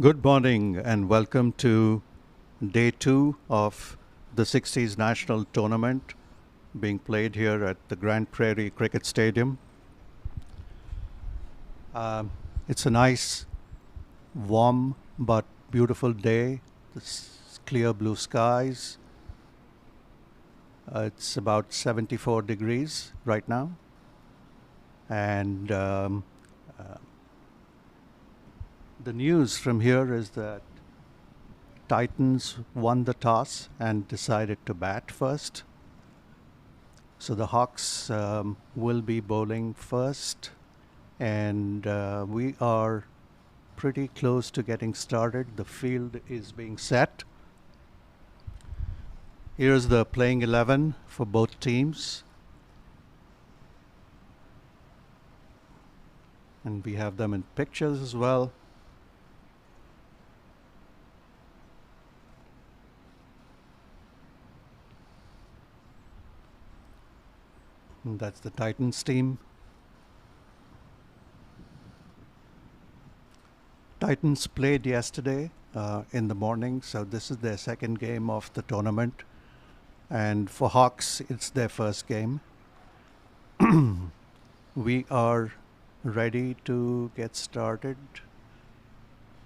Good morning and welcome to day 2 of the 60s National Tournament being played here at the Grand Prairie Cricket Stadium. It's a nice, warm but beautiful day. It's clear blue skies. It's about 74 degrees right now. And the news from here is that Titans won the toss and decided to bat first. So the Hawks will be bowling first, and we are pretty close to getting started. The field is being set. Here's the playing 11 for both teams. And we have them in pictures as well. And that's the Titans team. Titans played yesterday in the morning, so this is their second game of the tournament. And for Hawks, it's their first game. We are ready to get started.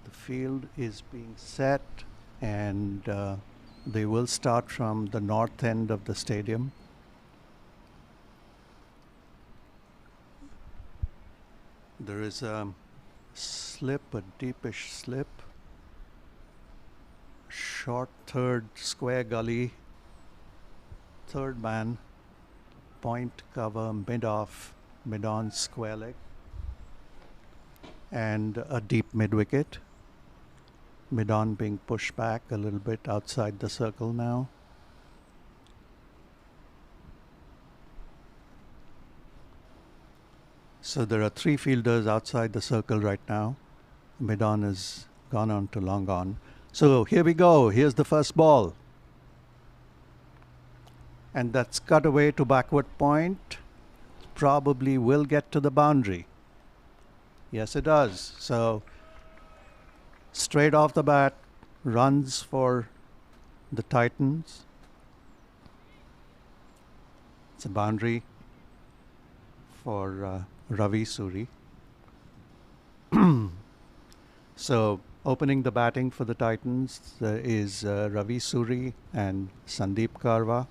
The field is being set, and they will start from the north end of the stadium. There is a slip, a deepish slip, short third square gully, third man, point cover, mid-off, mid-on square leg, and a deep mid-wicket. Mid-on being pushed back a little bit outside the circle now. So there are 3 fielders outside the circle right now. Mid-on has gone on to long on. So here we go. Here's the first ball. And that's cut away to backward point. Probably will get to the boundary. Yes, it does. So straight off the bat, runs for the Titans. It's a boundary for Ravi Suri. So opening the batting for the Titans is Ravi Suri and Sandeep Karwa.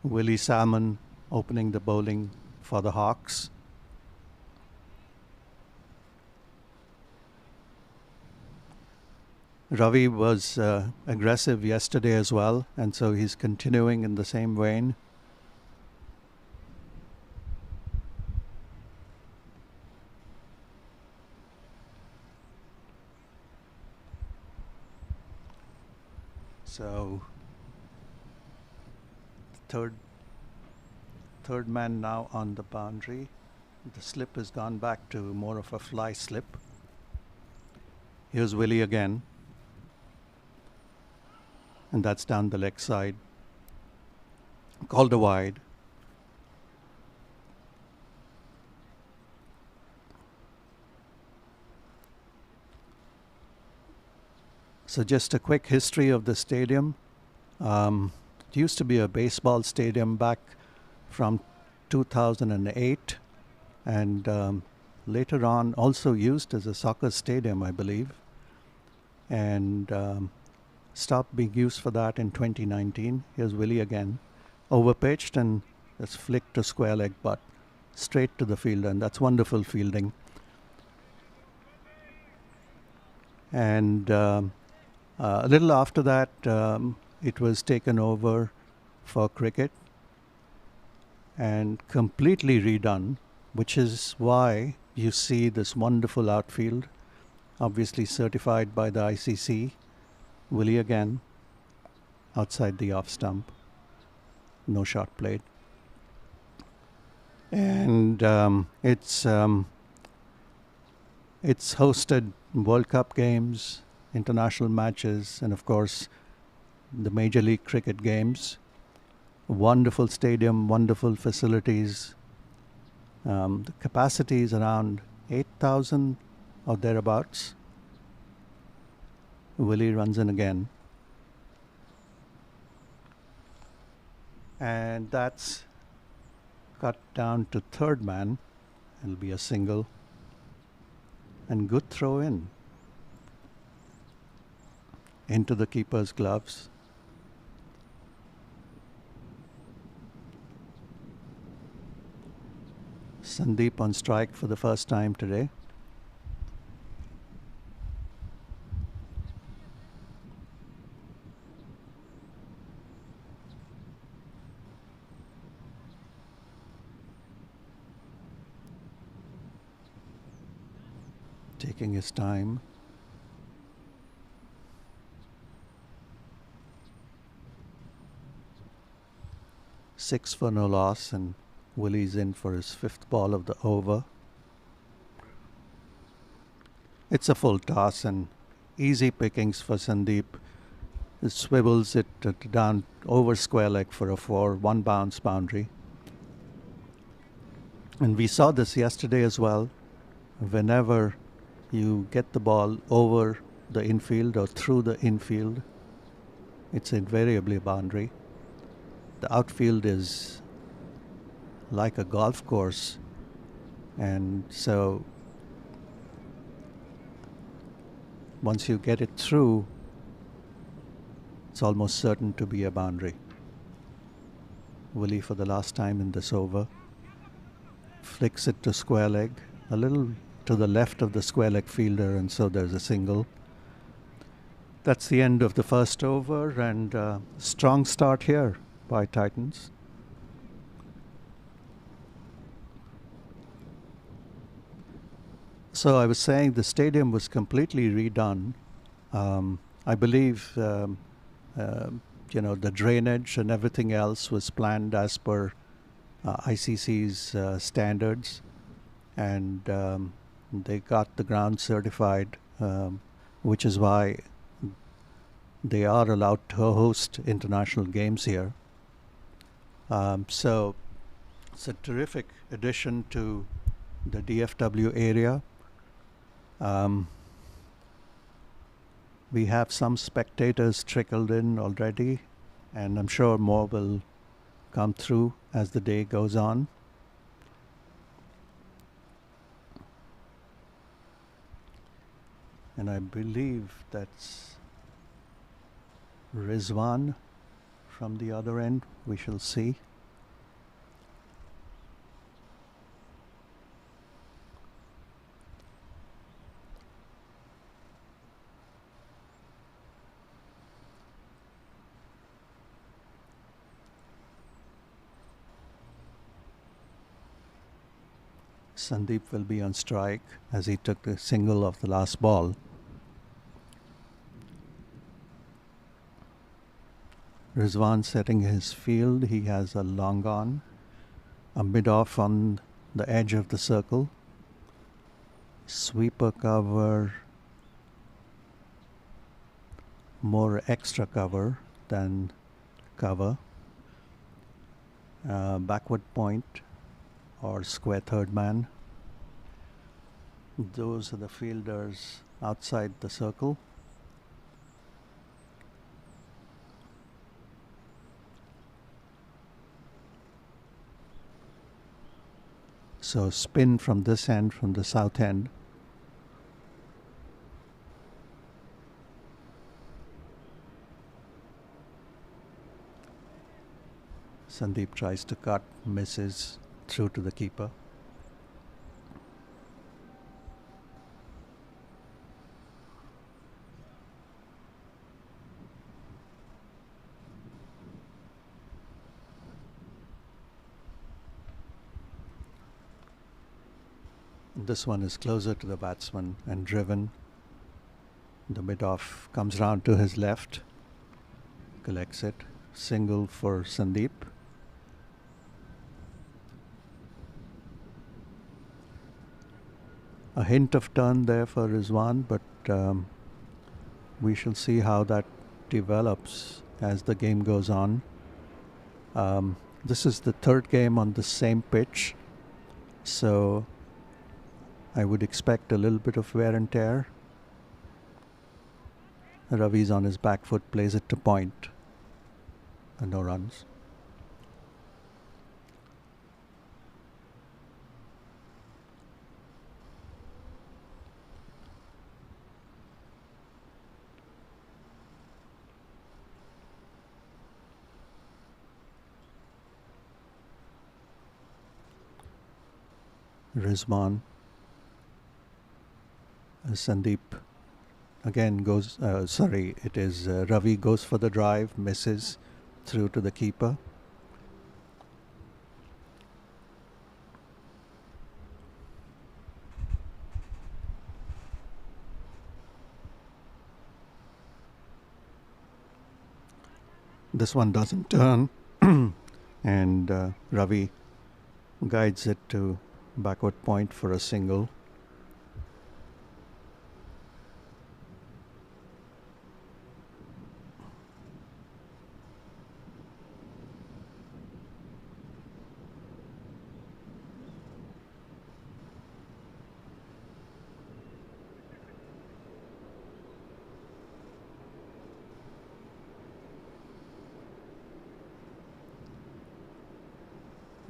Willie Salmon opening the bowling for the Hawks. Ravi was aggressive yesterday as well, and so he's continuing in the same vein. So third man now on the boundary. The slip has gone back to more of a fly slip. Here's Willie again. And that's down the leg side. Called a wide. So just a quick history of the stadium. It used to be a baseball stadium back from 2008, and later on also used as a soccer stadium, I believe, and stopped being used for that in 2019. Here's Willie again. Overpitched and just flicked to square leg, but straight to the fielder, and that's wonderful fielding. And a little after that, it was taken over for cricket and completely redone, which is why you see this wonderful outfield, obviously certified by the ICC. Willie again, outside the off stump, no shot played. And it's hosted World Cup games, international matches, and of course the Major League Cricket games. Wonderful stadium, wonderful facilities. The capacity is around 8,000 or thereabouts. Willie runs in again. And that's cut down to third man. It'll be a single. And good throw in. Into the keeper's gloves. Sandeep on strike for the first time today. Taking his time. Six for no loss, and Willie's in for his fifth ball of the over. It's a full toss and easy pickings for Sandeep. He swivels it down over square leg for a 4, 1 bounce boundary. And we saw this yesterday as well. Whenever you get the ball over the infield or through the infield, it's invariably a boundary. The outfield is like a golf course, and so once you get it through, it's almost certain to be a boundary. Willie for the last time in this over flicks it to square leg, a little to the left of the square leg fielder, and so there's a single. That's the end of the first over, and strong start here by Titans. So I was saying the stadium was completely redone. I believe the drainage and everything else was planned as per ICC's standards, and they got the ground certified, which is why they are allowed to host international games here. So it's a terrific addition to the DFW area. We have some spectators trickled in already, and I'm sure more will come through as the day goes on. And I believe that's Rizwan from the other end. We shall see. Sandeep will be on strike as he took the single of the last ball. Rizwan setting his field. He has a long on, a mid-off on the edge of the circle, sweeper cover, more extra cover than cover, backward point or square third man. Those are the fielders outside the circle. So spin from this end, from the south end. Sandeep tries to cut, misses, through to the keeper. This one is closer to the batsman and driven. The mid-off comes round to his left, collects it. Single for Sandeep. A hint of turn there for Rizwan, but we shall see how that develops as the game goes on. This is the third game on the same pitch, so I would expect a little bit of wear and tear. Ravi's on his back foot, plays it to point, and no runs. Rizwan. Sandeep again goes, it is Ravi goes for the drive, misses through to the keeper. This one doesn't turn, and Ravi guides it to backward point for a single.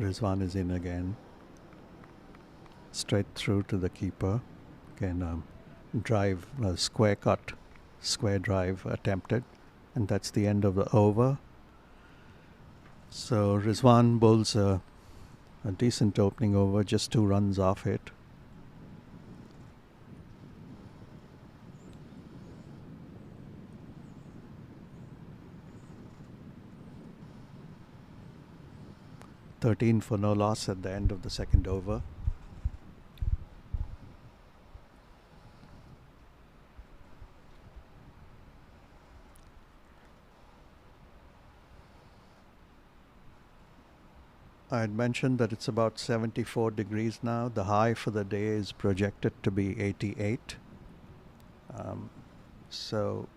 Rizwan is in again. Straight through to the keeper. Again, drive, square cut, square drive attempted. And that's the end of the over. So Rizwan bowls a decent opening over, just 2 runs off it. $13 for no loss at the end of the second over. I had mentioned that it's about 74 degrees now. The high for the day is projected to be 88. So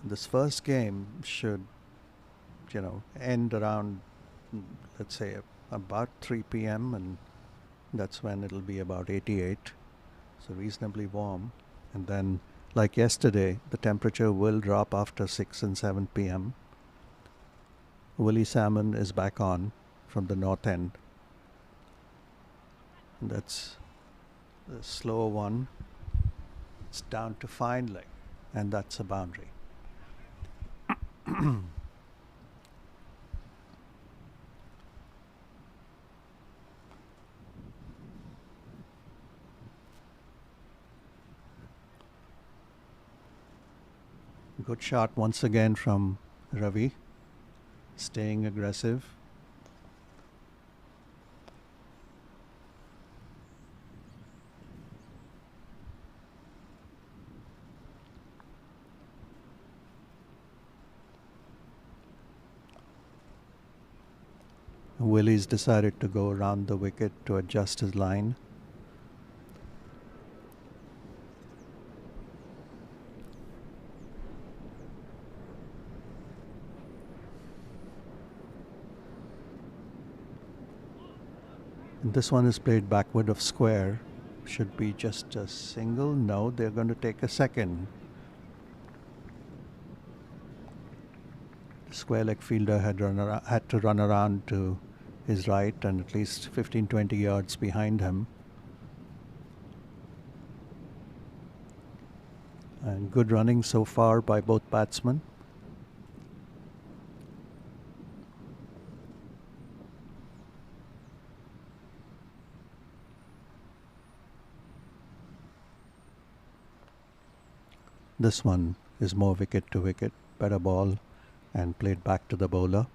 this first game should, end around, let's say, about 3 p.m. and that's when it'll be about 88. So reasonably warm. And then, like yesterday, the temperature will drop after 6 and 7 p.m. Willie Salmon is back on from the north end. And that's the slow one. It's down to fine leg, and that's a boundary. Good shot once again from Ravi, staying aggressive. Willie's decided to go around the wicket to adjust his line. This one is played backward of square. Should be just a single. No, they're going to take a second. The square leg fielder had to run around to his right and at least 15-20 yards behind him. And good running so far by both batsmen. This one is more wicket to wicket, better ball, and played back to the bowler.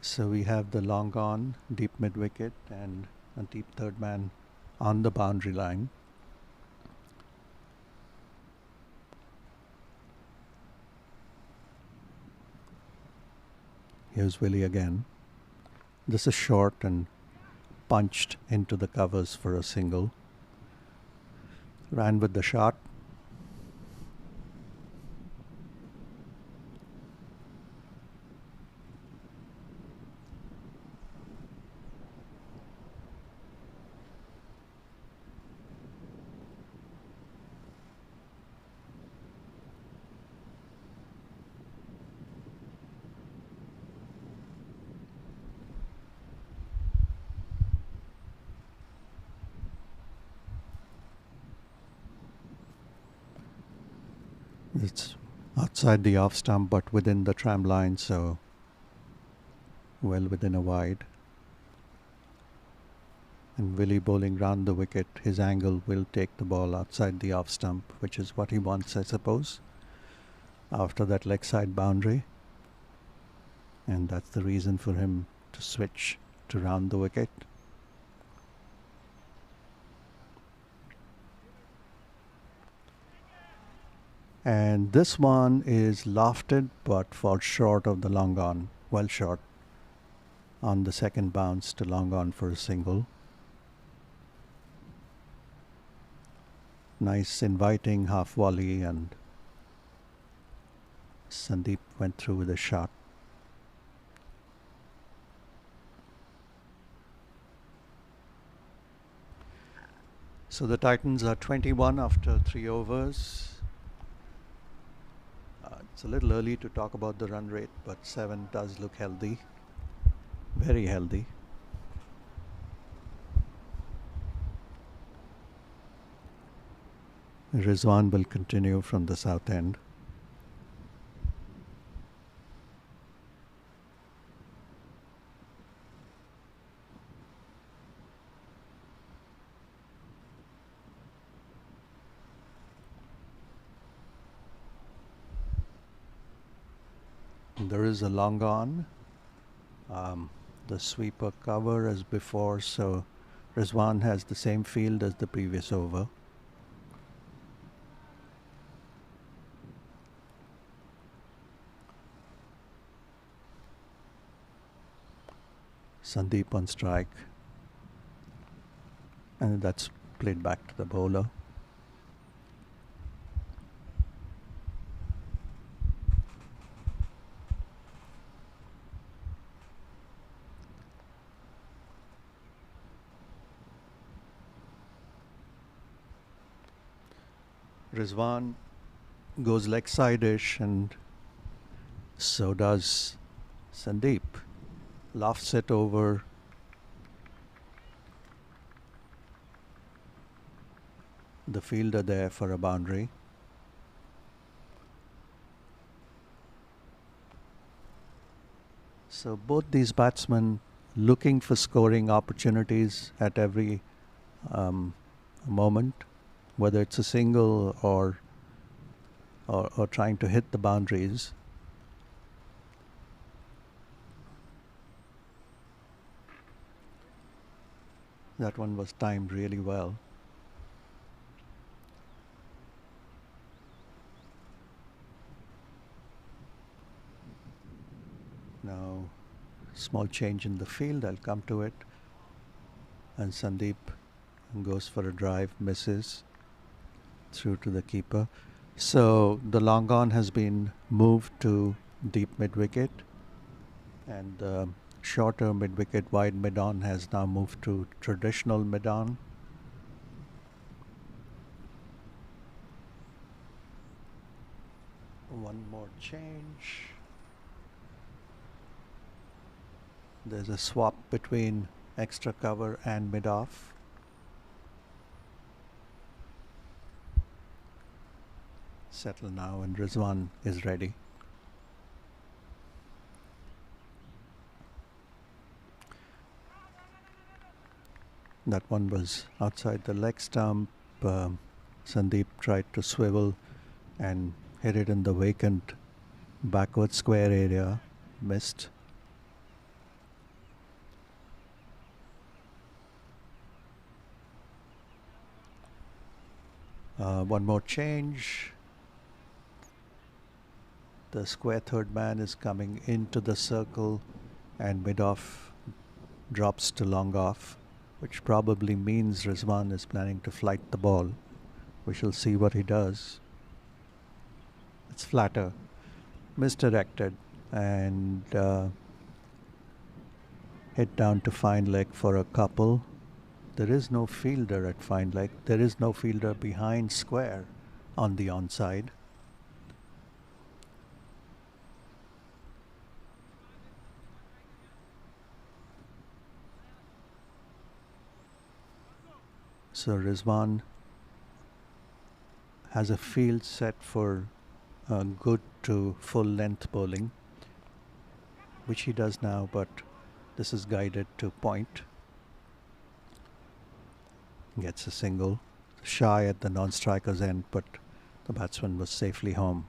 So we have the long on, deep mid wicket, and a deep third man on the boundary line. Here's Willie again. This is short and punched into the covers for a single. Ran with the shot. It's outside the off stump but within the tram line, so well within a wide. And Willie bowling round the wicket, his angle will take the ball outside the off stump, which is what he wants, I suppose, after that leg side boundary. And that's the reason for him to switch to round the wicket. And this one is lofted but falls short of the long on, well short on the second bounce to long on for a single. Nice inviting half volley, and Sandeep went through with a shot. So the Titans are 21 after 3 overs. It's a little early to talk about the run rate, but 7 does look healthy. Very healthy. Rizwan will continue from the south end. There is a long on. The sweeper cover as before, so Rizwan has the same field as the previous over. Sandeep on strike, and that's played back to the bowler. Rizwan goes leg side-ish, and so does Sandeep. Lofts it over. The fielder there for a boundary. So both these batsmen looking for scoring opportunities at every moment, whether it's a single or trying to hit the boundaries. That one was timed really well. Now, small change in the field, I'll come to it. And Sandeep goes for a drive, misses through to the keeper. So the long on has been moved to deep mid wicket, and the shorter mid wicket wide mid on has now moved to traditional mid on. One more change. There's a swap between extra cover and mid off. Settle now, and Rizwan is ready. That one was outside the leg stump. Sandeep tried to swivel and hit it in the vacant backward square area. Missed. One more change. The square third man is coming into the circle, and mid off drops to long off, which probably means Rizwan is planning to flight the ball. We shall see what he does. It's flatter, misdirected, and hit down to fine leg for a couple. There is no fielder at fine leg. There is no fielder behind square on the onside. So Rizwan has a field set for good to full length bowling, which he does now, but this is guided to point. Gets a single, shy at the non-striker's end, but the batsman was safely home.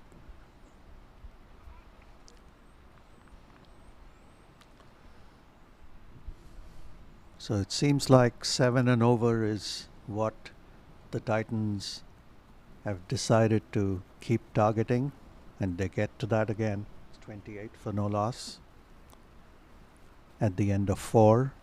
So it seems like 7 and over is what the Titans have decided to keep targeting, and they get to that again. It's 28 for no loss at the end of 4.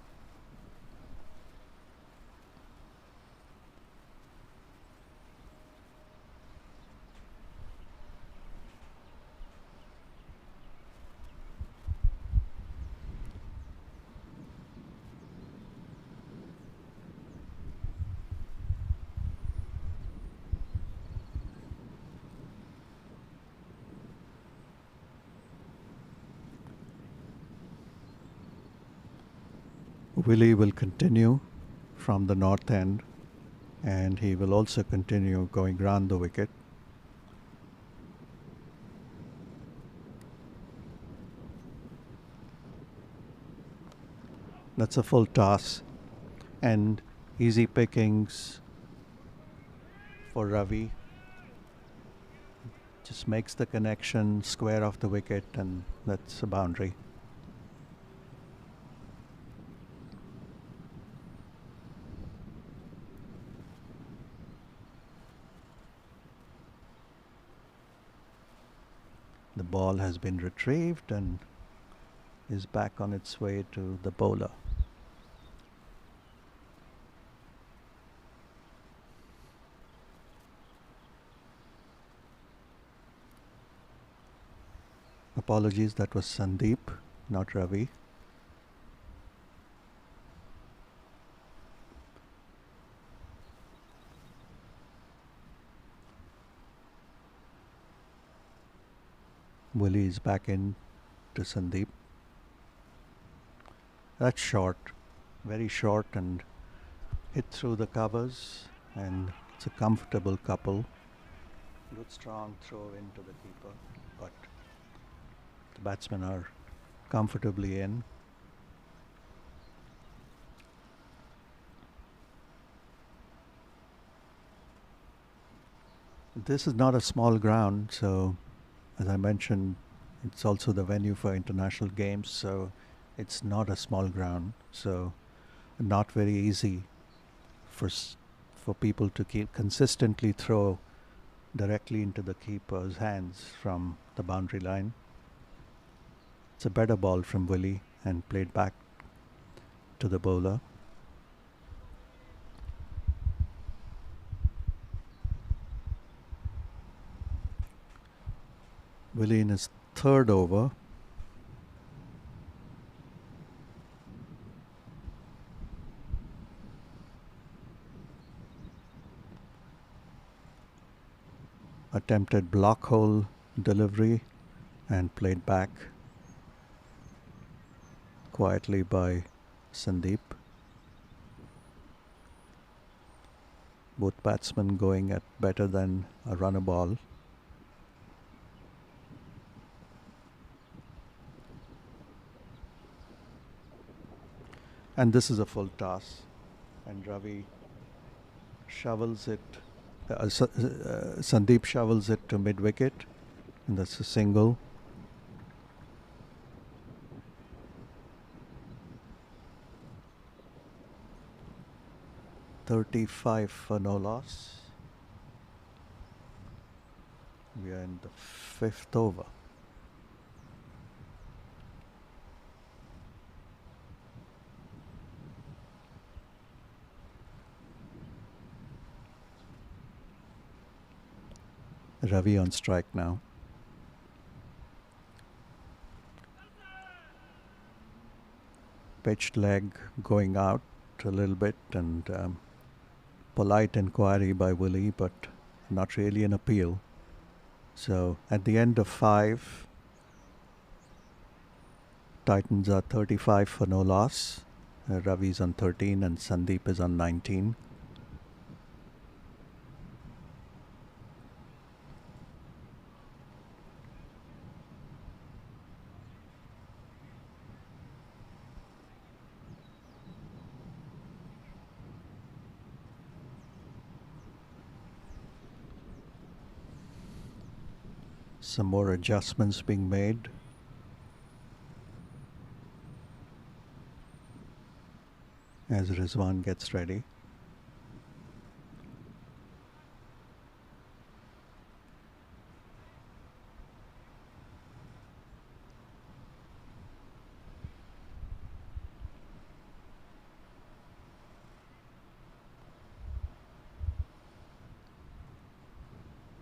Willie will continue from the north end, and he will also continue going round the wicket. That's a full toss, and easy pickings for Ravi. Just makes the connection, square off the wicket, and that's a boundary. The ball has been retrieved and is back on its way to the bowler. Apologies, that was Sandeep, not Ravi. Willie is back in to Sandeep. That's short, very short, and hit through the covers, and it's a comfortable couple. Good strong throw into the keeper, but the batsmen are comfortably in. This is not a small ground, so as I mentioned, it's also the venue for international games, so it's not a small ground, so not very easy for people to keep consistently throw directly into the keeper's hands from the boundary line. It's a better ball from Willie and played back to the bowler. Willie in his third over. Attempted block hole delivery and played back quietly by Sandeep. Both batsmen going at better than a runner ball. And this is a full toss, and Ravi shovels it. Sandeep shovels it to mid wicket, and that's a single. .35 for no loss. We are in the 5th over. Ravi on strike now. Pitched leg going out a little bit, and polite inquiry by Willie, but not really an appeal. So at the end of 5, Titans are 35 for no loss. Ravi's on 13 and Sandeep is on 19. some more adjustments being made. As Rizwan gets ready.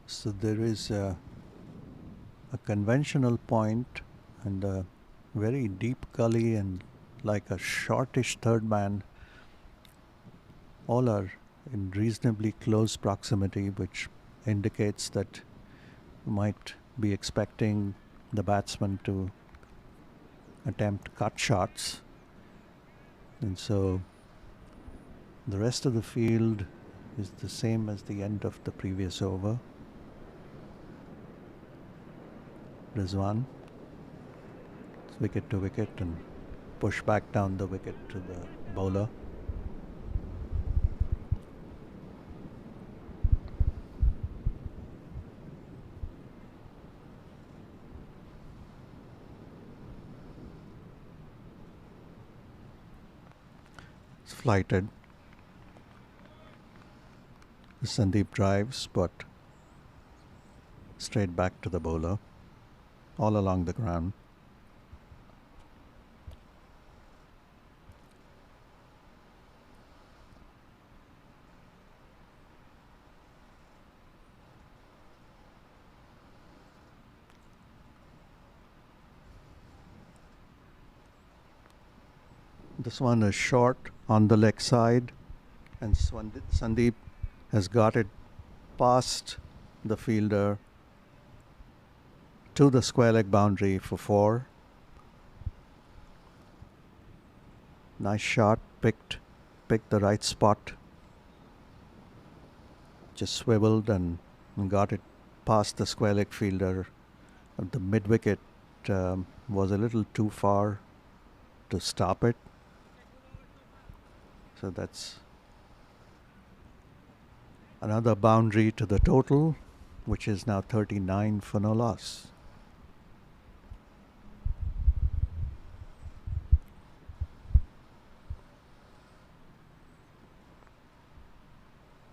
So there is a conventional point and a very deep gully and like a shortish third man. All are in reasonably close proximity, which indicates that you might be expecting the batsman to attempt cut shots. And so the rest of the field is the same as the end of the previous over. Rizwan, wicket to wicket and push back down the wicket to the bowler. It's flighted. Sandeep drives, but straight back to the bowler, all along the ground. This one is short on the leg side, and Sandeep has got it past the fielder to the square leg boundary for 4. Nice shot, picked the right spot. Just swiveled and got it past the square leg fielder. The mid wicket was a little too far to stop it. So that's another boundary to the total, which is now 39 for no loss.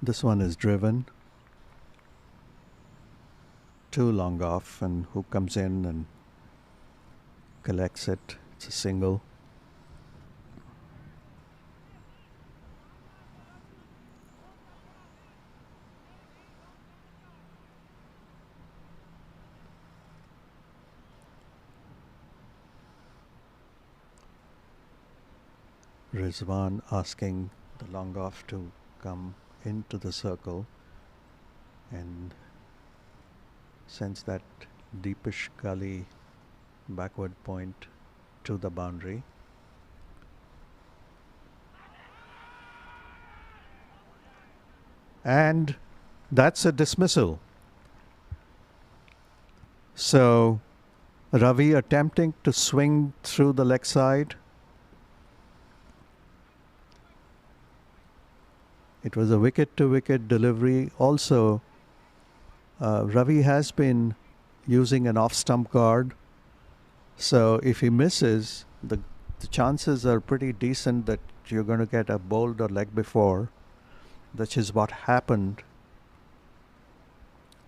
This one is driven too long off, and who comes in and collects it. It's a single. Rizwan asking the long off to come into the circle and sends that deepish gully backward point to the boundary. And that's a dismissal. So Ravi attempting to swing through the leg side. It was a wicket-to-wicket delivery. Also, Ravi has been using an off-stump guard. So if he misses, the chances are pretty decent that you're going to get a bowled or leg before. That is what happened.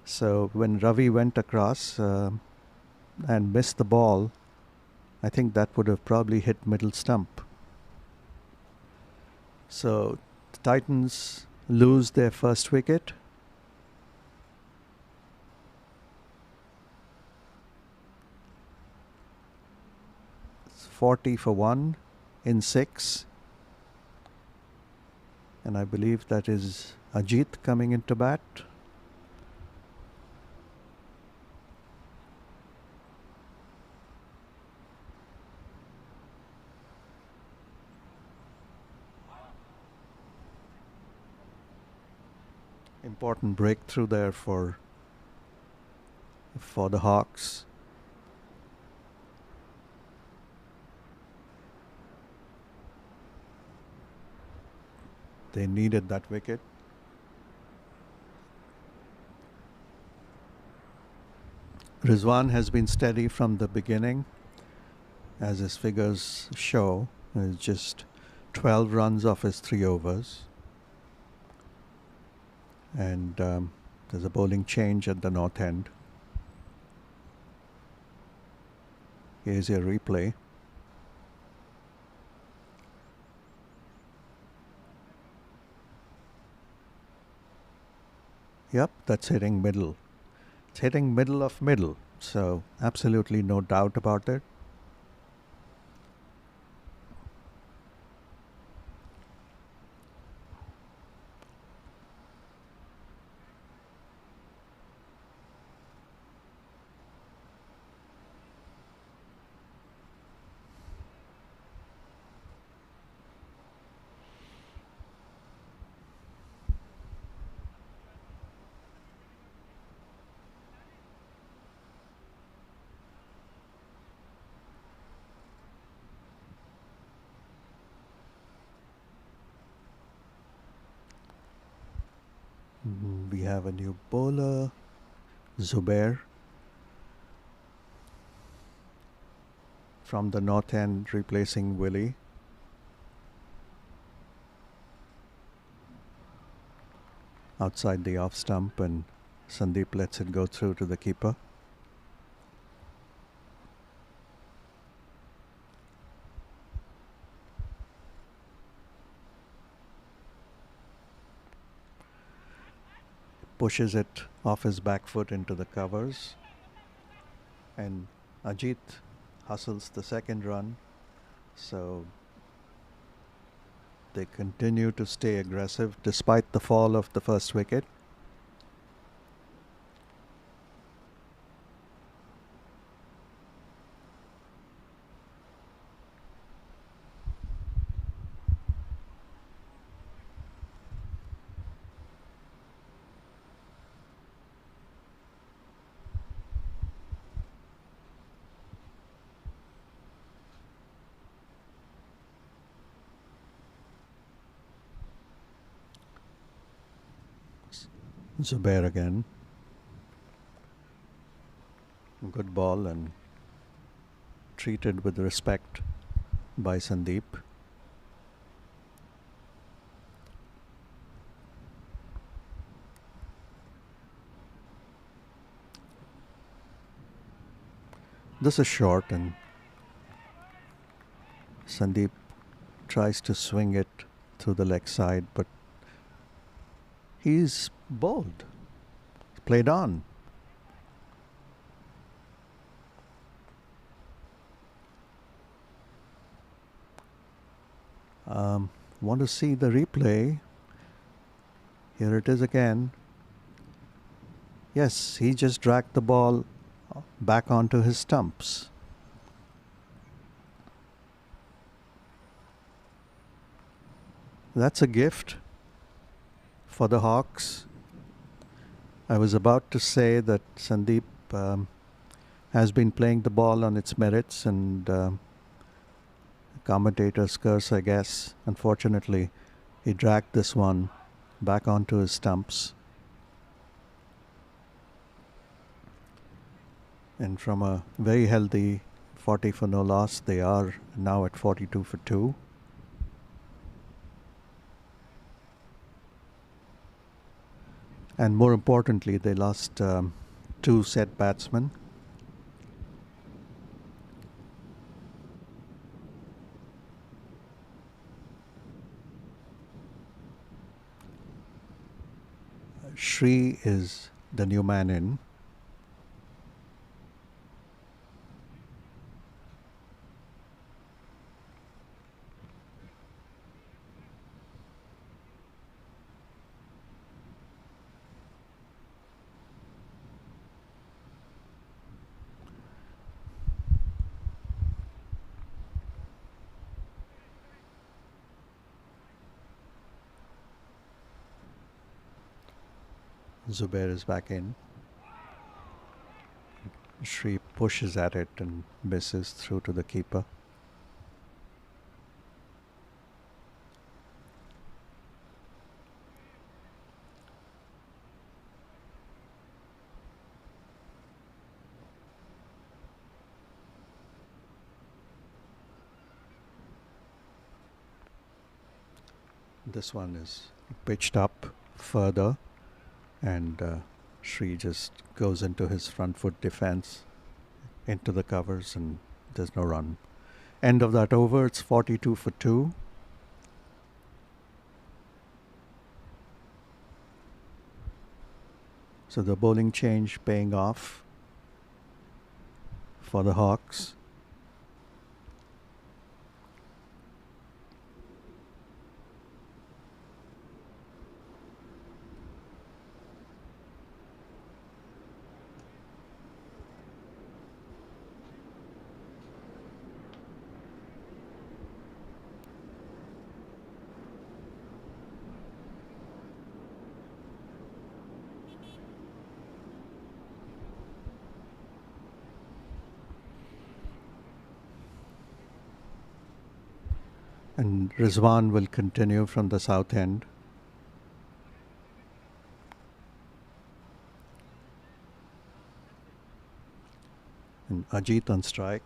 So when Ravi went across and missed the ball, I think that would have probably hit middle stump. So the Titans lose their first wicket. It's 40 for 1 in 6. And I believe that is Ajit coming into bat. Important breakthrough there for the Hawks. They needed that wicket. Rizwan has been steady from the beginning, as his figures show. It's just 12 runs off his 3 overs. And there's a bowling change at the north end. Here's your replay. Yep, that's hitting middle. It's hitting middle of middle. So absolutely no doubt about it. We have a new bowler, Zubair, from the north end, replacing Willie. Outside the off stump, and Sandeep lets it go through to the keeper. Pushes it off his back foot into the covers, and Ajit hustles the second run. So they continue to stay aggressive despite the fall of the first wicket. Zubair again. Good ball and treated with respect by Sandeep. This is short, and Sandeep tries to swing it through the leg side, but he's bowled. Played on. Want to see the replay? Here it is again. Yes, he just dragged the ball back onto his stumps. That's a gift for the Hawks. I was about to say that Sandeep has been playing the ball on its merits, and commentator's curse, I guess. Unfortunately, he dragged this one back onto his stumps. And from a very healthy 40 for no loss, they are now at 42 for 2. And more importantly, they lost 2 set batsmen. Sri is the new man in. Zubair is back in. Sri pushes at it and misses through to the keeper. This one is pitched up further, and Sri just goes into his front foot defense into the covers, and there's no run. End of that over. It's 42 for 2. So the bowling change paying off for the Hawks. And Rizwan will continue from the south end. And Ajit on strike.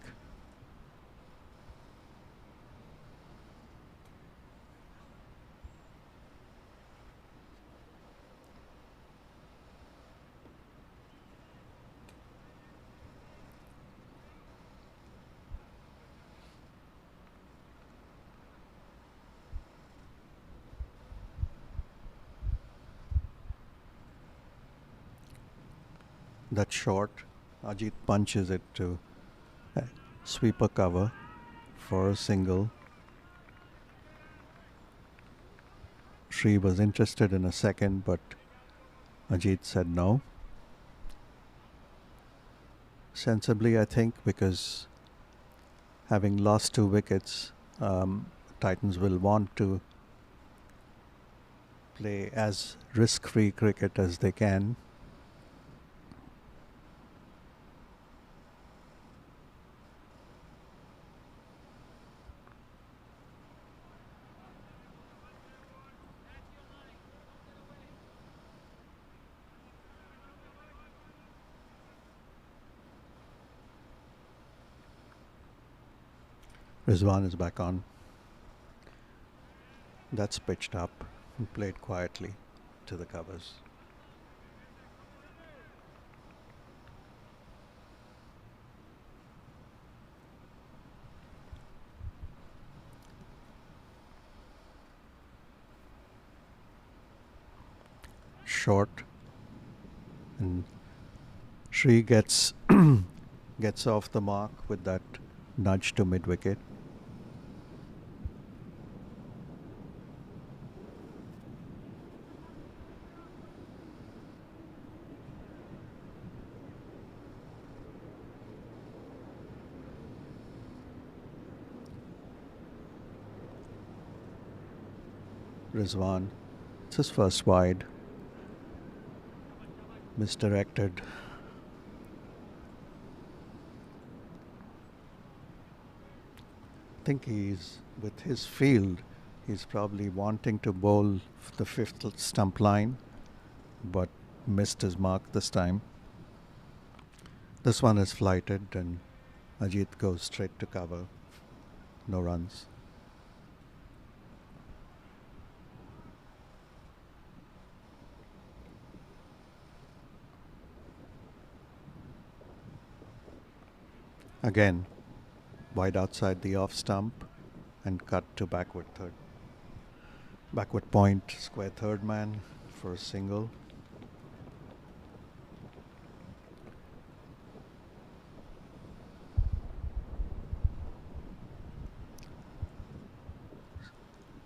That's short. Ajit punches it to sweeper cover for a single. Sri was interested in a second, but Ajit said no. Sensibly, I think, because having lost 2 wickets, Titans will want to play as risk-free cricket as they can. Rizwan is back on. That's pitched up and played quietly to the covers. Short, and Sri gets gets off the mark with that nudge to mid wicket. Rizwan, it's his first wide. Misdirected. I think he's, with his field, he's probably wanting to bowl the 5th stump line, but missed his mark this time. This one is flighted, and Ajit goes straight to cover. No runs. Again, wide outside the off stump and cut to backward third. Backward point, square third man for a single.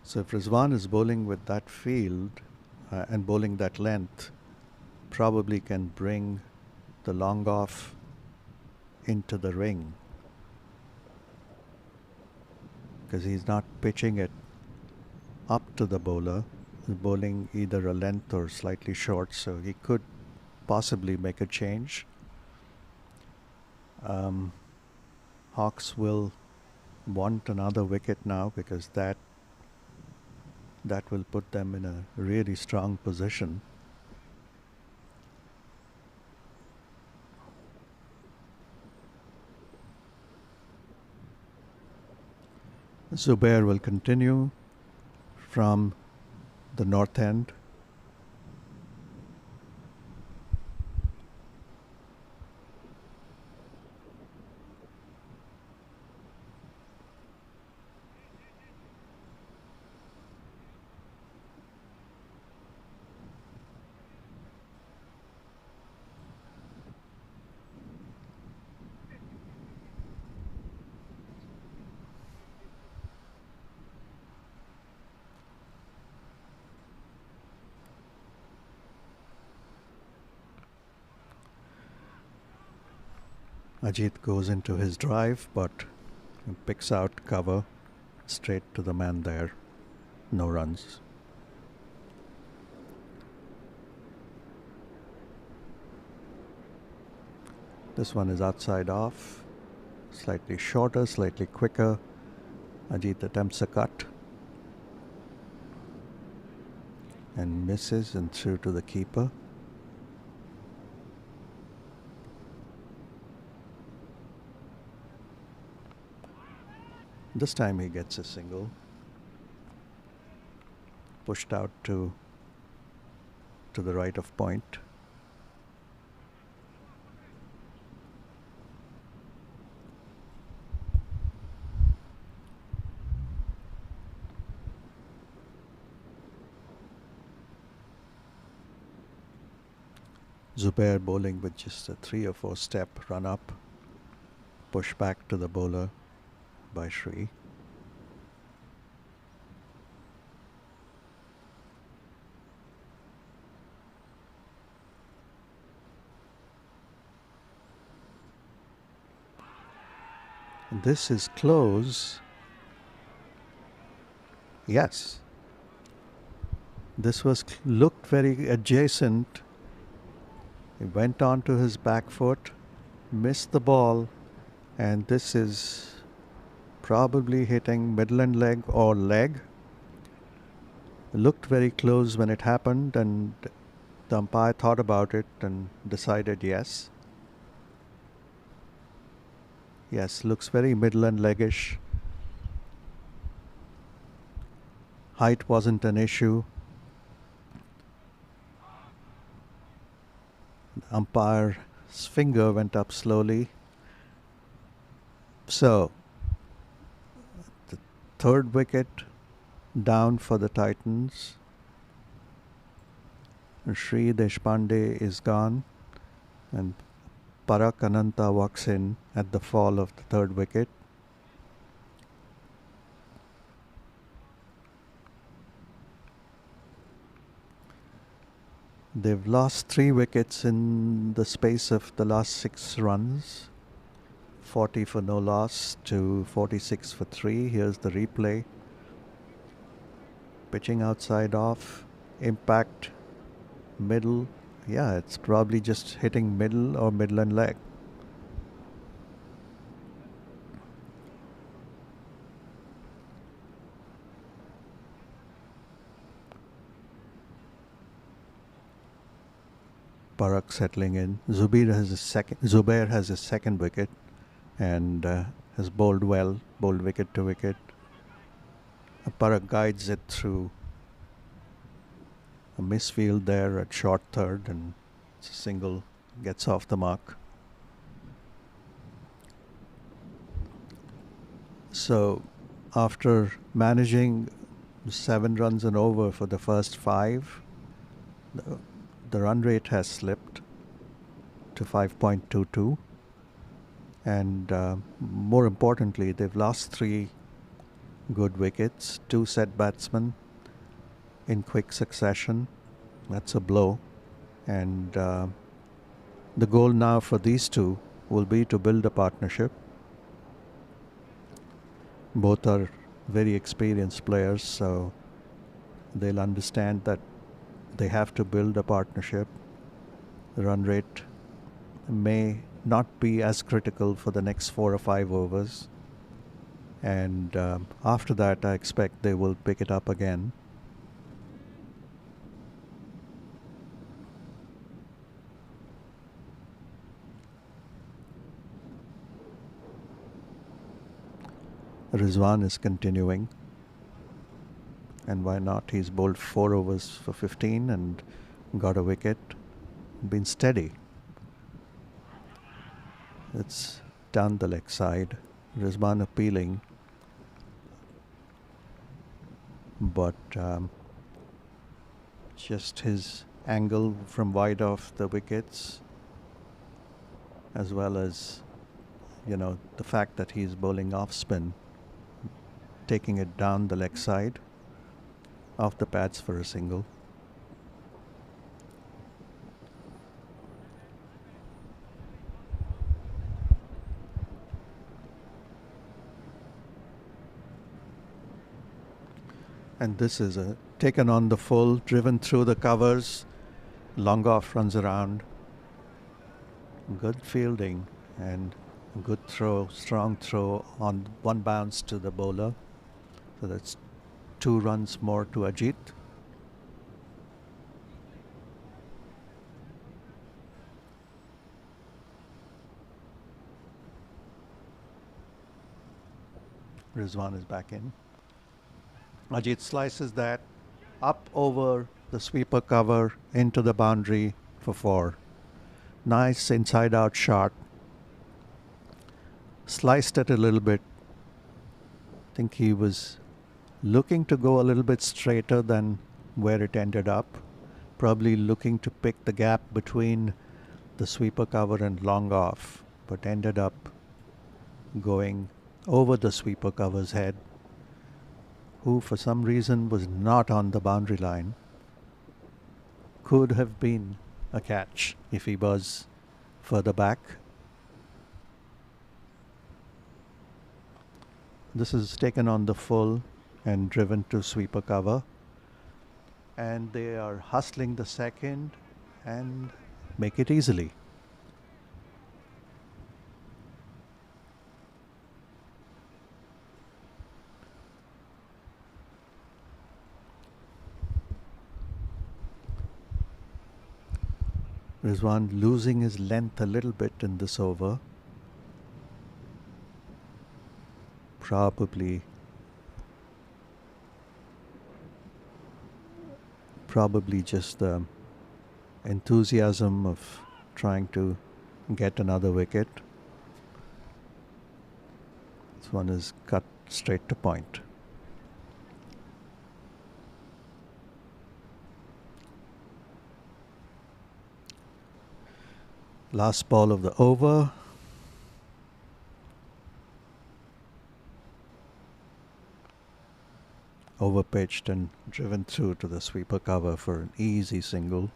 So if Rizwan is bowling with that field and bowling that length, probably can bring the long off into the ring, because he's not pitching it up to the bowler. He's bowling either a length or slightly short, so he could possibly make a change. Hawks will want another wicket now, because that will put them in a really strong position. Zubair will continue from the north end. Ajit goes into his drive, but picks out cover straight to the man there. No runs. This one is outside off. Slightly shorter, slightly quicker. Ajit attempts a cut and misses and through to the keeper. This time he gets a single. Pushed out to the right of point. Zubair bowling with just a 3 or 4 step run up. Push back to the bowler by Sri. This is close. Yes. This was looked very adjacent. He went on to his back foot, missed the ball, and this is probably hitting Midland leg or leg. Looked very close when it happened, and the umpire thought about it and decided yes. Yes, looks very Midland leggish. Height wasn't an issue. The umpire's finger went up slowly. So, the third wicket down for the Titans. Sri Deshpande is gone, and Parak Ananta walks in at the fall of the third wicket. They've lost 3 wickets in the space of the last 6 runs. 40 for no loss to 46 for 3. Here's the replay. Pitching outside off. Impact middle. Yeah, it's probably just hitting middle or Midland leg. Parak settling in. Zubair has his second wicket and has bowled well, bowled wicket to wicket. Parak guides it through a misfield there at short third, and it's a single, gets off the mark. So after managing 7 runs and over for the first 5, the run rate has slipped to 5.22, and more importantly, they've lost 3 good wickets, 2 set batsmen in quick succession. That's a blow, and the goal now for these two will be to build a partnership. Both are very experienced players, so they'll understand that they have to build a partnership. The run rate may not be as critical for the next 4 or 5 overs, and after that I expect they will pick it up again. Rizwan is continuing. And why not? He's bowled 4 overs for 15 and got a wicket. Been steady. It's down the leg side. Rizwan appealing, but just his angle from wide off the wickets, as well as the fact that he's bowling off spin, taking it down the leg side off the pads for a single. And this is taken on the full, driven through the covers. Long off runs around. Good fielding and good throw, strong throw on one bounce to the bowler. So that's 2 runs more to Ajit. Rizwan is back in. Ajit slices that up over the sweeper cover into the boundary for 4. Nice inside out shot. Sliced it a little bit. I think he was looking to go a little bit straighter than where it ended up. Probably looking to pick the gap between the sweeper cover and long off, but ended up going over the sweeper cover's head, who for some reason was not on the boundary line. Could have been a catch if he was further back. This is taken on the full and driven to sweeper cover. And they are hustling the second and make it easily. Rizwan losing his length a little bit in this over. Probably just the enthusiasm of trying to get another wicket. This one is cut straight to point. Last ball of the over. Overpitched and driven through to the sweeper cover for an easy single.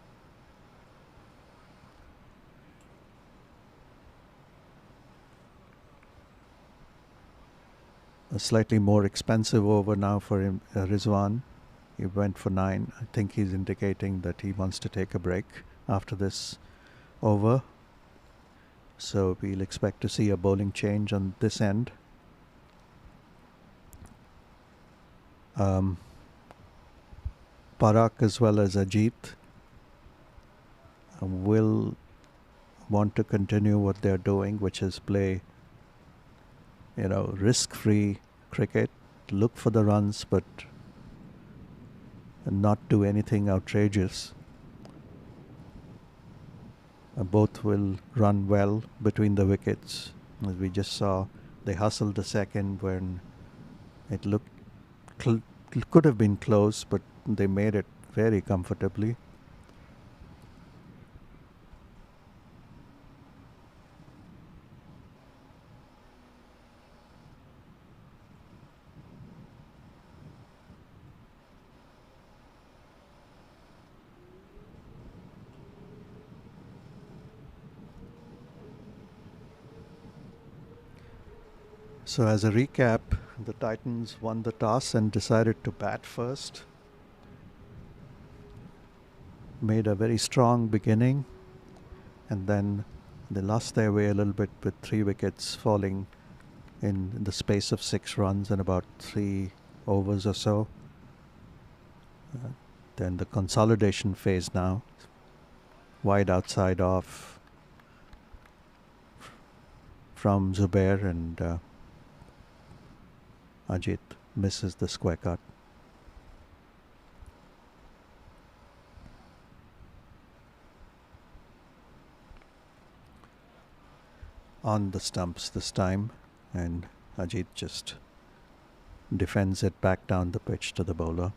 A slightly more expensive over now for him, Rizwan. He went for 9. I think he's indicating that he wants to take a break after this over. So we'll expect to see a bowling change on this end. Parak as well as Ajit will want to continue what they're doing, which is play, risk-free cricket, look for the runs, but not do anything outrageous. Both will run well between the wickets. As we just saw, they hustled the second when it looked could have been close, but they made it very comfortably. So as a recap, the Titans won the toss and decided to bat first. Made a very strong beginning, and then they lost their way a little bit with 3 wickets falling in the space of 6 runs in about 3 overs or so. Then the consolidation phase now. Wide outside off from Zubair, and Ajit misses the square cut. on the stumps this time, and Ajit just defends it back down the pitch to the bowler.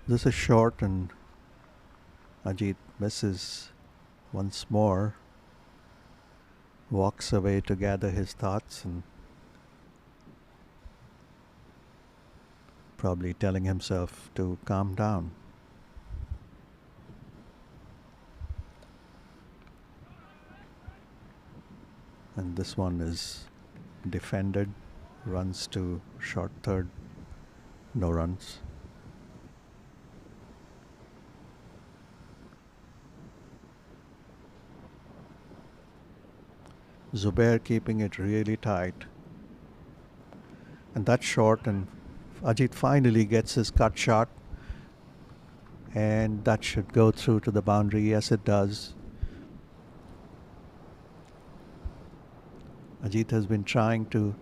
This is short, and Ajit misses once more, walks away to gather his thoughts, and probably telling himself to calm down. And this one is defended, runs to short third, no runs. Zubair keeping it really tight. And that's short, and Ajit finally gets his cut shot. And that should go through to the boundary. Yes, it does. Ajit has been trying to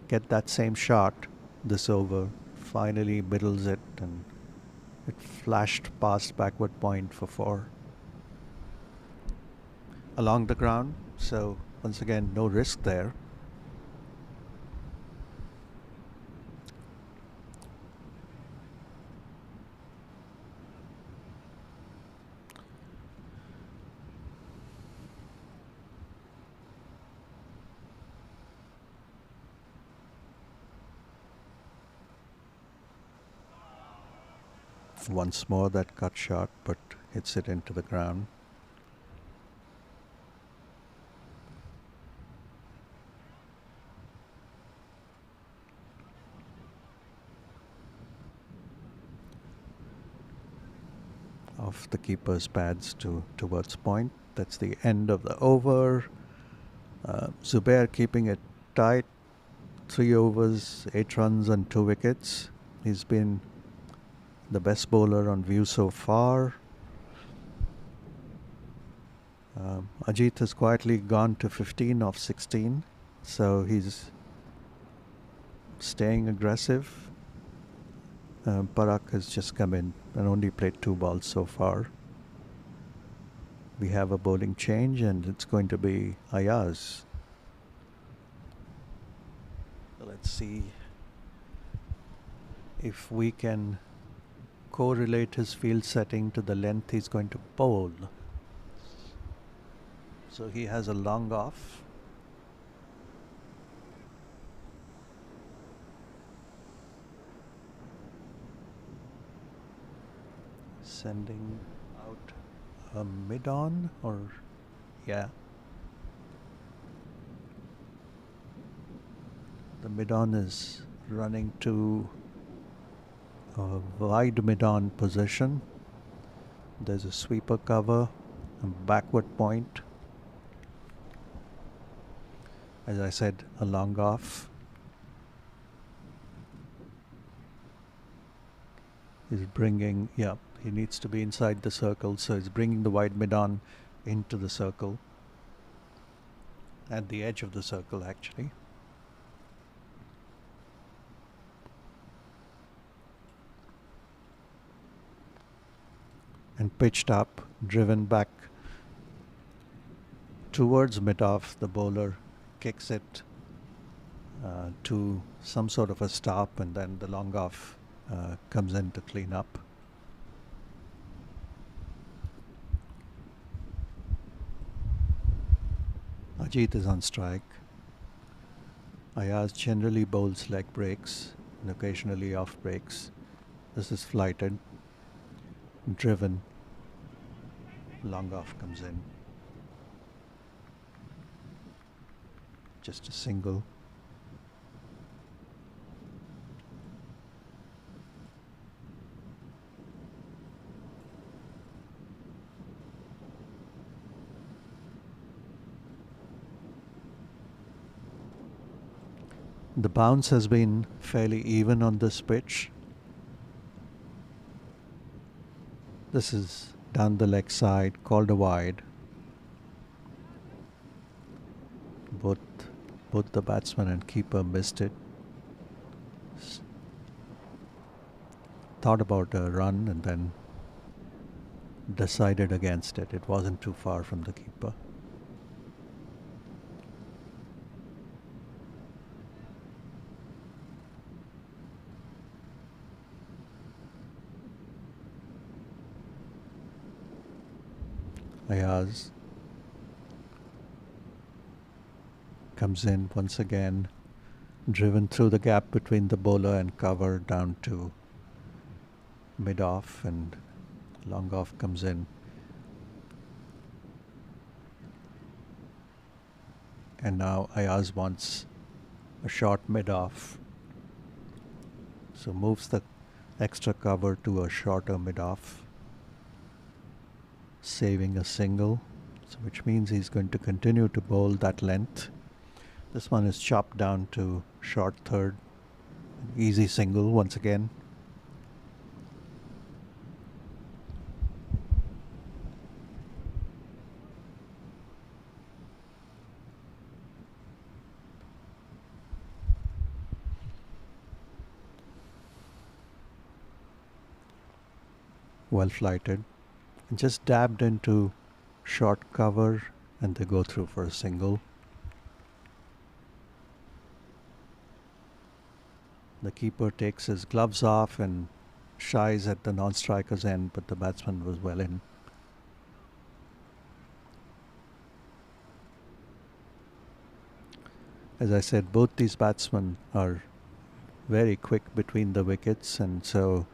get that same shot this over. Finally middles it, and it flashed past backward point for 4. Along the ground, so once again, no risk there. Once more that cut shot, but hits it into the ground. Off the keeper's pads towards point. That's the end of the over. Zubair keeping it tight. 3 overs, 8 runs and 2 wickets. He's been the best bowler on view so far. Ajit has quietly gone to 15 off 16, so he's staying aggressive. Parak has just come in and only played 2 balls so far. We have a bowling change, and it's going to be Ayaz. Let's see if we can correlate his field setting to the length he's going to bowl. So he has a long off. Sending out a mid-on, or yeah. The mid-on is running to a wide mid-on position. There's a sweeper cover, a backward point. As I said, a long off. He's bringing, yeah, he needs to be inside the circle, so he's bringing the wide mid-on into the circle. At the edge of the circle, actually. And pitched up, driven back towards mid-off. The bowler kicks it to some sort of a stop, and then the long off comes in to clean up. Ajit is on strike. Ayaz generally bowls leg breaks and occasionally off breaks. This is flighted, driven. Long off comes in. Just a single. The bounce has been fairly even on this pitch. This is down the leg side, called a wide. Both the batsman and keeper missed it. thought about a run and then decided against it. It wasn't too far from the keeper. Ayaz comes in once again, driven through the gap between the bowler and cover down to mid-off, and long off comes in. And now Ayaz wants a short mid-off, so moves the extra cover to a shorter mid-off, saving a single, so which means he's going to continue to bowl that length. This one is chopped down to short third, easy single once again. Well flighted, and just dabbed into short cover, and they go through for a single. The keeper takes his gloves off and shies at the non-striker's end, but the batsman was well in. As I said, both these batsmen are very quick between the wickets, and so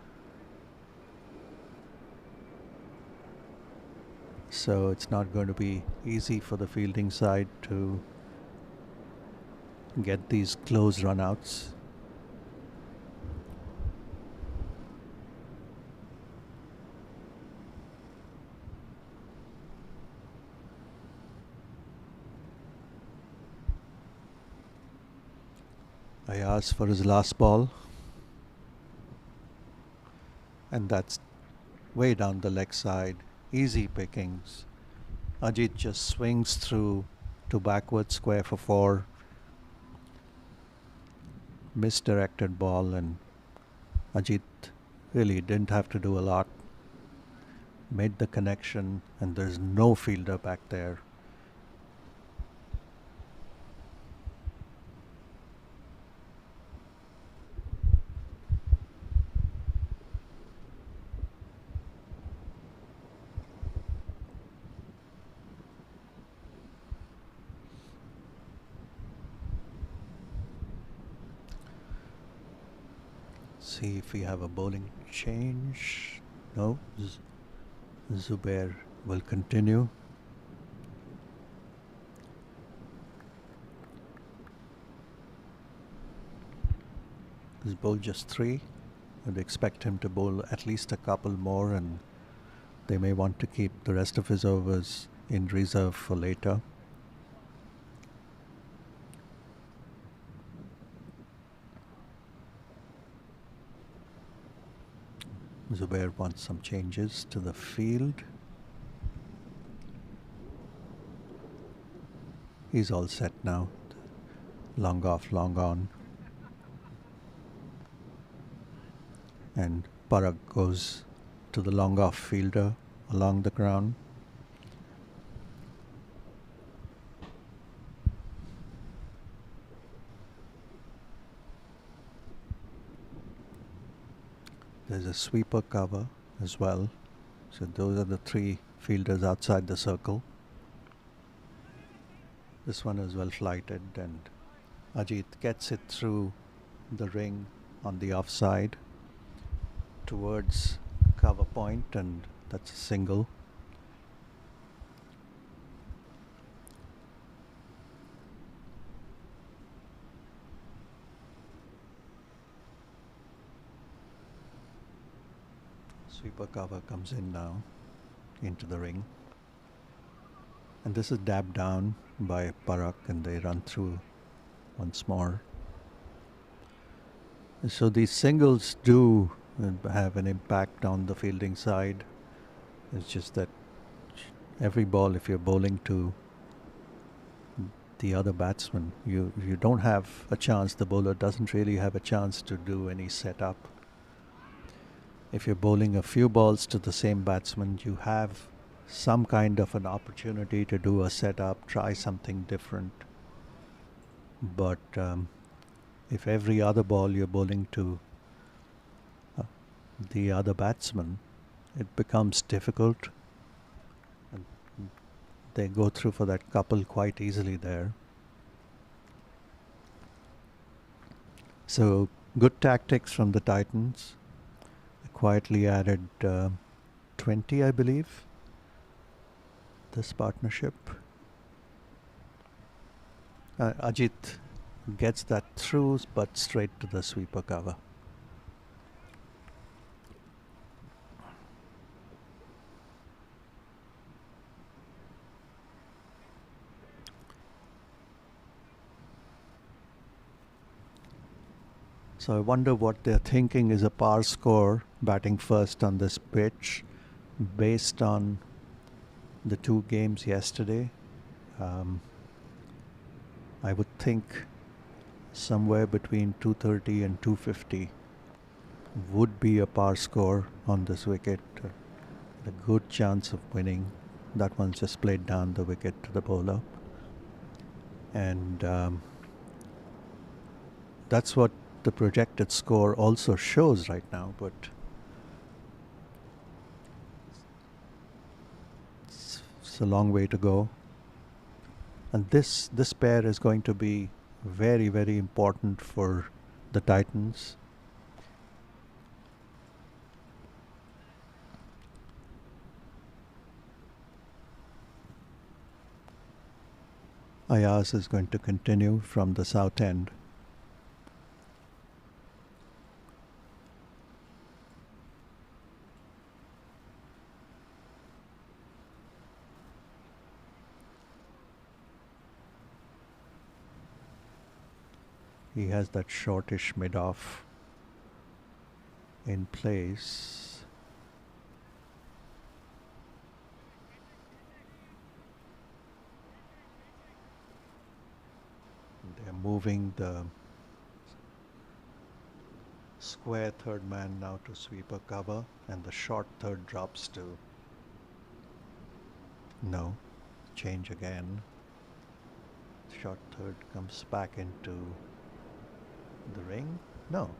it's not going to be easy for the fielding side to get these close run-outs. Ayaz for his last ball, and that's way down the leg side. Easy pickings. Ajit just swings through to backward square for 4. Misdirected ball, and Ajit really didn't have to do a lot. Made the connection, and there's no fielder back there. See if we have a bowling change. No, Zubair will continue. He's bowled just 3. I'd expect him to bowl at least a couple more, and they may want to keep the rest of his overs in reserve for later. Zubair wants some changes to the field. He's all set now. Long off, long on. And Parag goes to the long off fielder along the ground. There's a sweeper cover as well. So those are the 3 fielders outside the circle. This one is well flighted, and Ajit gets it through the ring on the offside towards cover point, and that's a single. Sweeper cover comes in now into the ring, and this is dabbed down by Parak, and they run through once more. So these singles do have an impact on the fielding side. It's just that every ball, if you're bowling to the other batsman, you don't have a chance. The bowler doesn't really have a chance to do any setup. if you're bowling a few balls to the same batsman, you have some kind of an opportunity to do a setup, try something different. But if every other ball you're bowling to the other batsman, it becomes difficult. And they go through for that couple quite easily there. So good tactics from the Titans. They quietly added 20, I believe, this partnership. Ajit gets that through, but straight to the sweeper cover. So I wonder what they're thinking is a par score batting first on this pitch based on the two games yesterday. I would think somewhere between 230 and 250 would be a par score on this wicket. A good chance of winning. That one's just played down the wicket to the bowler. And that's what the projected score also shows right now, but it's a long way to go. And this pair is going to be very, very important for the Titans. Ayaz is going to continue from the south end. He has that shortish mid-off in place. They're moving the square third man now to sweeper cover, and the short third drops to no, change again. Short third comes back into the ring. No,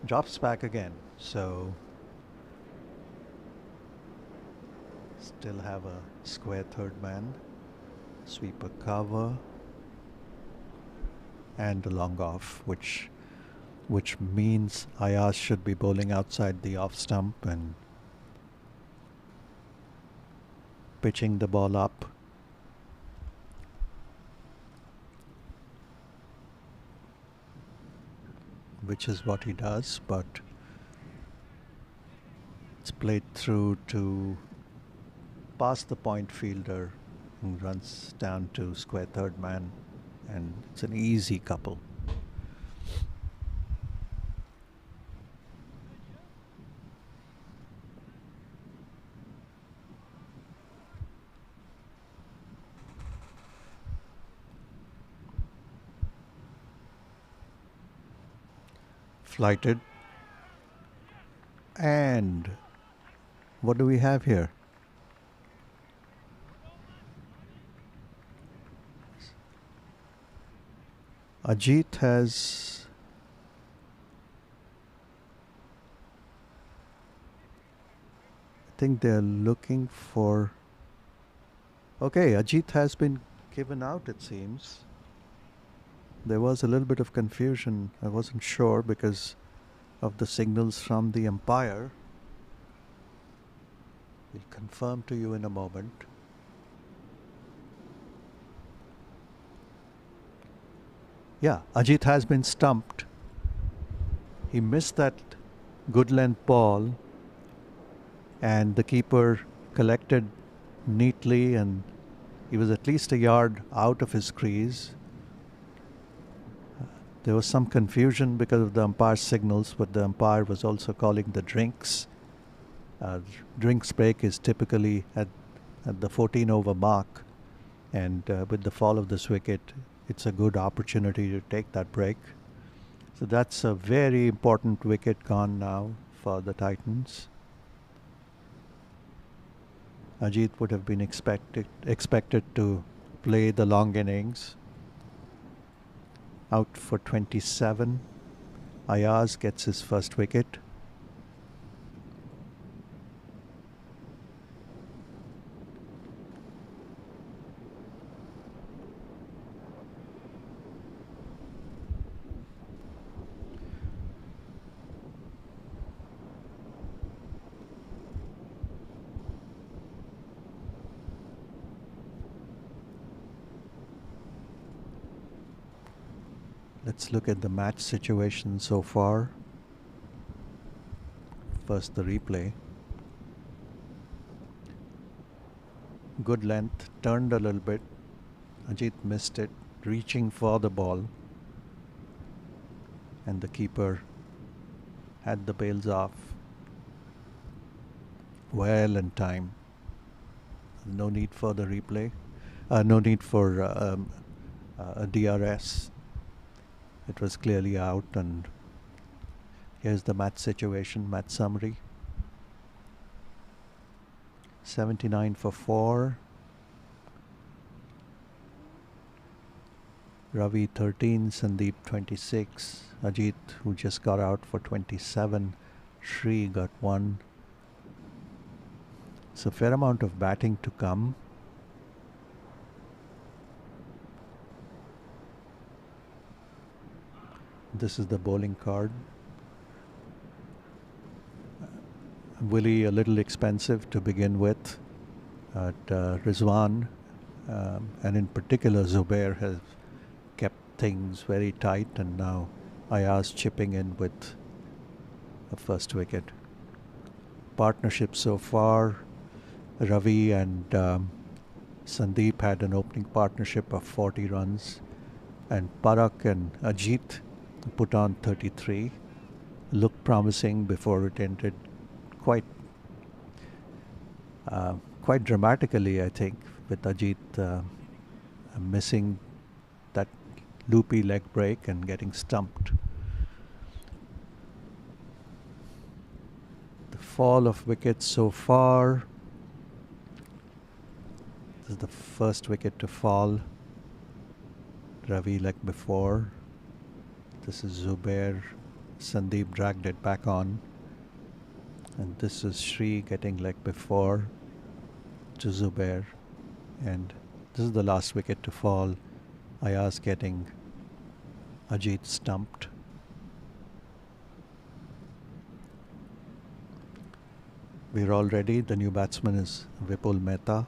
drops back again. So still have a square third man, sweeper cover, and a long off, which means Ayaz should be bowling outside the off stump and pitching the ball up. Which is what he does, but it's played through to past the point fielder and runs down to square third man, and it's an easy couple. Flighted. And what do we have here? Ajit has I think they're looking for okay, Ajit has been given out, it seems. There was a little bit of confusion. I wasn't sure because of the signals from the umpire. We'll confirm to you in a moment. Yeah, Ajit has been stumped. He missed that good length ball, and the keeper collected neatly, and he was at least a yard out of his crease. There was some confusion because of the umpire's signals, but the umpire was also calling the drinks. Drinks break is typically at the 14 over mark, and with the fall of this wicket, it's a good opportunity to take that break. So that's a very important wicket gone now for the Titans. Ajit would have been expected to play the long innings. Out for 27. Ayaz gets his first wicket. Let's look at the match situation so far. First, the replay. Good length, turned a little bit. Ajit missed it, reaching for the ball. And the keeper had the bails off. Well in time. No need for the replay. No need for a DRS. It was clearly out, and here's the match situation, match summary. 79 for 4. Ravi 13, Sandeep 26. Ajit, who just got out, for 27. Shree got 1. It's a fair amount of batting to come. This is the bowling card. Willie a little expensive to begin with. Rizwan and in particular Zubair has kept things very tight, and now Ayaz chipping in with a first wicket. Partnership so far, Ravi and Sandeep had an opening partnership of 40 runs, and Parak and Ajit put on 33. Looked promising before it ended quite dramatically, I think, with Ajit missing that loopy leg break and getting stumped. The fall of wickets so far. This is the first wicket to fall. Ravi like before. This is Zubair. Sandeep dragged it back on. And this is Shree getting like before to Zubair. And this is the last wicket to fall. Ayaz getting Ajit stumped. We're all ready. The new batsman is Vipul Mehta.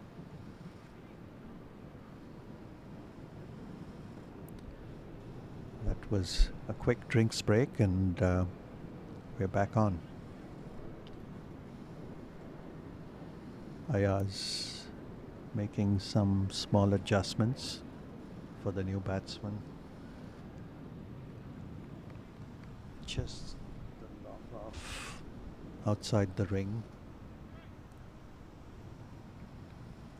That was a quick drinks break, and we're back on. Ayaz making some small adjustments for the new batsman. Just the long off outside the ring.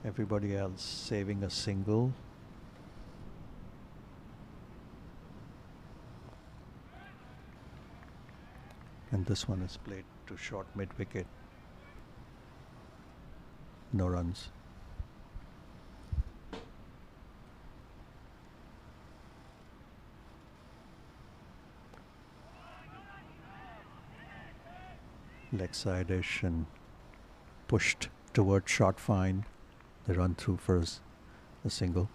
Everybody else saving a single. And this one is played to short mid wicket. No runs. Leg side-ish and pushed towards short fine. They run through for a single.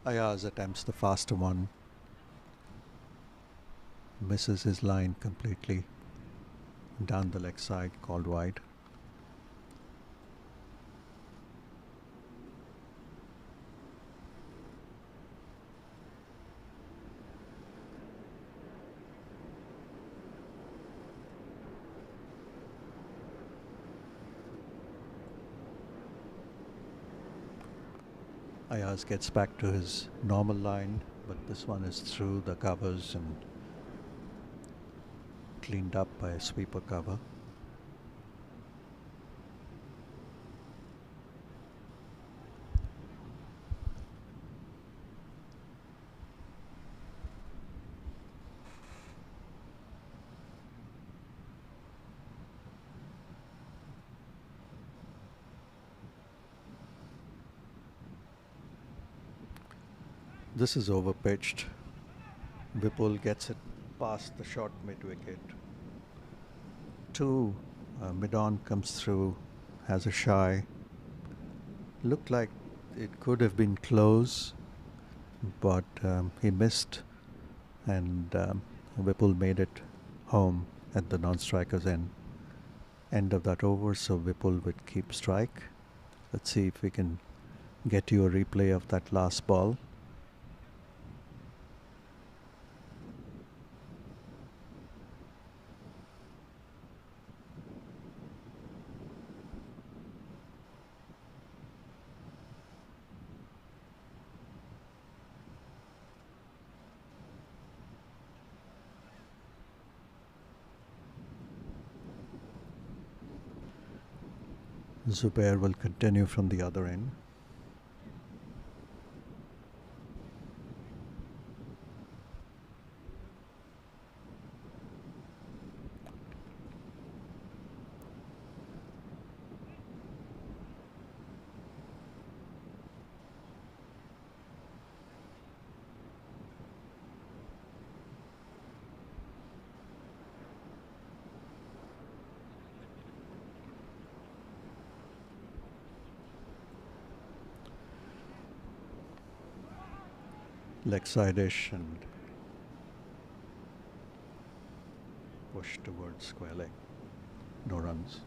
Ayaz attempts the faster one. Misses his line completely. Down the leg side, called wide. Ayaz gets back to his normal line, but this one is through the covers and cleaned up by a sweeper cover. This is overpitched. Vipul gets it past the short mid wicket. Two, mid-on comes through, has a shy. Looked like it could have been close, but he missed, and Vipul made it home at the non-striker's end of that over. So Vipul would keep strike. Let's see if we can get you a replay of that last ball. Zubair will continue from the other end. Leg side-ish and push towards square leg. No runs.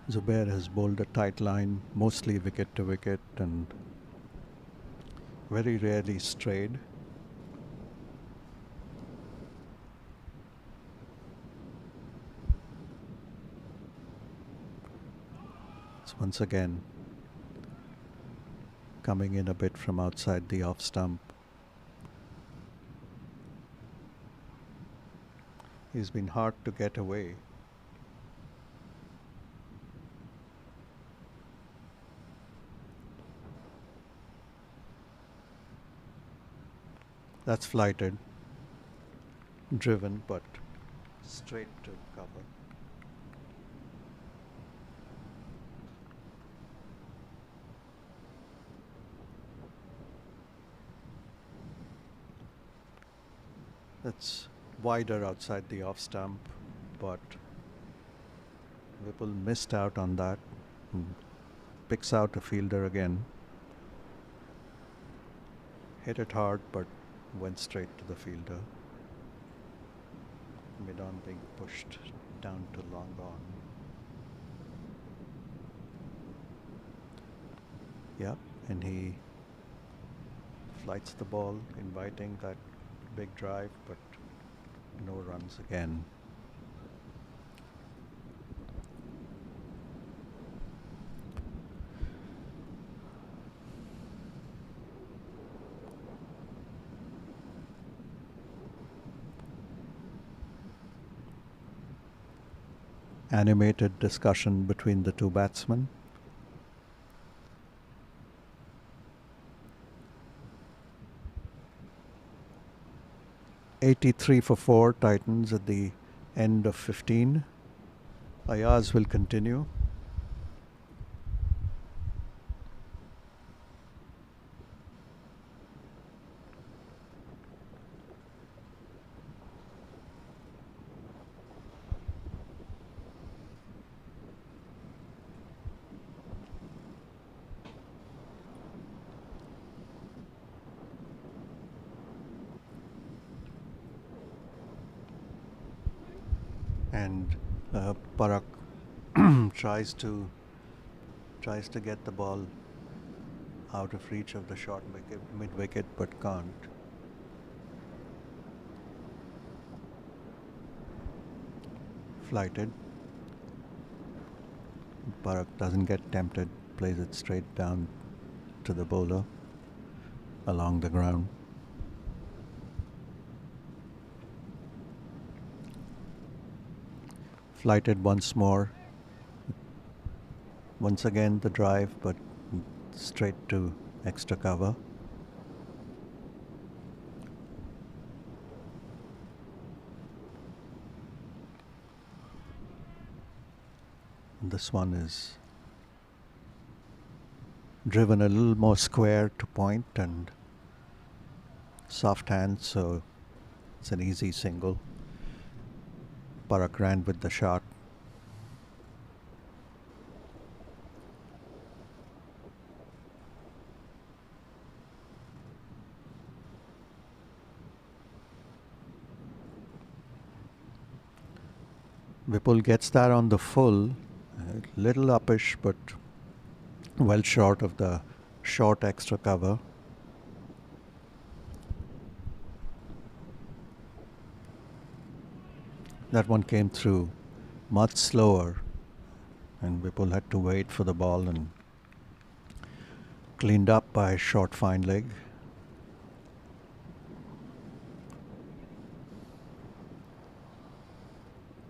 Zubair has bowled a tight line, mostly wicket to wicket, and very rarely strayed. It's once again coming in a bit from outside the off stump. He's been hard to get away. That's flighted, driven, but straight to cover. That's wider outside the off stump, but Vipul missed out on that. Picks out a fielder again. Hit it hard, but went straight to the fielder. Mid-on being pushed down to long on. Yep, and he flights the ball, inviting that big drive, but no runs again. Animated discussion between the two batsmen. .83 for 4 Titans at the end of 15. Ayaz will continue. And Parak tries to get the ball out of reach of the short wicket, mid wicket, but can't. Flighted. Barak doesn't get tempted, plays it straight down to the bowler along the ground. Flighted once more. Once again the drive, but straight to extra cover. This one is driven a little more square to point and soft hand, so it's an easy single. Barak ran with the shot. Vipul gets that on the full, a little uppish, but well short of the short extra cover. That one came through much slower, and Vipul had to wait for the ball and cleaned up by a short fine leg.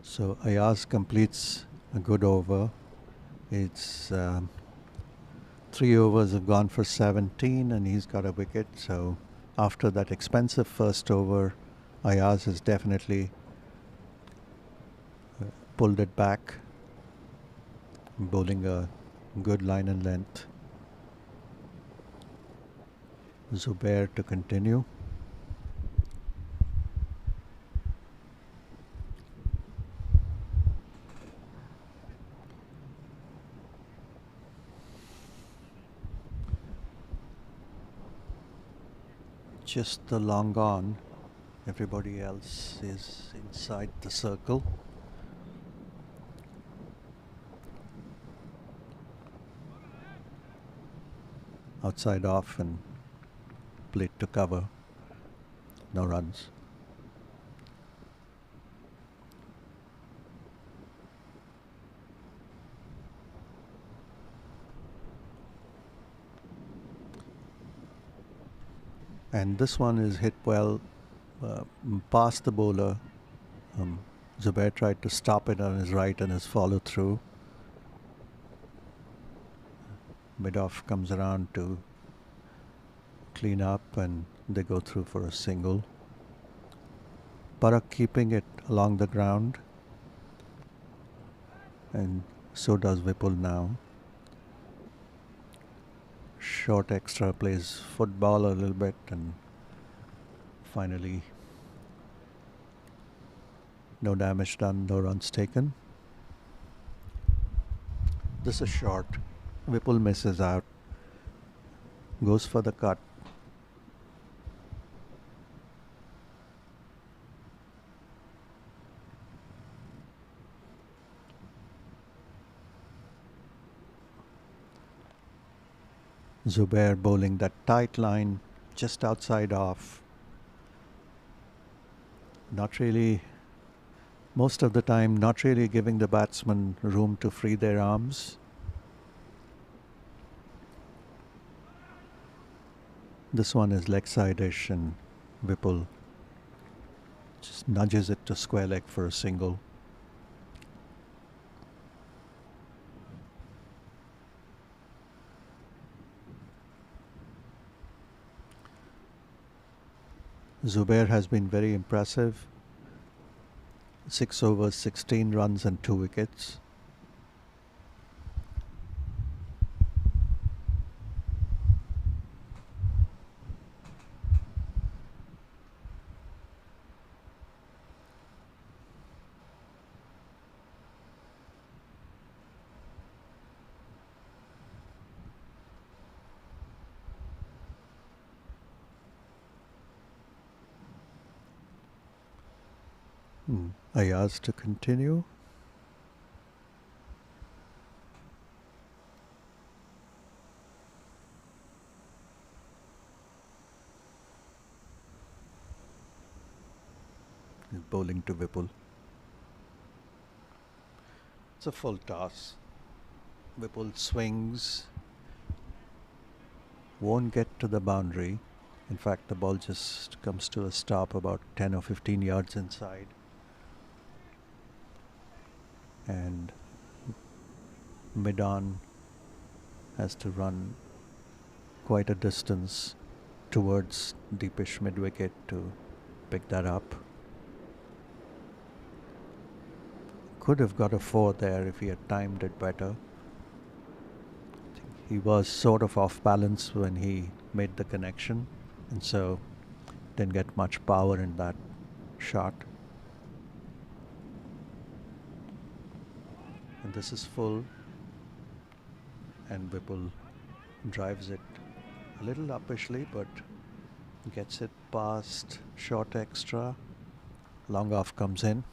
So Ayaz completes a good over. It's 3 overs have gone for 17 and he's got a wicket. So after that expensive first over, Ayaz has definitely pulled it back, bowling a good line and length. Zubair to continue. Just the long on. Everybody else is inside the circle. Outside off and played to cover. No runs. And this one is hit well past the bowler. Zubair tried to stop it on his right and his follow through. Mid-off comes around to clean up and they go through for a single. Barak keeping it along the ground, and so does Vipul now. Short extra, plays football a little bit, and finally no damage done, no runs taken. This is short. Vipul misses out, goes for the cut. Zubair bowling that tight line just outside off. Not really, most of the time, not really giving the batsman room to free their arms. This one is leg side-ish and Vipul just nudges it to square leg for a single. Zubair has been very impressive. 6 overs, 16 runs and 2 wickets. Ayaz to continue. He's bowling to Vipul. It's a full toss. Whipple swings, won't get to the boundary. In fact, the ball just comes to a stop about 10 or 15 yards inside. And mid-on has to run quite a distance towards deepish mid-wicket to pick that up. Could have got a 4 there if he had timed it better. He was sort of off balance when he made the connection, and so didn't get much power in that shot. And this is full, and Whipple drives it a little uppishly, but gets it past short extra. Long off comes in.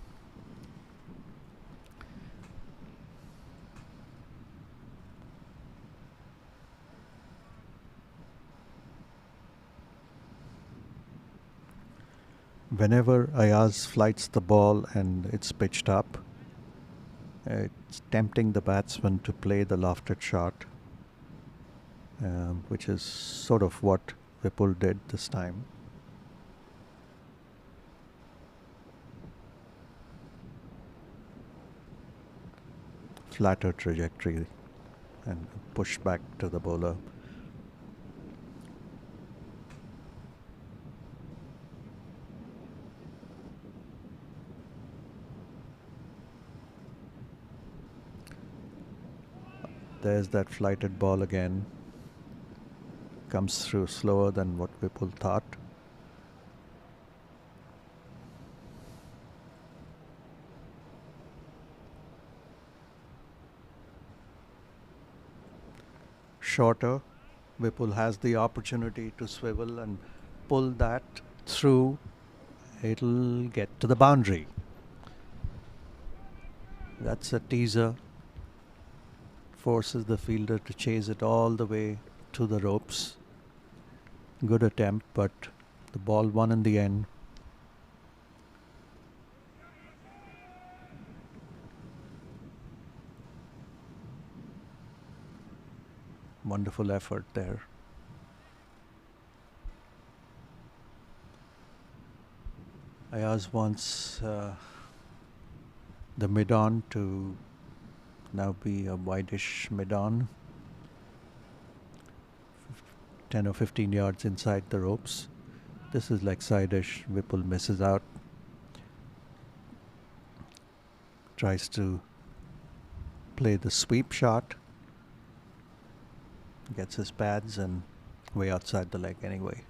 Whenever Ayaz flights the ball and it's pitched up, it's tempting the batsman to play the lofted shot, which is sort of what Whipple did this time. Flatter trajectory and push back to the bowler. There's that flighted ball again. Comes through slower than what Whipple thought. Shorter. Whipple has the opportunity to swivel and pull that through. It'll get to the boundary. That's a teaser. Forces the fielder to chase it all the way to the ropes. Good attempt, but the ball won in the end. Wonderful effort there. Ayaz wants the mid-on to now be a wideish mid-on, 10 or 15 yards inside the ropes. This is like side-ish. Whipple misses out. Tries to play the sweep shot. Gets his pads and way outside the leg anyway.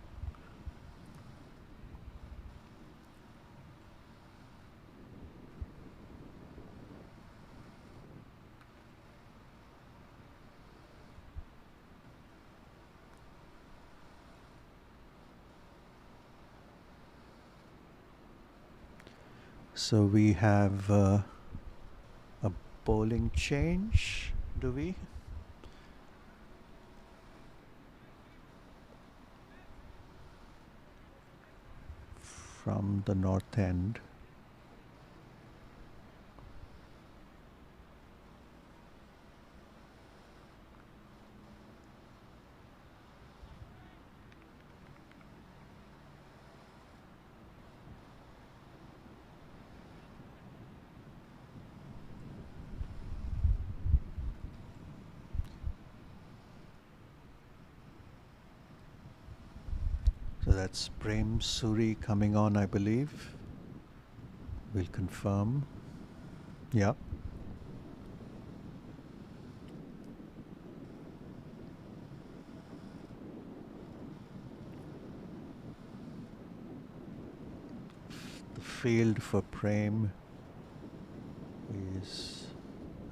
So we have a bowling change, do we? From the north end. So that's Prem Suri coming on, I believe. We'll confirm. Yeah. The field for Prem is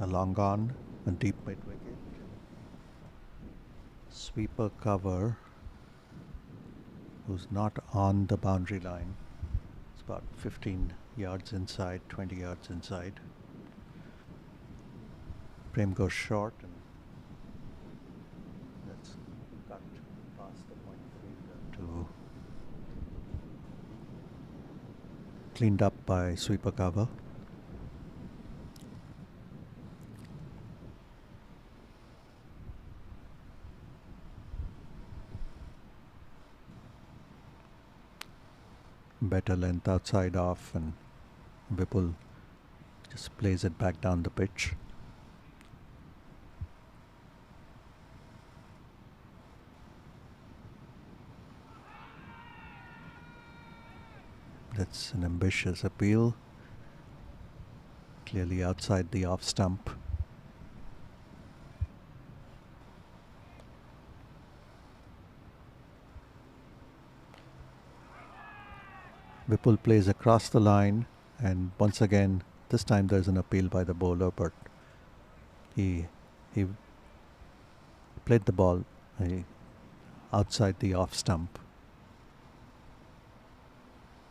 a long on, a deep mid wicket. Sweeper cover, who's not on the boundary line. It's about 15 yards inside, 20 yards inside. Prem goes short, and that's cut past the point fielder to cleaned up by sweeper cover. better length outside off, and Vipul just plays it back down the pitch. That's an ambitious appeal. Clearly outside the off stump. Vipul plays across the line, and once again, this time there's an appeal by the bowler, but he played the ball outside the off stump.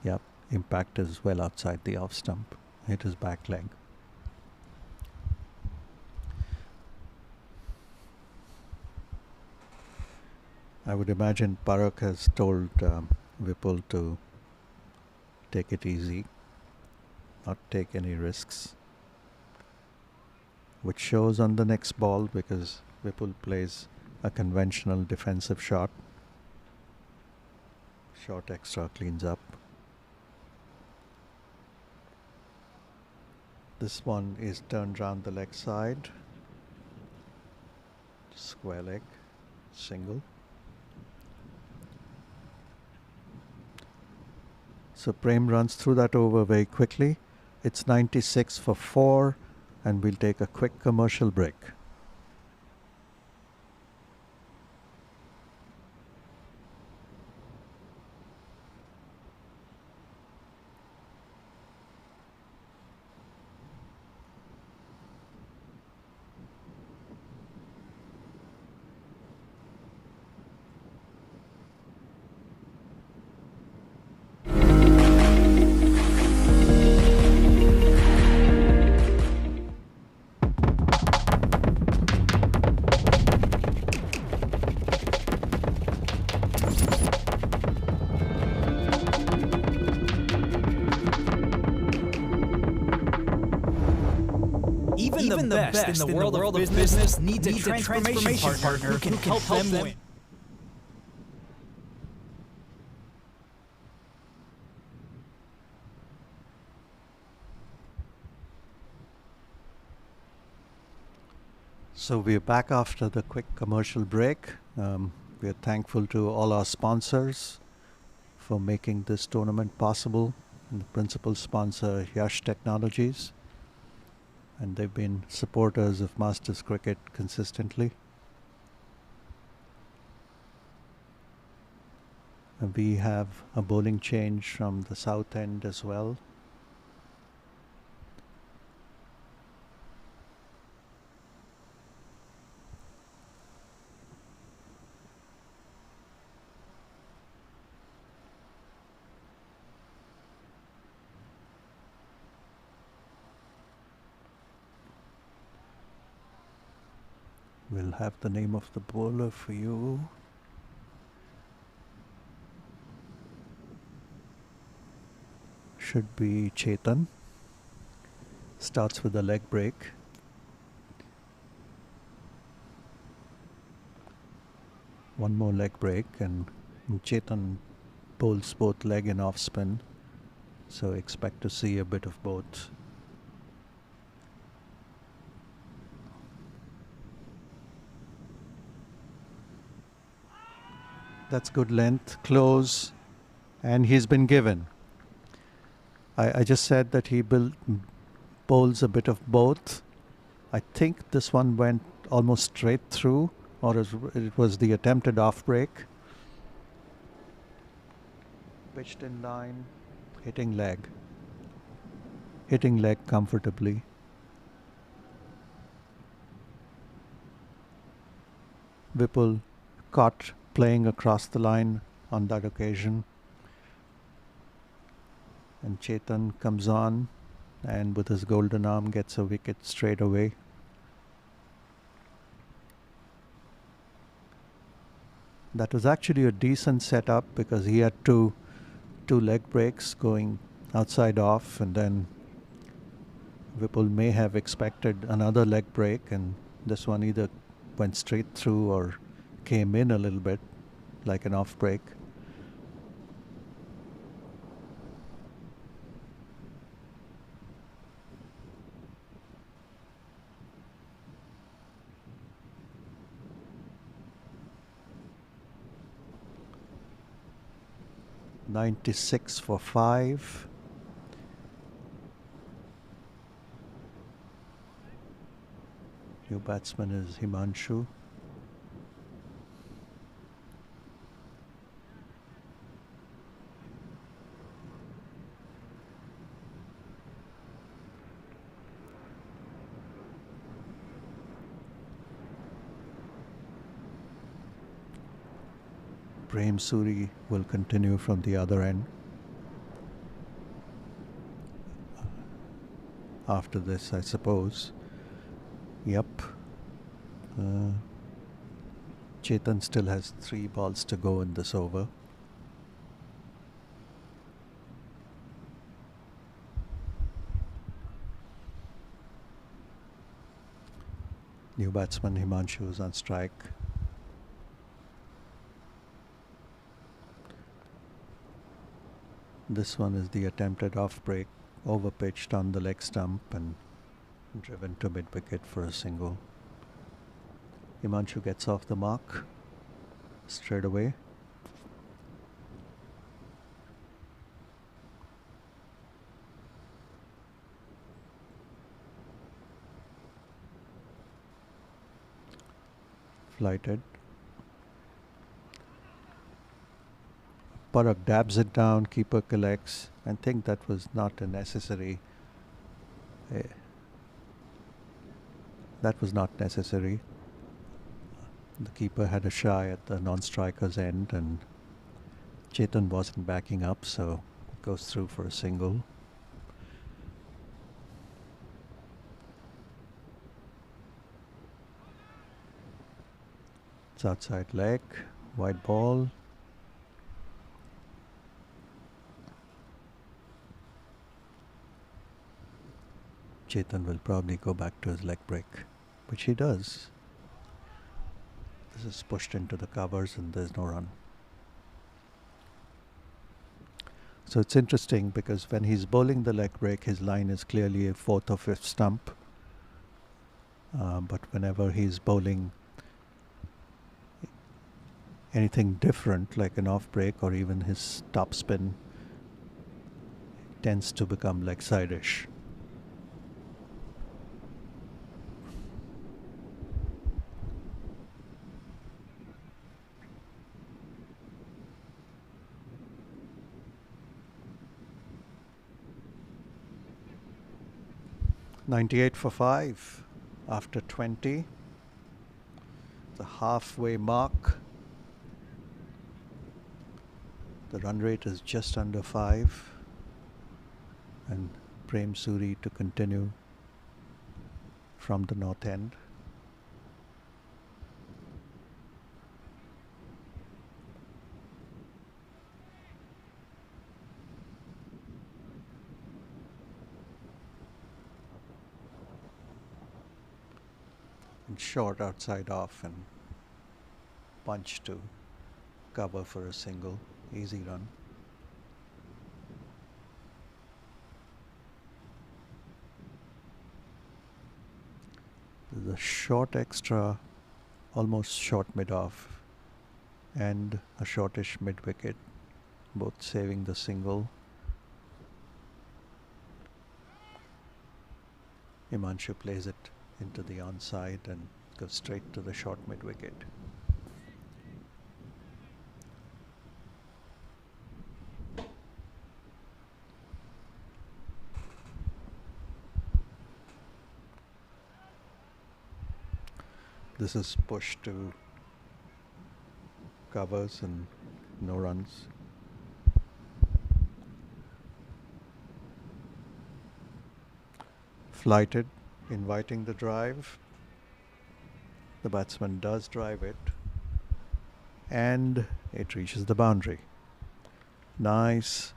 Yep, impact is well outside the off stump. Hit his back leg. I would imagine Parak has told Vipul to take it easy, not take any risks, which shows on the next ball because Vipul plays a conventional defensive shot. Short extra cleans up. This one is turned round the leg side. Square leg, single. So Prem runs through that over very quickly. It's 96 for 4, and we'll take a quick commercial break. Even the best in the world of business needs a transformation partner who can help them win. So we're back after the quick commercial break. We are thankful to all our sponsors for making this tournament possible. And the principal sponsor, Yash Technologies. And they've been supporters of Masters Cricket consistently. And we have a bowling change from the south end as well. We'll have the name of the bowler for you. Should be Chetan. Starts with a leg break. One more leg break, and Chetan bowls both leg and off spin. So expect to see a bit of both. That's good length, close, and he's been given. I just said that he bowls a bit of both. I think this one went almost straight through, or it was the attempted off break. Pitched in line, hitting leg comfortably. Vipul caught playing across the line on that occasion, and Chetan comes on and with his golden arm gets a wicket straight away. That was actually a decent setup because he had two leg breaks going outside off, and then Vipul may have expected another leg break, and this one either went straight through or came in a little bit like an off break. 96 for 5. New batsman is Himanshu. Prem Suri will continue from the other end. After this, I suppose. Yep. Chetan still has 3 balls to go in this over. New batsman Himanshu is on strike. This one is the attempted off break, over pitched on the leg stump and driven to mid wicket for a single. Himanshu gets off the mark straight away. Flighted. Parak dabs it down, keeper collects. I think that was not a necessary. That was not necessary. The keeper had a shy at the non-striker's end and Chetan wasn't backing up, so goes through for a single. It's outside leg, wide ball. Chetan will probably go back to his leg break, which he does. This is pushed into the covers and there's no run. So it's interesting because when he's bowling the leg break, his line is clearly a 4th or 5th stump. But whenever he's bowling anything different, like an off break or even his top spin, tends to become leg side-ish. .98 for 5 after 20. The halfway mark. The run rate is just under 5. And Prem Suri to continue from the north end. And short outside off and punch to cover for a single. Easy run. There's a short extra, almost short mid off, and a shortish mid wicket, both saving the single. Himanshu plays it into the onside and goes straight to the short mid wicket. This is pushed to covers and no runs. Flighted, inviting the drive. The batsman does drive it and it reaches the boundary. Nice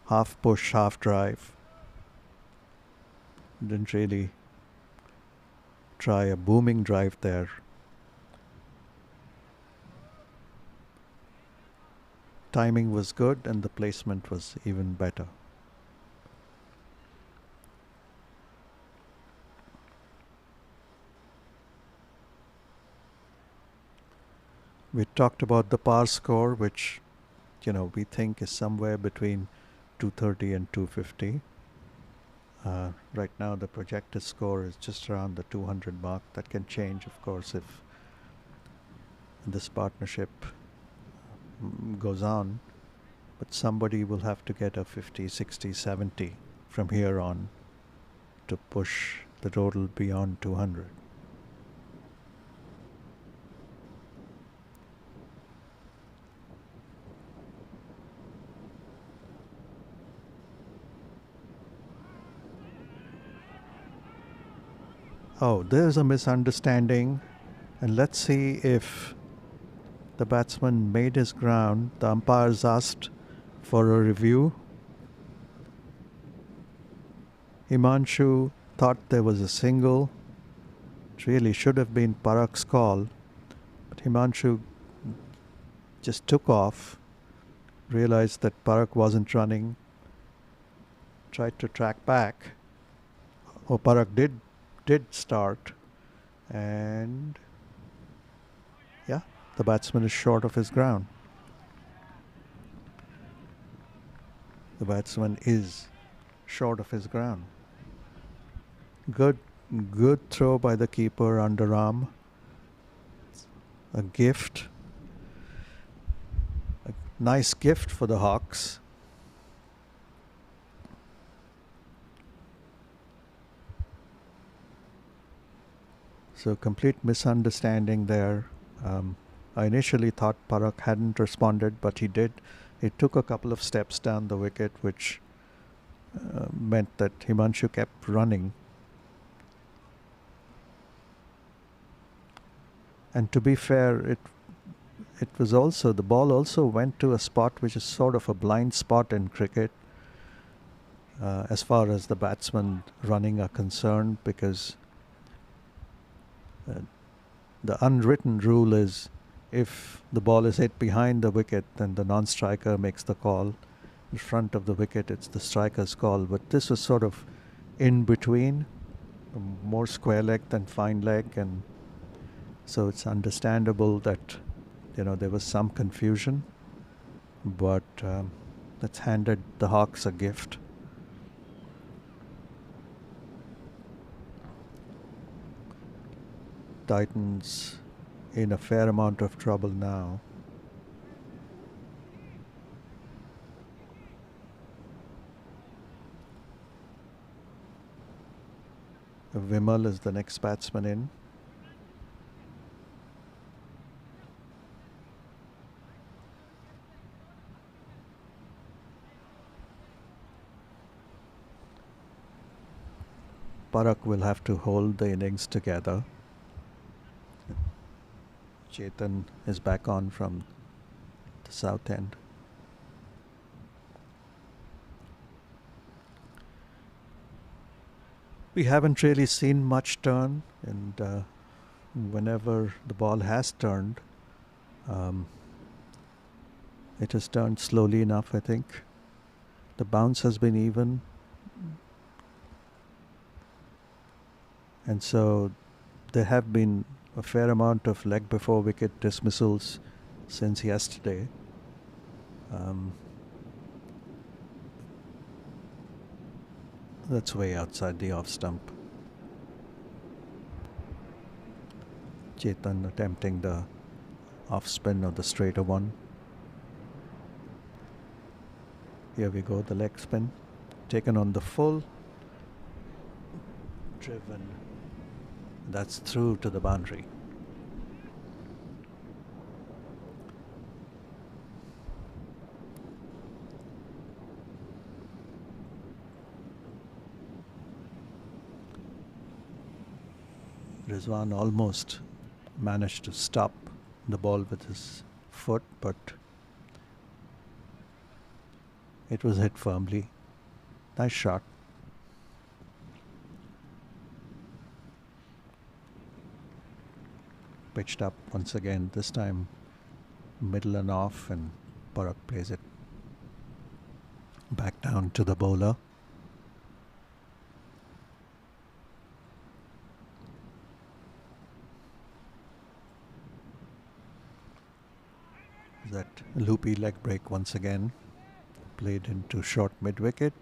half push, half drive. Didn't really try a booming drive there. Timing was good and the placement was even better. We talked about the par score, which we think is somewhere between 230 and 250. Right now, the projected score is just around the 200 mark. That can change, of course, if this partnership goes on. But somebody will have to get a 50, 60, 70 from here on to push the total beyond 200. Oh, there's a misunderstanding. And let's see if the batsman made his ground. The umpires asked for a review. Himanshu thought there was a single. It really should have been Parak's call. But Himanshu just took off, realized that Parak wasn't running, tried to track back. Oh, Parak did start. And yeah, the batsman is short of his ground. The batsman is short of his ground. Good throw by the keeper, underarm. A gift. A nice gift for the Hawks. So complete misunderstanding there. I initially thought Parak hadn't responded, but he did. He took a couple of steps down the wicket, which meant that Himanshu kept running. And to be fair, it was also, the ball also went to a spot which is sort of a blind spot in cricket as far as the batsmen running are concerned, because the unwritten rule is if the ball is hit behind the wicket, then the non-striker makes the call. In front of the wicket, it's the striker's call. But this was sort of in between, more square leg than fine leg, and so it's understandable that there was some confusion. But that's handed the Hawks a gift. Titans in a fair amount of trouble now. Vimal is the next batsman in. Parak will have to hold the innings together. Chetan is back on from the south end. We haven't really seen much turn, and whenever the ball has turned, it has turned slowly enough, I think. The bounce has been even. And so there have been a fair amount of leg before wicket dismissals since yesterday. That's way outside the off stump. Chetan attempting the off spin of the straighter one. Here we go, the leg spin. Taken on the full. Driven. That's through to the boundary. Rizwan almost managed to stop the ball with his foot, but it was hit firmly. Nice shot. Pitched up once again, this time middle and off, and Parak plays it back down to the bowler. That loopy leg break once again. Played into short mid-wicket.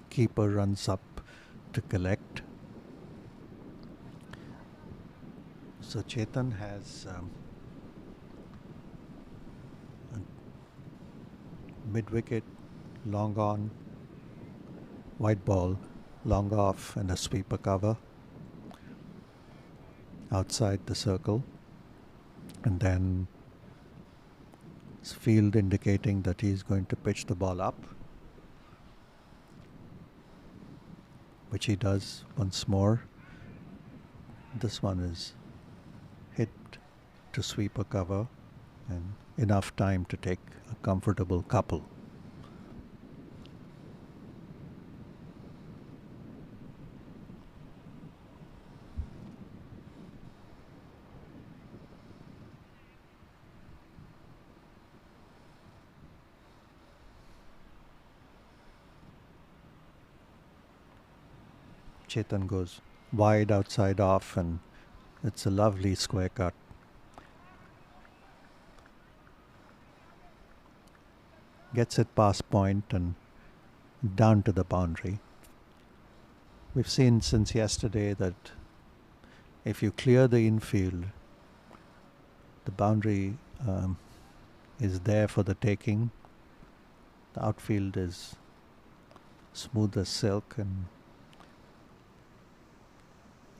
Keeper runs up to collect. So Chetan has a mid-wicket, long on, white ball, long off, and a sweeper cover outside the circle. And then field indicating that he's going to pitch the ball up, which he does once more. This one is hit to sweeper cover and enough time to take a comfortable couple. Chetan goes wide outside off, and it's a lovely square cut. Gets it past point and down to the boundary. We've seen since yesterday that if you clear the infield, the boundary is there for the taking. The outfield is smooth as silk, and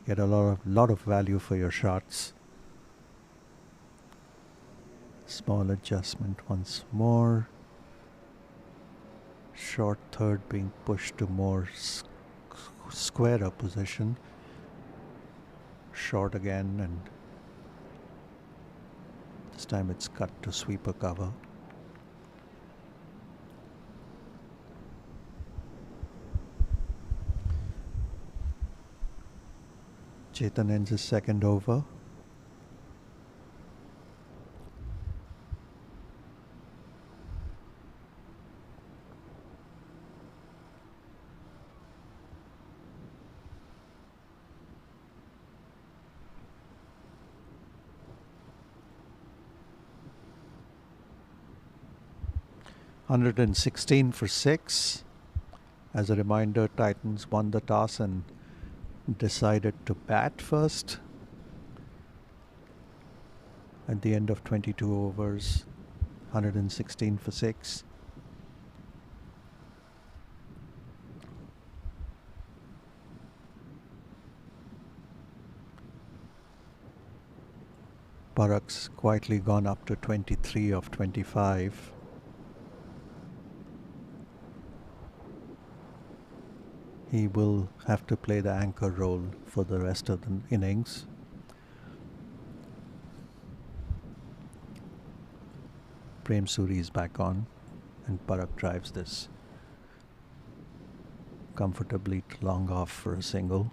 get a lot of value for your shots. Small adjustment once more. Short third being pushed to more squarer position. Short again, and this time it's cut to sweeper cover. Chetan ends his second over. $116 for 6. As a reminder, Titans won the toss and decided to bat first. At the end of 22 overs, 116 for 6. Parak's quietly gone up to 23 of 25. He will have to play the anchor role for the rest of the innings. Prem Suri is back on, and Parak drives this comfortably long off for a single.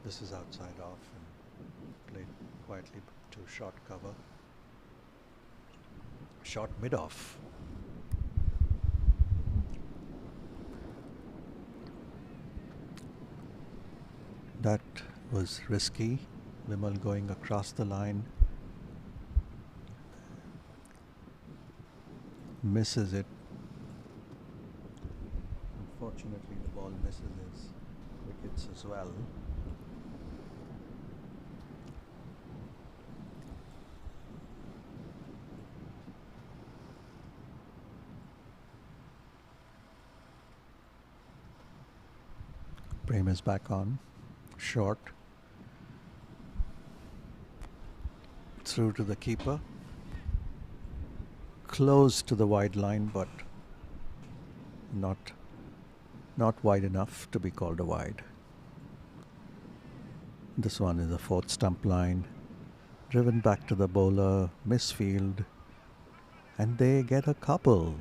This is outside off and played quietly to short cover. Short mid-off. That was risky. Vimal going across the line. Misses it. Unfortunately, the ball misses his wickets as well. Prem is back on. Short. Through to the keeper. Close to the wide line, but not wide enough to be called a wide. This one is a fourth stump line. Driven back to the bowler, misfield, and they get a couple.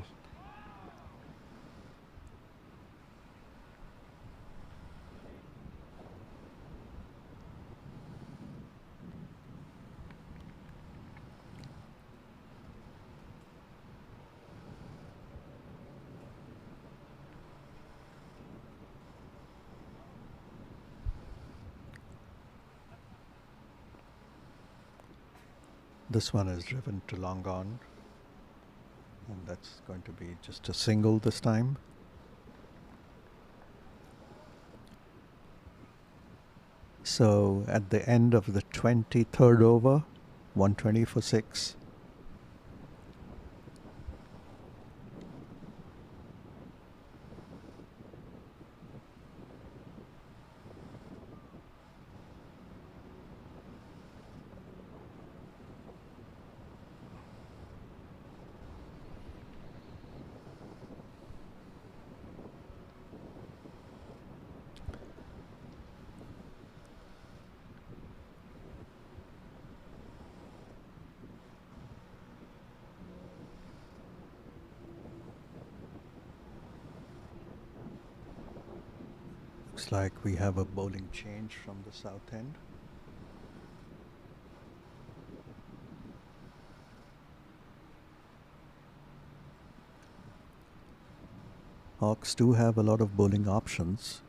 This one is driven to long on, and that's going to be just a single this time. So at the end of the 23rd over, 120 for 6. Looks like we have a bowling change from the south end. Hawks do have a lot of bowling options.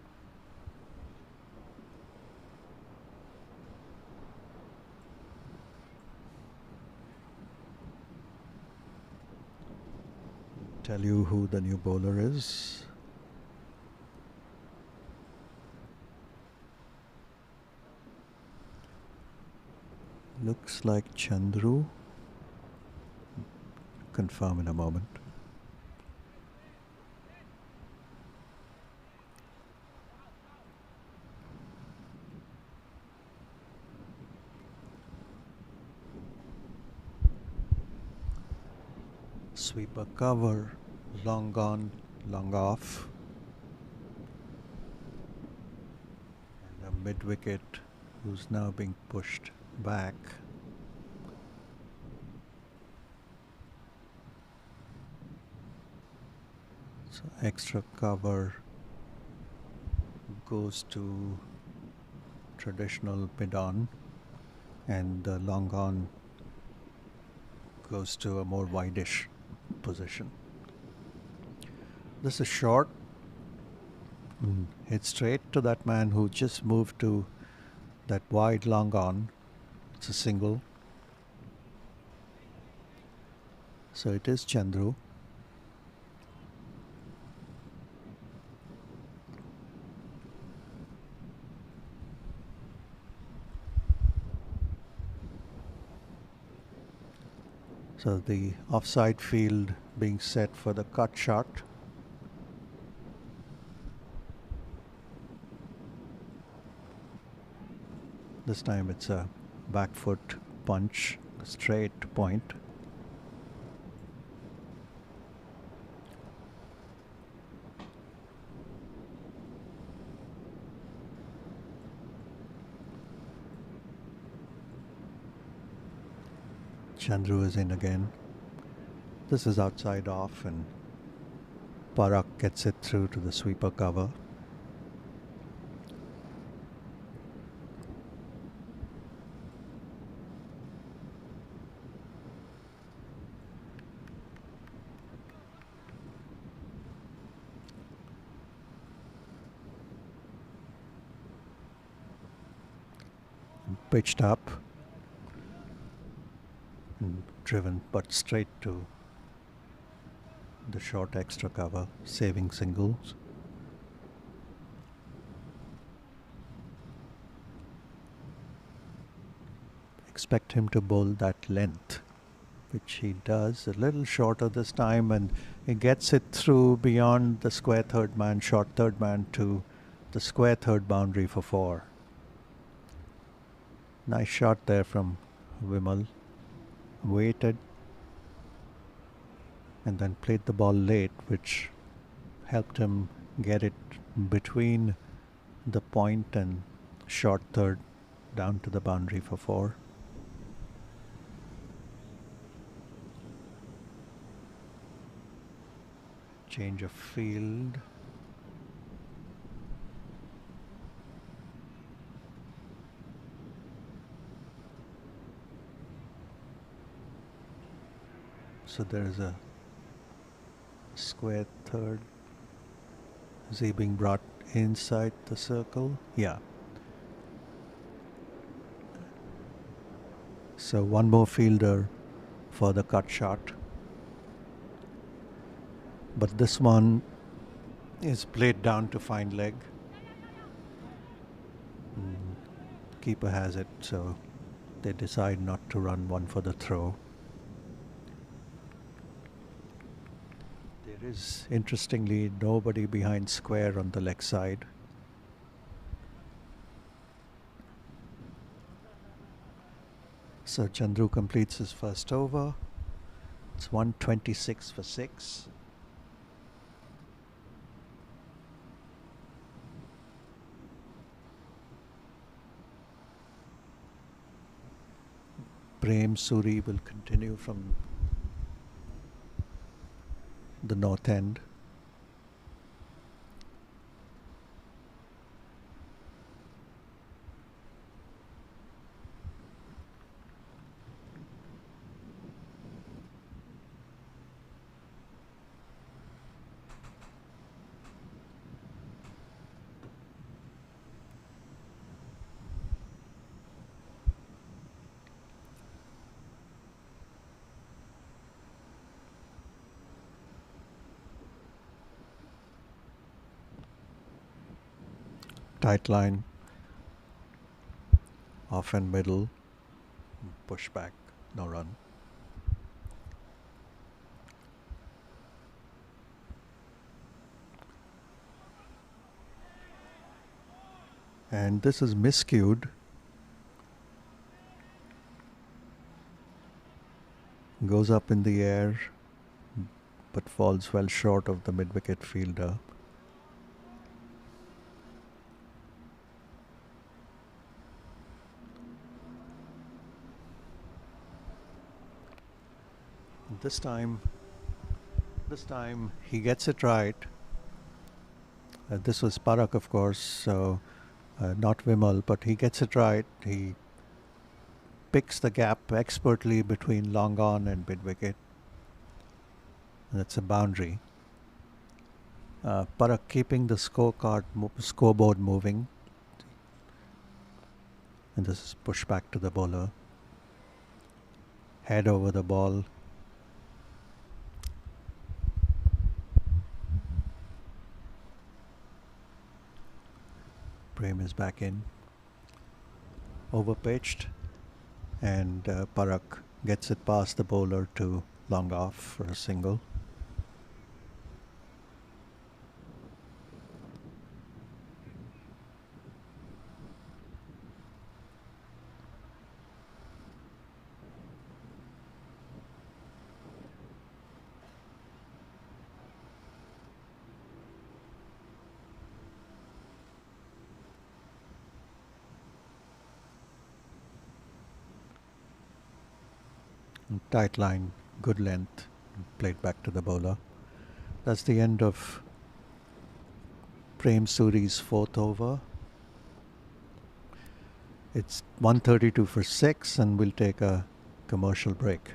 Tell you who the new bowler is. Looks like Chandru. Confirm in a moment. Sweeper cover, long on, long off. And a mid wicket who's now being pushed back. So extra cover goes to traditional mid on, and the long on goes to a more wideish position. This is short. Hit straight to that man who just moved to that wide long on. It's a single. So it is Chandru. So the offside field being set for the cut shot. This time it's a back foot punch, straight point. Chandru is in again. This is outside off, and Parak gets it through to the sweeper cover. Pitched up and driven but straight to the short extra cover, saving singles. Expect him to bowl that length, which he does, a little shorter this time, and he gets it through beyond the square third man, short third man, to the square third boundary for 4. Nice shot there from Vimal. Waited and then played the ball late, which helped him get it between the point and short third down to the boundary for 4. Change of field. So there is a square third. Is he being brought inside the circle? Yeah. So one more fielder for the cut shot. But this one is played down to find leg. Keeper has it, so they decide not to run one for the throw. There is, interestingly, nobody behind square on the leg side. So Chandru completes his first over. It's 126 for 6. Prem Suri will continue from the north end. Tight line, off and middle, push back, no run. And this is miscued. Goes up in the air, but falls well short of the mid-wicket fielder. This time he gets it right. This was Parak, of course, so not Vimal, but he gets it right. He picks the gap expertly between long on and mid wicket. That's a boundary. Parak keeping the scoreboard moving. And this is push back to the bowler. Head over the ball. Prem is back in. Over pitched. And Parak gets it past the bowler to long off for a single. Tight line, good length, played back to the bowler. That's the end of Prem Suri's fourth over. It's 132 for 6 and we'll take a commercial break.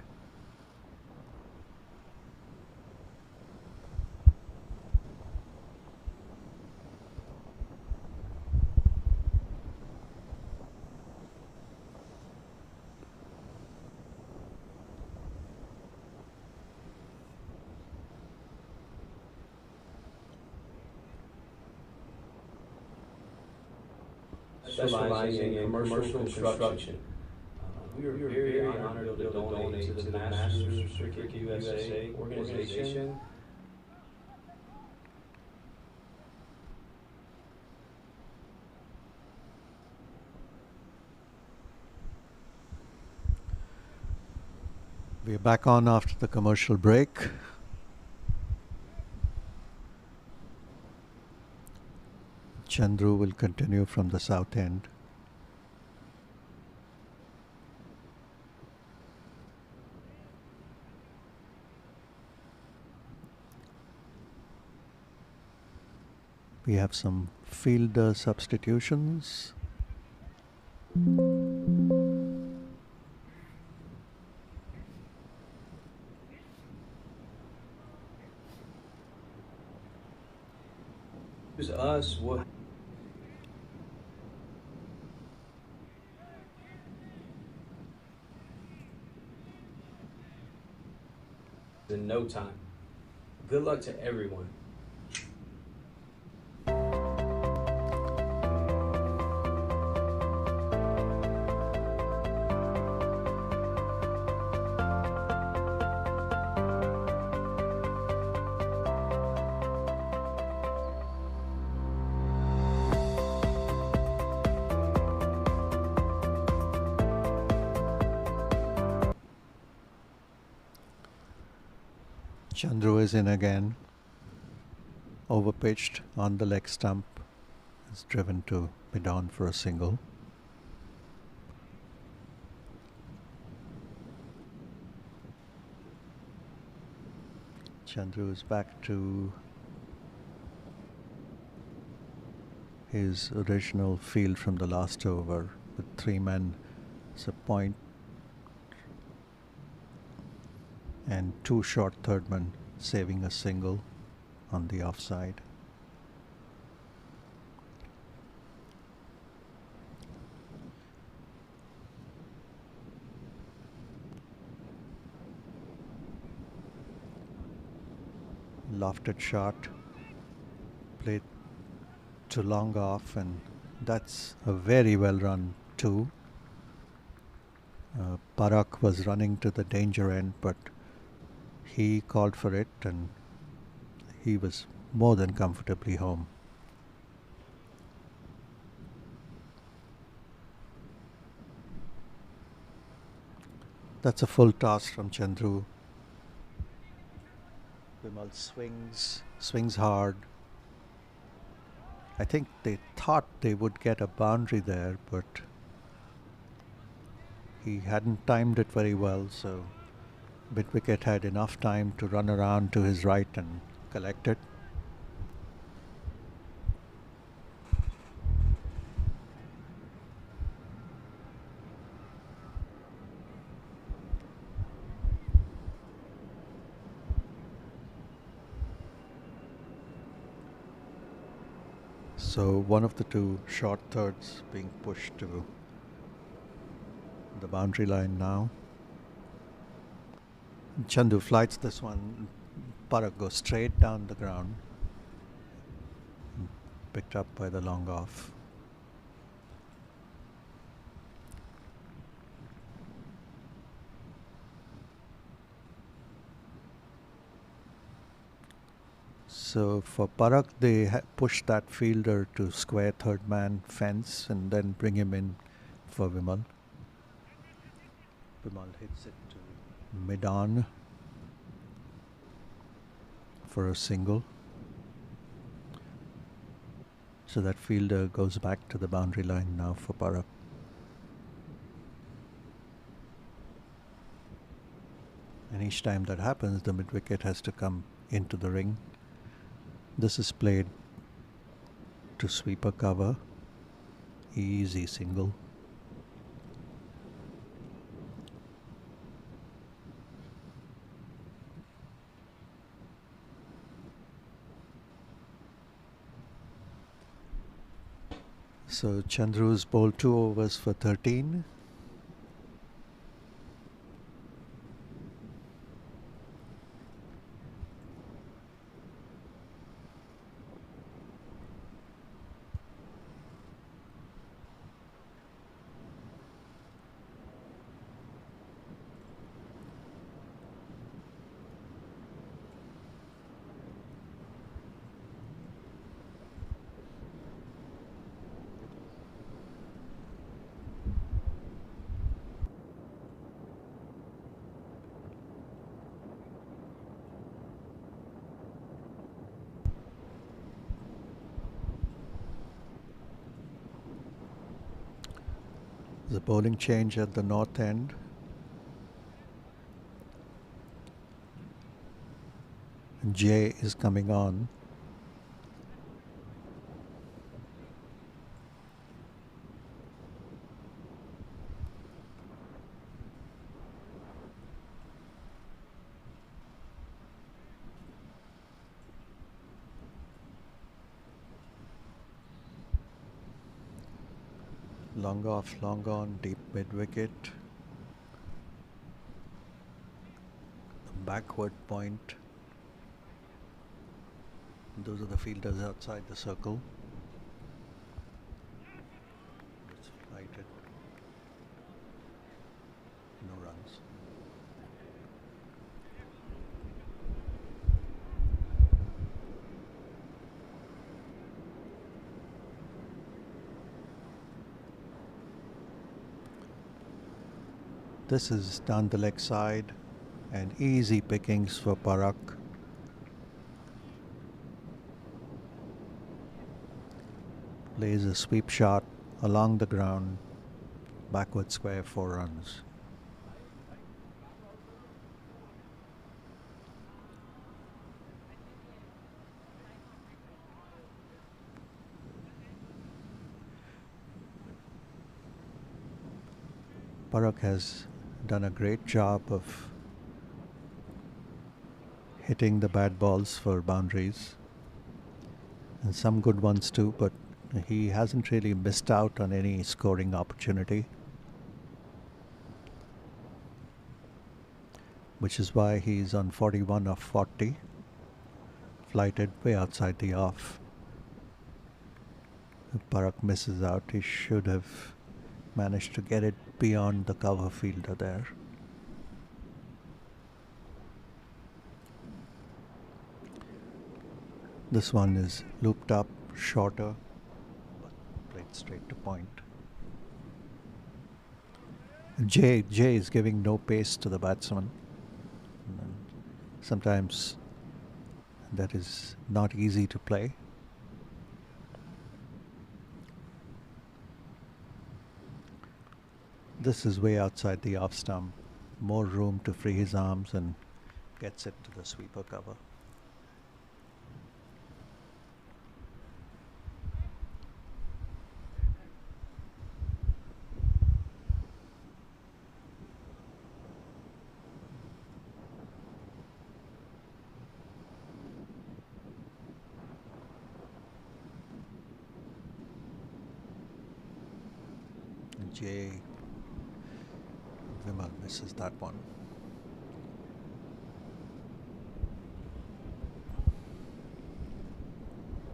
Specializing in commercial construction. We are very honored to be able to donate to the Masters Cricket USA organization. We're back on after the commercial break. Chandru will continue from the south end. We have some fielder substitutions. Us what no time. Good luck to everyone. Chandru is in again. Overpitched on the leg stump. Is driven to mid-on for a single. Chandru is back to his original field from the last over with 3 men. It's a point and 2 short third men saving a single on the offside. Lofted shot, played to long off, and that's a very well run 2. Parak was running to the danger end, but he called for it and he was more than comfortably home. That's a full toss from Chandru. Vimal swings hard. I think they thought they would get a boundary there, but he hadn't timed it very well, so mid-wicket had enough time to run around to his right and collect it. So one of the 2 short thirds being pushed to the boundary line now. Chandu flights this one. Parak goes straight down the ground. Picked up by the long off. So for Parak, they push that fielder to square third man fence and then bring him in for Vimal. Vimal hits it to mid-on for a single. So that fielder goes back to the boundary line now for Parak. And each time that happens, the mid-wicket has to come into the ring. This is played to sweep a cover. Easy single. So Chandru's bowled 2 overs for 13. The bowling change at the north end. Jay is coming on. Long off, long on, deep mid wicket. backward point. Those are the fielders outside the circle. It's flighted. No runs. This is down the leg side and easy pickings for Parak. Plays a sweep shot along the ground, backward square, 4 runs. Parak has done a great job of hitting the bad balls for boundaries, and some good ones too, but he hasn't really missed out on any scoring opportunity, which is why he's on 41 of 40, flighted way outside the off. If Parak misses out, he should have managed to get it beyond the cover fielder there. This one is looped up, shorter, but played straight to point. Jay is giving no pace to the batsman. And sometimes that is not easy to play. This is way outside the off stump. More room to free his arms, and gets it to the sweeper cover. Jay Vimal misses that one.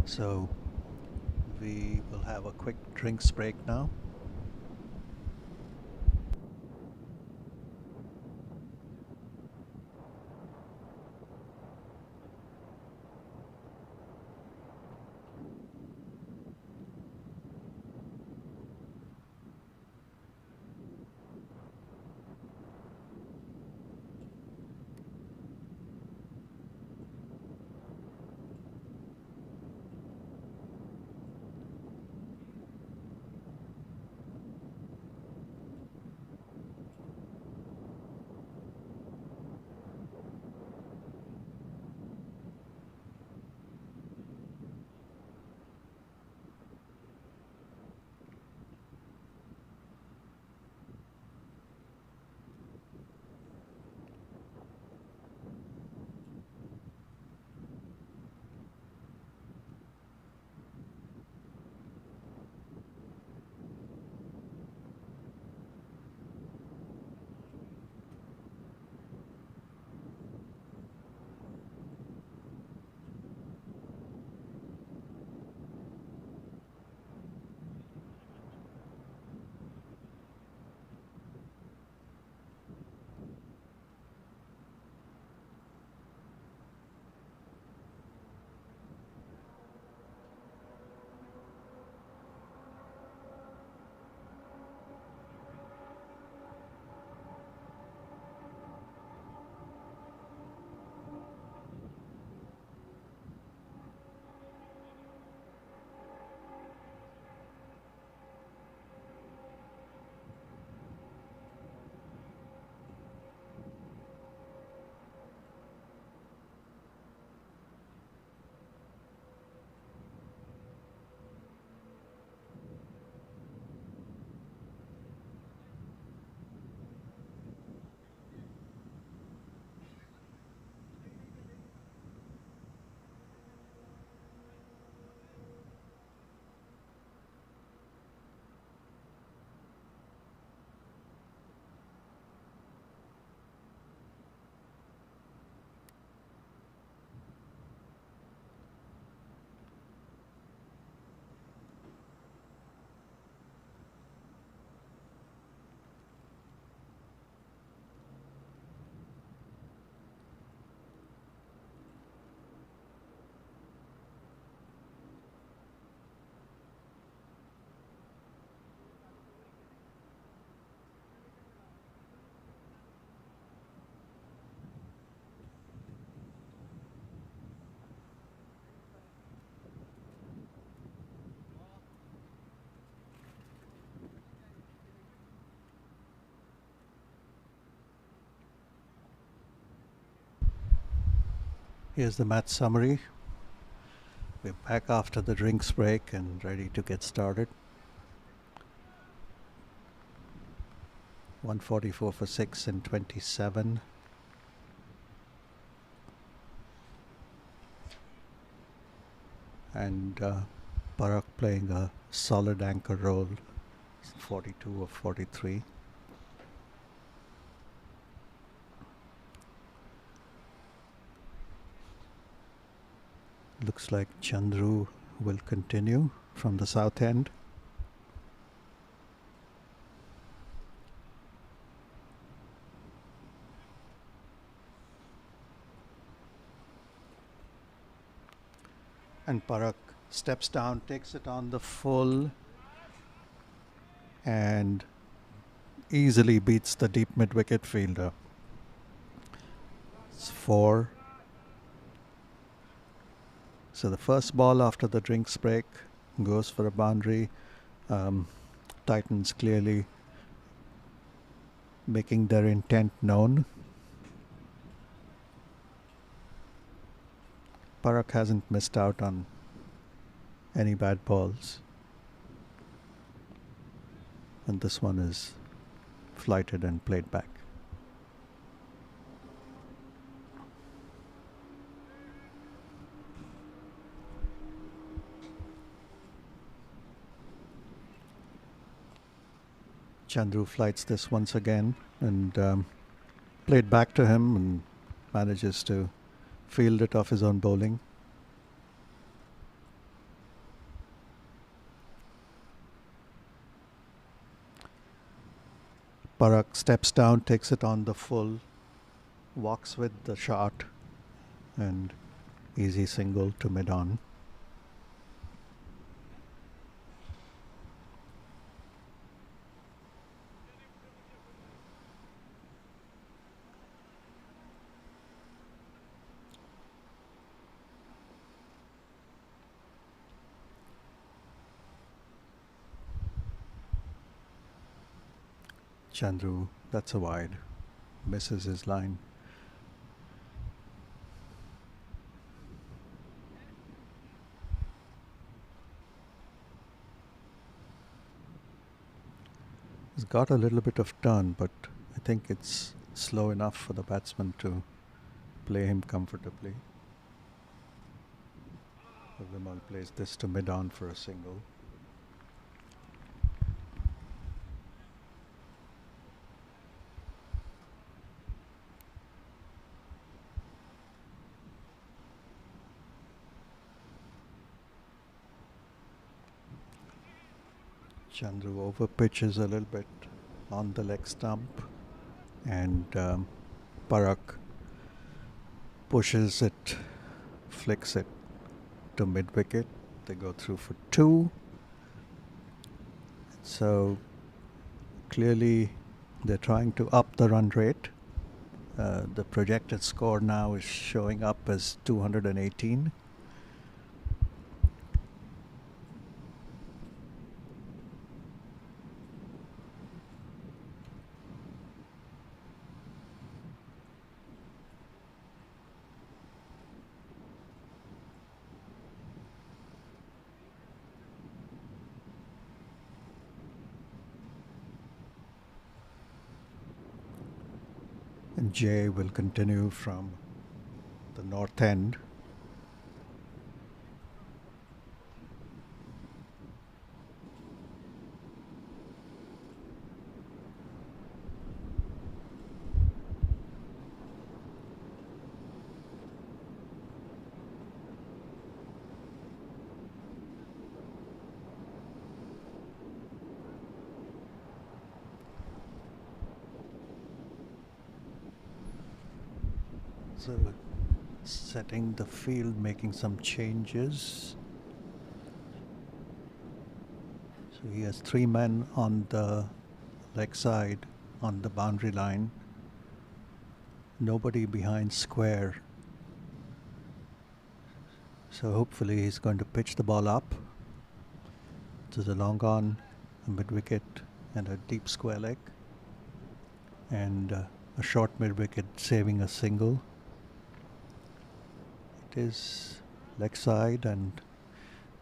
So we will have a quick drinks break now. Here's the match summary. We're back after the drinks break and ready to get started. 144 for 6 and 27. And Parak playing a solid anchor role, 42 of 43. Looks like Chandru will continue from the south end. And Parak steps down, takes it on the full, and easily beats the deep mid-wicket fielder. It's 4. So the first ball after the drinks break goes for a boundary. Titans clearly making their intent known. Parak hasn't missed out on any bad balls. And this one is flighted and played back. Chandru flights this once again and played back to him and manages to field it off his own bowling. Parak steps down, takes it on the full, walks with the shot, and easy single to mid-on. Chandru, that's a wide, misses his line. He's got a little bit of turn, but I think it's slow enough for the batsman to play him comfortably. Vimal plays this to mid-on for a single. Chandru over pitches a little bit on the leg stump, and Parak pushes it, flicks it to mid wicket. They go through for 2. So clearly they're trying to up the run rate. The projected score now is showing up as 218. And Jay will continue from the north end. So setting the field, making some changes. So he has 3 men on the leg side on the boundary line. Nobody behind square. So hopefully he's going to pitch the ball up to the long on, a mid wicket and a deep square leg, and a short mid wicket saving a single. is leg side, and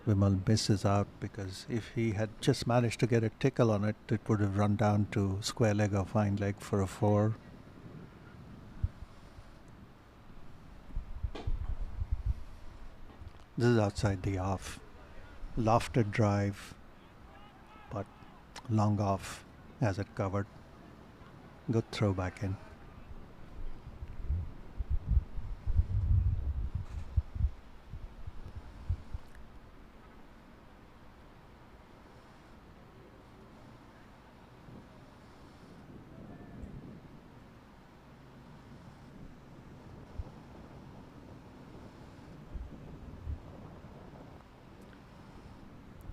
Vimal misses out because if he had just managed to get a tickle on it, it would have run down to square leg or fine leg for a 4. This is outside the off. Lofted drive, but long off as it covered. Good throw back in.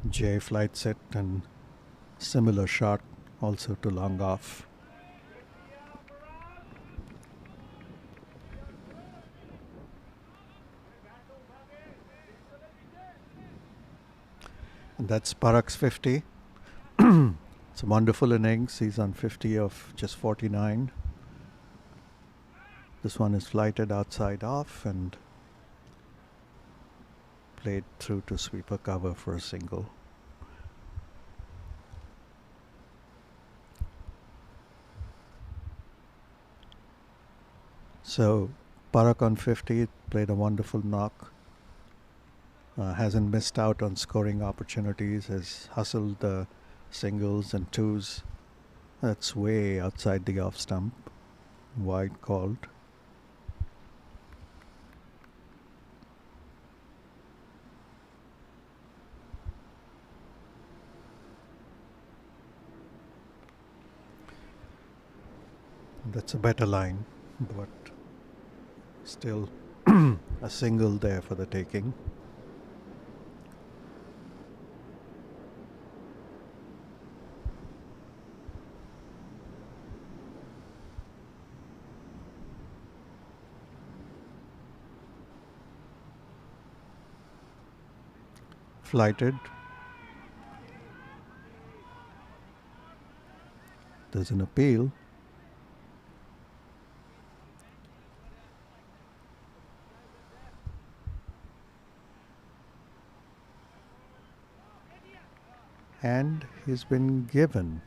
Jay flights it, and similar shot also to long off. And that's Parak's 50. It's a wonderful innings. He's on 50 of just 49. This one is flighted outside off and played through to sweeper cover for a single. So Parak on 50 played a wonderful knock. Hasn't missed out on scoring opportunities. Has hustled the singles and twos. That's way outside the off stump. Wide called. That's a better line, but still a single there for the taking. Flighted. There's an appeal. And he's been given.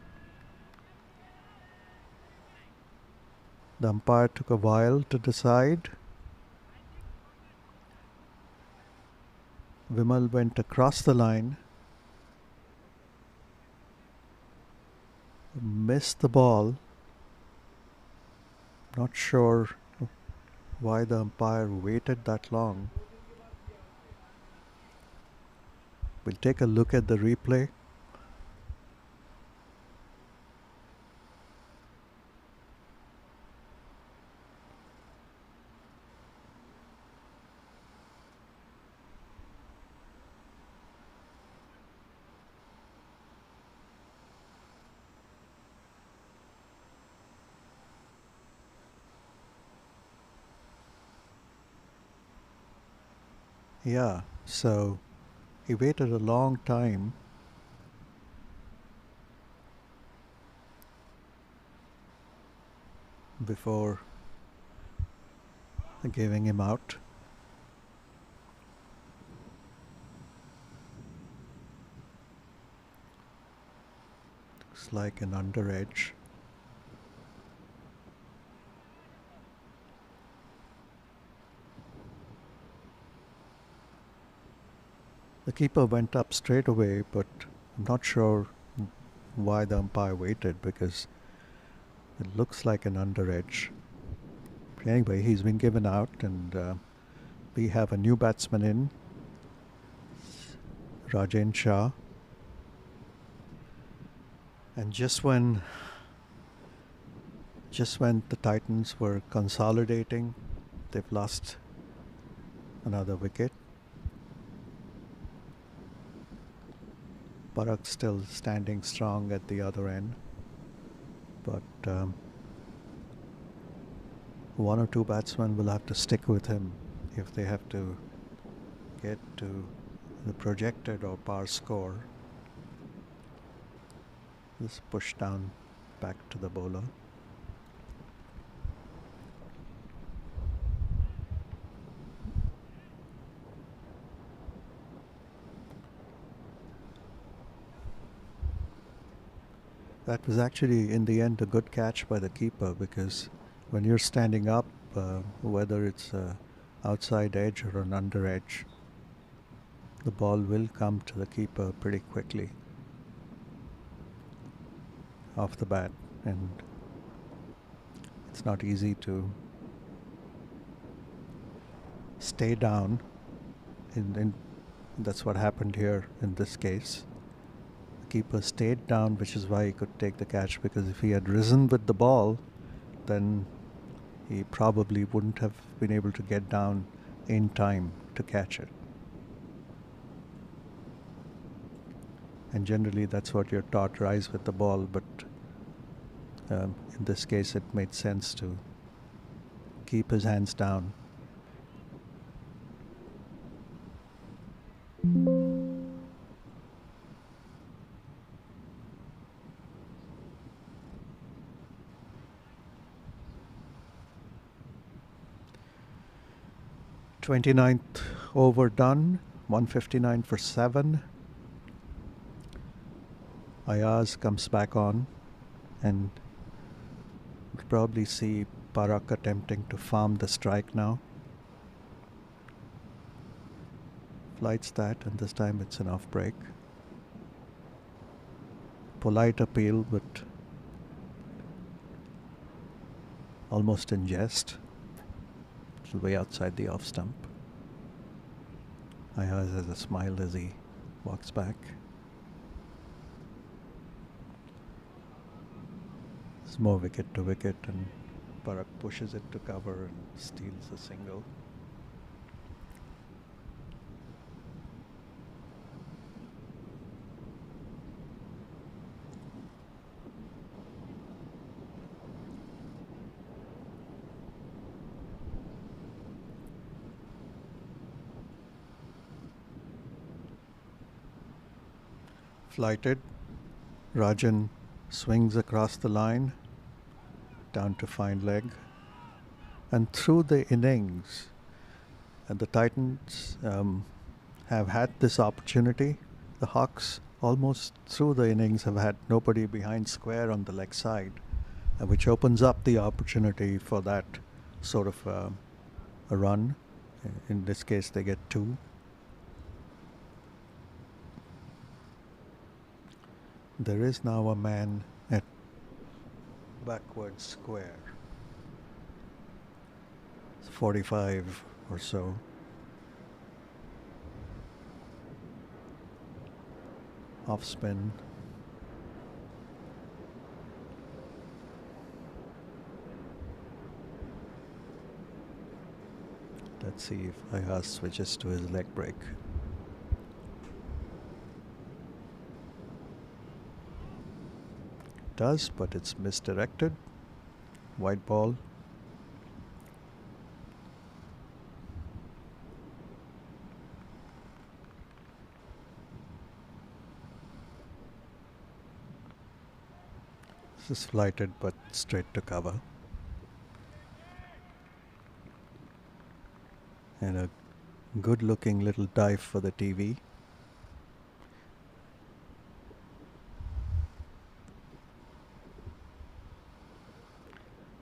The umpire took a while to decide. Vimal went across the line, missed the ball. Not sure why the umpire waited that long. We'll take a look at the replay. Yeah, so he waited a long time. Before giving him out. Looks like an under edge. The keeper went up straight away, but I'm not sure why the umpire waited because it looks like an under edge. Anyway, he's been given out, and we have a new batsman in, Rajen Shah. And just when the Titans were consolidating, they've lost another wicket. Parak still standing strong at the other end, but one or two batsmen will have to stick with him if they have to get to the projected or par score. This push down back to the bowler. That was actually, in the end, a good catch by the keeper, because when you're standing up, whether it's a outside edge or an under edge, the ball will come to the keeper pretty quickly off the bat, and it's not easy to stay down. That's what happened here in this case. The keeper stayed down, which is why he could take the catch, because if he had risen with the ball, then he probably wouldn't have been able to get down in time to catch it. And generally that's what you're taught, rise with the ball, but in this case it made sense to keep his hands down. Twenty-ninth over done, 159 for 7. Ayaz comes back on, and we'll probably see Parak attempting to farm the strike now. Flights that, and this time it's an off break. Polite appeal, but almost in jest. It's way outside the off stump. Ayaz has a smile as he walks back. It's more wicket to wicket, and Parak pushes it to cover and steals a single. Flighted, Rajan swings across the line, down to find leg, and through the innings, and the Titans have had this opportunity. The Hawks almost through the innings have had nobody behind square on the leg side, which opens up the opportunity for that sort of a run. In this case they get 2. There is now a man at backward square. It's 45 or so. Off spin. Let's see if Ayaz switches to his leg break. Does, but it's misdirected. White ball. This is flighted but straight to cover. And a good looking little dive for the TV.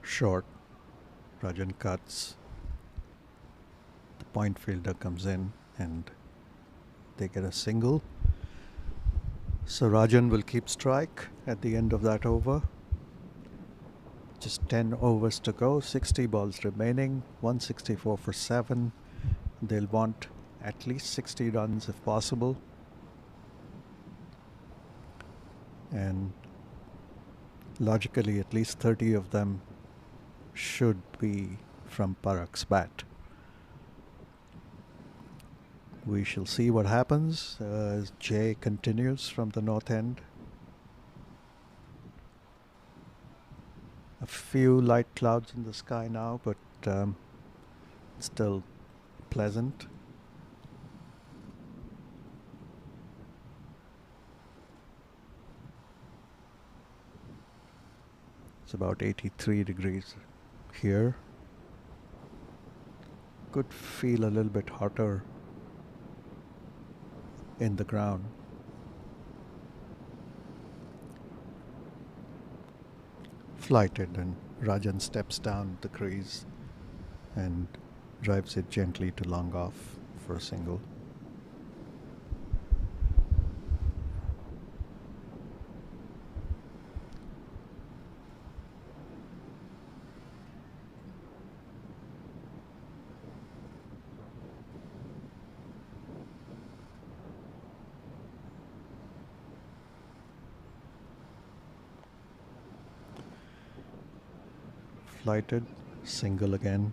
Short. Rajan cuts. The point fielder comes in and they get a single. So Rajan will keep strike at the end of that over. Just 10 overs to go, 60 balls remaining, 164 for 7. They'll want at least 60 runs if possible. And logically, at least 30 of them should be from Parak's bat. We shall see what happens as Jay continues from the north end. A few light clouds in the sky now, but still pleasant. It's about 83 degrees here. Could feel a little bit hotter in the ground. Flighted, and Rajan steps down the crease and drives it gently to long off for a single. Flighted, single again.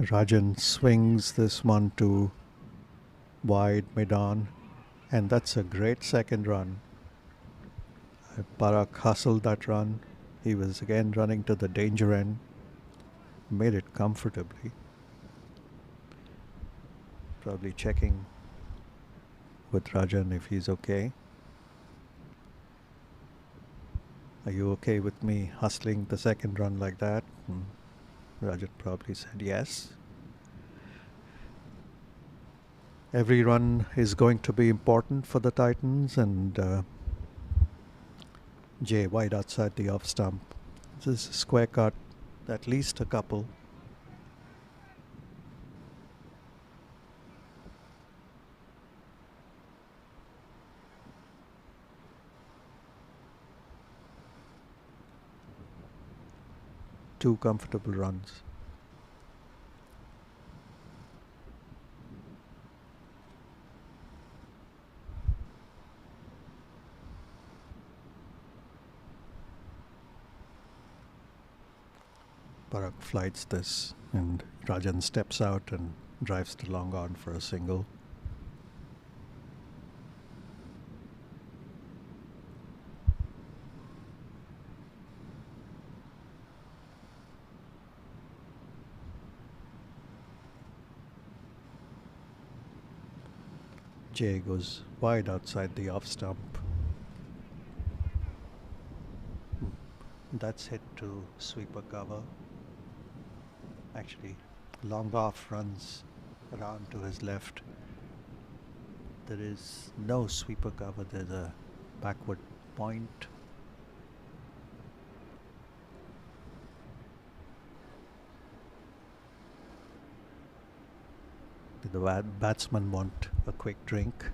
Rajan swings this one to wide mid-on, and that's a great second run. Parak hustled that run. He was again running to the danger end, made it comfortably. Probably checking with Rajan if he's okay. Are you okay with me hustling the second run like that? Rajan probably said yes. Every run is going to be important for the Titans, and Jay wide outside the off stump. This is a square cut, at least a couple. Two comfortable runs. Parak flights this, and Rajan steps out and drives the long on for a single. Jay goes wide outside the off stump. That's hit to sweeper cover. Actually, long off runs around to his left. There is no sweeper cover, there's a backward point. Did the batsman want a quick drink?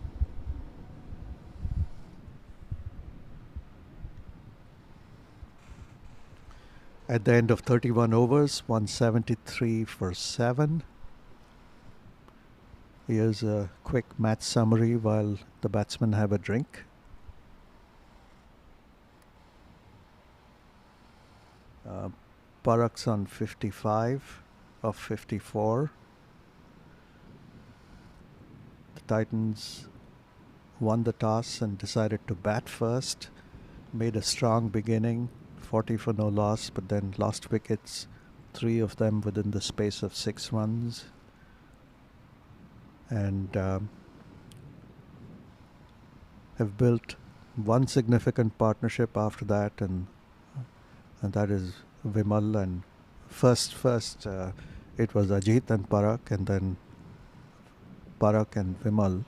At the end of 31 overs, 173 for 7. Here's a quick match summary while the batsmen have a drink. Parak's on 55 of 54. The Titans won the toss and decided to bat first. Made a strong beginning, 40 for no loss, but then lost wickets, 3 of them within the space of 6 runs. And have built one significant partnership after that, and that is Vimal. And first it was Ajit and Parak, and then Parak and Vimal.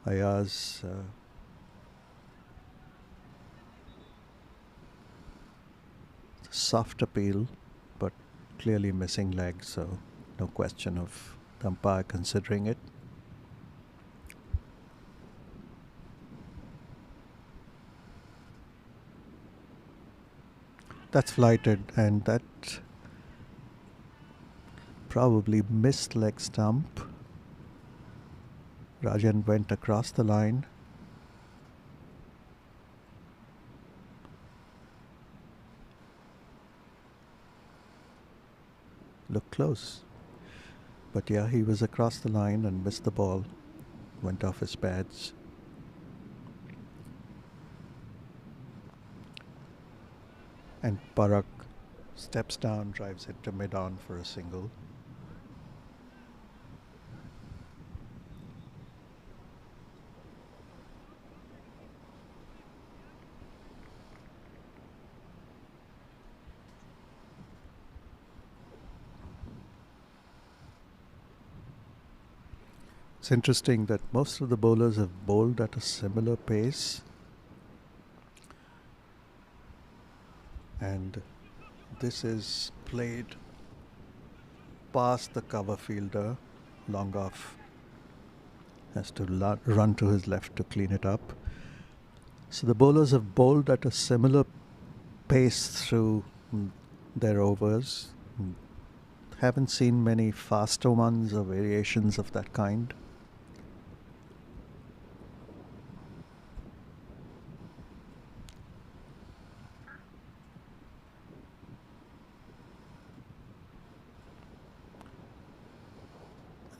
Ayaz soft appeal, but clearly missing legs, so no question of the umpire considering it. That's flighted, and that probably missed leg stump. Rajan went across the line. Looked close. But yeah, he was across the line and missed the ball. Went off his pads. And Parak Steps down, drives it to mid-on for a single. It's interesting that most of the bowlers have bowled at a similar pace, and this is played past the cover fielder. Long off has to run to his left to clean it up. So the bowlers have bowled at a similar pace through their overs. Haven't seen many faster ones or variations of that kind.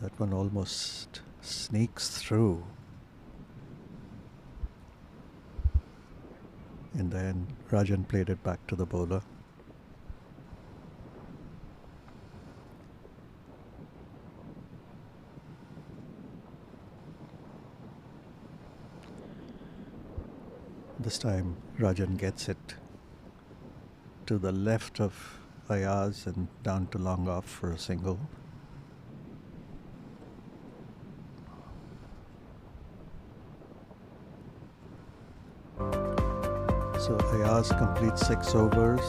That one almost sneaks through. In the end, Rajan played it back to the bowler. This time, Rajan gets it to the left of Ayaz and down to long off for a single. So Ayaz completes 6 overs.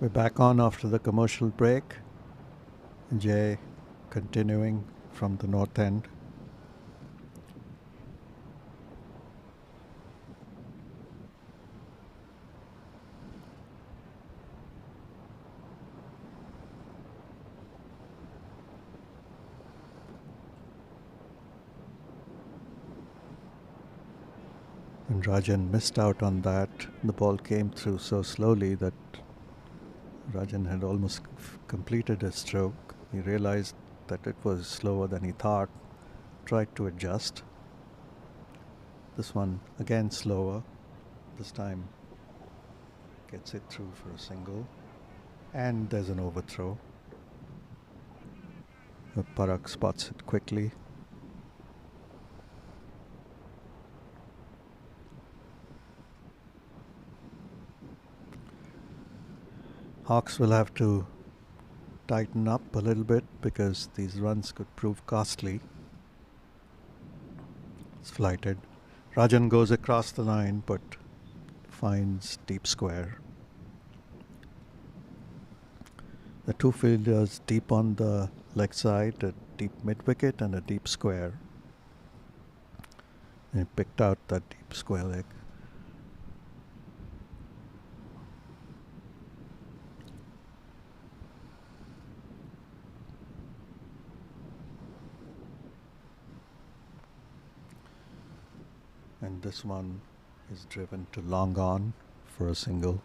We're back on after the commercial break. Jay continuing from the north end. And Rajan missed out on that. The ball came through so slowly that Rajan had almost completed his stroke. He realized that it was slower than he thought, tried to adjust. This one again slower. This time gets it through for a single. And there's an overthrow. Parag spots it quickly. Hawks will have to tighten up a little bit because these runs could prove costly. It's flighted. Rajan goes across the line but finds deep square. The two fielders deep on the leg side, a deep mid wicket and a deep square. And he picked out that deep square leg. And this one is driven to long on for a single.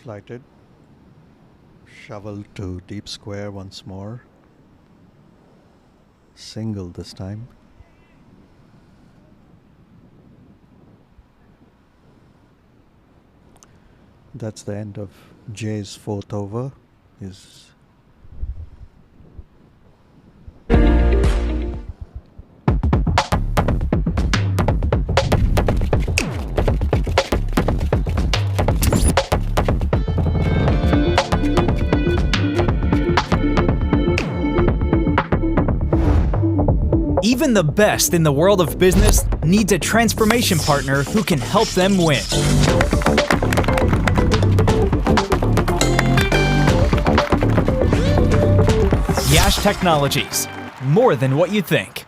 Flighted. Shovel to deep square once more. Single this time. That's the end of Jay's fourth over. Is Even the best in the world of business needs a transformation partner who can help them win. Yash Technologies, more than what you think.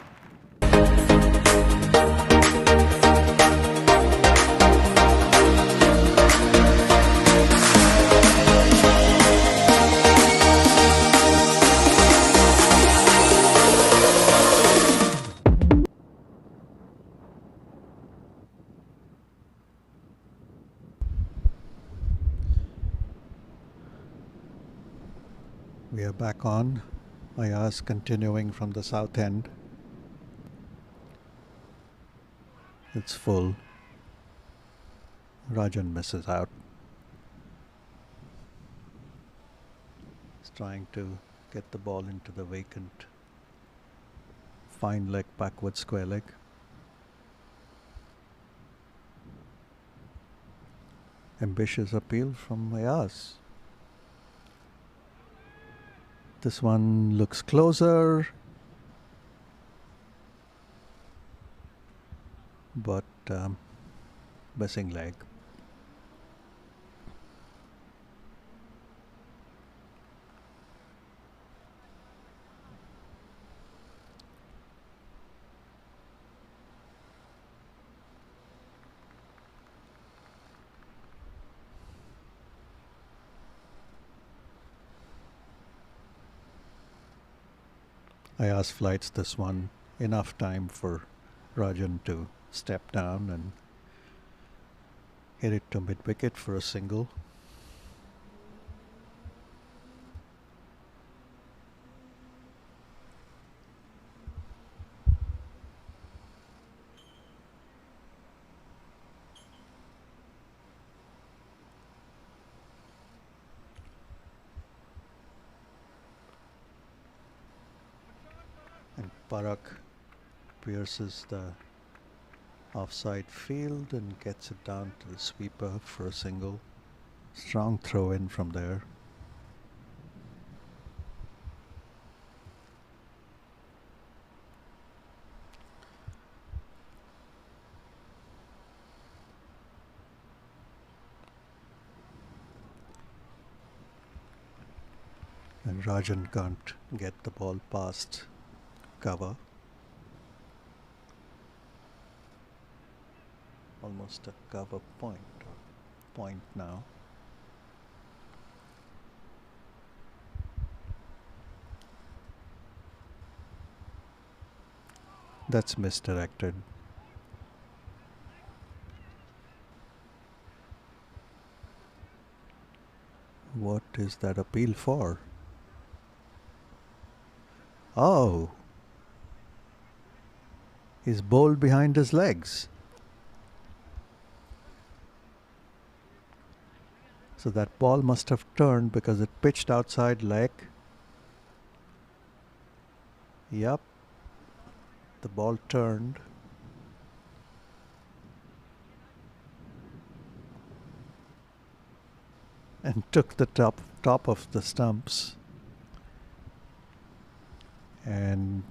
we are back on. Ayaz continuing from the south end. It's full. Rajan misses out. He's trying to get the ball into the vacant fine leg, backward square leg. Ambitious appeal from Ayaz. This one looks closer, but missing leg. Ayaz flights this one, enough time for Rajan to step down and hit it to mid wicket for a single. And Parak pierces the offside field and gets it down to the sweeper for a single. Strong throw in from there. And Rajan can't get the ball past cover. Almost a cover point now. That's misdirected. What is that appeal for? Oh, he's bowled behind his legs. So that ball must have turned because it pitched outside leg. Yup, the ball turned. And took the top of the stumps. And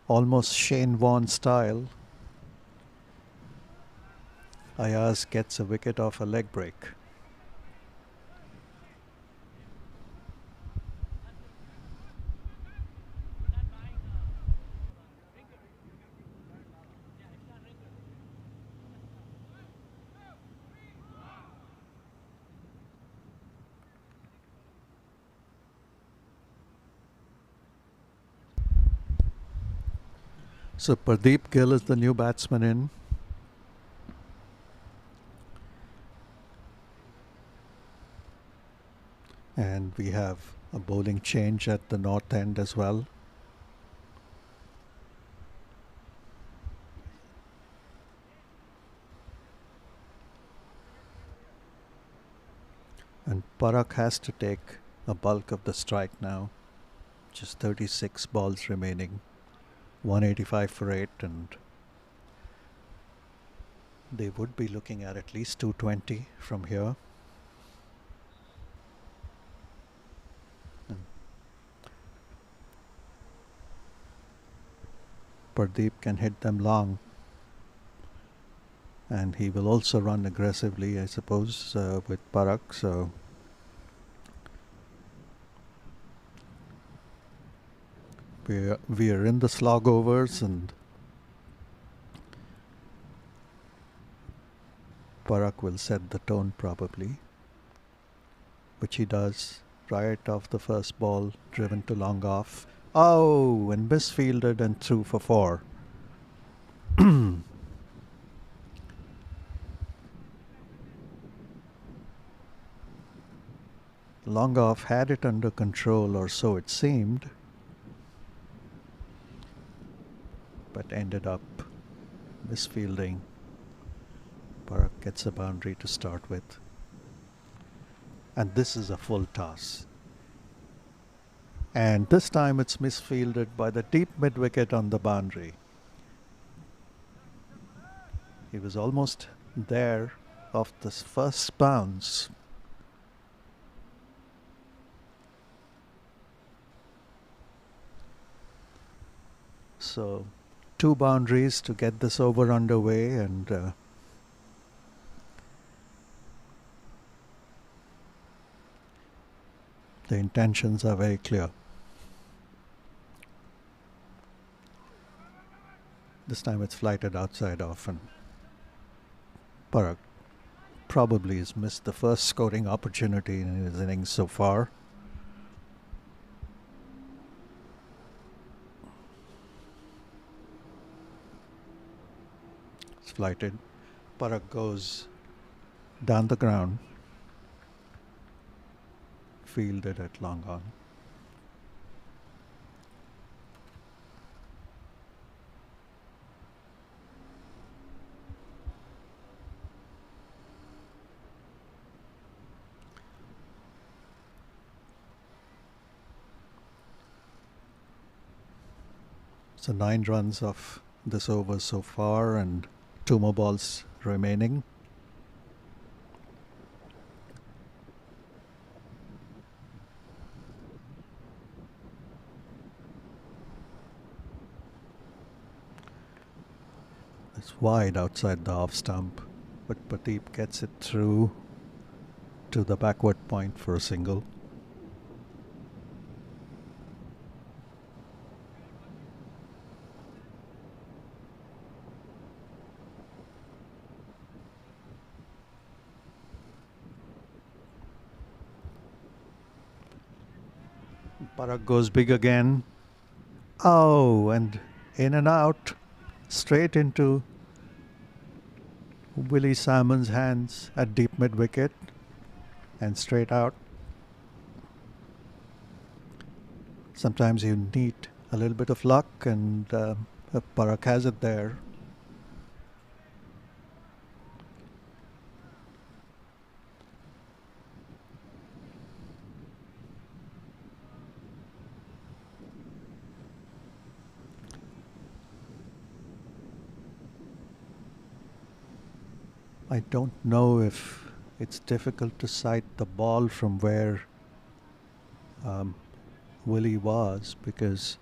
almost Shane Warne style, Ayaz gets a wicket off a leg break. So Pradeep Gill is the new batsman in. And we have a bowling change at the north end as well. And Parak has to take a bulk of the strike now. Just 36 balls remaining. 185 for 8, and they would be looking at least 220 from here. And Pradeep can hit them long. And he will also run aggressively, I suppose, with Parak. So we are in the slog overs, and Parak will set the tone probably, which he does right off the first ball, driven to long off. Oh, and misfielded and threw for 4. Long off had it under control, or so it seemed, but ended up misfielding. Parak gets a boundary to start with. And this is a full toss. And this time it's misfielded by the deep mid-wicket on the boundary. He was almost there off this first bounce. So 2 boundaries to get this over underway, and the intentions are very clear. This time it's flighted outside off, and Parak probably has missed the first scoring opportunity in his innings so far. It's flighted. Parak goes down the ground, fielded at long on. So 9 runs of this over so far, and 2 more balls remaining. It's wide outside the off stump, but Pradeep gets it through to the backward point for a single. Parak goes big again. Oh, and in and out, straight into Willie Salmon's hands at deep mid wicket, and straight out. Sometimes you need a little bit of luck, and Parak has it there. I don't know if it's difficult to sight the ball from where Willie was, because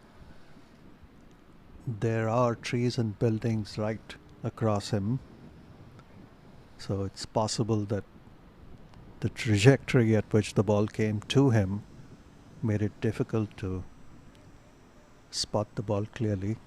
there are trees and buildings right across him. So it's possible that the trajectory at which the ball came to him made it difficult to spot the ball clearly.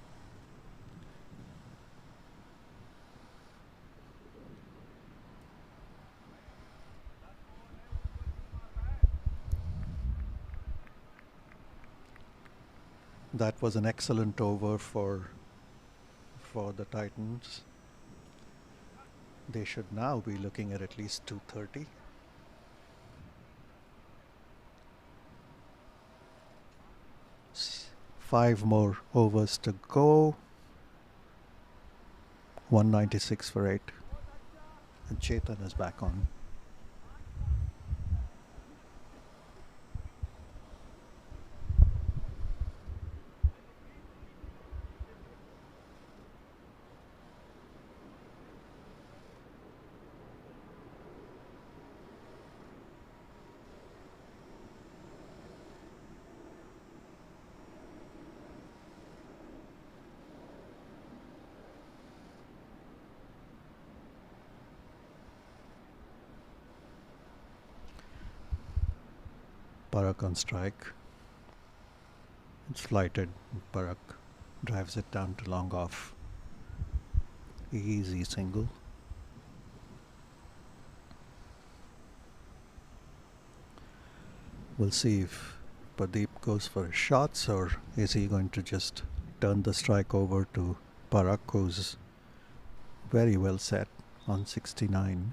That was an excellent over for the Titans. They should now be looking at least 230. 5 more overs to go. 196 for 8. And Chetan is back on. Parak on strike. It's flighted. Parak drives it down to long off. Easy single. We'll see if Pradeep goes for his shots, or is he going to just turn the strike over to Parak, who's very well set on 69.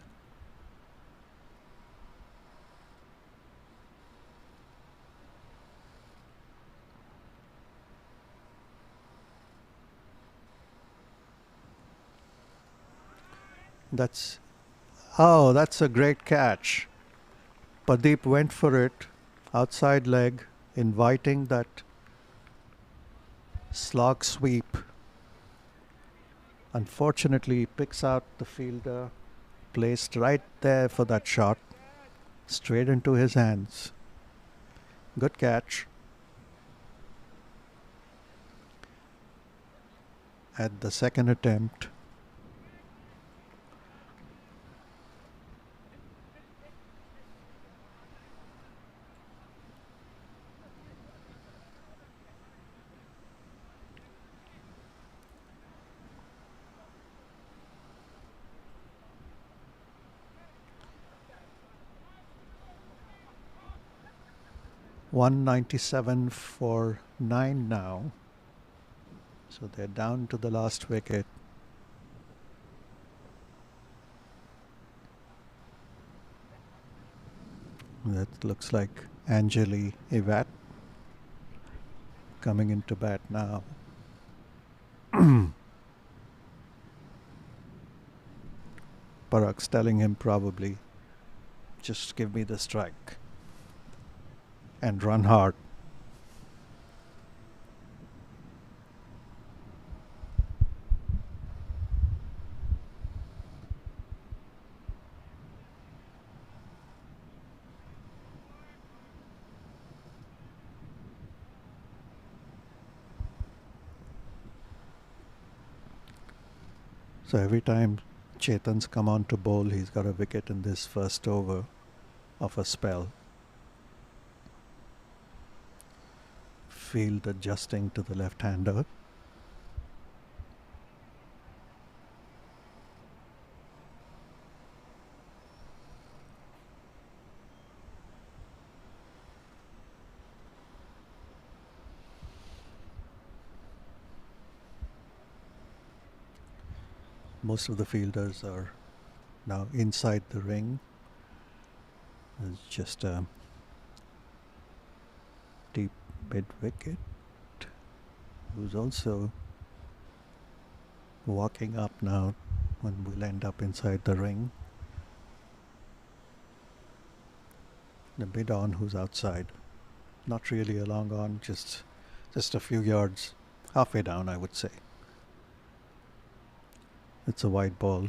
That's a great catch. Pradeep went for it, outside leg, inviting that slog sweep. Unfortunately, he picks out the fielder, placed right there for that shot, straight into his hands. Good catch. At the second attempt, .197 for 9 now. So they're down to the last wicket. That looks like Anjali Evat coming into bat now. Parak's telling him probably, just give me the strike and run hard. So every time Chetan's come on to bowl, he's got a wicket in this first over of a spell. Field adjusting to the left-hander. Most of the fielders are now inside the ring. There's just a deep mid wicket, who's also walking up now when we'll end up inside the ring. The mid on who's outside. Not really a long on, just a few yards, halfway down I would say. It's a wide ball.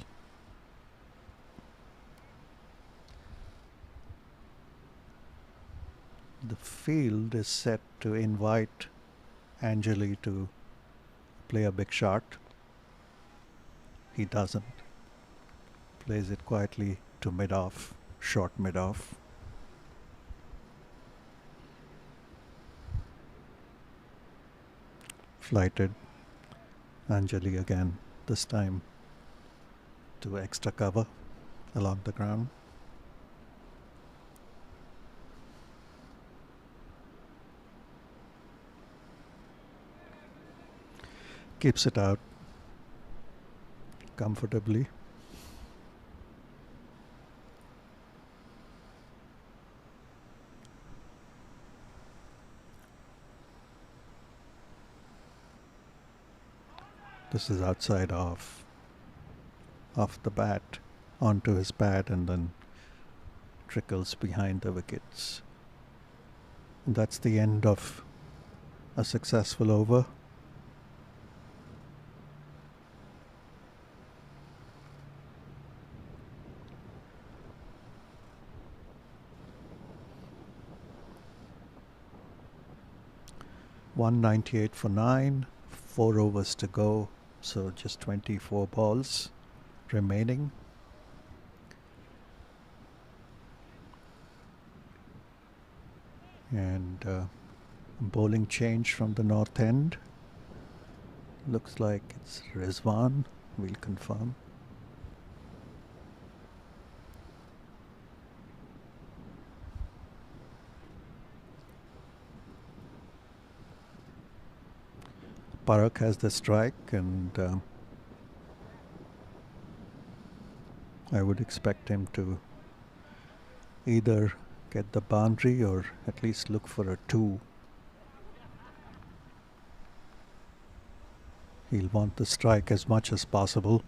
The field is set to invite Anjali to play a big shot. He doesn't. Plays it quietly to mid-off, short mid-off. Flighted. Anjali again, this time to extra cover along the ground. Keeps it out comfortably. This is outside off the bat onto his pad and then trickles behind the wickets. And that's the end of a successful over. $198 for 9, 4 overs to go, so just 24 balls remaining. And bowling change from the north end. Looks like it's Rizwan. We'll confirm. Parak has the strike, and I would expect him to either get the boundary or at least look for a 2. He'll want the strike as much as possible.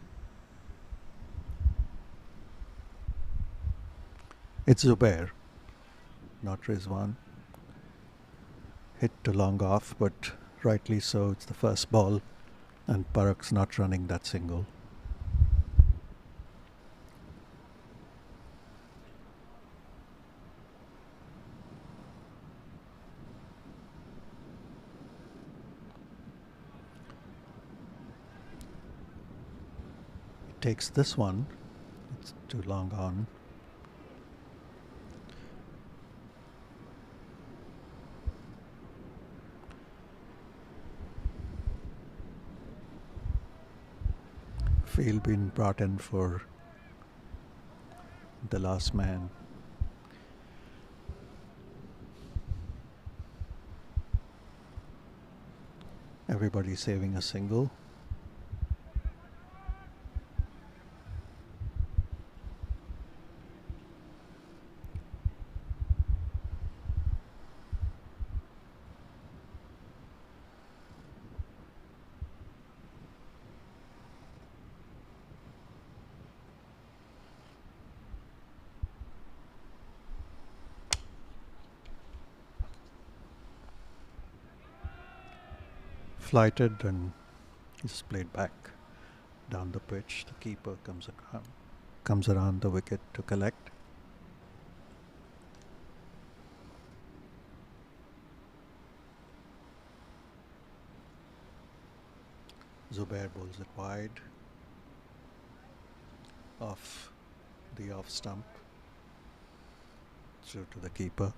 It's Zubair, not Rizwan. Hit to long off, but rightly so. It's the first ball, and Parak's not running that single. Takes this one. It's too long on. Field being brought in for the last man. Everybody saving a single. Flighted and is played back down the pitch. The keeper comes around the wicket to collect. Zubair bowls it wide off the off stump through to the keeper.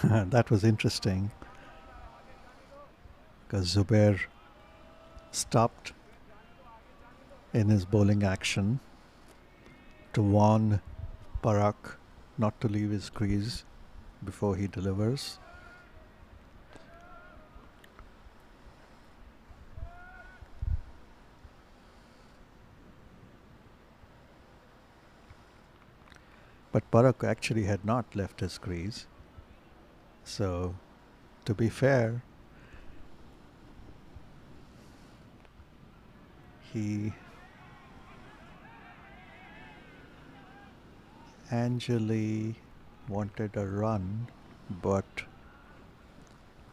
That was interesting because Zubair stopped in his bowling action to warn Parak not to leave his crease before he delivers. But Parak actually had not left his crease. So, to be fair, he Angeli wanted a run, but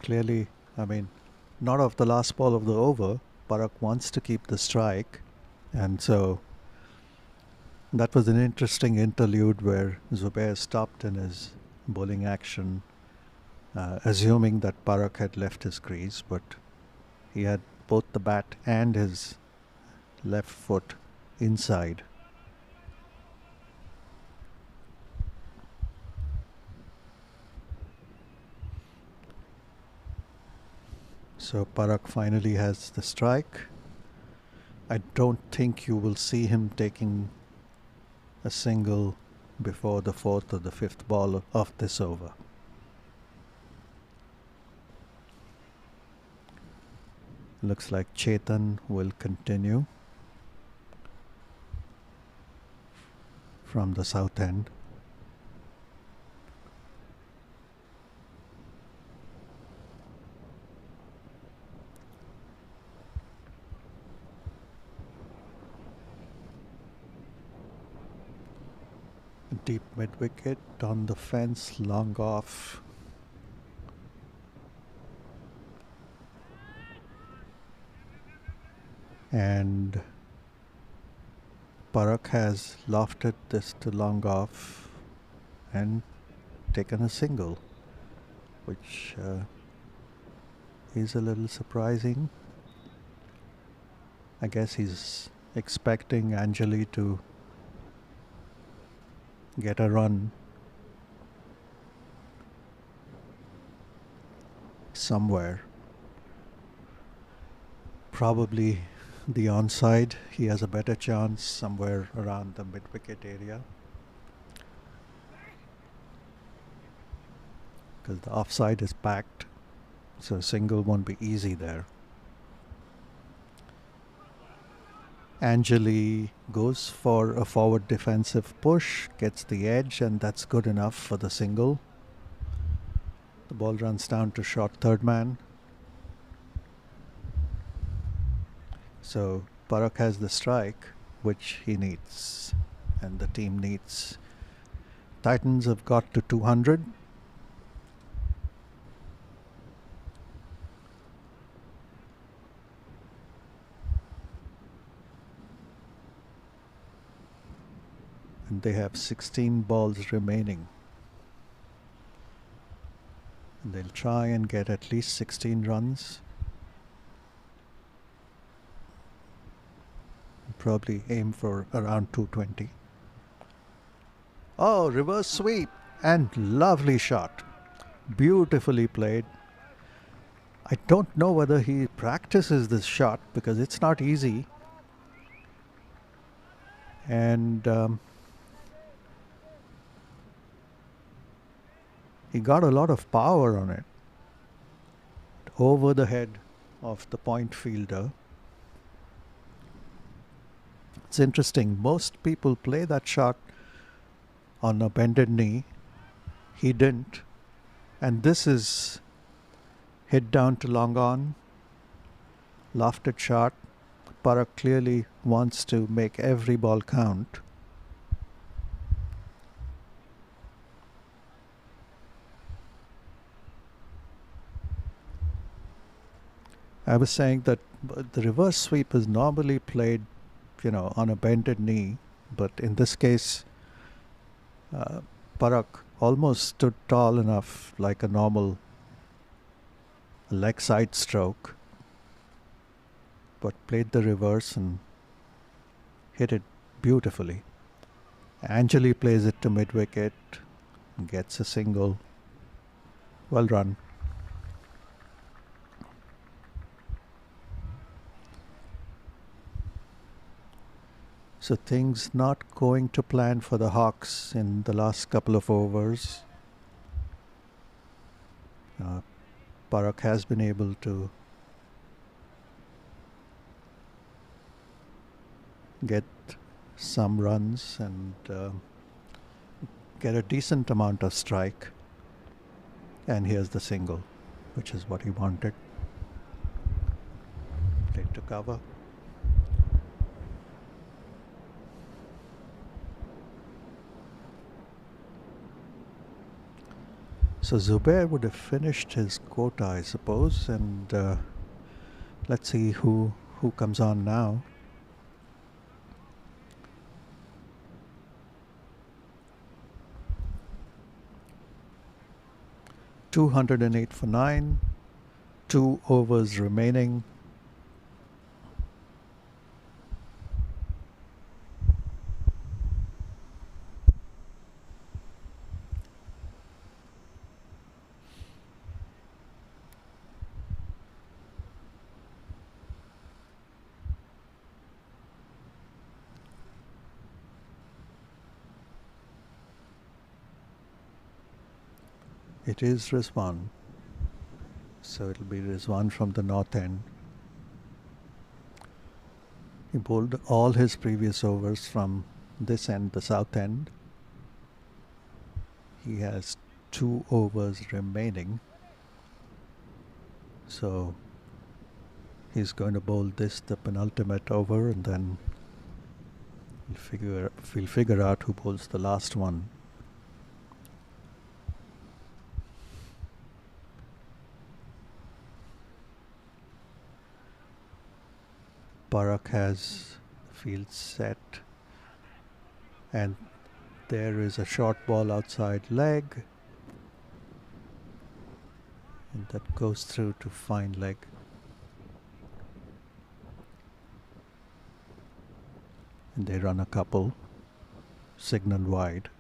clearly, not of the last ball of the over. Parak wants to keep the strike, and so that was an interesting interlude where Zubair stopped in his bowling action, assuming that Parak had left his crease, but he had both the bat and his left foot inside. So Parak finally has the strike. I don't think you will see him taking a single before the 4th or the 5th ball of this over. Looks like Chetan will continue. from the south end. Deep mid wicket on the fence, long off. And Parak has lofted this to long off and taken a single, which is a little surprising. I guess he's expecting Anjali to get a run somewhere. Probably the onside. He has a better chance somewhere around the mid-wicket area, because the offside is packed, so a single won't be easy there. Anjali goes for a forward defensive push, gets the edge, and that's good enough for the single. The ball runs down to short third man. So Parak has the strike, which he needs, and the team needs. Titans have got to 200. And they have 16 balls remaining. And they'll try and get at least 16 runs. Probably aim for around 220. Oh, reverse sweep and lovely shot. Beautifully played. I don't know whether he practices this shot because it's not easy. And he got a lot of power on it. Over the head of the point fielder. It's interesting. Most people play that shot on a bended knee. He didn't. And this is hit down to long on. Lofted shot. Parak clearly wants to make every ball count. I was saying that the reverse sweep is normally played, on a bended knee, but in this case, Parak almost stood tall enough, like a normal leg side stroke, but played the reverse and hit it beautifully. Anjali plays it to mid wicket, gets a single. Well run. So things not going to plan for the Hawks in the last couple of overs. Parak has been able to get some runs and get a decent amount of strike. And here's the single, which is what he wanted. Played to cover. So Zubair would have finished his quota, I suppose, and let's see who comes on now. $208 for 9, 2 overs remaining. It is Rizwan, so it'll be Rizwan from the north end. He bowled all his previous overs from this end, the south end. He has 2 overs remaining. So he's going to bowl this, the penultimate over, and then we'll figure out who bowls the last one. Parak has field set, and there is a short ball outside leg, and that goes through to fine leg. And they run a couple, signal wide.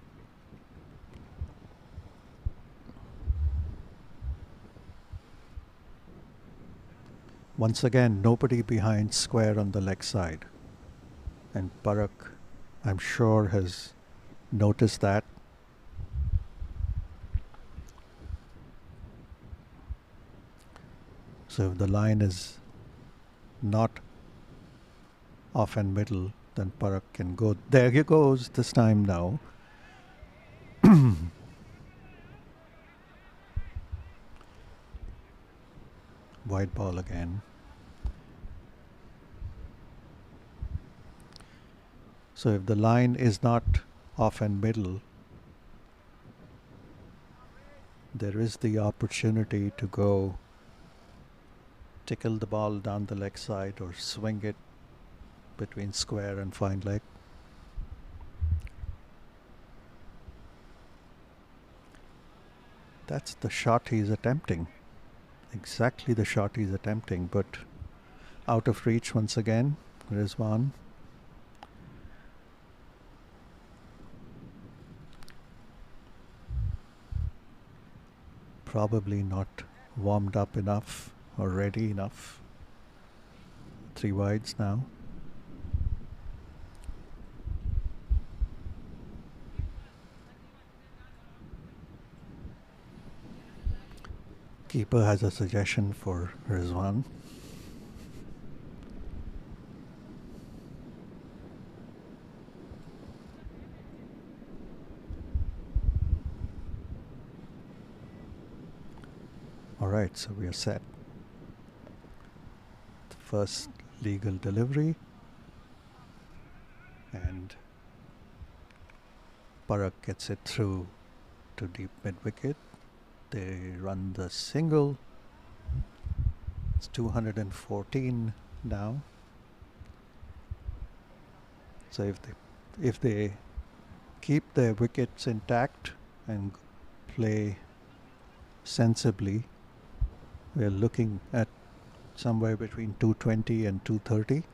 Once again, nobody behind square on the leg side. And Parak, I'm sure, has noticed that. So if the line is not off and middle, then Parak can go. There he goes this time now. Wide ball again. So if the line is not off and middle, there is the opportunity to go tickle the ball down the leg side or swing it between square and fine leg. That's the shot he's attempting. Exactly the shot he's attempting, but out of reach once again. Rizwan. Probably not warmed up enough or ready enough. 3 wides now. Keeper has a suggestion for Rizwan. Alright, so we are set. The first legal delivery. And Parak gets it through to deep mid wicket. They run the single. It's 214 now. So if they keep their wickets intact and play sensibly, we're looking at somewhere between 220 and 230.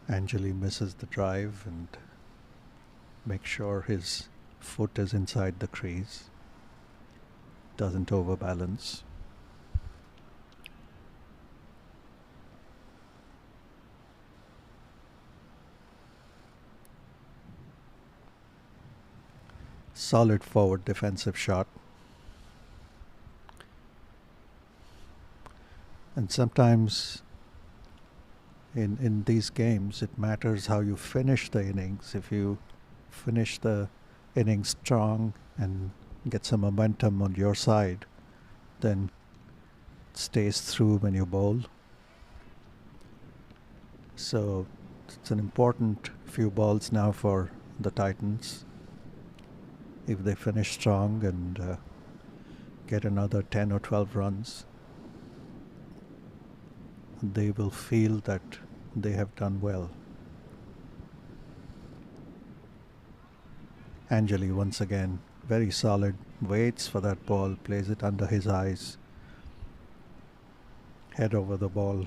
Anjali misses the drive and makes sure his foot is inside the crease. Doesn't overbalance. Solid forward defensive shot. And sometimes in these games, it matters how you finish the innings. If you finish the innings strong and get some momentum on your side, then it stays through when you bowl. So it's an important few balls now for the Titans. If they finish strong and get another 10 or 12 runs, they will feel that they have done well. Anjali once again, very solid, waits for that ball, plays it under his eyes, head over the ball.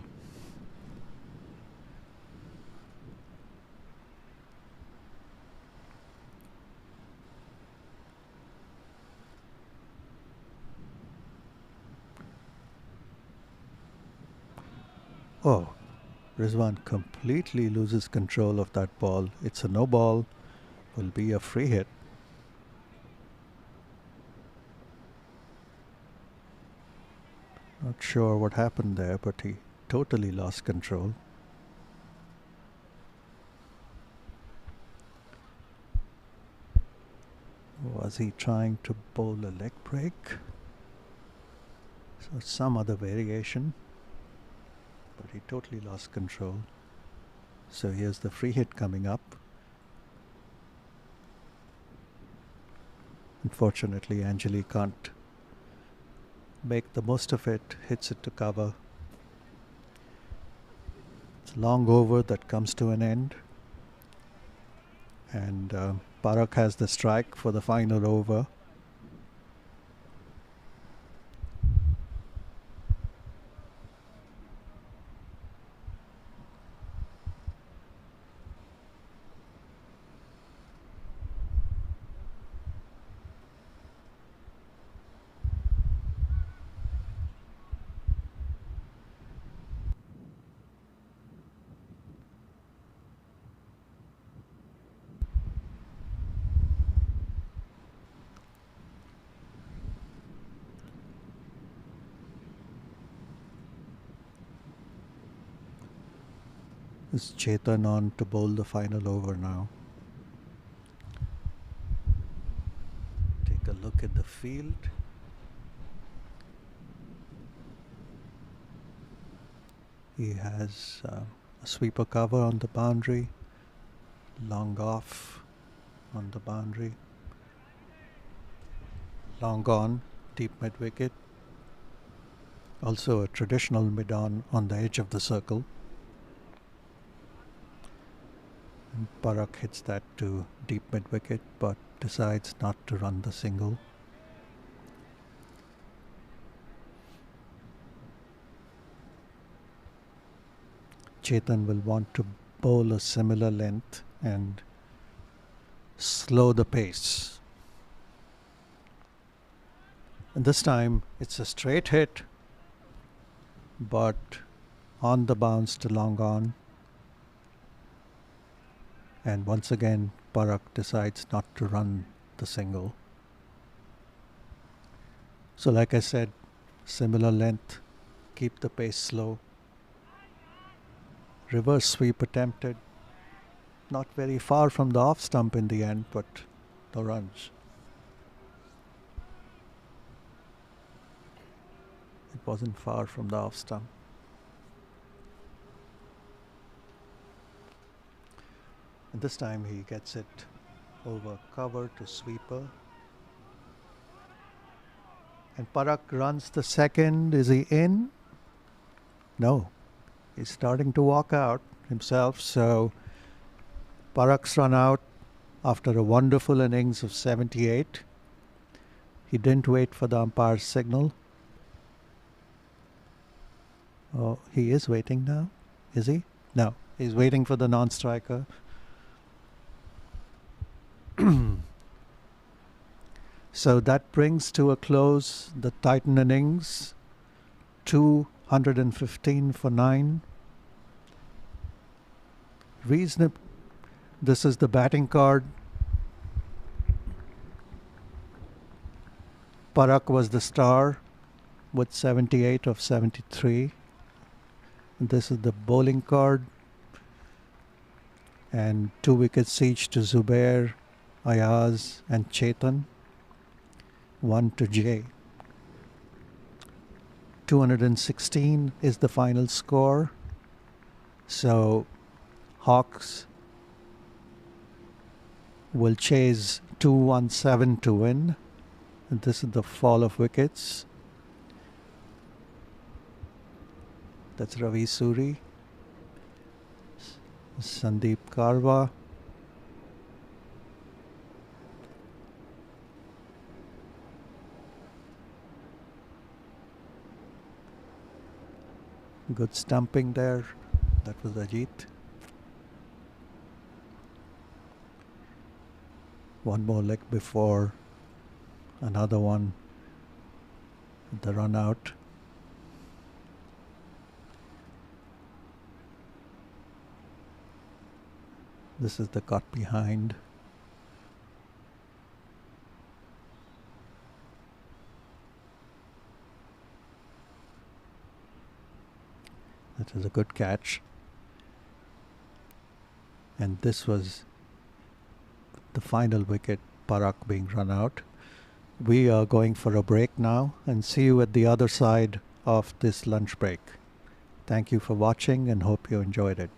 Oh, Rizwan completely loses control of that ball. It's a no ball, will be a free hit. Not sure what happened there, but he totally lost control. Was he trying to bowl a leg break? So some other variation, but he totally lost control. So here's the free hit coming up. Unfortunately, Anjali can't make the most of it, hits it to cover. It's a long over that comes to an end. And Parak has the strike for the final over. Is Chetan on to bowl the final over now? Take a look at the field. He has a sweeper cover on the boundary, long off on the boundary, long on, deep mid wicket. Also a traditional mid on the edge of the circle. And Parak hits that to deep mid wicket, but decides not to run the single. Chetan will want to bowl a similar length and slow the pace. And this time it's a straight hit, but on the bounce to long on. And once again, Parak decides not to run the single. So like I said, similar length, keep the pace slow. Reverse sweep attempted. Not very far from the off stump in the end, but no runs. It wasn't far from the off stump. And this time he gets it over cover to sweeper. And Parak runs the second. Is he in? No. He's starting to walk out himself. So Parak's run out after a wonderful innings of 78. He didn't wait for the umpire's signal. Oh, he is waiting now. Is he? No. He's waiting for the non-striker. So that brings to a close the Titan innings. 215 for 9. Reasonable. This is the batting card. Parak was the star with 78 of 73. This is the bowling card. And 2 wickets each to Zubair, Ayaz and Chetan. 1 to Jay. 216 is the final score. So Hawks will chase 217 to win. And this is the fall of wickets. That's Ravi Suri, Sandeep Karwa, good stumping there. That was Ajit. One more leg before another one. The run out. This is the cut behind. That is a good catch. And this was the final wicket, Parak being run out. We are going for a break now and see you at the other side of this lunch break. Thank you for watching and hope you enjoyed it.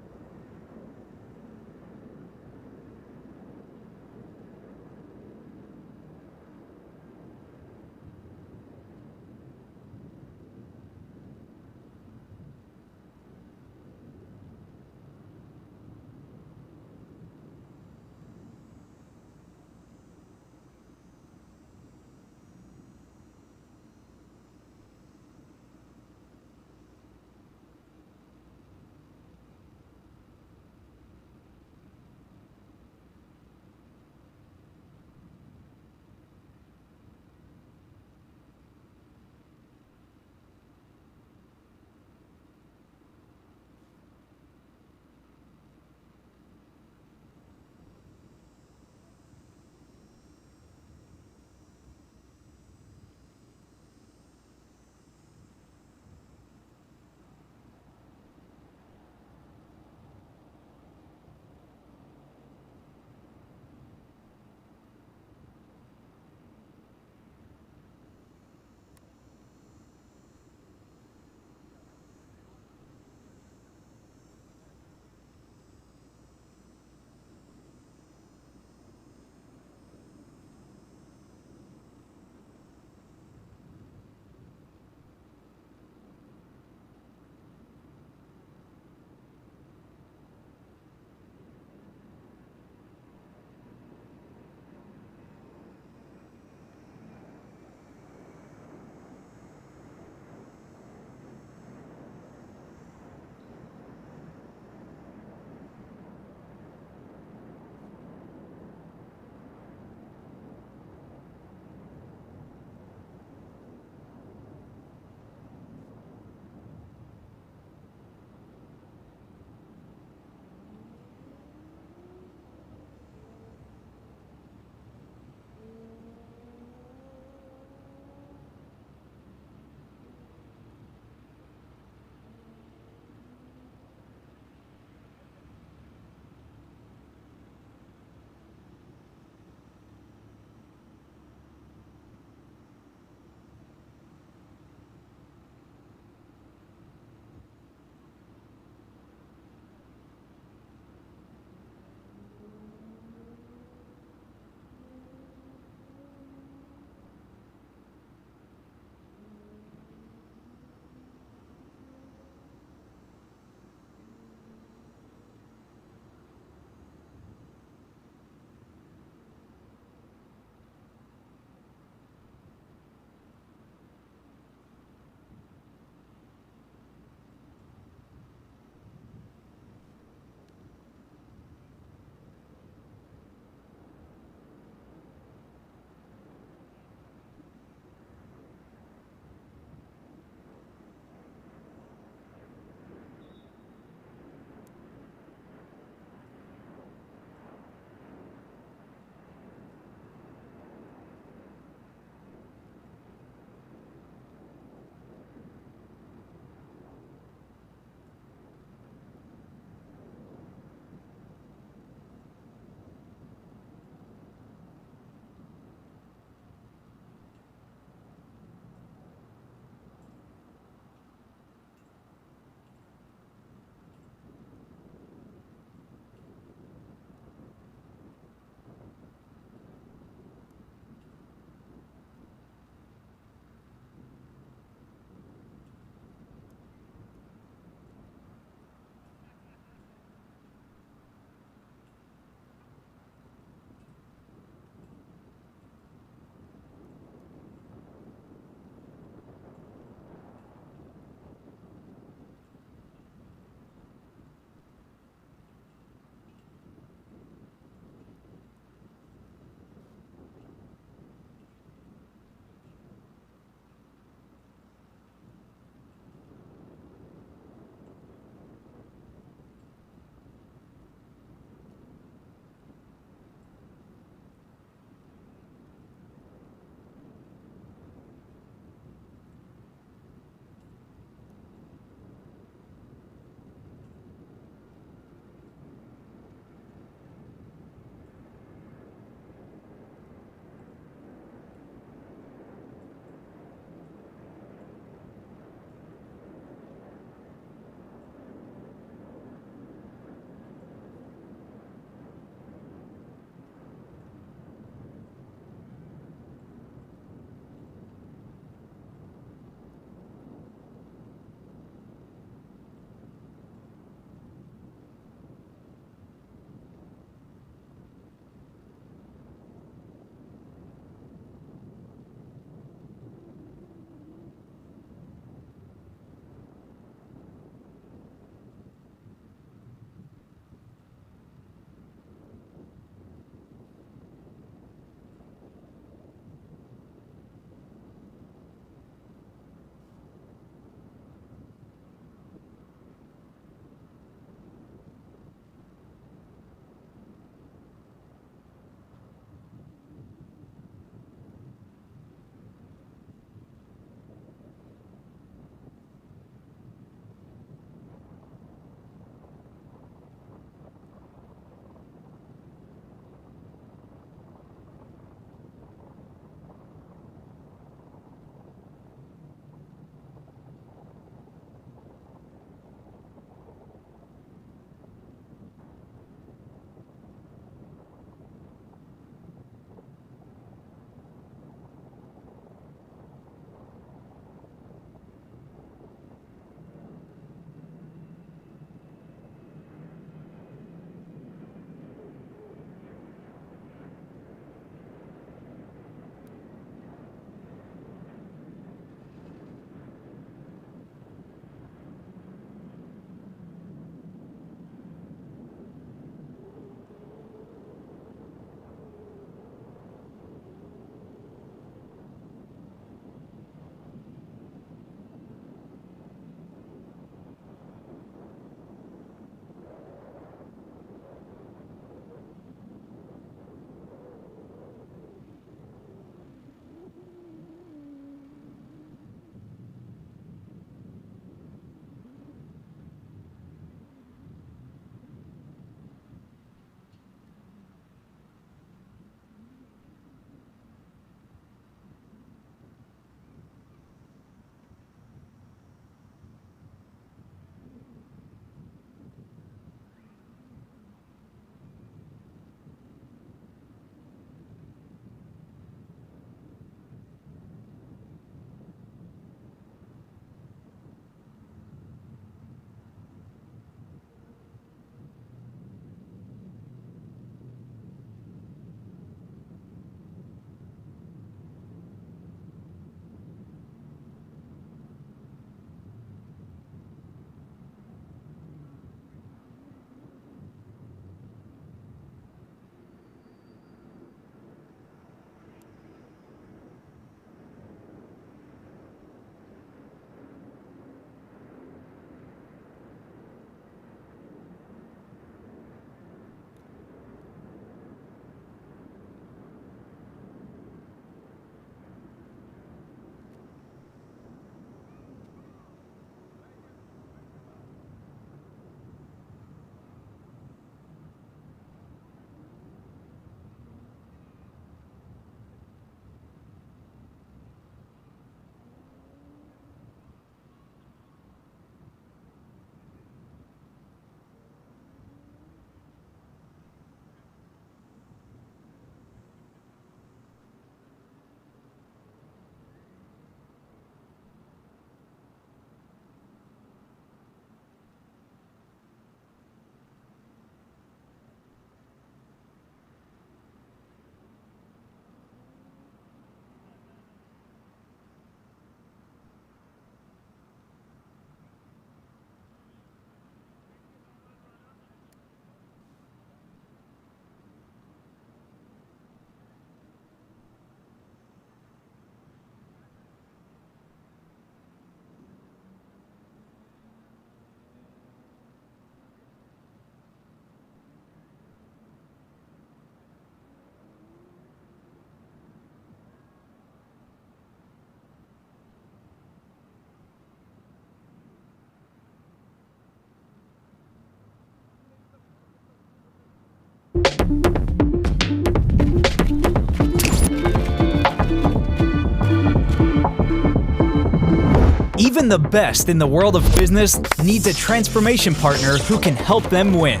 Even the best in the world of business needs a transformation partner who can help them win.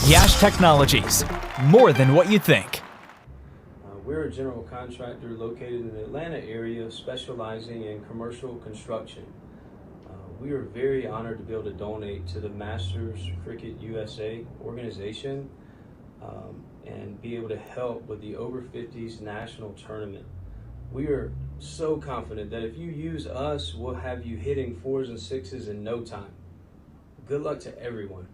Yash Technologies, more than what you think. We're a general contractor located in the Atlanta area specializing in commercial construction. We are very honored to be able to donate to the Masters Cricket USA organization and be able to help with the Over 50s national tournament. We are so confident that if you use us, we'll have you hitting 4s and 6s in no time. Good luck to everyone.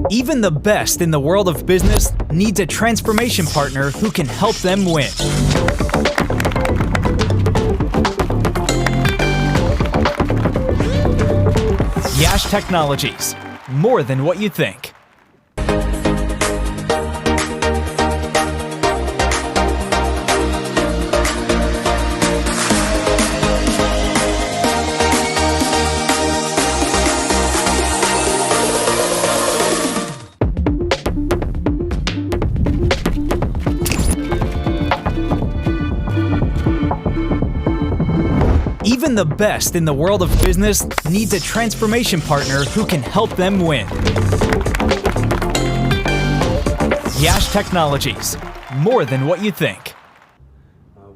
Even the best in the world of business needs a transformation partner who can help them win. Yash Technologies, more than what you think. Even the best in the world of business needs a transformation partner who can help them win. Yash Technologies, more than what you think.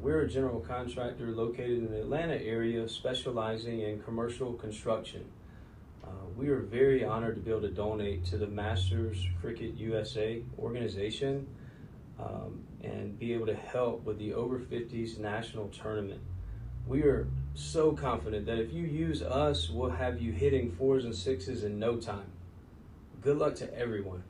We're a general contractor located in the Atlanta area specializing in commercial construction. We are very honored to be able to donate to the Masters Cricket USA organization and be able to help with the Over 50s national tournament. We are so confident that if you use us, we'll have you hitting 4s and 6s in no time. Good luck to everyone.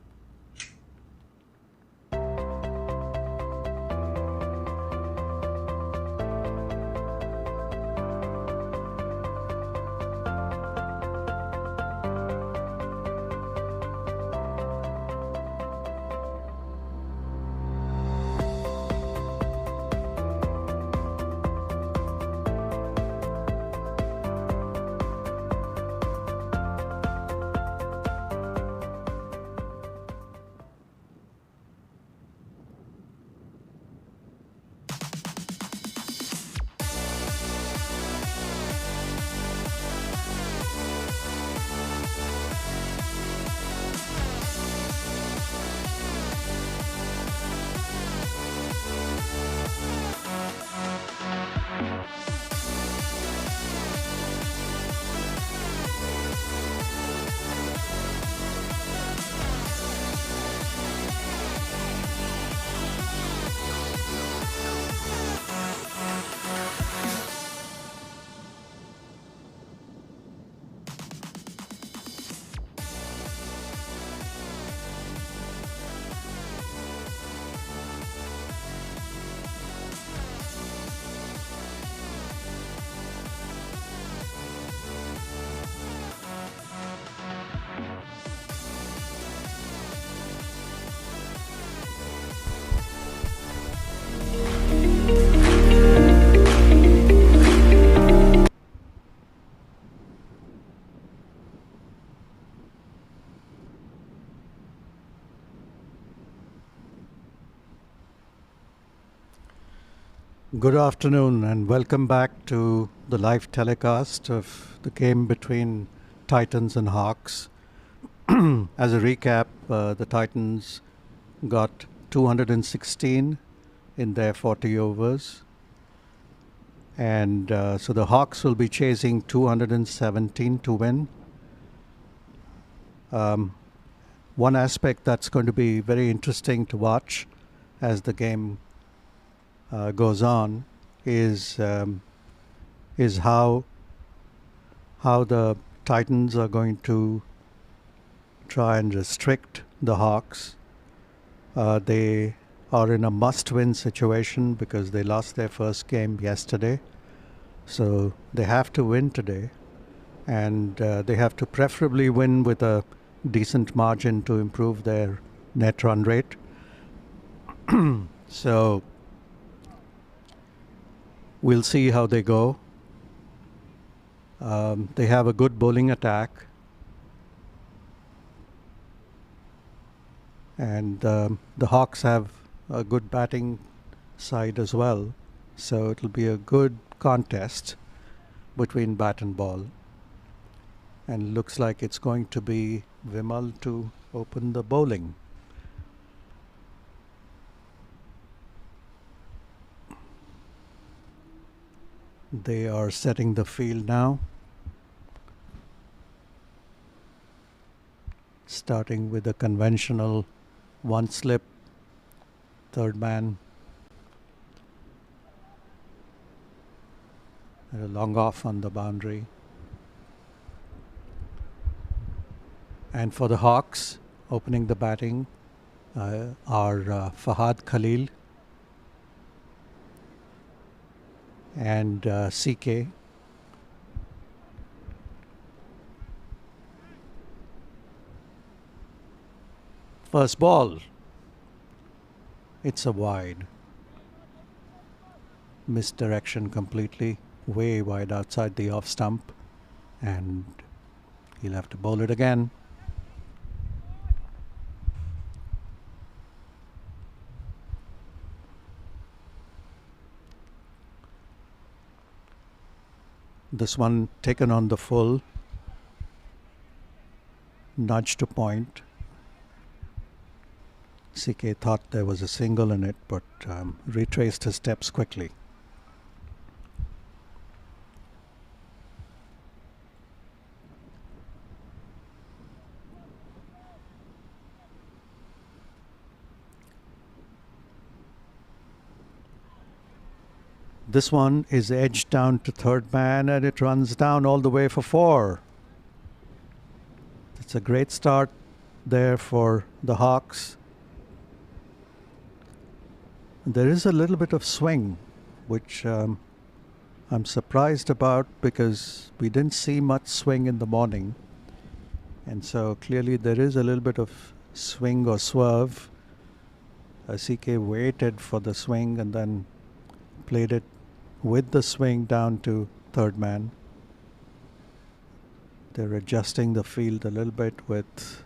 Good afternoon and welcome back to the live telecast of the game between Titans and Hawks. As a recap, the Titans got 216 in their 40 overs. And so the Hawks will be chasing 217 to win. One aspect that's going to be very interesting to watch as the game goes on is how the Titans are going to try and restrict the Hawks. They are in a must-win situation because they lost their first game yesterday, so they have to win today, and they have to preferably win with a decent margin to improve their net run rate. So we'll see how they go. They have a good bowling attack, and the Hawks have a good batting side as well. So it'll be a good contest between bat and ball. And looks like it's going to be Vimal to open the bowling. They are setting the field now. Starting with a conventional one slip, third man, and a long off on the boundary. And for the Hawks, opening the batting are Fahad Khalil and CK. First ball, it's a wide. Misdirection completely, way wide outside the off stump, and he'll have to bowl it again. This one taken on the full, nudge to point. CK thought there was a single in it, but retraced his steps quickly. This one is edged down to third man, and it runs down all the way for 4. It's a great start there for the Hawks. There is a little bit of swing, which I'm surprised about because we didn't see much swing in the morning. And so clearly there is a little bit of swing or swerve. CK waited for the swing and then played it with the swing down to third man. They're adjusting the field a little bit with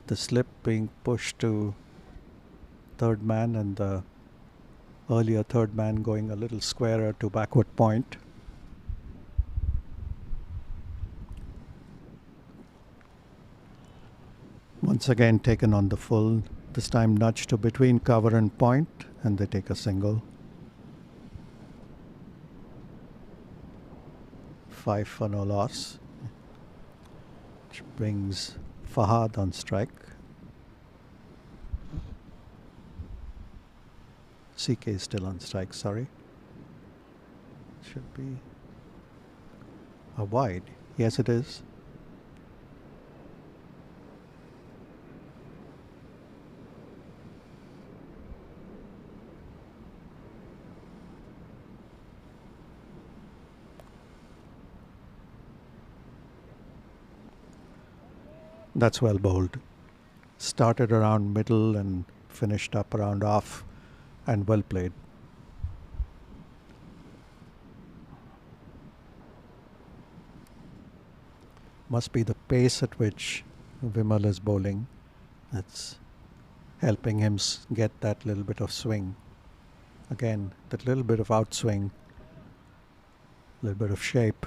the slip being pushed to third man and the earlier third man going a little squarer to backward point. Once again taken on the full, this time nudged to between cover and point, and they take a single. 5 for no loss, which brings Fahad on strike. CK is still on strike, sorry. Should be a wide. Yes, it is. That's well bowled. Started around middle and finished up around off, and well played. Must be the pace at which Vimal is bowling that's helping him get that little bit of swing. Again, that little bit of outswing, little bit of shape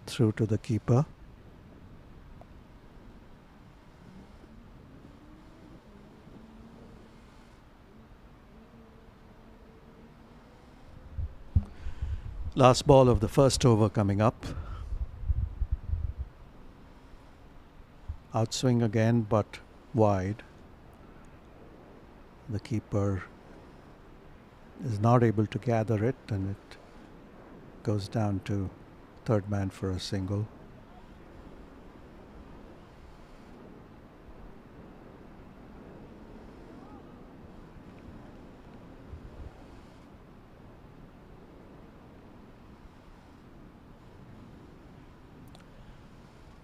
through to the keeper. Last ball of the first over coming up. Outswing again, but wide. The keeper is not able to gather it, and it goes down to third man for a single.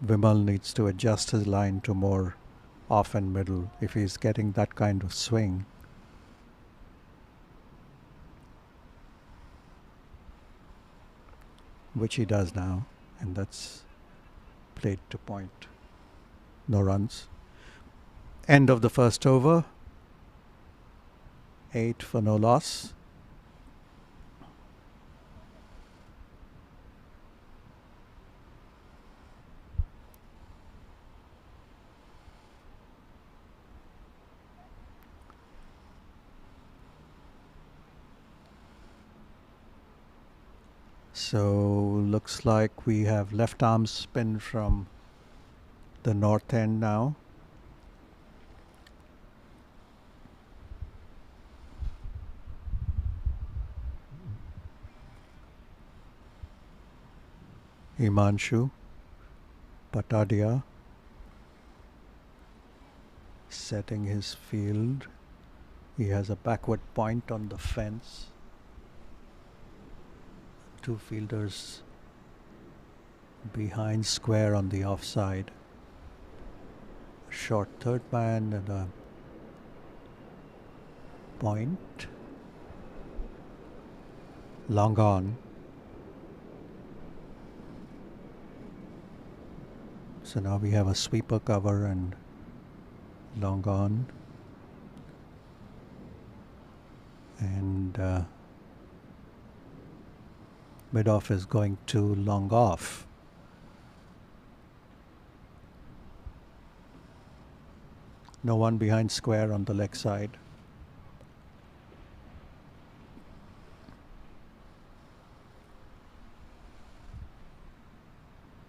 Vimal needs to adjust his line to more off and middle if he's getting that kind of swing. Which he does now, and that's played to point. No runs. End of the first over. 8 for no loss. So looks like we have left arm spin from the north end now. Himanshu Patadia setting his field. He has a backward point on the fence. Two fielders behind square on the offside. A short third man and a point. Long on. So now we have a sweeper cover and long on. And mid-off is going to long off. No one behind square on the leg side.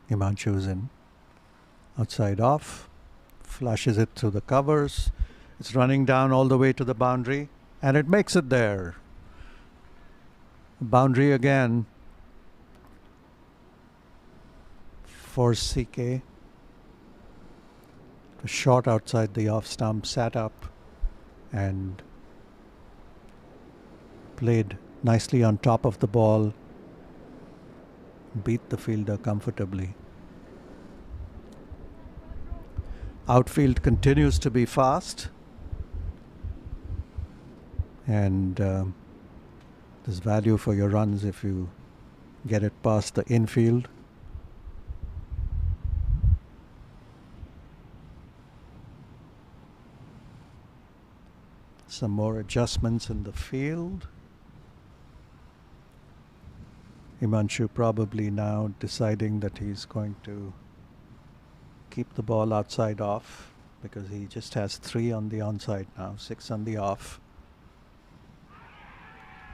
Himanshu's in. Outside off. Flashes it through the covers. It's running down all the way to the boundary. And it makes it there. Boundary again for CK. A shot outside the off stump, sat up and played nicely on top of the ball. Beat the fielder comfortably. Outfield continues to be fast. And there's value for your runs if you get it past the infield. Some more adjustments in the field. Himanshu probably now deciding that he's going to keep the ball outside off because he just has 3 on the onside now, 6 on the off.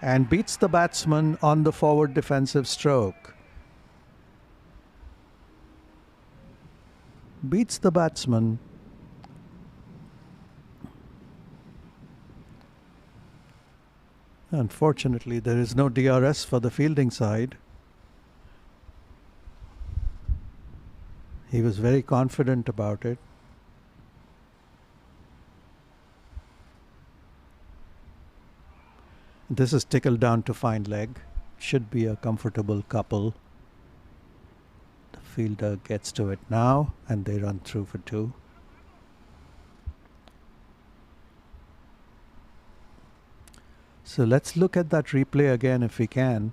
And beats the batsman on the forward defensive stroke. Beats the batsman. Unfortunately, there is no DRS for the fielding side. He was very confident about it. This is tickled down to fine leg. Should be a comfortable couple. The fielder gets to it now and they run through for 2. So let's look at that replay again if we can.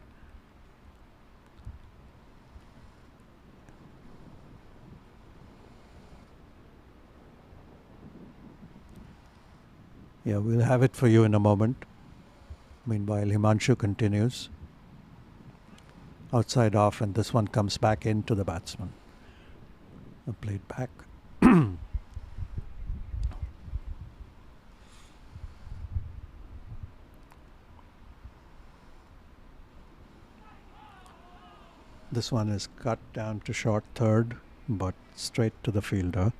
Yeah, we'll have it for you in a moment. Meanwhile, Himanshu continues. Outside off, and this one comes back into the batsman. Played back. This one is cut down to short third, but straight to the fielder.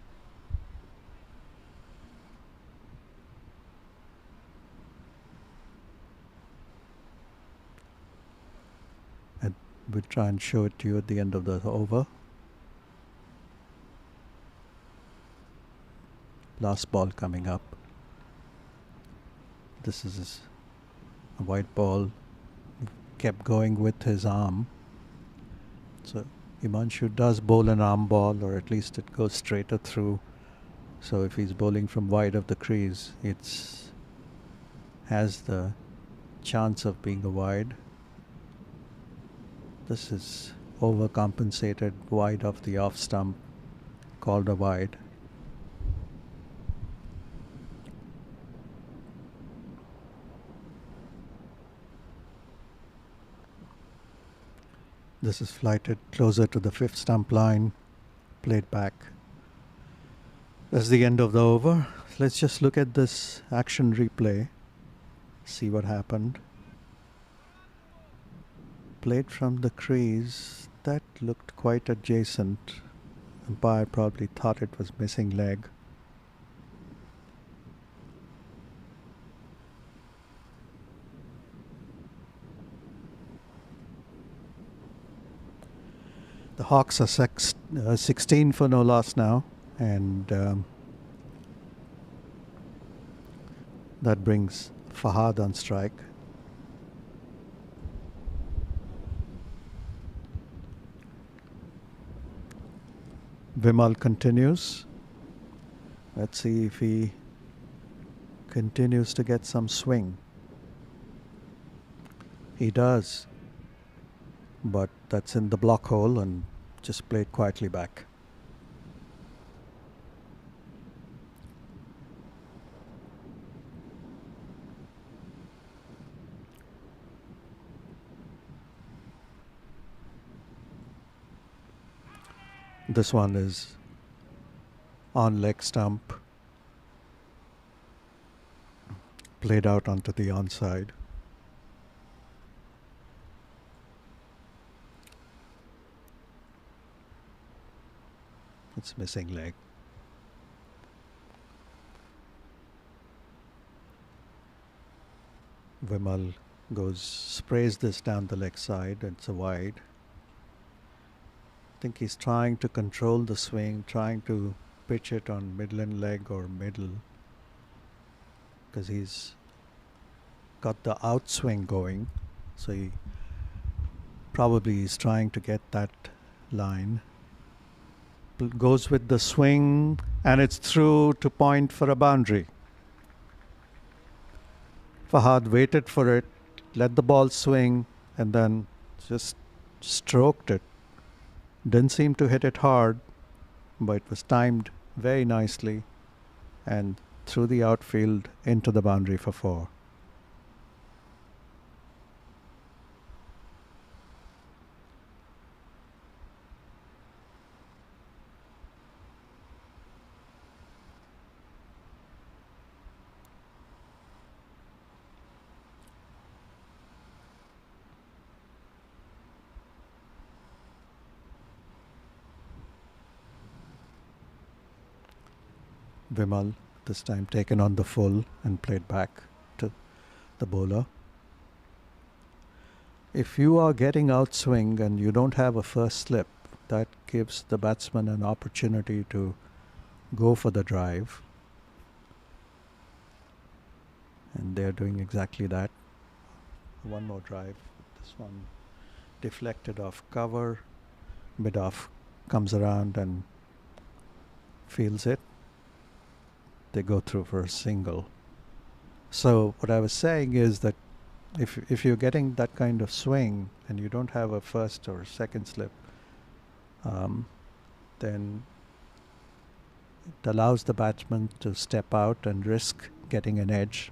And we'll try and show it to you at the end of the over. Last ball coming up. This is a white ball. Kept going with his arm. So Himanshu does bowl an arm ball, or at least it goes straighter through. So if he's bowling from wide of the crease, it's has the chance of being a wide. This is overcompensated wide of the off stump, called a wide. This is flighted closer to the fifth stump line, played back. That's the end of the over. Let's just look at this action replay, see what happened. Played from the crease, that looked quite adjacent. Umpire probably thought it was missing leg. The Hawks are 16 for no loss now, and that brings Fahad on strike. Vimal continues. Let's see if he continues to get some swing. He does, but that's in the block hole and just played quietly back. This one is on leg stump, played out onto the onside. It's missing leg. Vimal sprays this down the leg side. It's a wide. I think he's trying to control the swing, trying to pitch it on midland leg or middle, because he's got the outswing going. So he probably is trying to get that line. Goes with the swing, and it's through to point for a boundary. Fahad waited for it, let the ball swing, and then just stroked it. Didn't seem to hit it hard, but it was timed very nicely and through the outfield into the boundary for 4. Vimal this time taken on the full and played back to the bowler. If you are getting outswing and you don't have a first slip, that gives the batsman an opportunity to go for the drive. And they're doing exactly that. One more drive. This one deflected off cover. Mid-off comes around and feels it. They go through for a single. So what I was saying is that if you're getting that kind of swing and you don't have a first or second slip, then it allows the batsman to step out and risk getting an edge.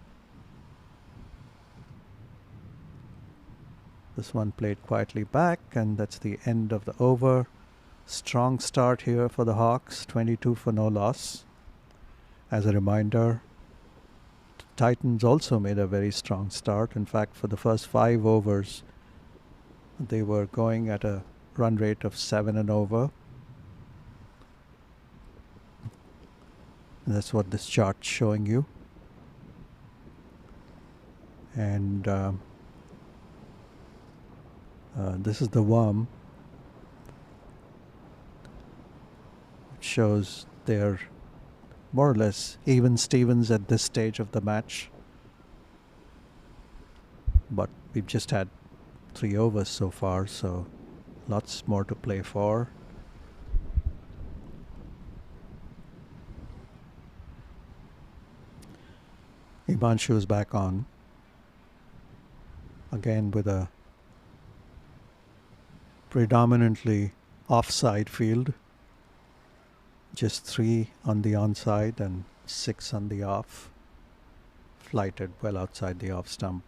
This one played quietly back, and that's the end of the over. Strong start here for the Hawks, 22 for no loss. As a reminder, Titans also made a very strong start. In fact, for the first 5 overs, they were going at a run rate of 7 and over. And that's what this chart's showing you. And this is the worm. It shows they're more or less even Stevens at this stage of the match. But we've just had 3 overs so far, so lots more to play for. Himanshu is back on. Again with a predominantly offside field. Just 3 on the onside and 6 on the off. Flighted well outside the off stump.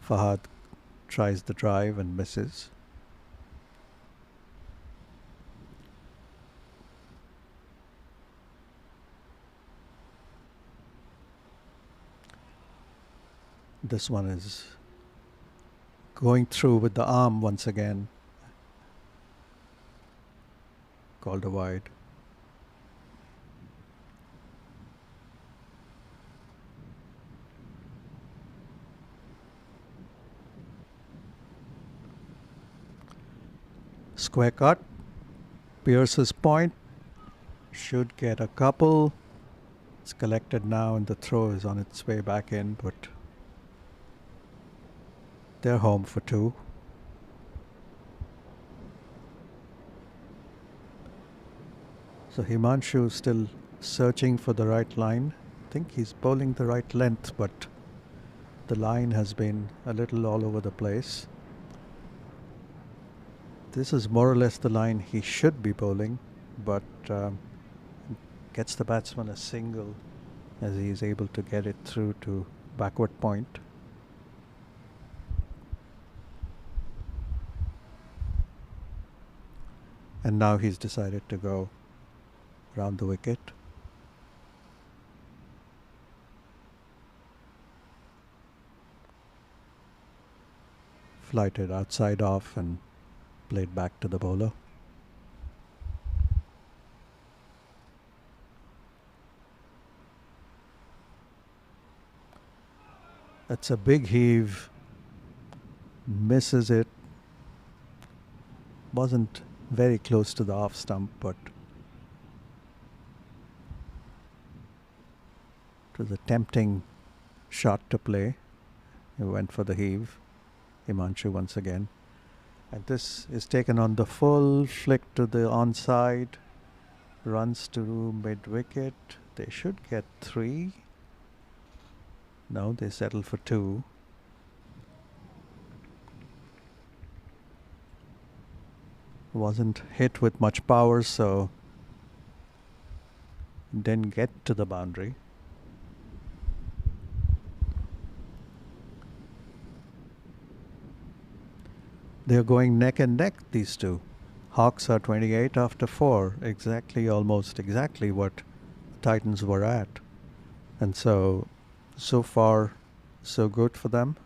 Fahad tries the drive and misses. This one is going through with the arm once again. Called a wide. Square cut. Pierce's point. Should get a couple. It's collected now and the throw is on its way back in, but they're home for 2. So Himanshu is still searching for the right line. I think he's bowling the right length, but the line has been a little all over the place. This is more or less the line he should be bowling, but gets the batsman a single as he is able to get it through to backward point. And now he's decided to go round the wicket. Flighted outside off and played back to the bowler. That's a big heave. Misses it. Wasn't very close to the off stump, but it was a tempting shot to play. He went for the heave. Himanshu once again. And this is taken on the full, flick to the onside. Runs to mid wicket. They should get 3. No, they settle for 2. Wasn't hit with much power, so didn't get to the boundary. They're going neck and neck, these two. Hawks are 28 after 4, almost exactly what Titans were at. And so far, so good for them.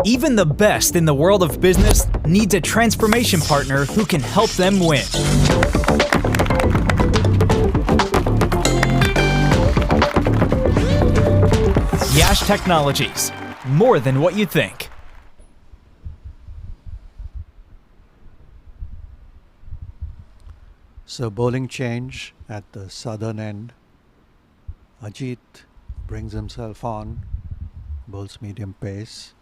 Even the best in the world of business needs a transformation partner who can help them win. Yash Technologies, more than what you think. So bowling change at the southern end. Ajit brings himself on, bowls medium pace.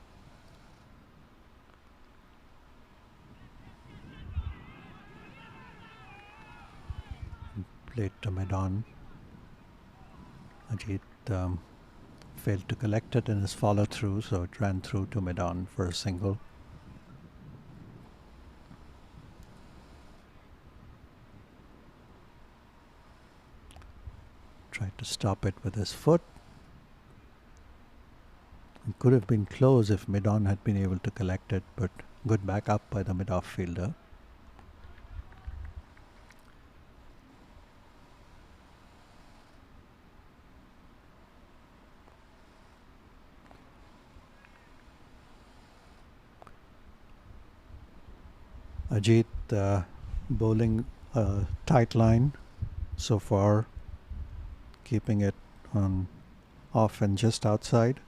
Played to mid-on. Ajit failed to collect it in his follow-through, so it ran through to mid-on for a single. Tried to stop it with his foot. It could have been close if mid-on had been able to collect it, but good backup by the mid-off fielder. Ajit bowling a tight line so far, keeping it on off and just outside.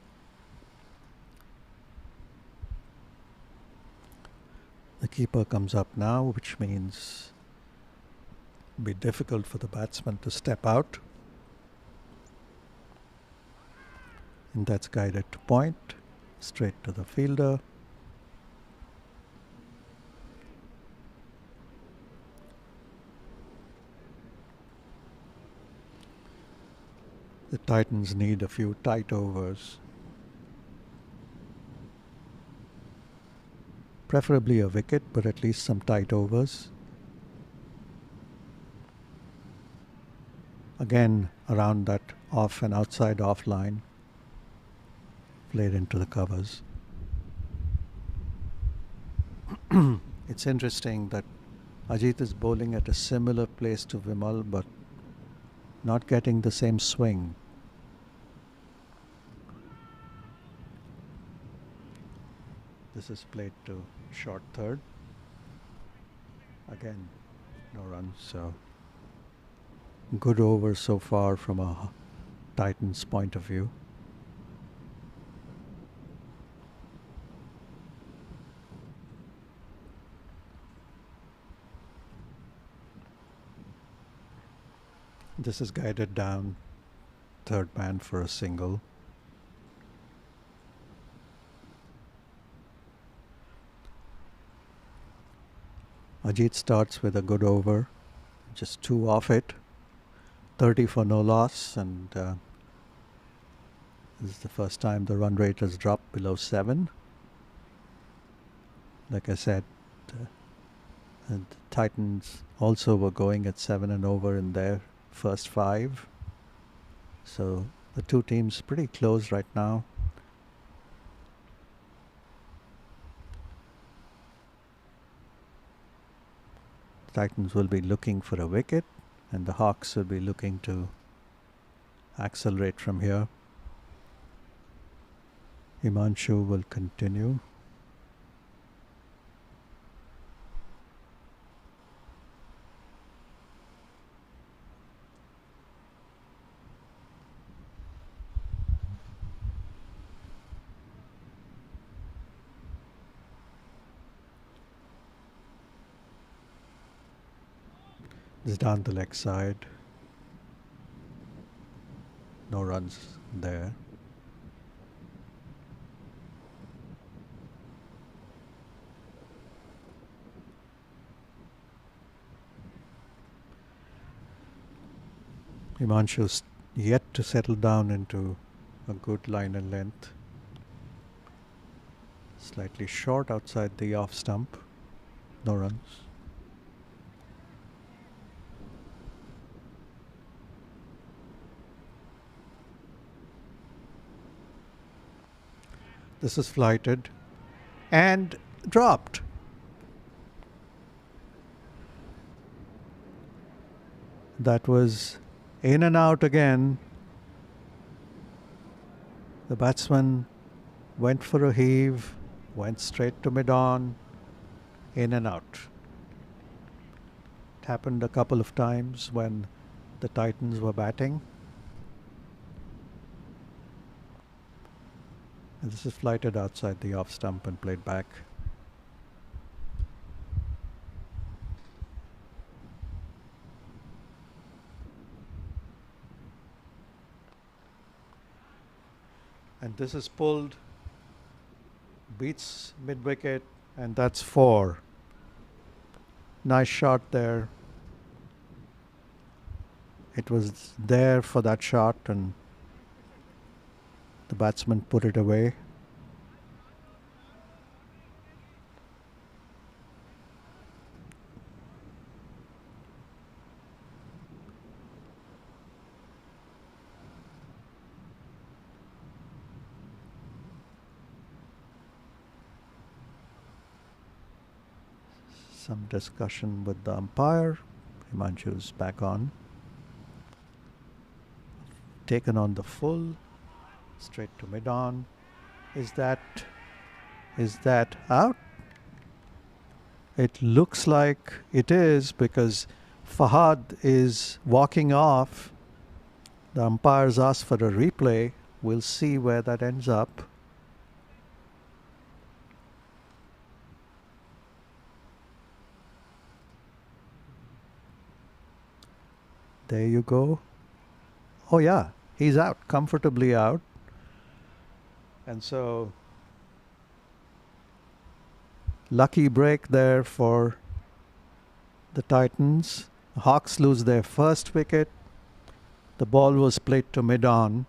The keeper comes up now, which means it'll be difficult for the batsman to step out. And that's guided to point, straight to the fielder. The Titans need a few tight overs. Preferably a wicket, but at least some tight overs. Again, around that off and outside off line. Played into the covers. It's interesting that Ajit is bowling at a similar place to Vimal, but not getting the same swing. This is played to short third. Again, no runs, so good over so far from a Titans point of view. This is guided down, third man for a single. Ajit starts with a good over, just 2 off it, 30 for no loss, and this is the first time the run rate has dropped below 7. Like I said, the Titans also were going at 7 and over in their first 5. So the two teams pretty close right now. Titans will be looking for a wicket, and the Hawks will be looking to accelerate from here. Himanshu will continue. It's down the leg side. No runs there. Himanshu's yet to settle down into a good line and length. Slightly short outside the off stump. No runs. This is flighted and dropped. That was in and out again. The batsman went for a heave, went straight to mid-on, in and out. It happened a couple of times when the Titans were batting. And this is flighted outside the off stump and played back. And this is pulled, beats mid-wicket, and that's 4. Nice shot there. It was there for that shot and the batsman put it away. Some discussion with the umpire. Himanshu's back on. Taken on the full. Straight to mid-on. Is that out? It looks like it is because Fahad is walking off. The umpires asked for a replay. We'll see where that ends up. There you go. Oh yeah, he's out, comfortably out. And so, lucky break there for the Titans. The Hawks lose their first wicket. The ball was played to mid-on.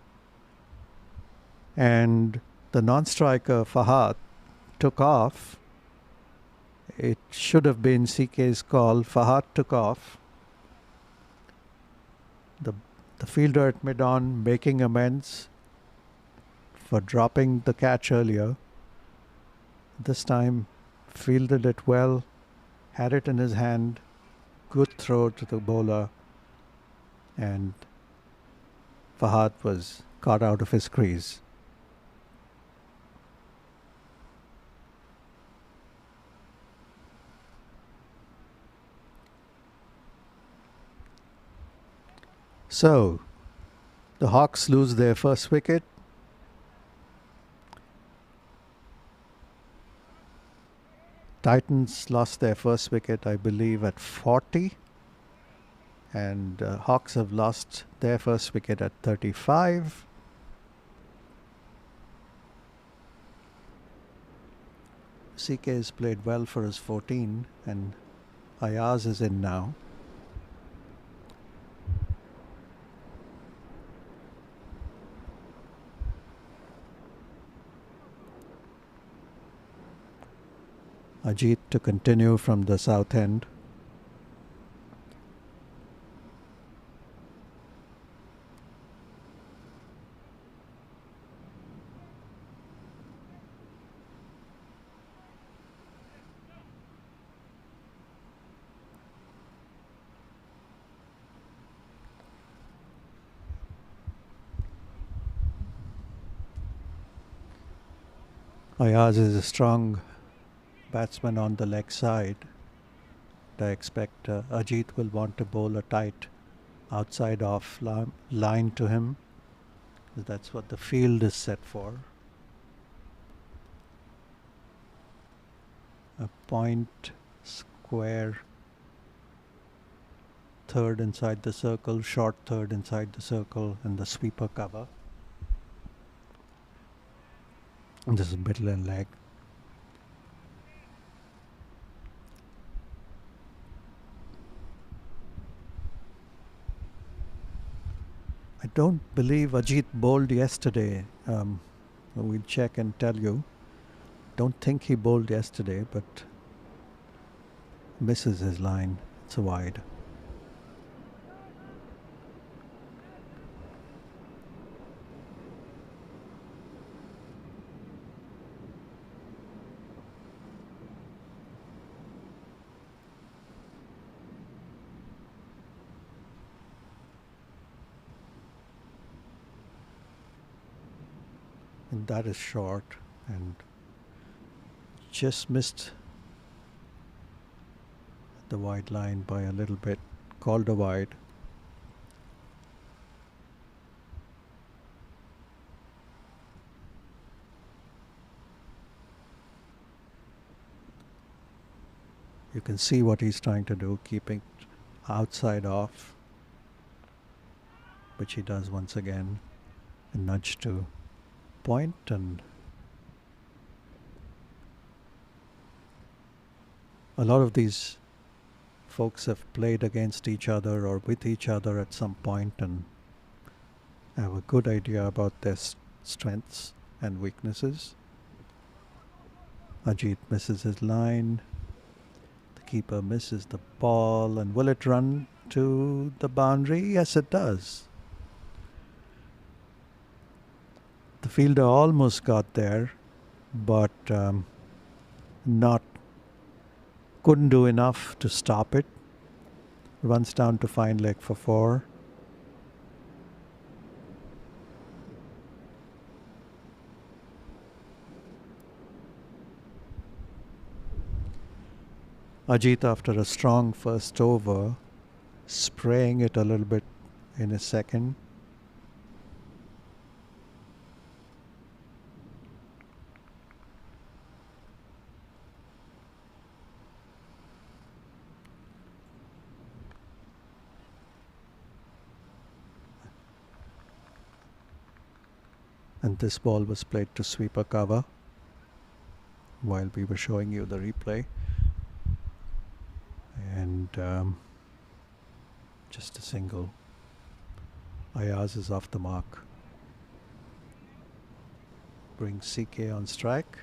And the non-striker Fahad took off. It should have been CK's call. Fahad took off. The fielder at mid-on making amends for dropping the catch earlier. This time fielded it well, had it in his hand, good throw to the bowler, and Fahad was caught out of his crease. So, the Hawks lose their first wicket. Titans lost their first wicket, I believe, at 40. And Hawks have lost their first wicket at 35. CK has played well for his 14, and Ayaz is in now. Ajit to continue from the south end. Ayaz is a strong batsman on the leg side. I expect Ajit will want to bowl a tight outside off line to him. That's what the field is set for. A point, square, third inside the circle, short third inside the circle, and the sweeper cover. And this is middle and leg. I don't believe Ajit bowled yesterday. We'll check and tell you. Don't think he bowled yesterday, but misses his line. It's a wide. And that is short and just missed the wide line by a little bit, called a wide. You can see what he's trying to do, keeping outside off, which he does once again. A nudge to point, and a lot of these folks have played against each other or with each other at some point and have a good idea about their strengths and weaknesses. Ajit misses his line. The keeper misses the ball, and will it run to the boundary? Yes, it does. The fielder almost got there, but not couldn't do enough to stop it. Runs down to fine leg for 4. Ajit, after a strong first over, spraying it a little bit in his second. And this ball was played to sweeper cover while we were showing you the replay. And just a single. Ayaz is off the mark. Brings CK on strike.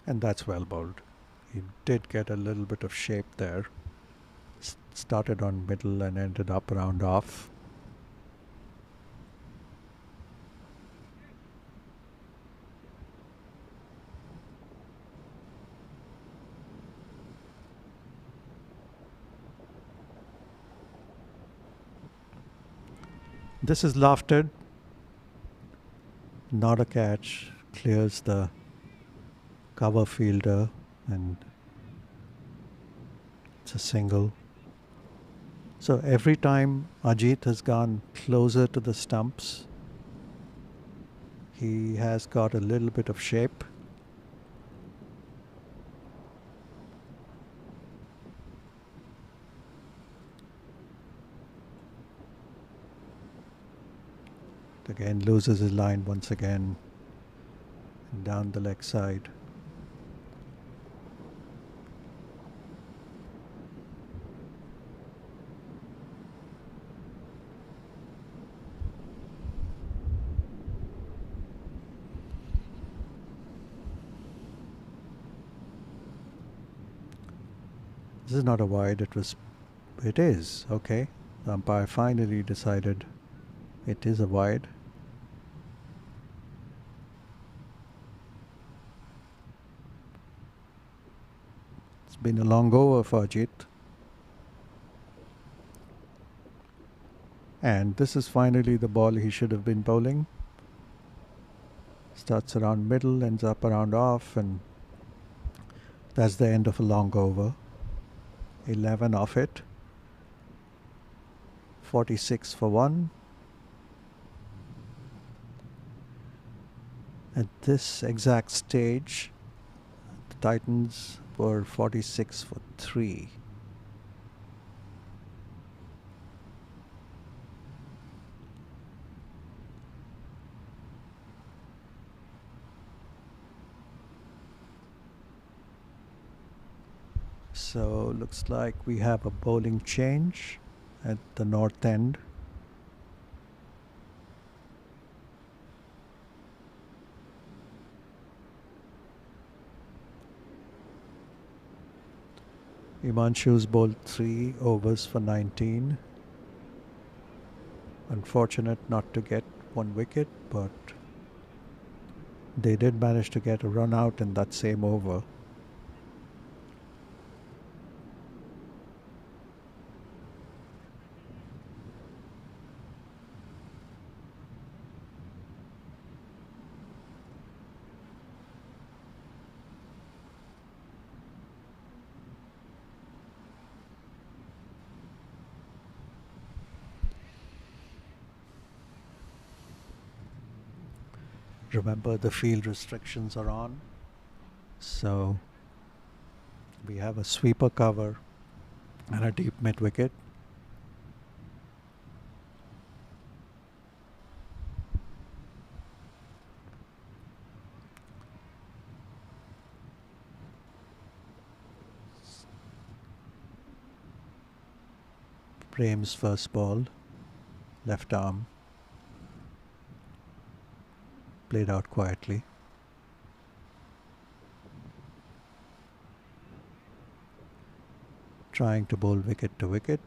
And that's well bowled. He did get a little bit of shape there. Started on middle and ended up around off. This is lofted. Not a catch. Clears the cover fielder and it's a single. So every time Ajit has gone closer to the stumps, he has got a little bit of shape. Again loses his line once again and down the leg side. This is not a wide, it is, okay. The umpire finally decided it is a wide. It's been a long over for Ajit. And this is finally the ball he should have been bowling. Starts around middle, ends up around off, and that's the end of a long over. 11 off it. 46 for 1. At this exact stage, the Titans were 46 for 3. So looks like we have a bowling change at the north end. Imanshu's bowled 3 overs for 19. Unfortunate not to get 1 wicket, but they did manage to get a run out in that same over. Remember, the field restrictions are on, so we have a sweeper cover and a deep mid wicket. Prem's first ball, left arm, played out quietly. Trying to bowl wicket to wicket.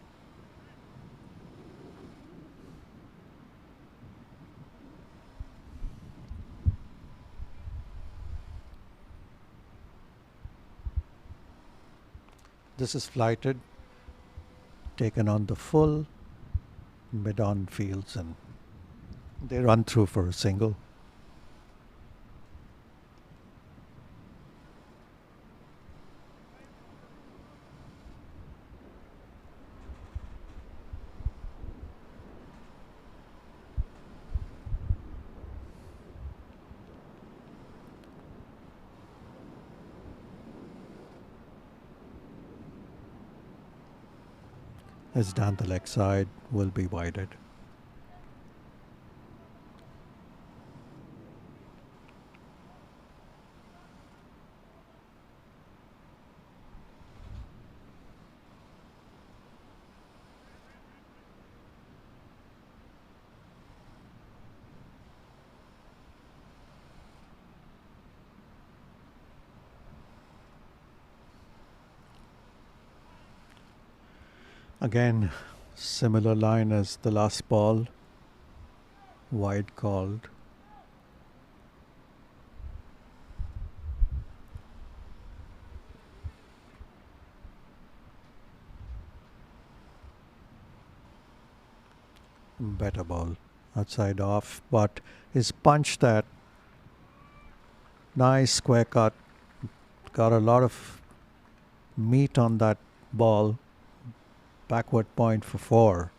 This is flighted, taken on the full mid-on fields, and they run through for a single. It's down the leg side, will be wided. Again, similar line as the last ball, wide called. Better ball, outside off, but his punch, that nice square cut, got a lot of meat on that ball. Backward point for 4.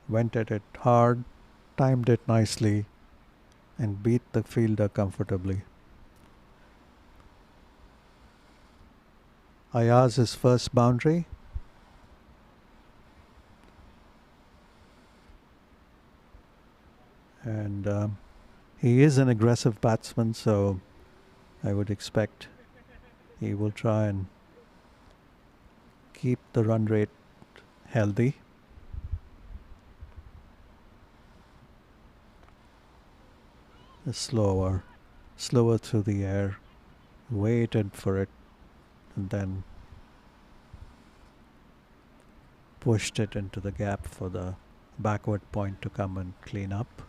Went at it hard, timed it nicely, and beat the fielder comfortably. Ayaz's first boundary. And he is an aggressive batsman, so I would expect he will try and keep the run rate healthy. Slower through the air, waited for it, and then pushed it into the gap for the backward point to come and clean up.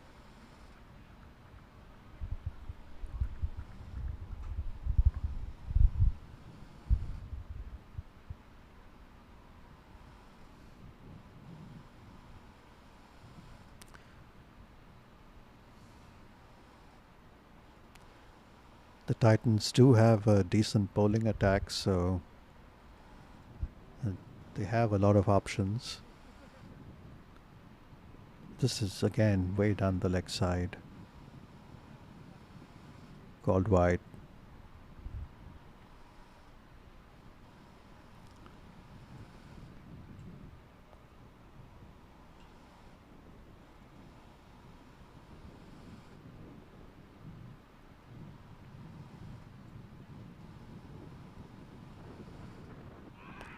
The Titans do have a decent bowling attack, so they have a lot of options. This is again way down the leg side. Called wide.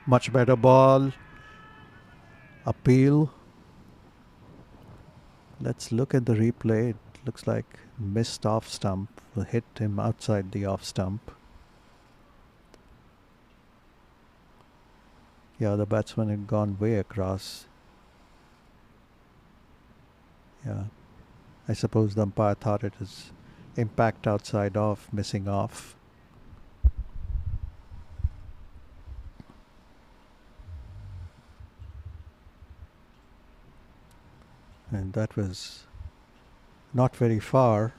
Much better ball. Appeal. Let's look at the replay. It looks like missed off stump. Hit him outside the off stump. Yeah, the batsman had gone way across. Yeah. I suppose the umpire thought it is impact outside off, missing off. And that was not very far.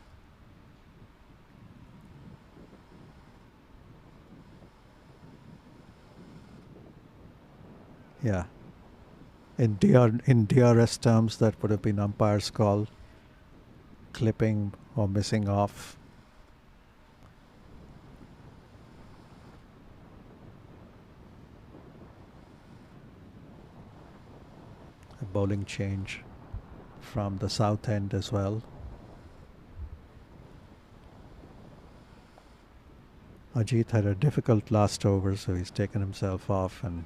Yeah. In DRS terms, that would have been umpire's call. Clipping or missing off. bowling change from the south end as well. Ajit had a difficult last over, so he's taken himself off, and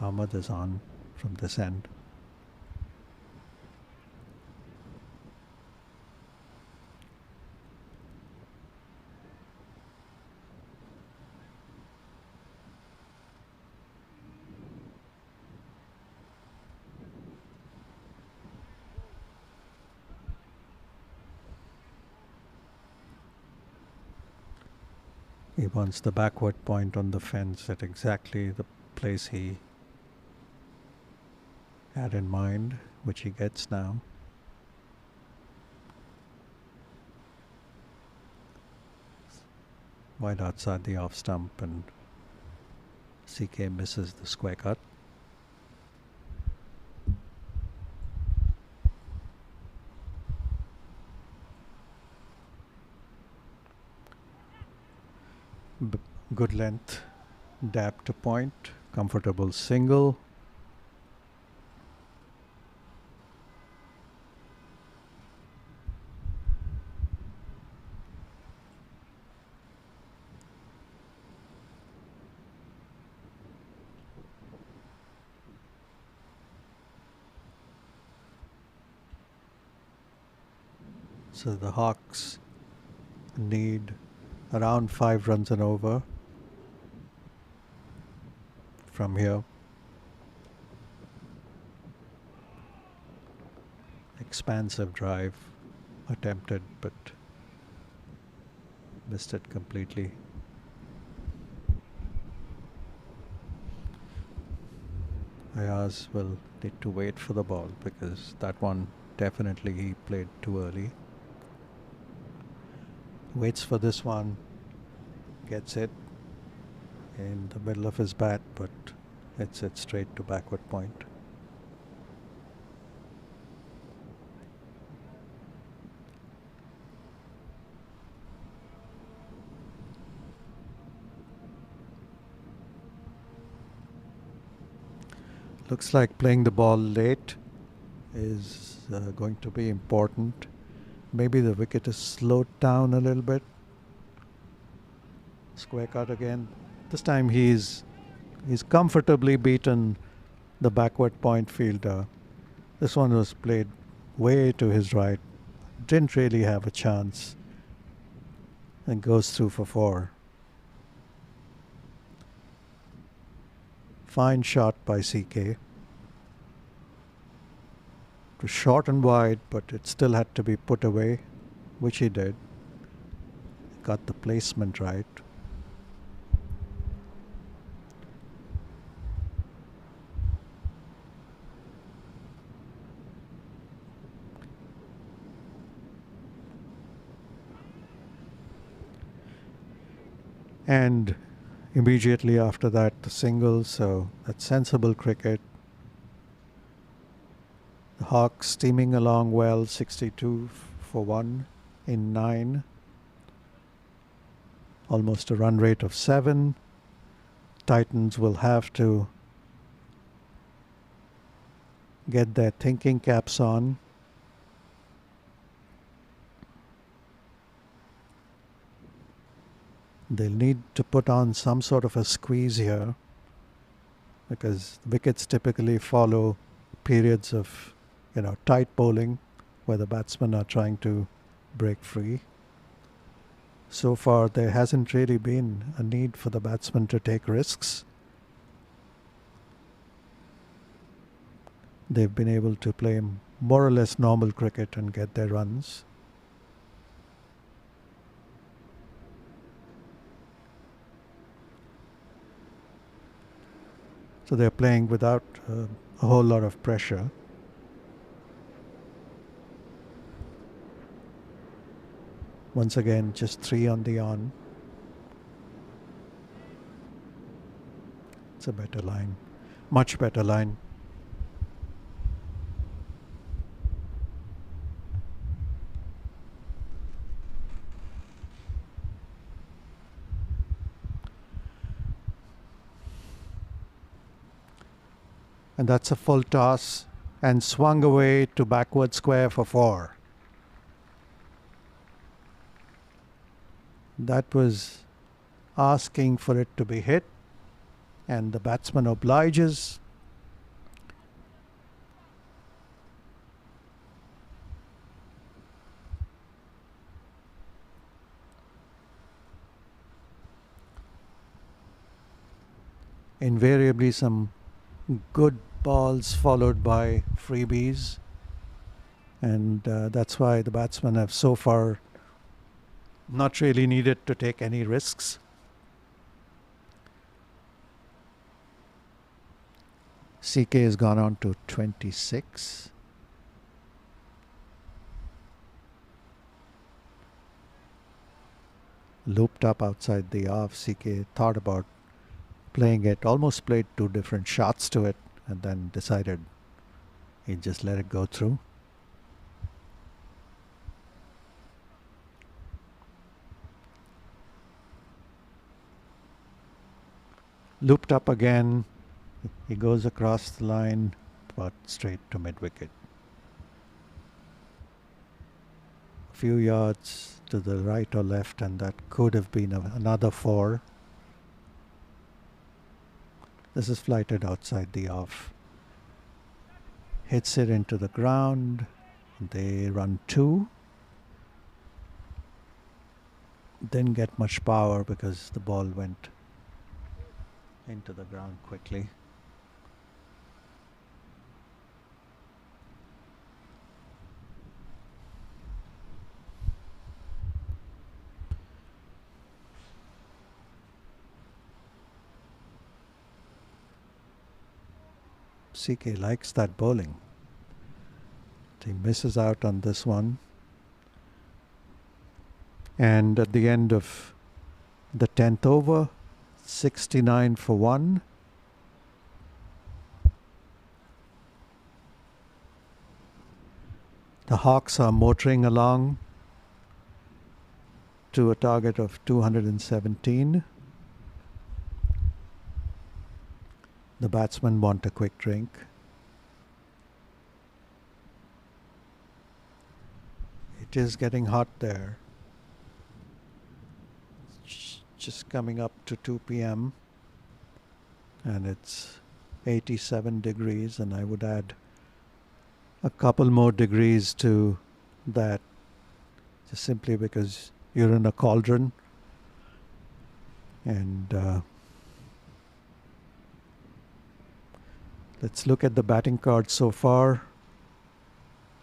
Ahmed is on from this end. He wants the backward point on the fence at exactly the place he had in mind, which he gets now. Wide outside the off stump, and CK misses the square cut. Good length, dab to point, comfortable single. So the Hawks need around 5 runs and over from here. Expansive drive attempted, but missed it completely. Ayaz will need to wait for the ball because that one definitely he played too early. Waits for this one, gets it in the middle of his bat, but hits it straight to backward point. Looks like playing the ball late is going to be important. Maybe the wicket is slowed down a little bit. Square cut again. This time he's comfortably beaten the backward point fielder. This one was played way to his right. Didn't really have a chance. And goes through for 4. Fine shot by CK. It was short and wide, but it still had to be put away, which he did. Got the placement right. And immediately after that, the single, so that's sensible cricket. The Hawks steaming along well, 62 for 1 in 9. Almost a run rate of 7. Titans will have to get their thinking caps on. They'll need to put on some sort of a squeeze here because wickets typically follow periods of, tight bowling where the batsmen are trying to break free. So far, there hasn't really been a need for the batsmen to take risks. They've been able to play more or less normal cricket and get their runs. So they're playing without a whole lot of pressure. Once again, just 3 on the on. It's a better line. Much better line. And that's a full toss, and swung away to backward square for 4. That was asking for it to be hit, and the batsman obliges. Invariably some good balls followed by freebies, and that's why the batsmen have so far not really needed to take any risks. CK has gone on to 26. Looped up outside the off. CK thought about playing it, almost played 2 different shots to it, and then decided he'd just let it go through. Looped up again. He goes across the line, but straight to mid-wicket. A few yards to the right or left, and that could have been another 4. This is flighted outside the off. Hits it into the ground. They run 2. Didn't get much power because the ball went into the ground quickly. CK likes that bowling. He misses out on this one. And at the end of the 10th over, 69 for 1. The Hawks are motoring along to a target of 217. The batsmen want a quick drink. It is getting hot there. Just coming up to 2 p.m. and it's 87 degrees, and I would add a couple more degrees to that just simply because you're in a cauldron. And let's look at the batting cards so far.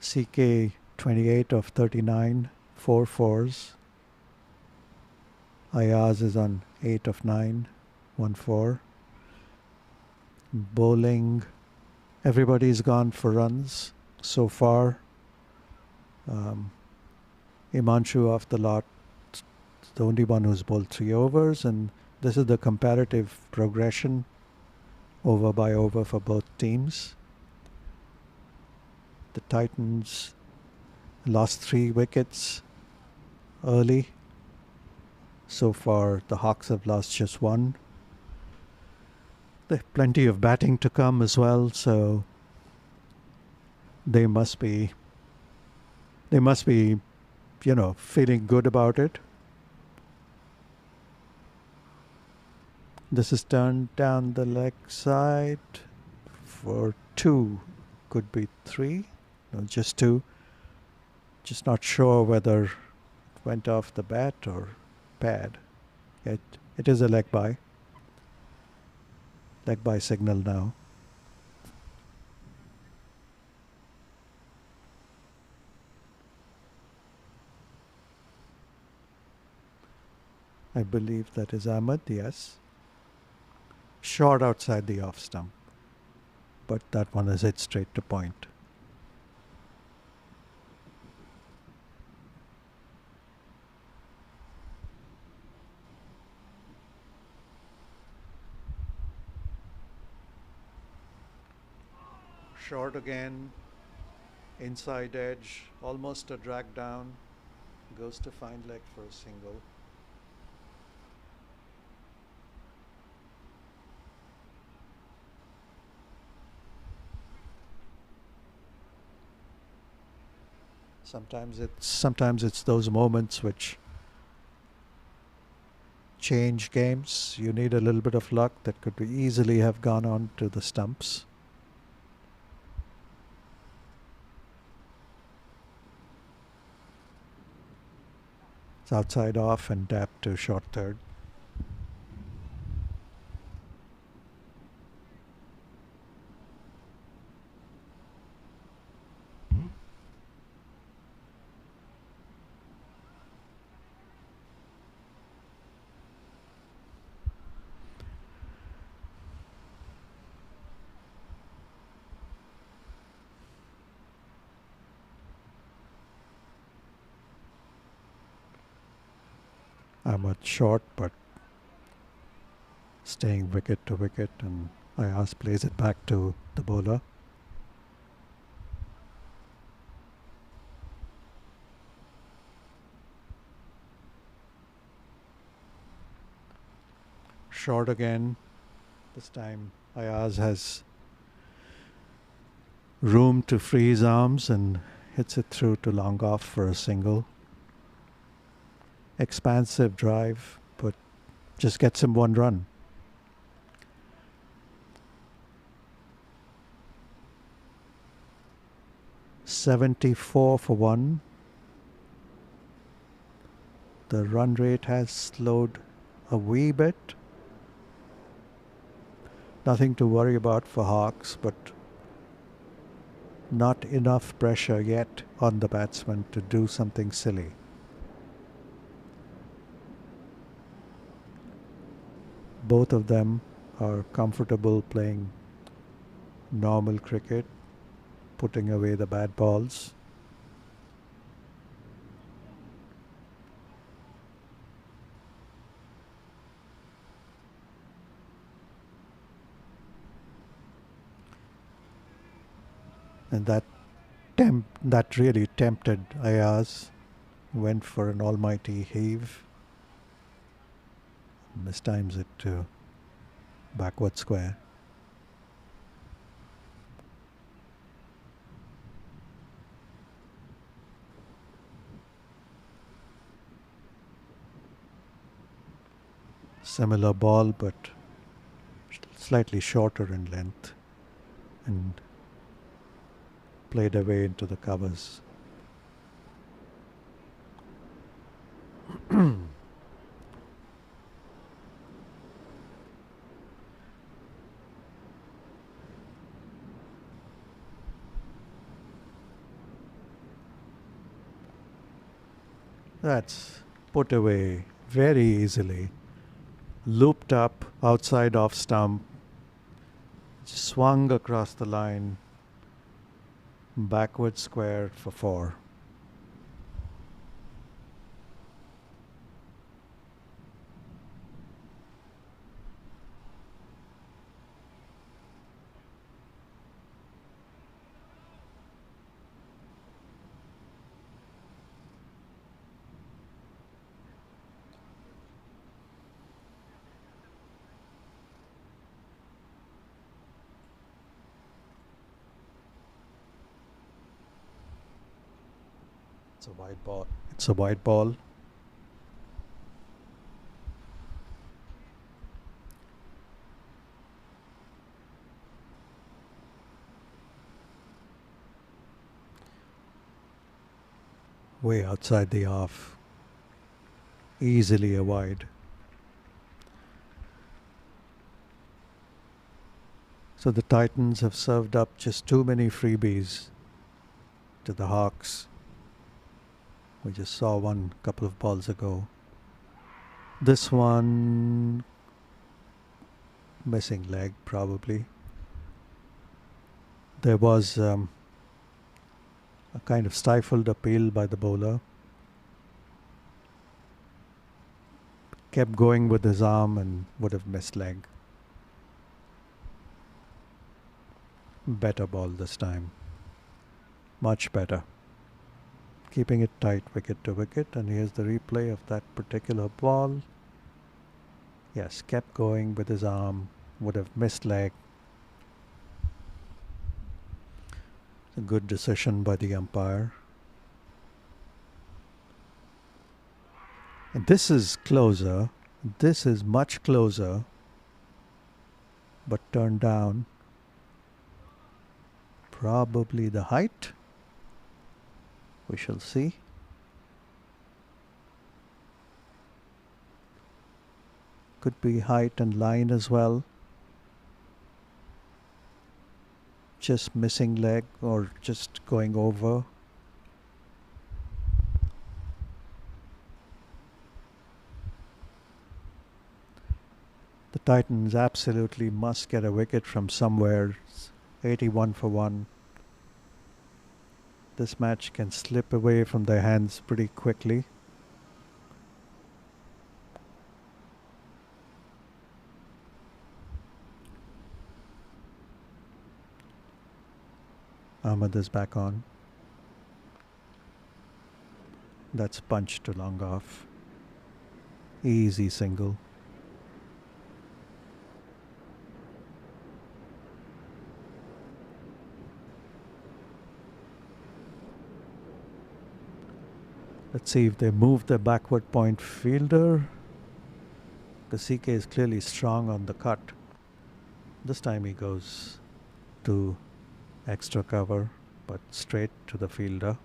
CK 28 of 39, 4 fours. Ayaz is on 8 of 9, 1 4. Bowling, everybody's gone for runs so far. Imanshu off the lot, the only one who's bowled 3 overs, and this is the comparative progression over by over for both teams. The Titans lost 3 wickets early. So far, the Hawks have lost just 1. They have plenty of batting to come as well, so they must be, feeling good about it. This is turned down the leg side for 2. Could be 3. No, just 2. Just not sure whether it went off the bat or pad. It is a leg by. Leg by signal now. I believe that is Ahmed, yes. Short outside the off stump, but that one is hit straight to point. Short again, inside edge, almost a drag down, goes to fine leg for a single. Sometimes it's those moments which change games. You need a little bit of luck that could be easily have gone on to the stumps. It's outside off and tapped to short third. I'm at short, but staying wicket to wicket, and Ayaz plays it back to the bowler. Short again. This time Ayaz has room to free his arms and hits it through to long off for a single. Expansive drive, but just gets him one run. $74 for one. The run rate has slowed a wee bit. Nothing to worry about for Hawks, but not enough pressure yet on the batsman to do something silly. Both of them are comfortable playing normal cricket, putting away the bad balls. And that really tempted Ayaz. Went for an almighty heave. Mistimes it to backward square. Similar ball, but slightly shorter in length, and played away into the covers. That's put away very easily. Looped up outside off stump, swung across the line, backward square for four. It's a wide ball. It's a wide ball. Way outside the off. Easily a wide. So the Titans have served up just too many freebies to the Hawks. We just saw one couple of balls ago. This one missing leg probably. There was a kind of stifled appeal by the bowler. Kept going with his arm and would have missed leg. Better ball this time. Much better. Keeping it tight wicket to wicket, and here's the replay of that particular ball. Yes, kept going with his arm, would have missed leg. A good decision by the umpire. And this is closer. This is much closer, but turned down. Probably the height. We shall see. Could be height and line as well. Just missing leg or just going over. The Titans absolutely must get a wicket from somewhere. 81 for 1. This match can slip away from their hands pretty quickly. Ahmed is back on. That's punched to long off. Easy single. Let's see if they move the backward point fielder. Kasike is clearly strong on the cut. This time he goes to extra cover, but straight to the fielder.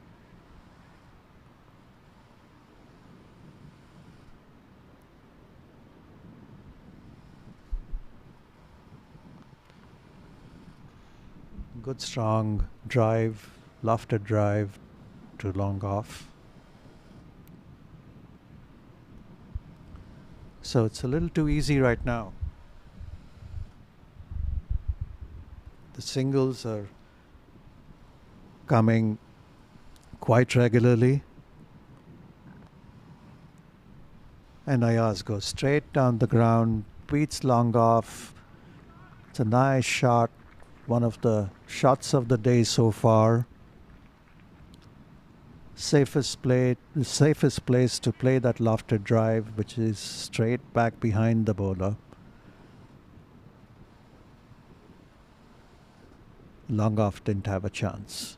Good strong drive, lofted drive to long off. So it's a little too easy right now. The singles are coming quite regularly. And Ayaz goes straight down the ground, beats long off. It's a nice shot. One of the shots of the day so far. Safest place to play that lofted drive, which is straight back behind the bowler. Long off didn't have a chance.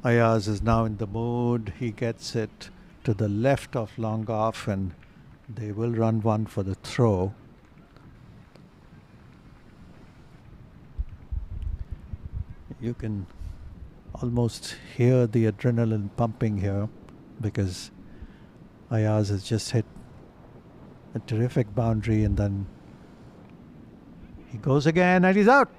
Ayaz is now in the mood. He gets it to the left of long off and they will run one for the throw. You can almost hear the adrenaline pumping here because Ayaz has just hit a terrific boundary and then he goes again and he's out.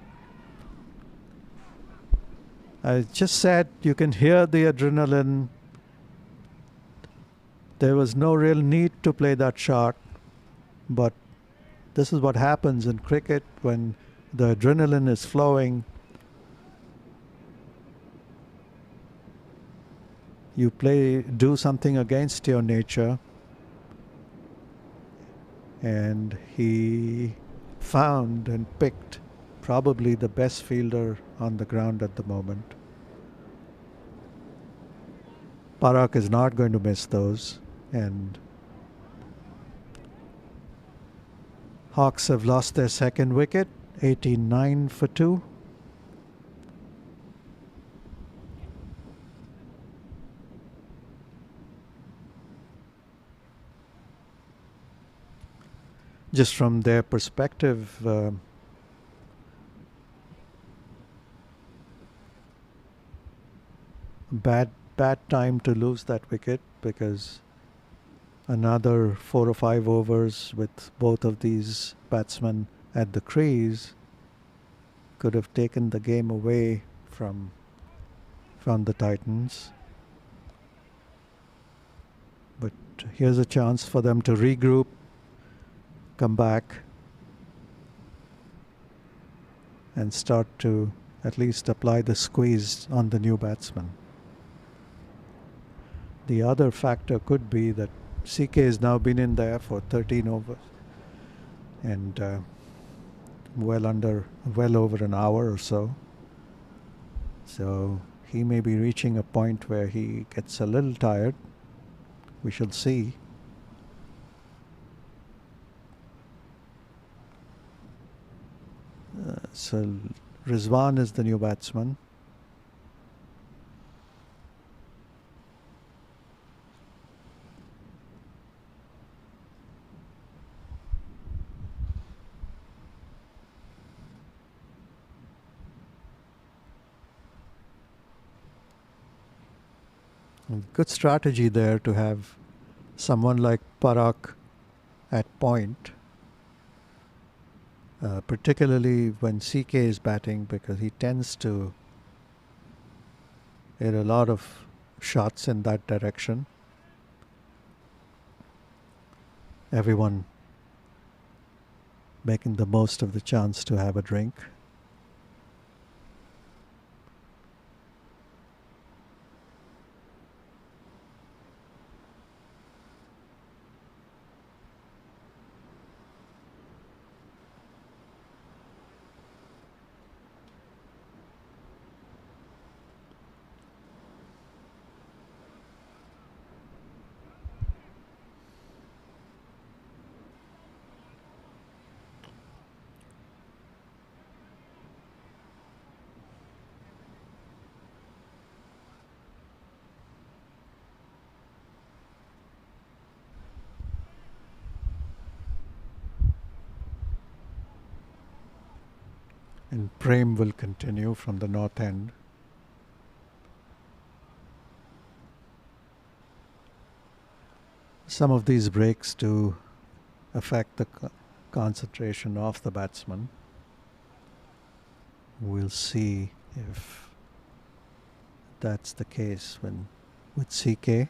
I just said you can hear the adrenaline. There was no real need to play that shot, but this is what happens in cricket when the adrenaline is flowing. You do something against your nature, and he found and picked probably the best fielder on the ground at the moment. Parak is not going to miss those, and Hawks have lost their second wicket, 89 for 2. Just from their perspective, bad time to lose that wicket because another 4 or 5 overs with both of these batsmen at the crease could have taken the game away from the Titans. But here's a chance for them to regroup, come back. and start to at least apply the squeeze on the new batsman. The other factor could be that CK has now been in there for 13 overs and well over an hour or so. So he may be reaching a point where he gets a little tired. We shall see. So Rizwan is the new batsman. Good strategy there to have someone like Parak at point, particularly when CK is batting, because he tends to hit a lot of shots in that direction. Everyone making the most of the chance to have a drink. And Prem will continue from the north end. Some of these breaks do affect the concentration of the batsman. We'll see if that's the case with CK.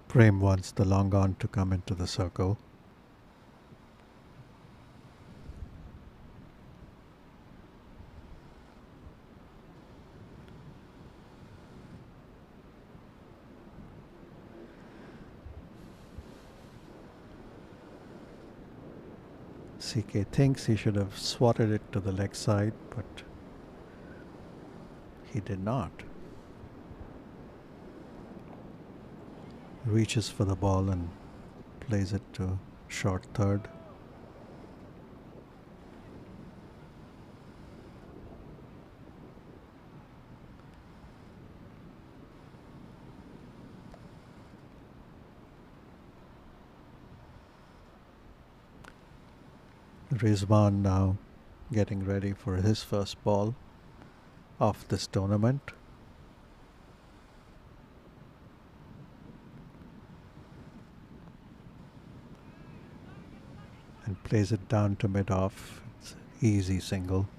Prem wants the long on to come into the circle. CK thinks he should have swatted it to the leg side, but he did not. Reaches for the ball and plays it to short third. Rizwan now getting ready for his first ball of this tournament. And plays it down to mid-off. It's an easy single.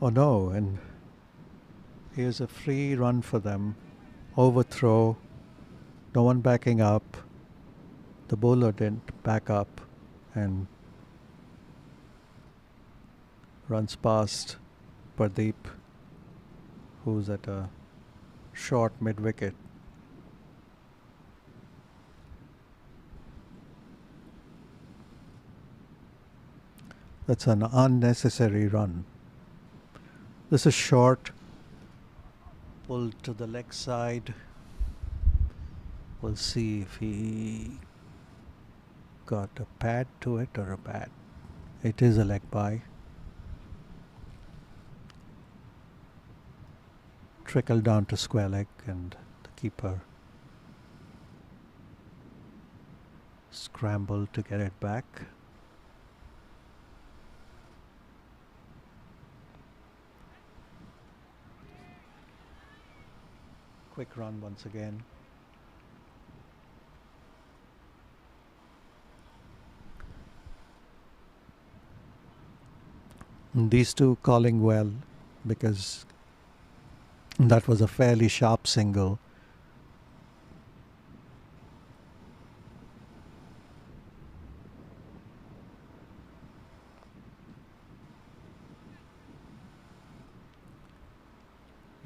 Oh no, and here's a free run for them. Overthrow, no one backing up. The bowler didn't back up and runs past Pradeep, who's at a short mid-wicket. That's an unnecessary run. This is short, pulled to the leg side. We'll see if he got a pad to it or a bat. It is a leg bye. Trickle down to square leg and the keeper scrambled to get it back. quick run once again. And these two calling well because that was a fairly sharp single.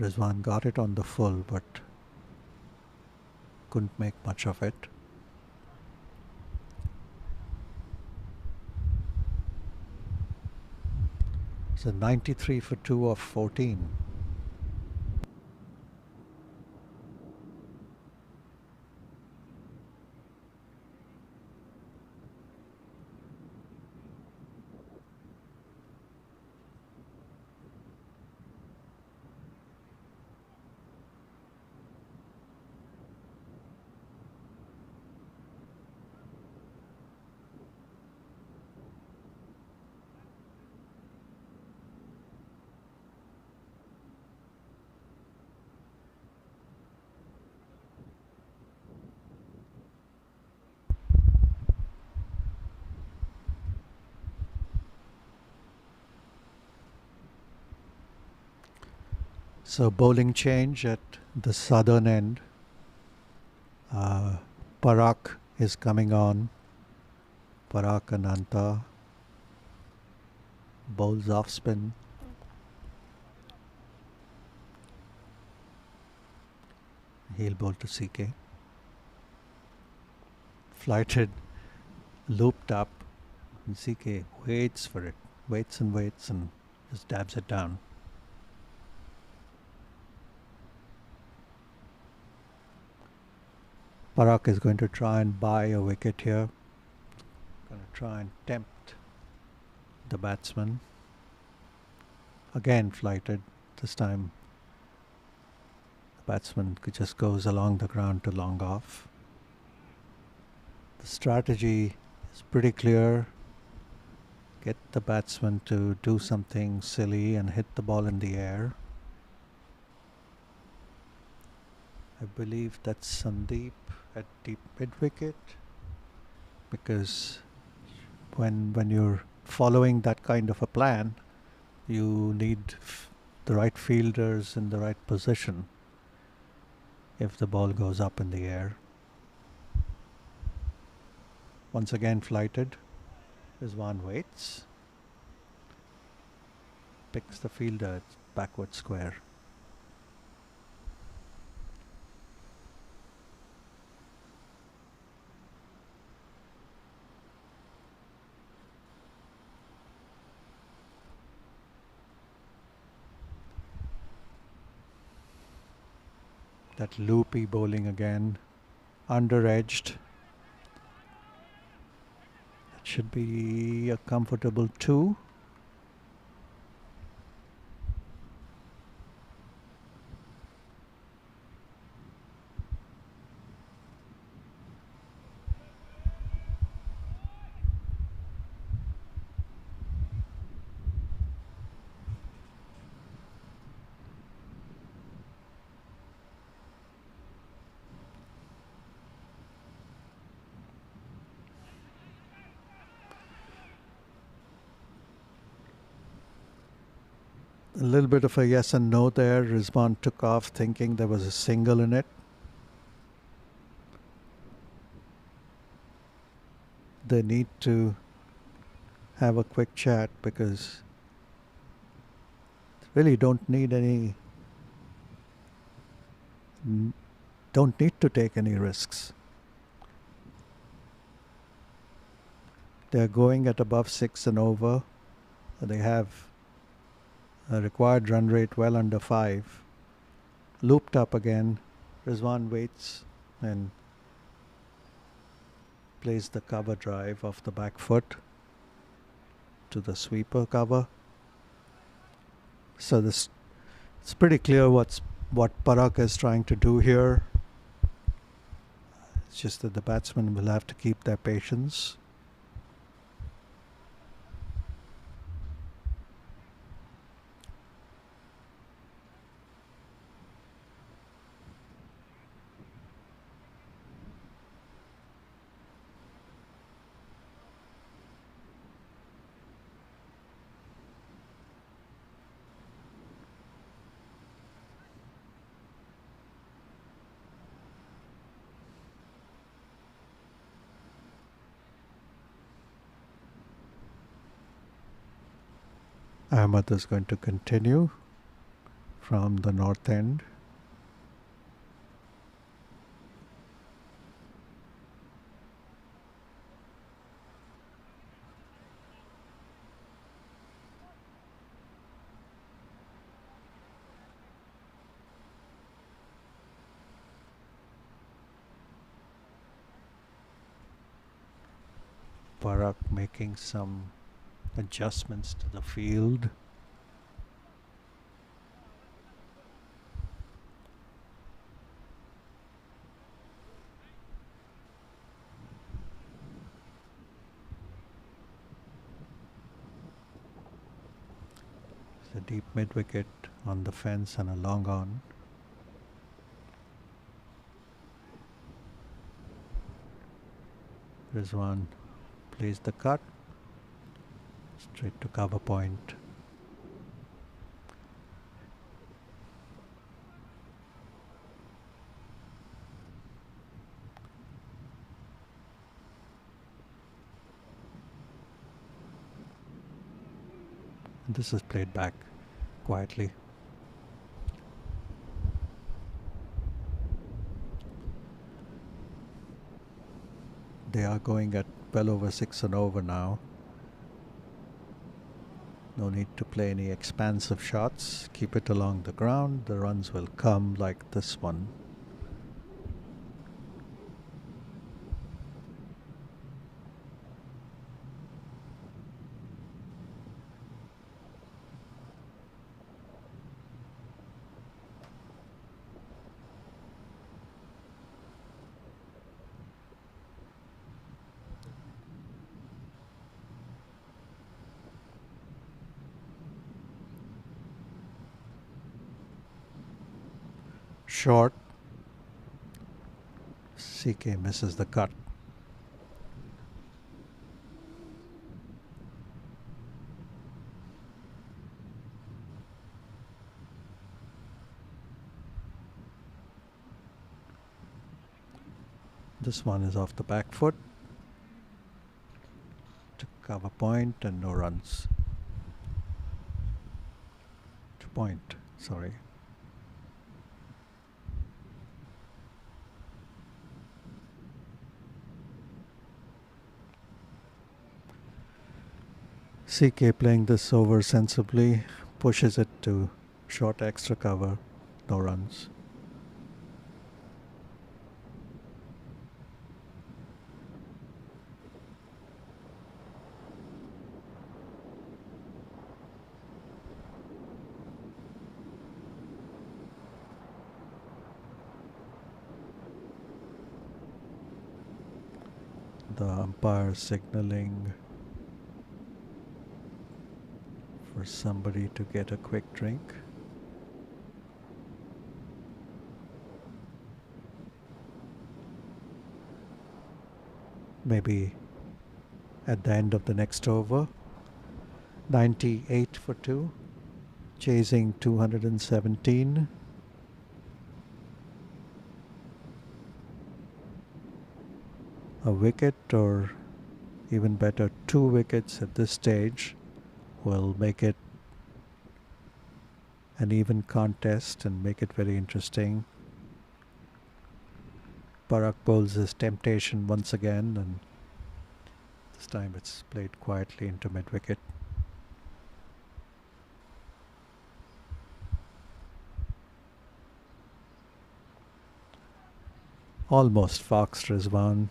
Rizwan got it on the full, but couldn't make much of it. So 93 for 2 of 14. So bowling change at the southern end. Parag is coming on. Parag Ananta bowls off spin. He'll bowl to CK. Flighted, looped up, and CK waits for it. Waits and just dabs it down. Parag is going to try and buy a wicket here. Going to try and tempt the batsman. Again flighted. This time the batsman just goes along the ground to long off. The strategy is pretty clear. Get the batsman to do something silly and hit the ball in the air. I believe that's Sandeep at deep mid wicket, because when you're following that kind of a plan, you need the right fielders in the right position if the ball goes up in the air. Once again flighted. Rizwan waits. Picks the fielder at backward square. That loopy bowling again, under edged. That should be a comfortable 2. A little bit of a yes and no there. Rizwan took off thinking there was a single in it. They need to have a quick chat because really don't need to take any risks. They're going at above 6 and over. They have a required run rate well under 5. Looped up again. Rizwan waits and plays the cover drive off the back foot to the sweeper cover. So it's pretty clear what Parag is trying to do here. It's just that the batsmen will have to keep their patience. Ahmed is going to continue from the north end. Barak making some adjustments to the field. It's a deep mid wicket on the fence and a long on. Rizwan plays the cut straight to cover point. And this is played back quietly. They are going at well over 6 and over now. No need to play any expansive shots. Keep it along the ground. The runs will come like this one. Short. CK misses the cut. This one is off the back foot to cover point and no runs. To point, sorry. CK playing this over sensibly, pushes it to short extra cover, no runs. The umpire signaling for somebody to get a quick drink. Maybe at the end of the next over. 98 for 2, chasing 217. A wicket, or even better, 2 wickets at this stage, will make it an even contest and make it very interesting. Barak bowls his temptation once again, and this time it's played quietly into mid-wicket. Almost foxed Rizwan.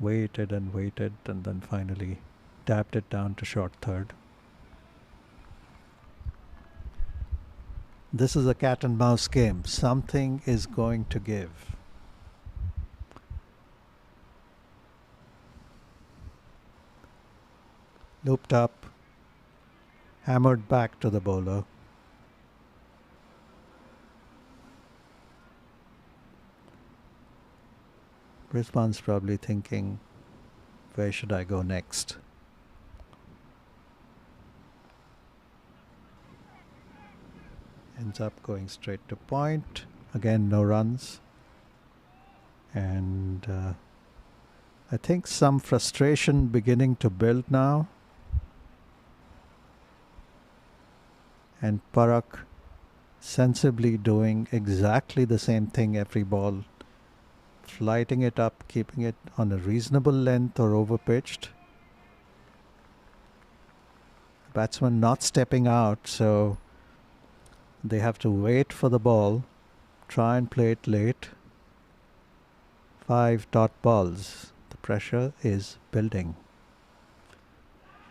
Waited and then finally tapped it down to short third. This is a cat and mouse game. Something is going to give. Looped up, hammered back to the bowler. Rizwan's probably thinking, where should I go next? Ends up going straight to point. Again, no runs. And I think some frustration beginning to build now. and Parak sensibly doing exactly the same thing every ball, flighting it up, keeping it on a reasonable length or overpitched. Batsman not stepping out, so they have to wait for the ball, try and play it late. 5 dot balls. The pressure is building.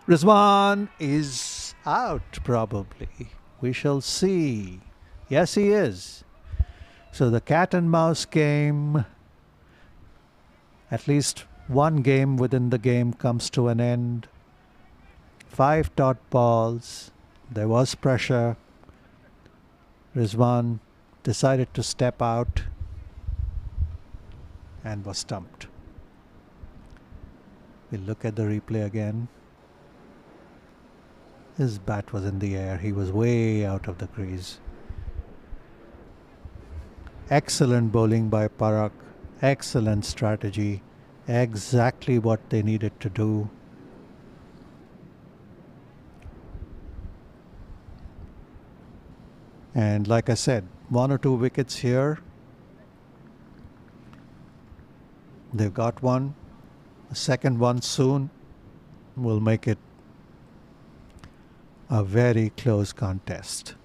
Rizwan is out probably. We shall see. Yes, he is. So the cat and mouse game, at least one game within the game, comes to an end. 5 dot balls. There was pressure. Rizwan decided to step out and was stumped. We'll look at the replay again. His bat was in the air. He was way out of the crease. Excellent bowling by Parak. Excellent strategy. Exactly what they needed to do. And like I said, 1 or 2 wickets here. They've got one. A second one soon will make it a very close contest.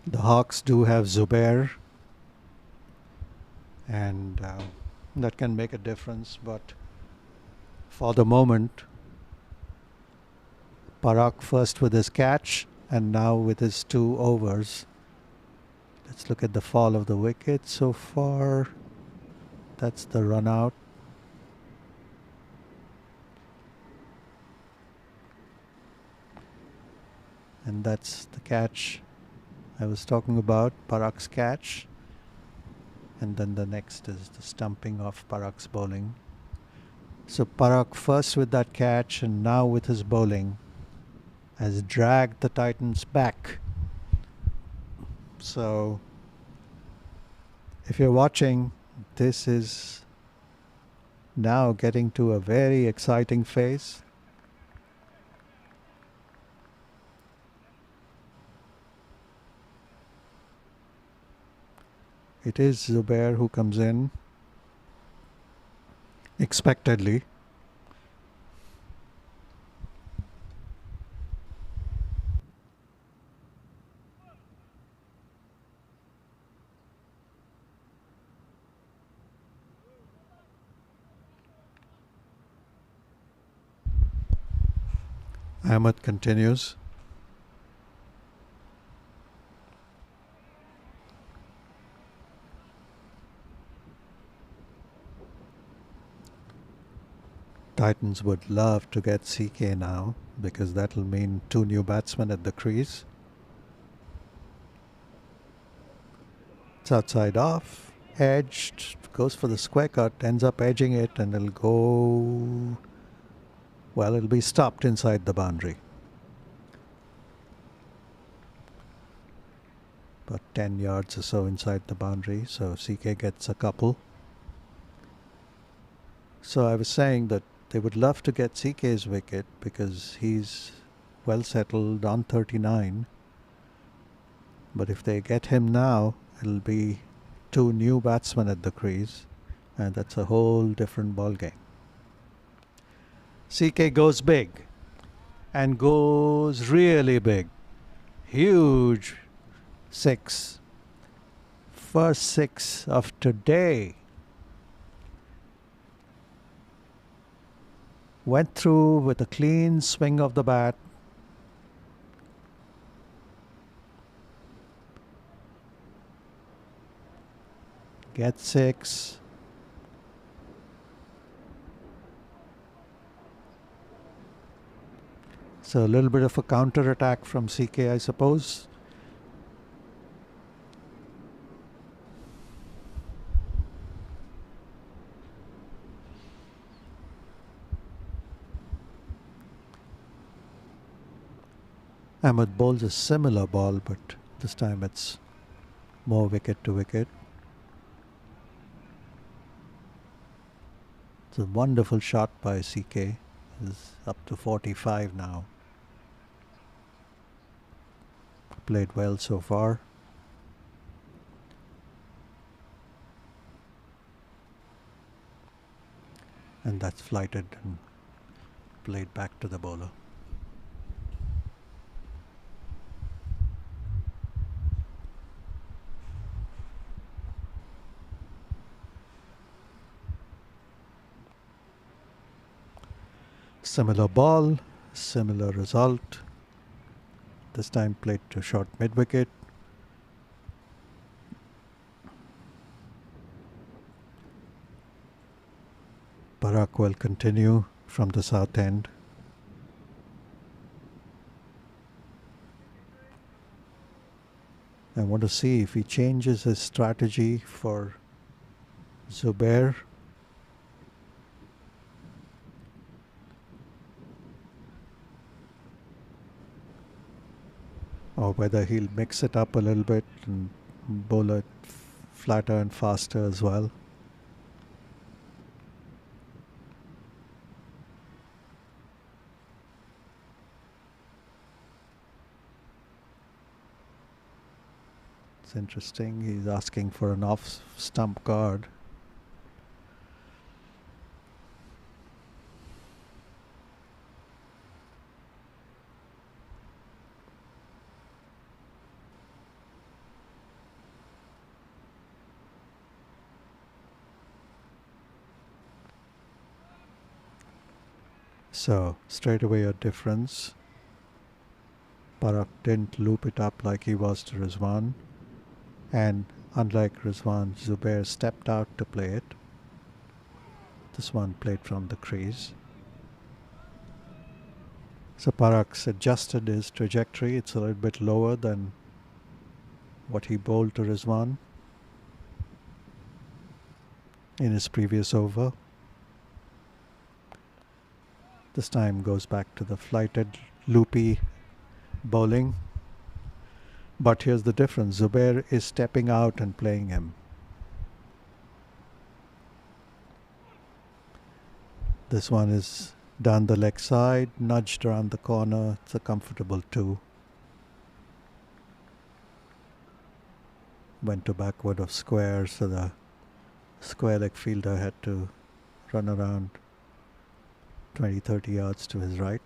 The Hawks do have Zubair, and that can make a difference, but for the moment, Parak first with his catch and now with his 2 overs. Let's look at the fall of the wicket so far. That's the run out. And that's the catch I was talking about, Parak's catch. And then the next is the stumping of Parak's bowling. So Parak first with that catch and now with his bowling has dragged the Titans back. So if you're watching, this is now getting to a very exciting phase. It is Zubair who comes in expectedly. Ahmed continues. Titans would love to get CK now because that'll mean 2 new batsmen at the crease. It's outside off, edged, goes for the square cut, ends up edging it, and it'll go. Well, it'll be stopped inside the boundary. About 10 yards or so inside the boundary, so CK gets a couple. So I was saying that they would love to get CK's wicket because he's well settled on 39. But if they get him now, it'll be 2 new batsmen at the crease, and that's a whole different ball game. CK goes big and goes really big. Huge 6. First 6 of today. Went through with a clean swing of the bat. Get 6. So a little bit of a counter attack from CK, I suppose. Ahmed bowls a similar ball, but this time it's more wicket to wicket. It's a wonderful shot by CK. He's up to 45 now. Played well so far. And that's flighted and played back to the bowler. Similar ball, similar result. This time played to short mid-wicket. Barak will continue from the south end. I want to see if he changes his strategy for Zubair. Or whether he'll mix it up a little bit and bowl it flatter and faster as well. It's interesting, he's asking for an off stump guard. So straight away a difference. Barak didn't loop it up like he was to Rizwan, and unlike Rizwan, Zubair stepped out to play it. This one played from the crease. So Barak's adjusted his trajectory. It's a little bit lower than what he bowled to Rizwan in his previous over. This time goes back to the flighted, loopy bowling. But here's the difference. Zubair is stepping out and playing him. This one is down the leg side, nudged around the corner. It's a comfortable 2. Went to backward of square, so the square leg fielder had to run around 20-30 yards to his right.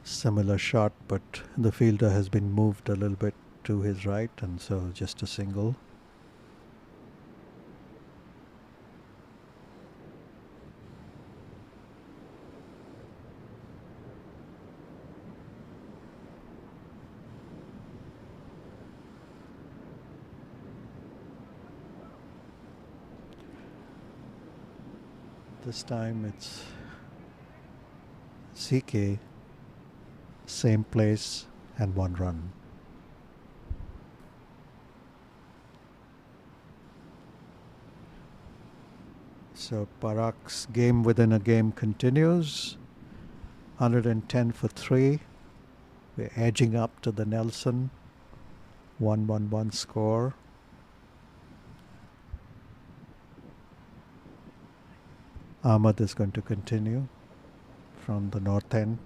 Similar shot, but the fielder has been moved a little bit to his right, and so just a single. This time it's CK, same place and 1 run. So Barak's game within a game continues. 110 for 3. We're edging up to the Nelson. 1-1-1 score. Ahmad is going to continue from the north end.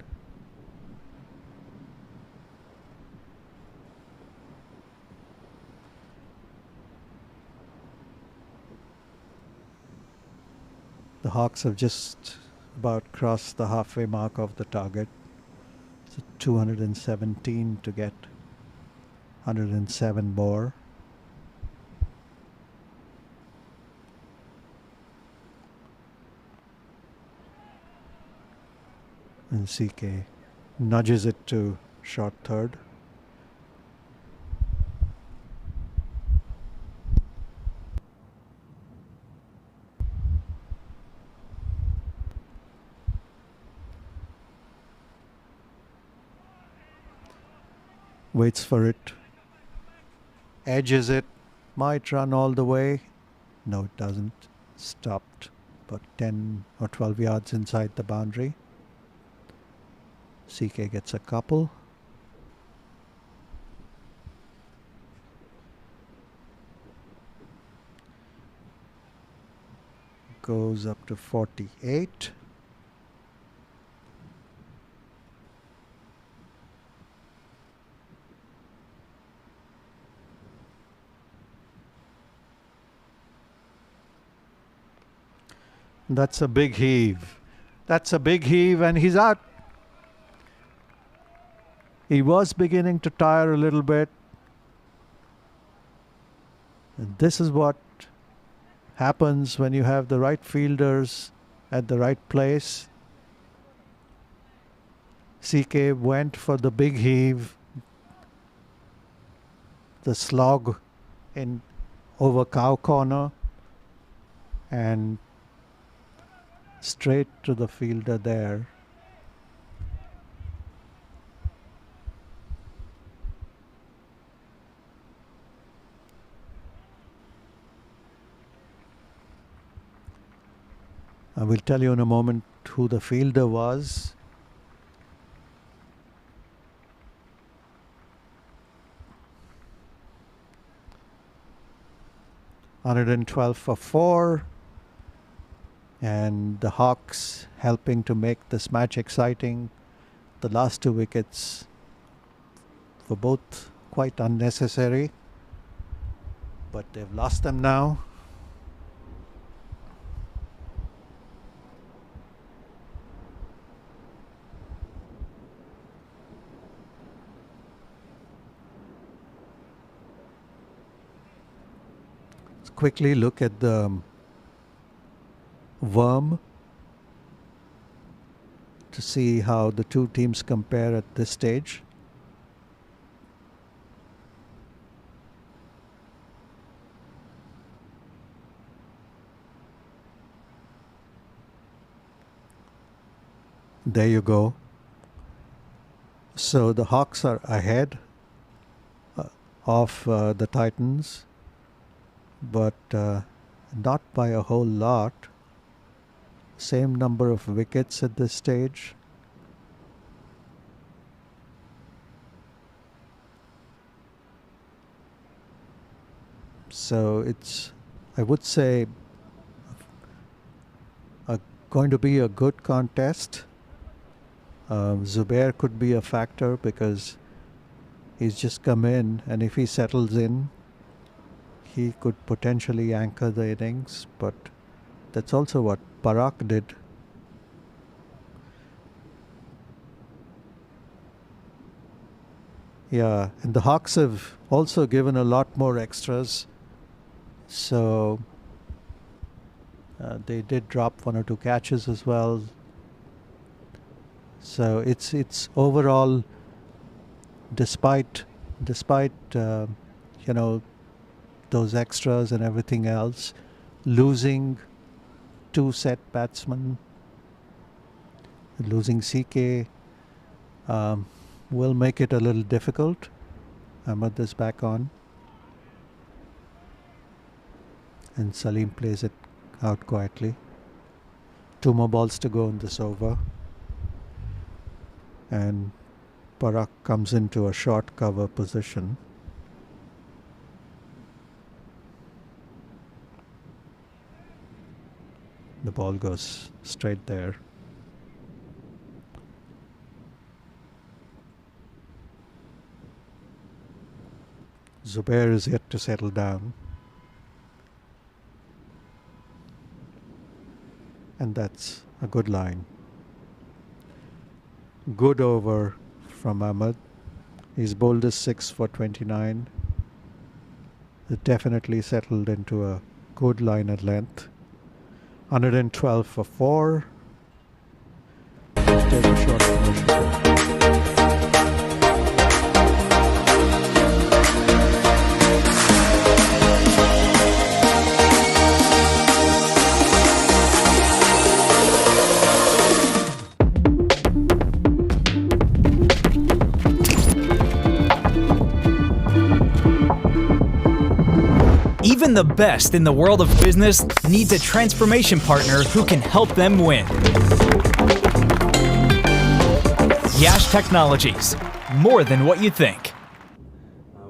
The Hawks have just about crossed the halfway mark of the target. It's 217 to get 107 more. And CK nudges it to short third. Waits for it, edges it, might run all the way. No, it doesn't. Stopped about 10 or 12 yards inside the boundary. CK gets a couple. Goes up to 48. That's a big heave. That's a big heave, and he's out. He was beginning to tire a little bit. And this is what happens when you have the right fielders at the right place. CK went for the big heave, the slog in over cow corner, and straight to the fielder there. I will tell you in a moment who the fielder was. $112 for 4. And the Hawks helping to make this match exciting. The last 2 wickets were both quite unnecessary, but they've lost them now. Let's quickly look at the worm to see how the two teams compare at this stage. There you go. So the Hawks are ahead of the Titans, but not by a whole lot. Same number of wickets at this stage. So it's, I would say, going to be a good contest. Zubair could be a factor because he's just come in, and if he settles in, he could potentially anchor the innings, but that's also what Parak did. Yeah, and the Hawks have also given a lot more extras, so they did drop 1 or 2 catches as well. So it's overall, despite you know, those extras and everything else, losing 2 set batsmen, losing CK will make it a little difficult. Ahmed is back on, and Salim plays it out quietly. 2 more balls to go in this over, and Parak comes into a short cover position. The ball goes straight there. Zubair is yet to settle down. And that's a good line. Good over from Ahmed. He's bowled his 6 for 29. It definitely settled into a good line at length. 112 for 4. Take a short commercial break. Even the best in the world of business needs a transformation partner who can help them win. Yash Technologies, more than what you think.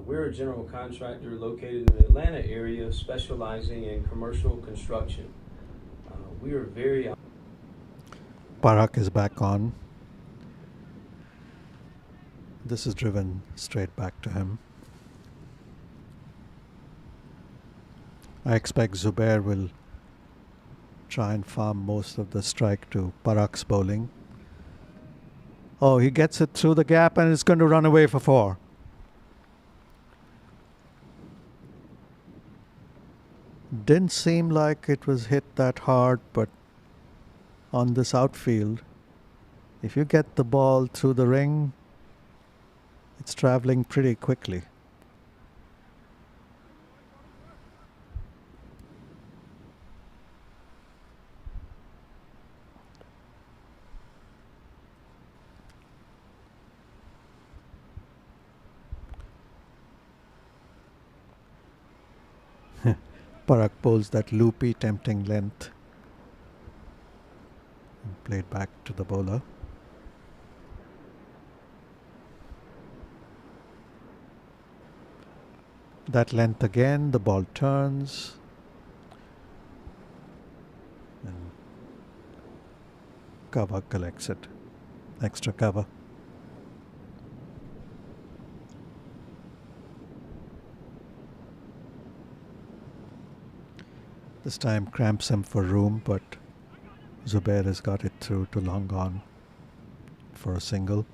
We're a general contractor located in the Atlanta area specializing in commercial construction. We are very... Parak is back on. This is driven straight back to him. I expect Zubair will try and farm most of the strike to Parak's bowling. Oh, he gets it through the gap and it's going to run away for 4. Didn't seem like it was hit that hard, but on this outfield, if you get the ball through the ring, it's traveling pretty quickly. Parak bowls that loopy, tempting length and played back to the bowler. That length again, the ball turns and cover collects it. Extra cover. This time cramps him for room, but Zubair has got it through to long on for a single.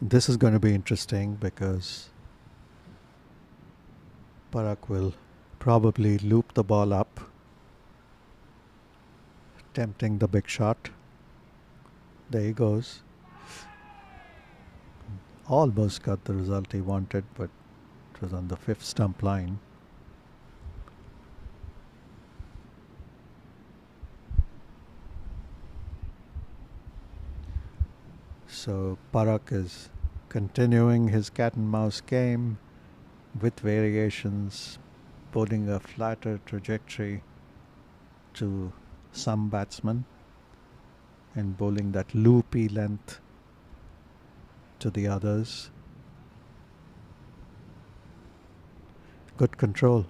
This is going to be interesting because Parak will probably loop the ball up, tempting the big shot. There he goes. Almost got the result he wanted, but it was on the 5th stump line. So Parak is continuing his cat and mouse game with variations, bowling a flatter trajectory to some batsmen and bowling that loopy length to the others. Good control.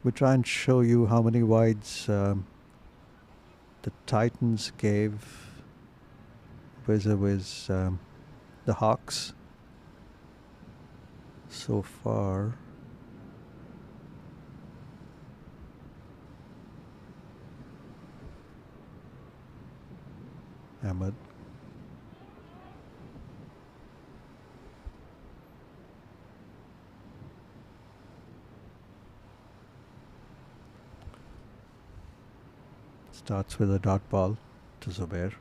We try and show you how many wides the Titans gave vis-a-vis the Hawks so far. Ahmed. Starts with a dot ball to Zubair.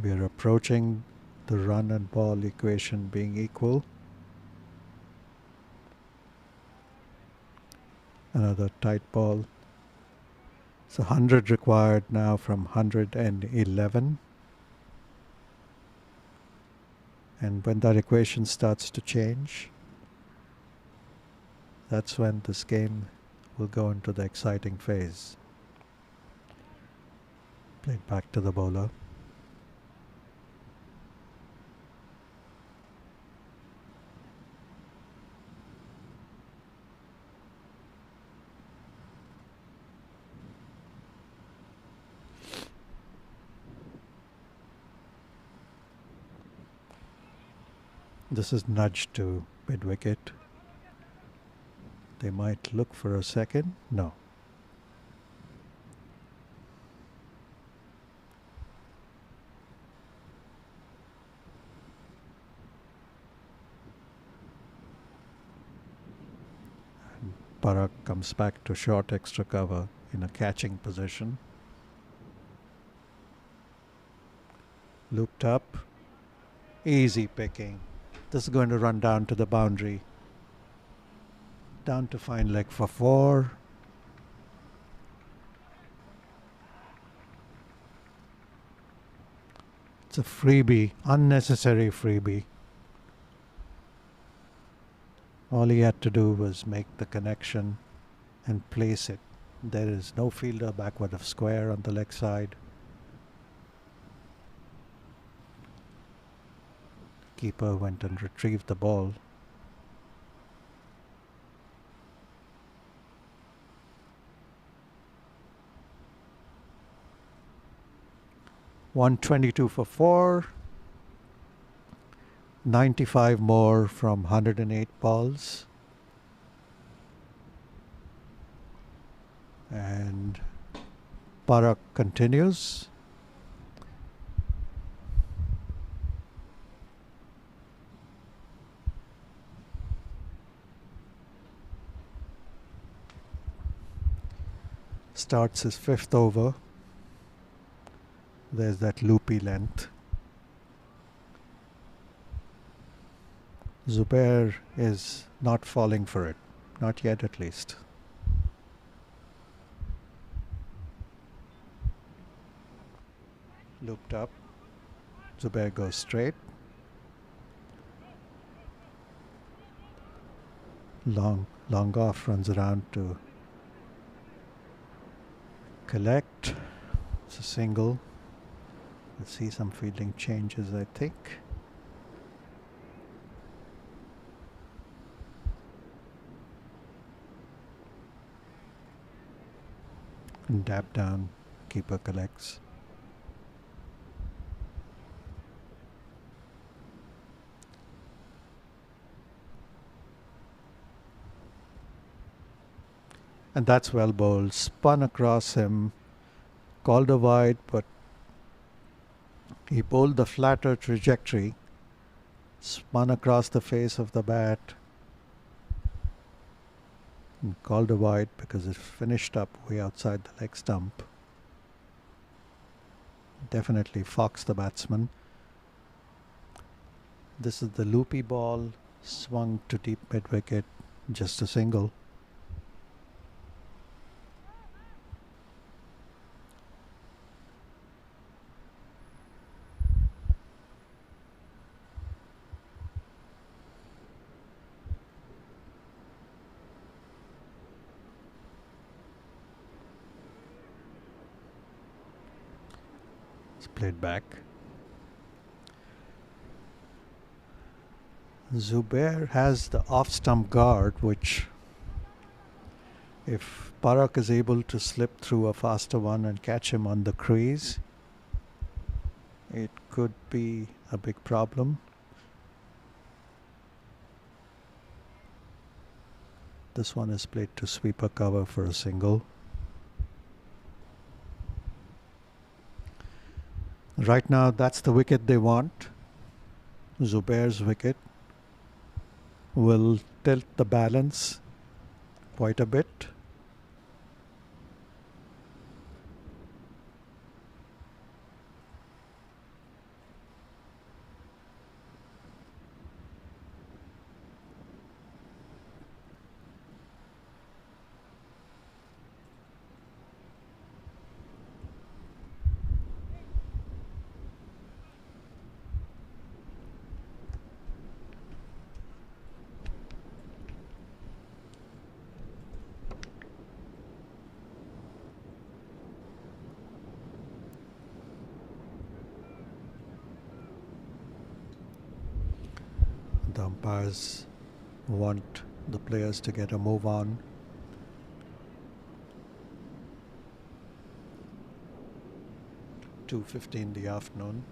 We are approaching the run and ball equation being equal. Another tight ball. So 100 required now from 111. And when that equation starts to change, that's when this game will go into the exciting phase. Played back to the bowler. This is nudged to mid wicket. They might look for a second. No. Parak comes back to short extra cover in a catching position. Looped up. Easy picking. This is going to run down to the boundary. Down to fine leg for 4. It's a freebie, unnecessary freebie. All he had to do was make the connection and place it. There is no fielder backward of square on the leg side. Keeper went and retrieved the ball. $122 for 4. 95 more from 108 balls. And Parak continues. Starts his 5th over. There's that loopy length. Zubair is not falling for it. Not yet, at least. Looped up. Zubair goes straight. Long off, runs around to collect. It's a single. Let's see some fielding changes, I think. And dab down, keeper collects. And that's well bowled. Spun across him, called a wide, but he bowled the flatter trajectory, spun across the face of the bat, and called a wide because it finished up way outside the leg stump. Definitely foxed the batsman. This is the loopy ball, swung to deep mid wicket, just a single. Played back. Zubair has the off-stump guard, which, if Parak is able to slip through a faster one and catch him on the crease, it could be a big problem. This one is played to sweeper cover for a single. Right now, that's the wicket they want. Zubair's wicket will tilt the balance quite a bit. The umpires want the players to get a move on. (2:50 in the afternoon).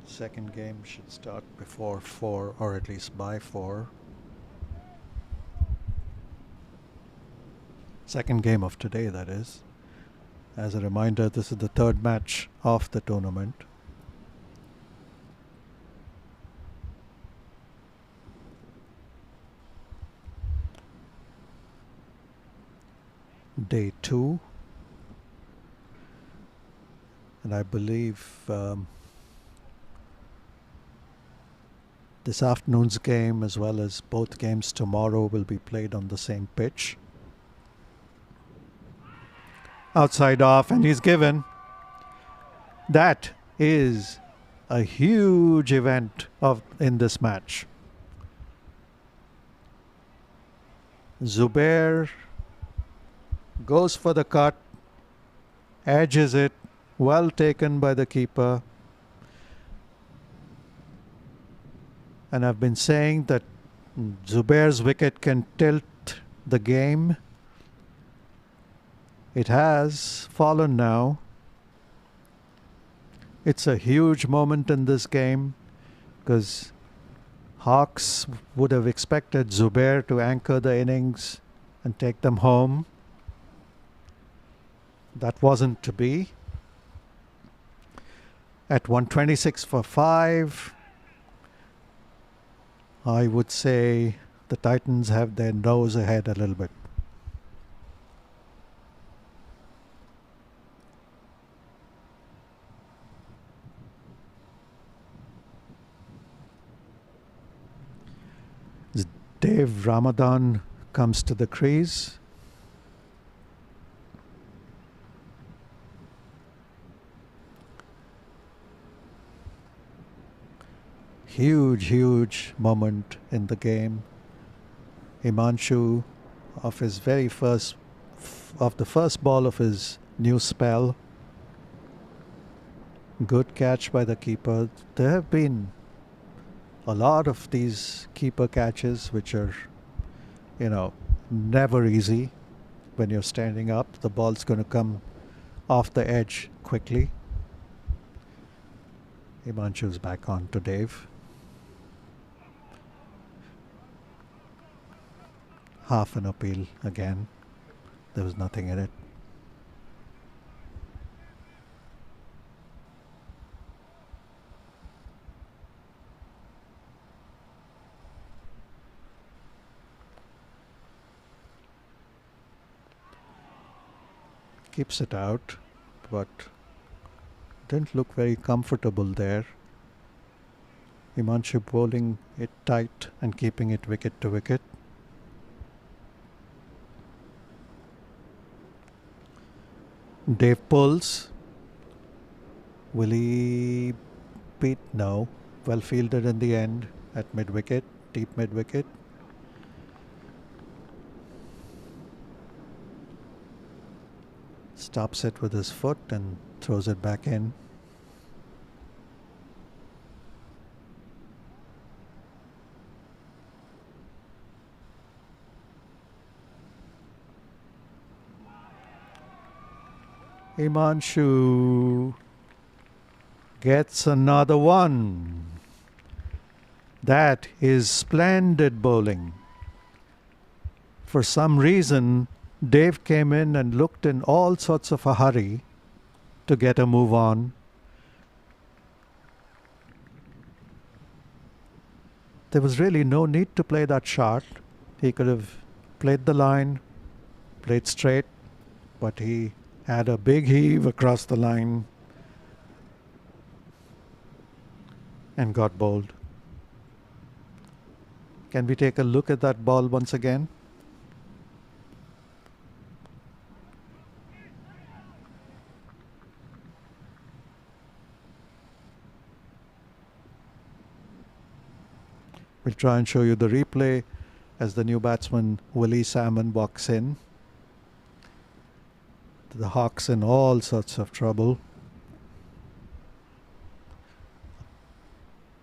Second game should start before 4, or at least by 4. Second game of today, that is. As a reminder, this is the third match of the tournament. day 2. And I believe this afternoon's game, as well as both games tomorrow, will be played on the same pitch. Outside off, and he's given. That is a huge event in this match. Zubair goes for the cut, edges it, well taken by the keeper. And I've been saying that Zubair's wicket can tilt the game. It has fallen now. It's a huge moment in this game because Hawks would have expected Zubair to anchor the innings and take them home. That wasn't to be. At 126 for 5, I would say the Titans have their nose ahead a little bit. Dave Ramadan comes to the crease. Huge moment in the game. Himanshu, of the first ball of his new spell. Good catch by the keeper. There have been a lot of these keeper catches which are, never easy. When you're standing up, the ball's going to come off the edge quickly. Himanshu's back on to Dave. Half an appeal again. There was nothing in it. Keeps it out, but didn't look very comfortable there. Himanshu bowling it tight and keeping it wicket to wicket. Dave pulls. Will he beat? No. Well fielded in the end at mid-wicket, deep mid-wicket. Stops it with his foot and throws it back in. Himanshu gets another one. That is splendid bowling. For some reason, Dave came in and looked in all sorts of a hurry to get a move on. There was really no need to play that shot. He could have played the line, played straight, but he had a big heave across the line and got bowled. Can we take a look at that ball once again? We'll try and show you the replay as the new batsman Willie Salmon walks in. The Hawks in all sorts of trouble.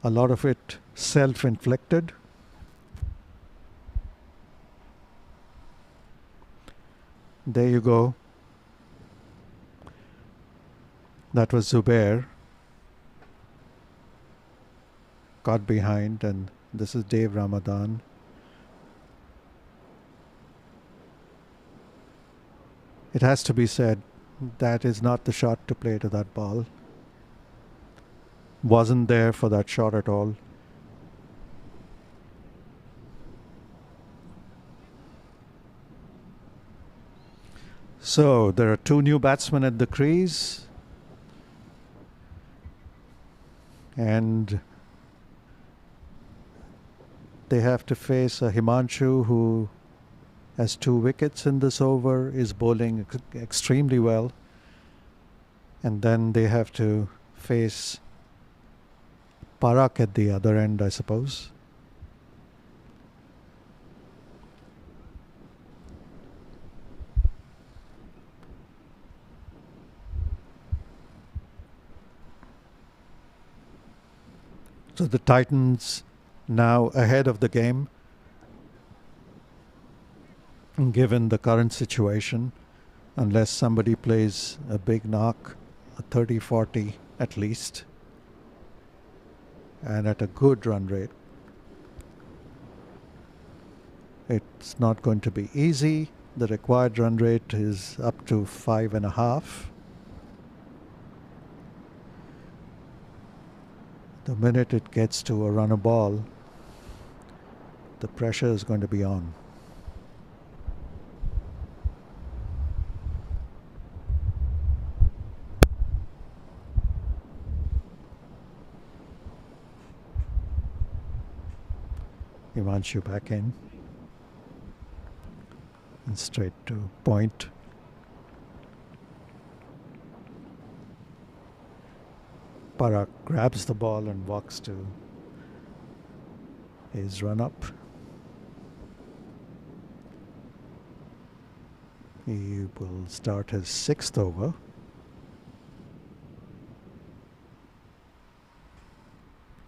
A lot of it self-inflicted. There you go. That was Zubair. Got behind, and this is Dave Ramadan. It has to be said, that is not the shot to play to that ball. Wasn't there for that shot at all. So there are two new batsmen at the crease, and they have to face a Himanshu who has 2 wickets in this over, is bowling extremely well, and then they have to face Parak at the other end, I suppose. So the Titans now ahead of the game, given the current situation, unless somebody plays a big knock, a 30-40 at least, and at a good run rate. It's not going to be easy. The required run rate is up to 5.5. The minute it gets to a runner ball, the pressure is going to be on. Himanshu back in and straight to point. Parak grabs the ball and walks to his run up. He will start his 6th over.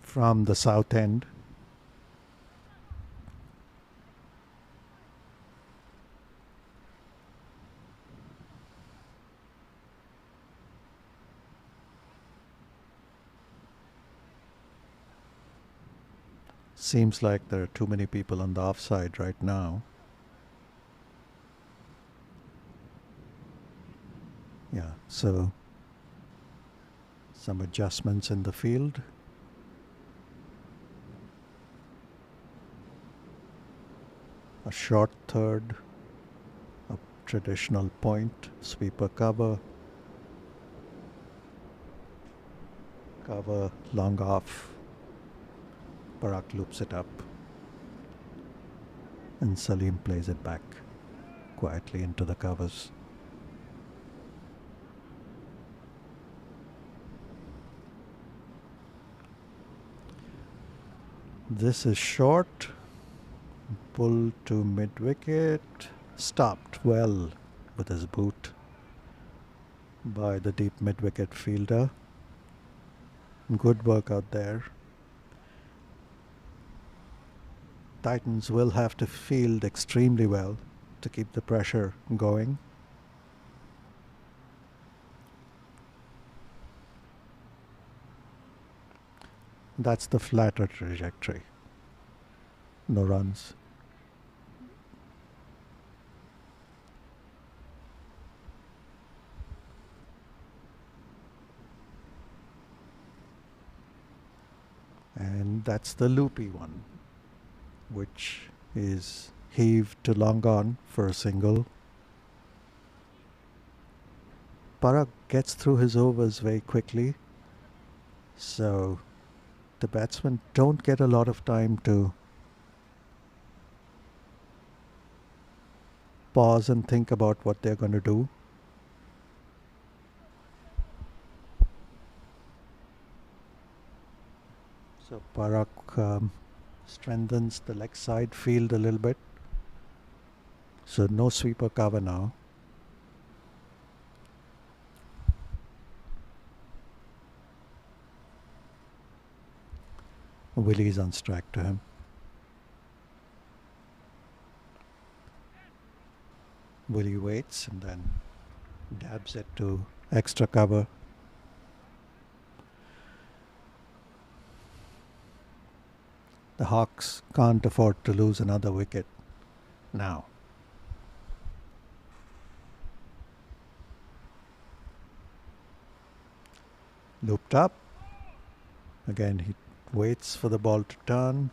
From the south end. Seems like there are too many people on the offside right now. Yeah, so some adjustments in the field. A short third, a traditional point, sweeper cover, long off. Parak loops it up, and Salim plays it back quietly into the covers. This is short, pull to mid-wicket, stopped well with his boot by the deep mid-wicket fielder. Good work out there. Titans will have to field extremely well to keep the pressure going. That's the flatter trajectory. No runs. And that's the loopy one, which is heaved to long on for a single. Parak gets through his overs very quickly, so the batsmen don't get a lot of time to pause and think about what they're going to do. So Parak strengthens the leg side field a little bit. So no sweeper cover now. Willie's on strike to him. Willie waits and then dabs it to extra cover. The Hawks can't afford to lose another wicket now. Looped up. Again, he waits for the ball to turn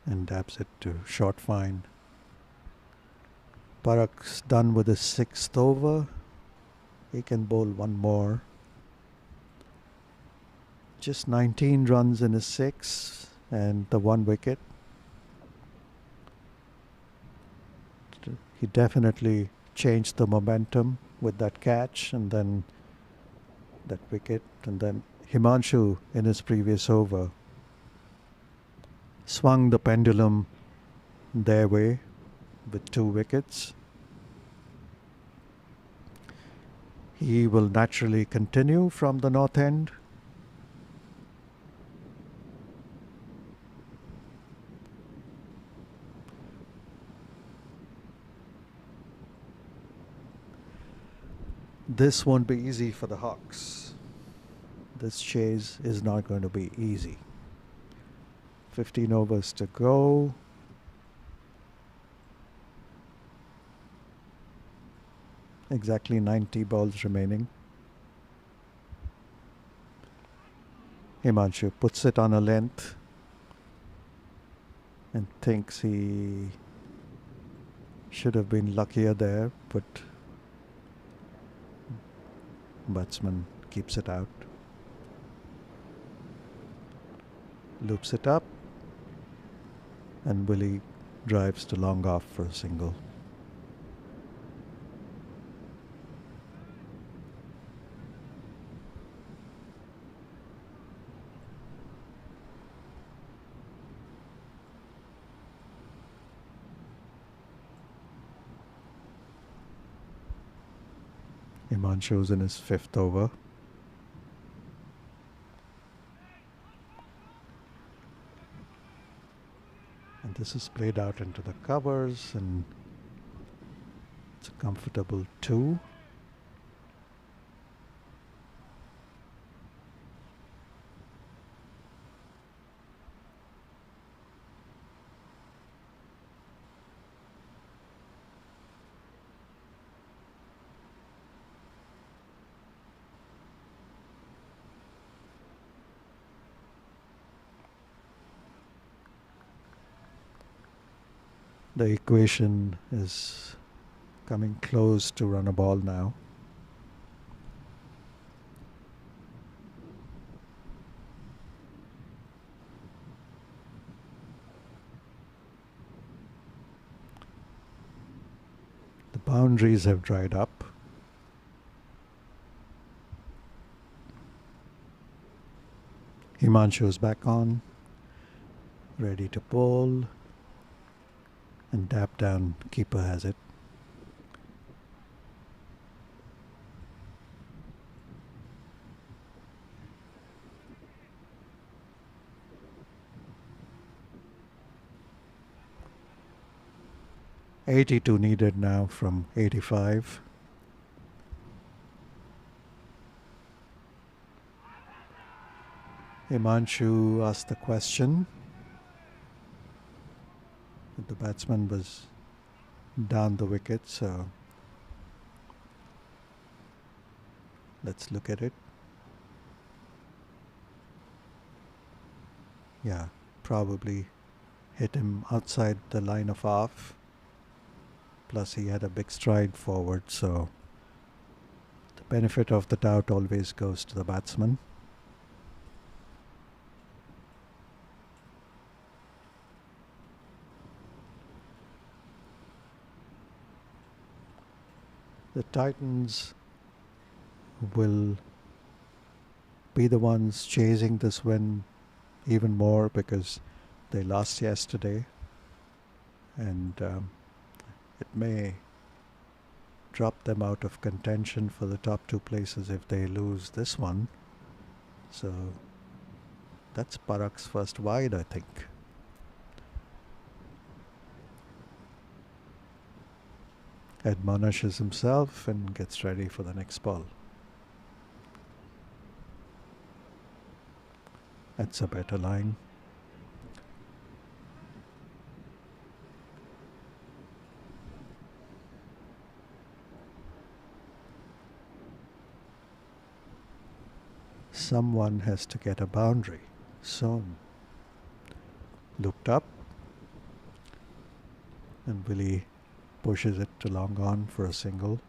and dabs it to short fine. Parak's done with his 6th over. He can bowl one more. Just 19 runs in his 6 and the 1 wicket. He definitely changed the momentum with that catch and then that wicket. And then Himanshu in his previous over swung the pendulum their way with 2 wickets. He will naturally continue from the north end. This won't be easy for the Hawks. This chase is not going to be easy. 15 overs to go. Exactly 90 balls remaining. Himanshu puts it on a length and thinks he should have been luckier there, but batsman keeps it out. Loops it up and Willie drives to long off for a single. Himanshu's in his 5th over. And this is played out into the covers and it's a comfortable 2. The equation is coming close to run a ball now. The boundaries have dried up. Himanshu is back on, ready to bowl. And dap down, keeper has it. .82 needed now from 85. Himanshu asked the question. The batsman was down the wicket, so let's look at it. Yeah, probably hit him outside the line of off. Plus he had a big stride forward, so the benefit of the doubt always goes to the batsman. The Titans will be the ones chasing this win even more because they lost yesterday, and it may drop them out of contention for the top 2 places if they lose this one. So that's Parak's first wide, I think. Admonishes himself and gets ready for the next ball. That's a better line. Someone has to get a boundary soon. Looked up and Willie pushes it to long on for a single.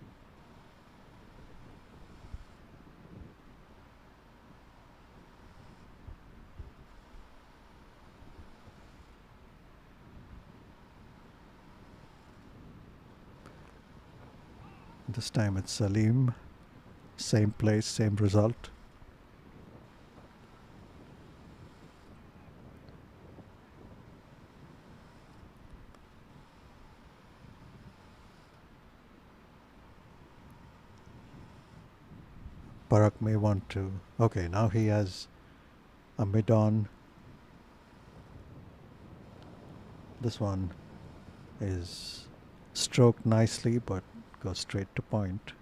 This time it's Salim. Same place, same result. Parag may want to... Okay, now he has a mid-on. This one is stroked nicely, but goes straight to point.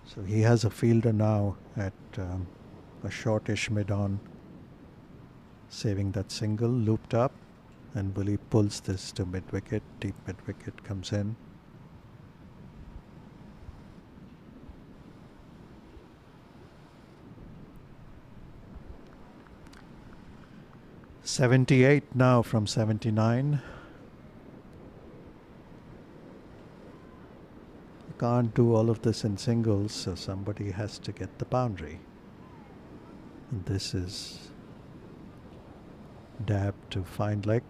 So he has a fielder now at a shortish mid-on, saving that single, looped up, and Willie pulls this to mid-wicket. Deep mid-wicket comes in. .78 now from 79. Can't do all of this in singles, so somebody has to get the boundary. And this is dab to fine leg.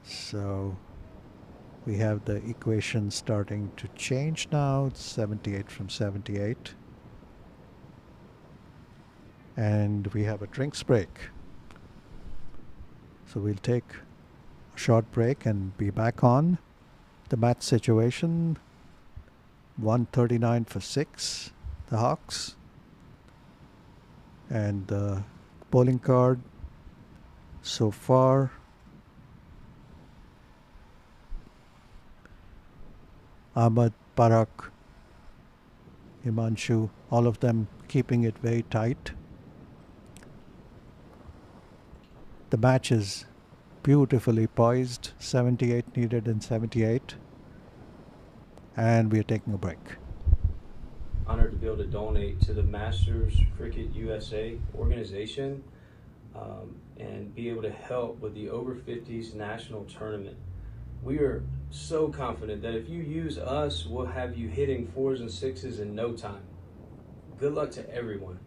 So we have the equation starting to change now. It's 78 from 78. And we have a drinks break. So we'll take a short break and be back on the match situation. 139 for 6, the Hawks. And the bowling card so far, Ahmed, Parag, Himanshu, all of them keeping it very tight. The match is beautifully poised. 78 needed in 78. And we are taking a break. Honored to be able to donate to the Masters Cricket USA organization and be able to help with the Over 50s national tournament. We are so confident that if you use us, we'll have you hitting 4s and 6s in no time. Good luck to everyone.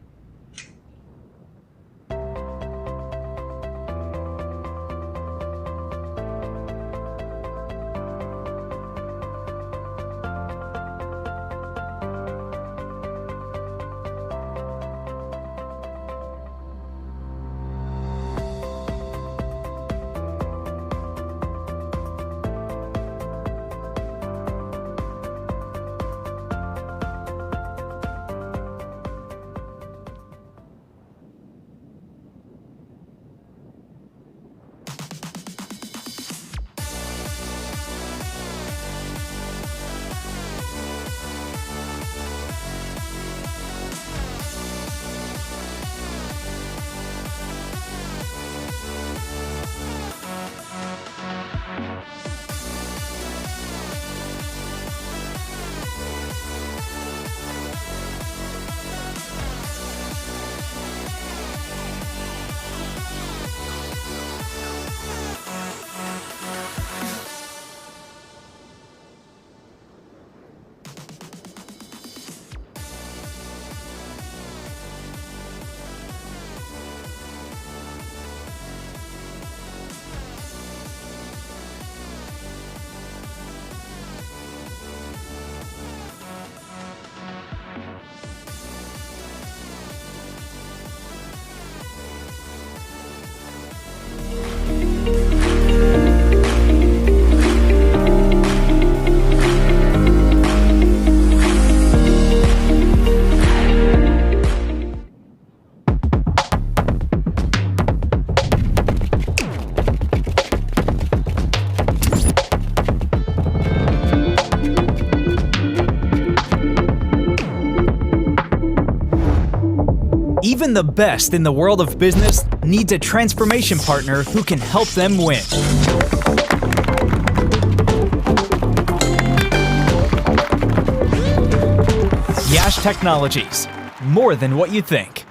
Even the best in the world of business needs a transformation partner who can help them win. Yash Technologies, more than what you think.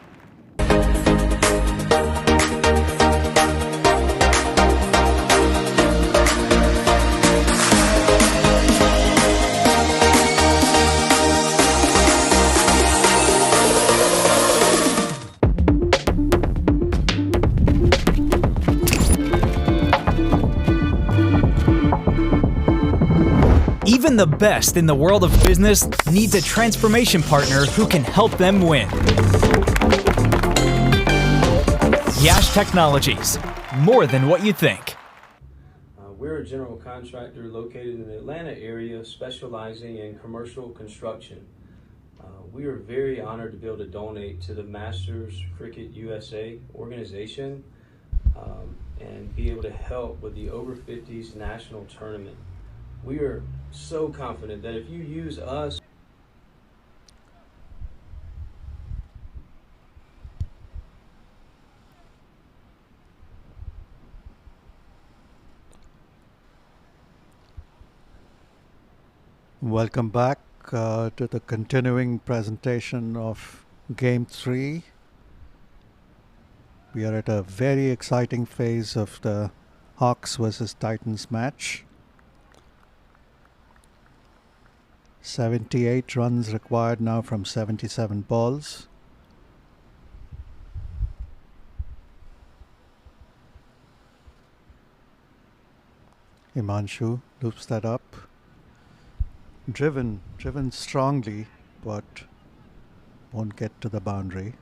Even the best in the world of business needs a transformation partner who can help them win. Yash Technologies, more than what you think. We're a general contractor located in the Atlanta area specializing in commercial construction. We are very honored to be able to donate to the Masters Cricket USA organization and be able to help with the Over 50s national tournament. We are so confident that if you use us, Welcome back to the continuing presentation of Game 3. We are at a very exciting phase of the Hawks versus Titans match. 78 runs required now from 77 balls. Himanshu loops that up. Driven strongly, but won't get to the boundary.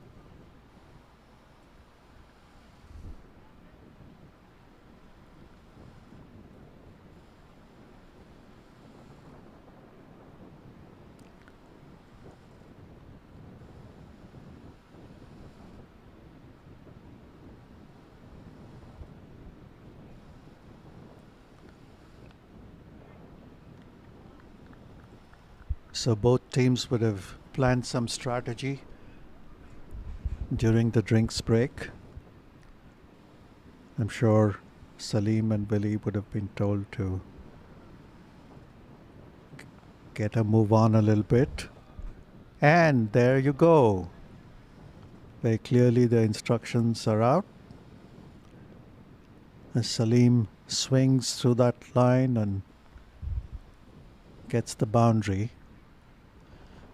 So both teams would have planned some strategy during the drinks break. I'm sure Salim and Billy would have been told to get a move on a little bit. And there you go. Very clearly the instructions are out. As Salim swings through that line and gets the boundary.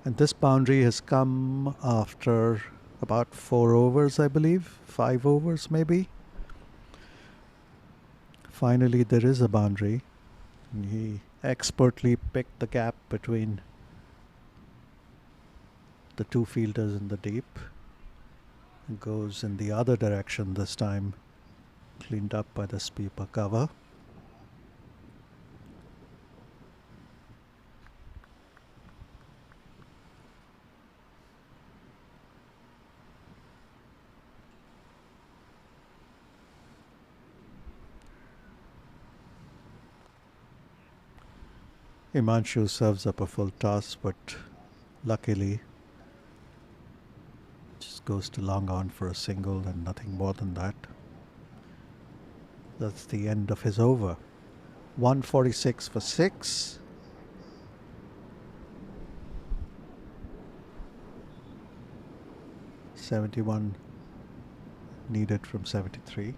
And this boundary has come after about 4 overs, I believe. 5 overs maybe. Finally there is a boundary. And he expertly picked the gap between the two fielders in the deep. And goes in the other direction this time. Cleaned up by the sweeper cover. Himanshu serves up a full toss, but luckily just goes to long on for a single and nothing more than that. That's the end of his over. 146 for 6. .71 needed from 73.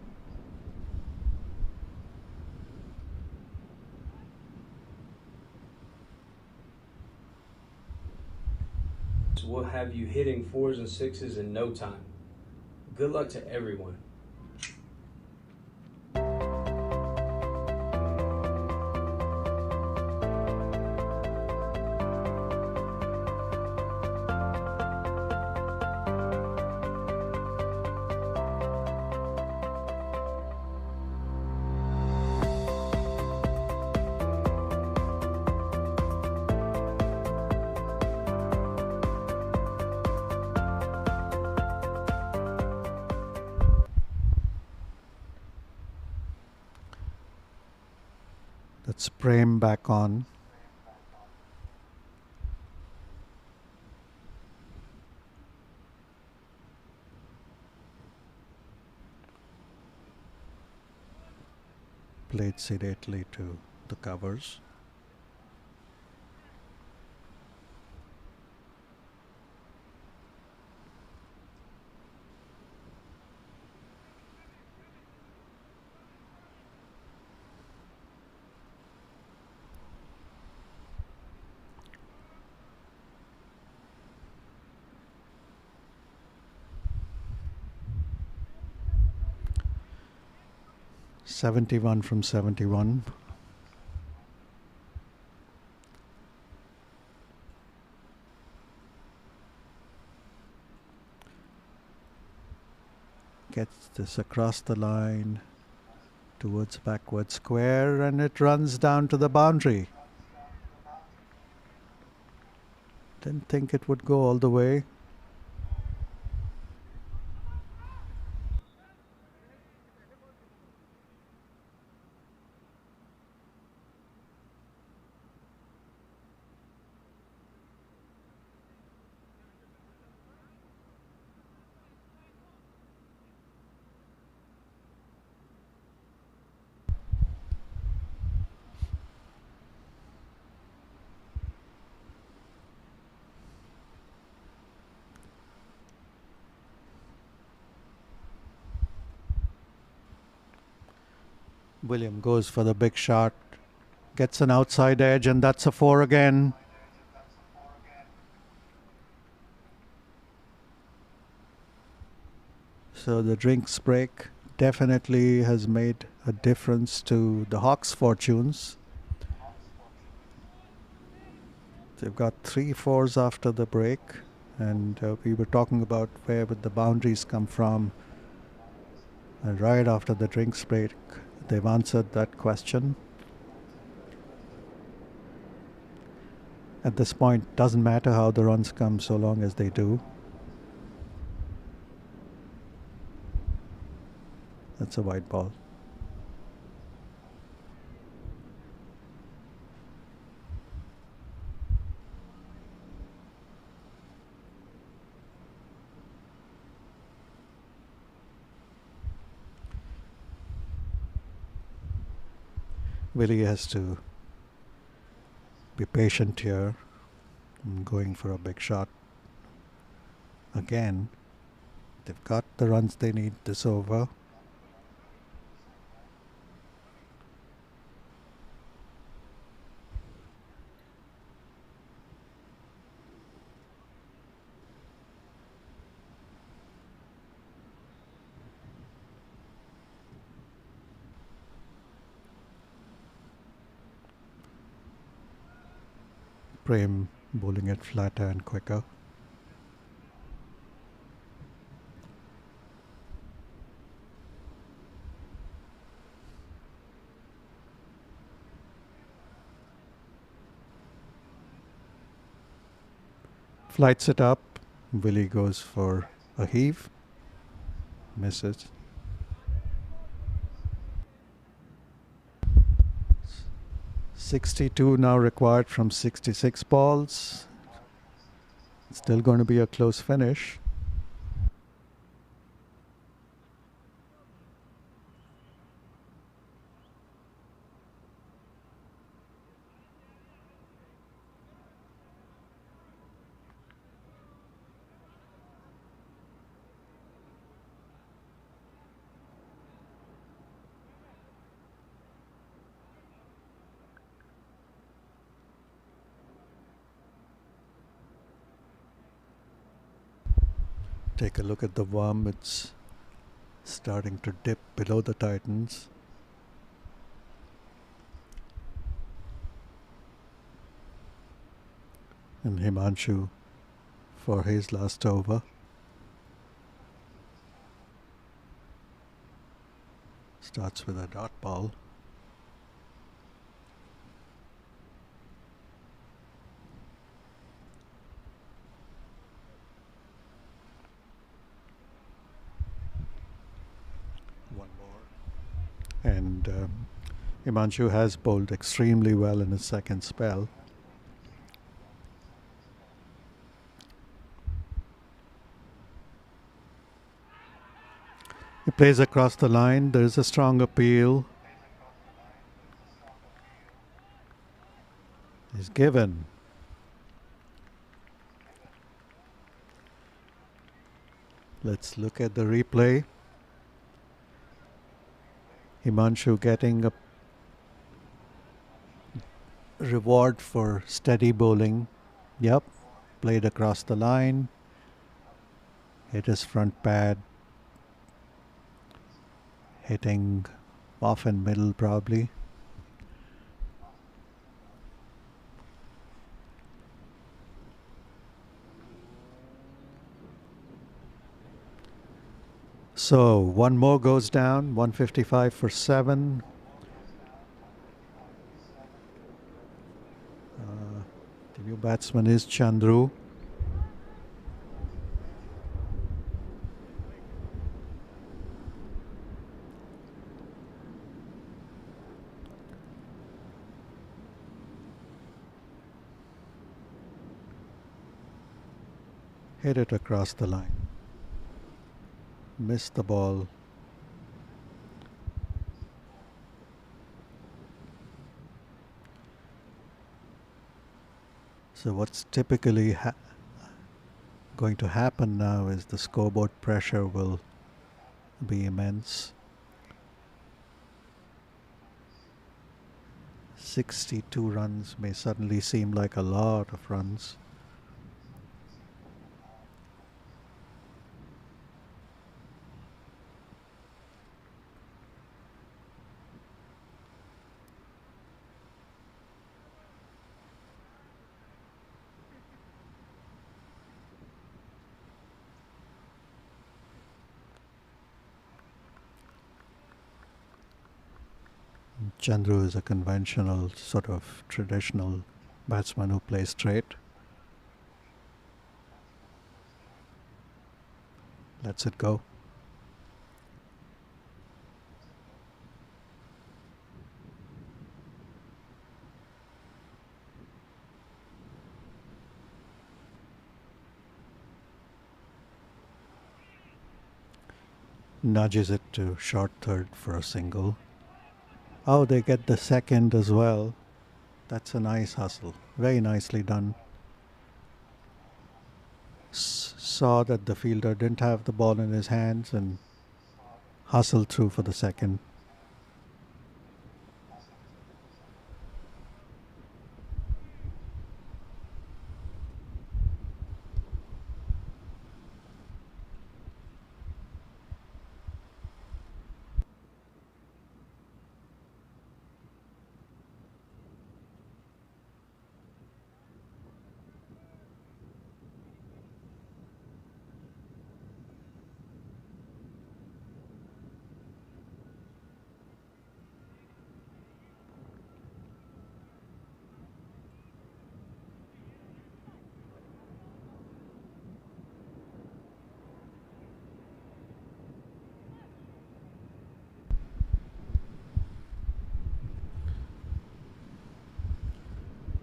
we'll have you hitting 4s and 6s in no time. Good luck to everyone. Let's spray him back on. Played sedately to the covers. .71 from 71. this across the line towards backward square, and it runs down to the boundary. Didn't think it would go all the way. William goes for the big shot, gets an outside edge, and that's a 4 again. So the drinks break definitely has made a difference to the Hawks' fortunes. They've got 3 fours after the break, and we were talking about where would the boundaries come from. And right after the drinks break, they've answered that question. At this point, doesn't matter how the runs come so long as they do. That's a white ball. Willie has to be patient here. I'm going for a big shot again. They've got the runs they need this over. Prem bowling it flatter and quicker. Flights it up. Willie goes for a heave. Misses. .62 now required from 66 balls. It's still going to be a close finish. Take a look at the worm. It's starting to dip below the Titans. And Himanshu for his last over. Starts with a dot ball. One more. And Himanshu has bowled extremely well in his second spell. He plays across the line. There is a strong appeal. He's given. Let's look at the replay. Himanshu getting a reward for steady bowling. Yep, played across the line. Hit his front pad. Hitting off and middle probably. So one more goes down, 155 for 7. The new batsman is Chandru. Hit it across the line. Missed the ball. So what's typically going to happen now is the scoreboard pressure will be immense. 62 runs may suddenly seem like a lot of runs. Chandru is a conventional, sort of traditional batsman who plays straight. Lets it go. Nudges it to short third for a single. Oh, they get the second as well. That's a nice hustle. Very nicely done. Saw that the fielder didn't have the ball in his hands and hustled through for the second.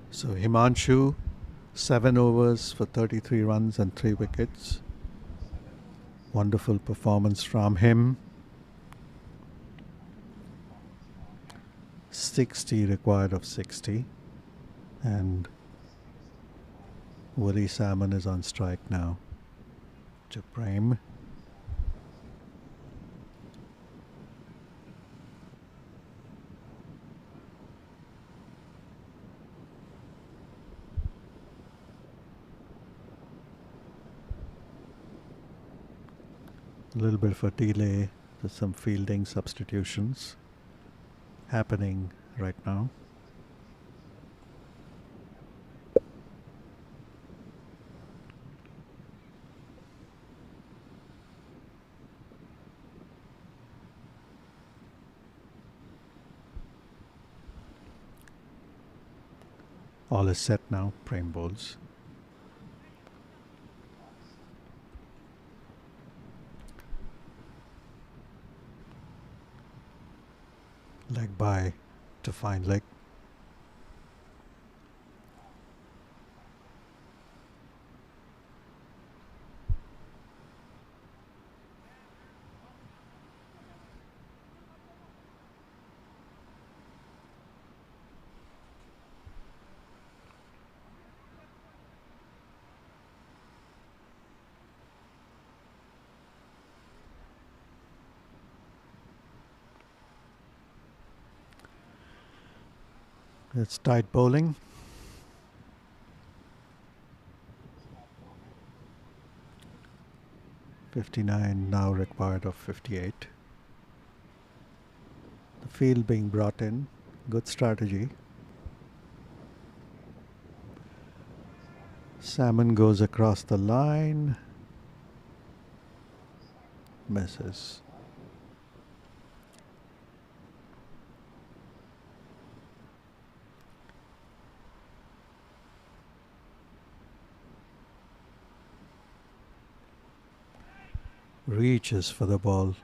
So Himanshu, 7 overs for 33 runs and 3 wickets. Wonderful performance from him. 60 required of 60. And Woody Salmon is on strike now to Prem. A little bit of a delay. There's some fielding substitutions happening right now. All is set now. Prem bowls. Leg by to find leg. It's tight bowling. .59 now required of 58. The field being brought in. Good strategy. Salmon goes across the line. misses. Reaches for the ball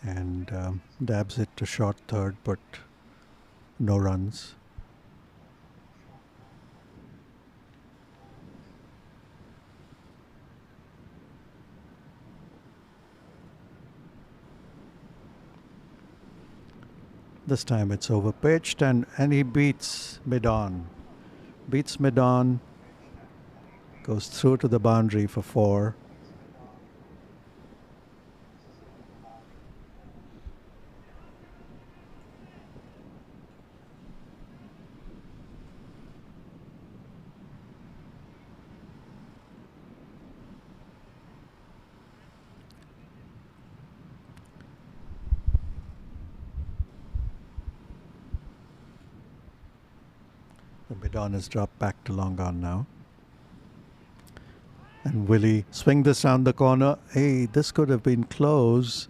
and dabs it to short third, but no runs. This time it's over pitched and he beats mid-on. Beats mid-on, goes through to the boundary for 4. The mid-on is dropped back to long on now. And Willie swing this round the corner. Hey, this could have been close.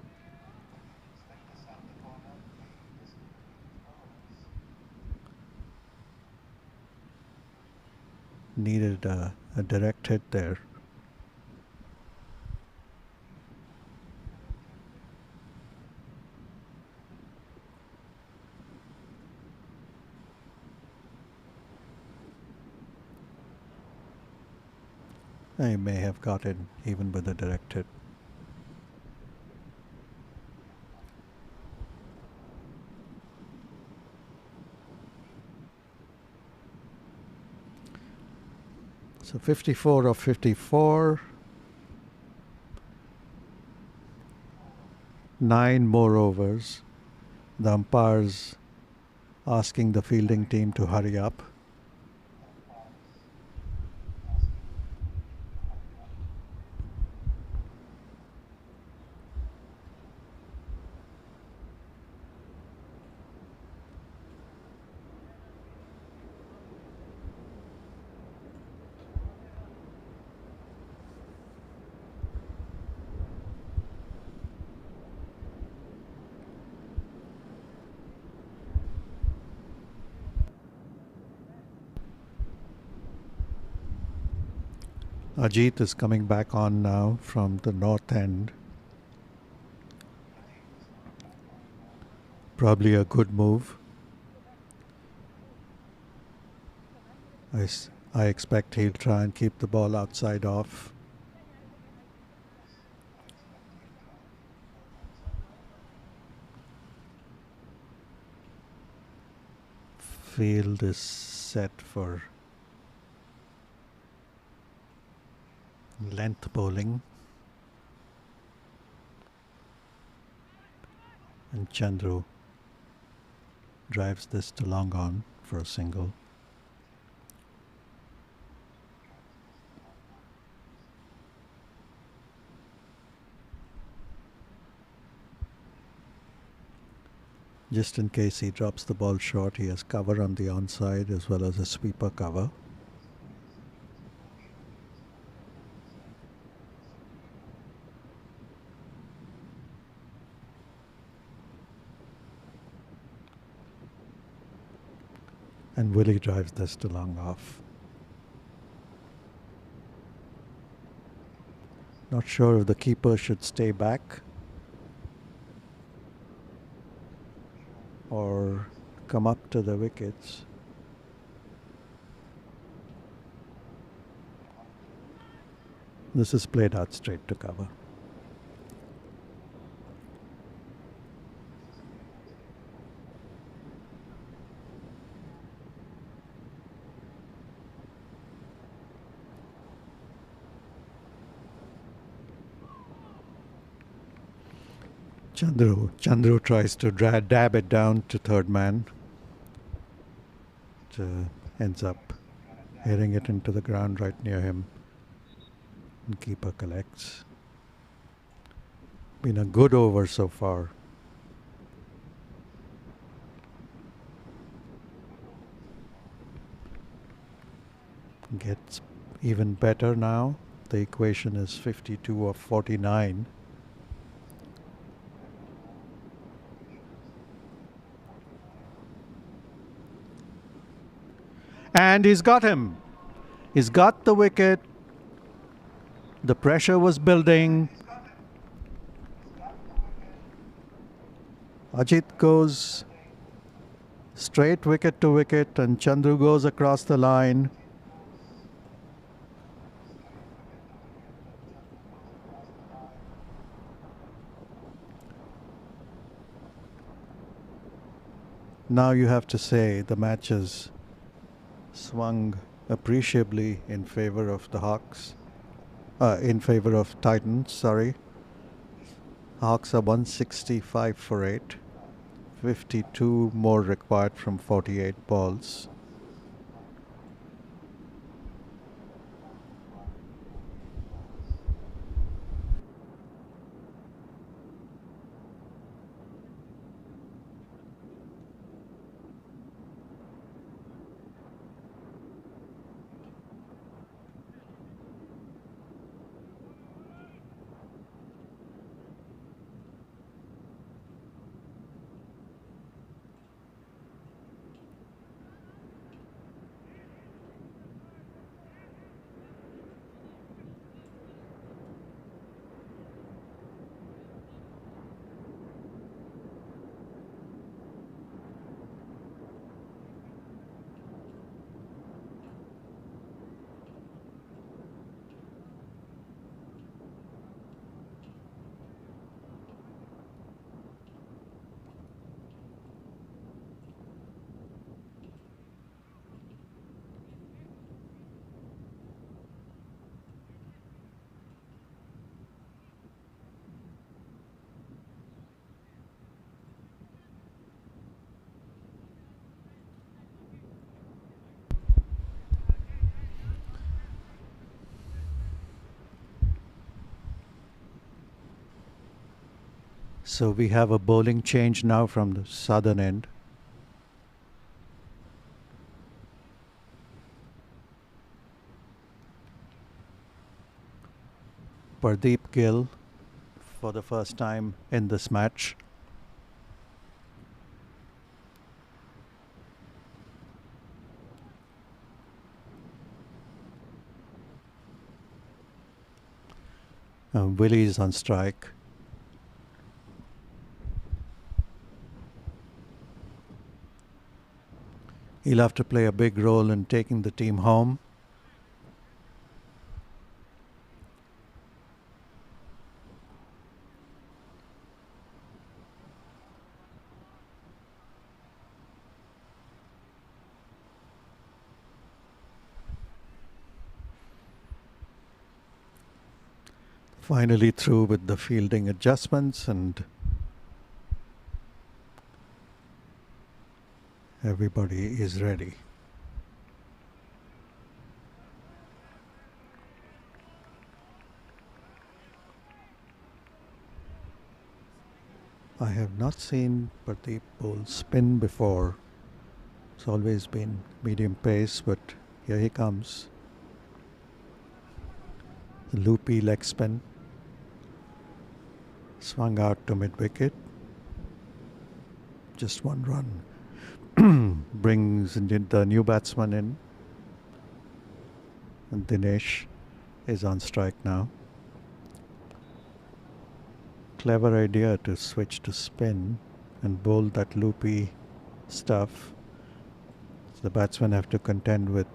Needed a direct hit there. He may have got it even with a direct hit. So 54 of 54. 9 more overs. The umpires asking the fielding team to hurry up. Ajit is coming back on now from the north end. Probably a good move. I expect he'll try and keep the ball outside off. Field is set for length bowling. And Chandru drives this to long on for a single. Just in case he drops the ball short, he has cover on the onside as well as a sweeper cover. And Willie drives this to long off. Not sure if the keeper should stay back or come up to the wickets. This is played out straight to cover. Chandru tries to dab it down to third man. It ends up hitting it into the ground right near him. And keeper collects. Been a good over so far. Gets even better now. the equation is 52 of 49. And he's got him. He's got the wicket. The pressure was building. Ajit goes straight wicket to wicket, and Chandru goes across the line. Now you have to say the match has swung appreciably in favor of the Hawks. In favor of Titans, sorry. Hawks are 165 for 8. 52 more required from 48 balls. So we have a bowling change now from the southern end. Pardeep Gill for the first time in this match. Willie's on strike. He'll have to play a big role in taking the team home. Finally through with the fielding adjustments, and everybody is ready. I have not seen Pradeep bowl spin before. It's always been medium pace, but here he comes. Loopy leg spin. Swung out to mid-wicket. Just one run. Brings the new batsman in. And Dinesh is on strike now. Clever idea to switch to spin and bowl that loopy stuff. So the batsmen have to contend with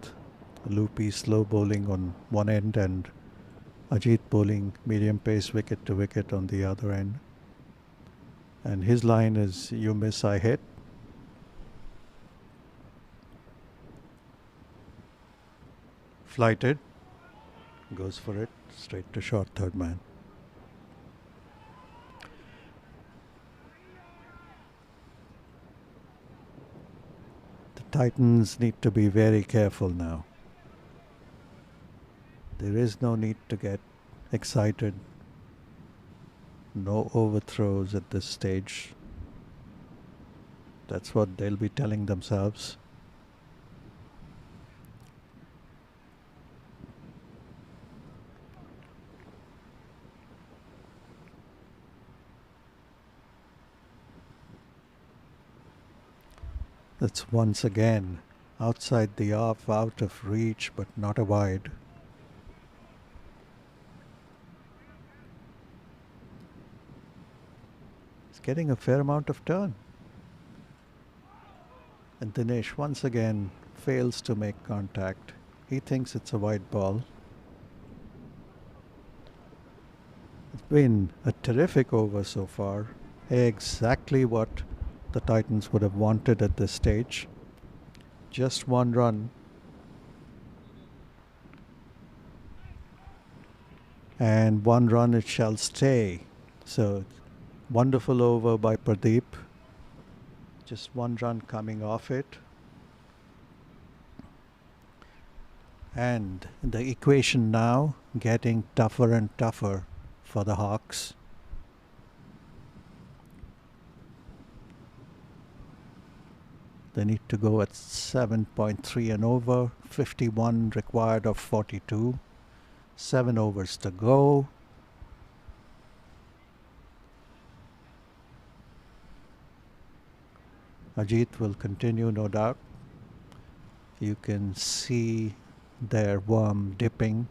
loopy slow bowling on one end and Ajit bowling medium pace wicket to wicket on the other end. And his line is, you miss, I hit. Flighted. Goes for it. Straight to short third man. The Titans need to be very careful now. There is no need to get excited. No overthrows at this stage. That's what they'll be telling themselves. That's once again outside the off, out of reach, but not a wide. He's getting a fair amount of turn. And Dinesh once again fails to make contact. He thinks it's a wide ball. It's been a terrific over so far. Exactly what the Titans would have wanted at this stage. Just one run. And one run it shall stay. So wonderful over by Pradeep. Just one run coming off it. And the equation now getting tougher and tougher for the Hawks. They need to go at 7.3 and over. 51 required of 42. 7 overs to go. Ajit will continue, no doubt. You can see their worm dipping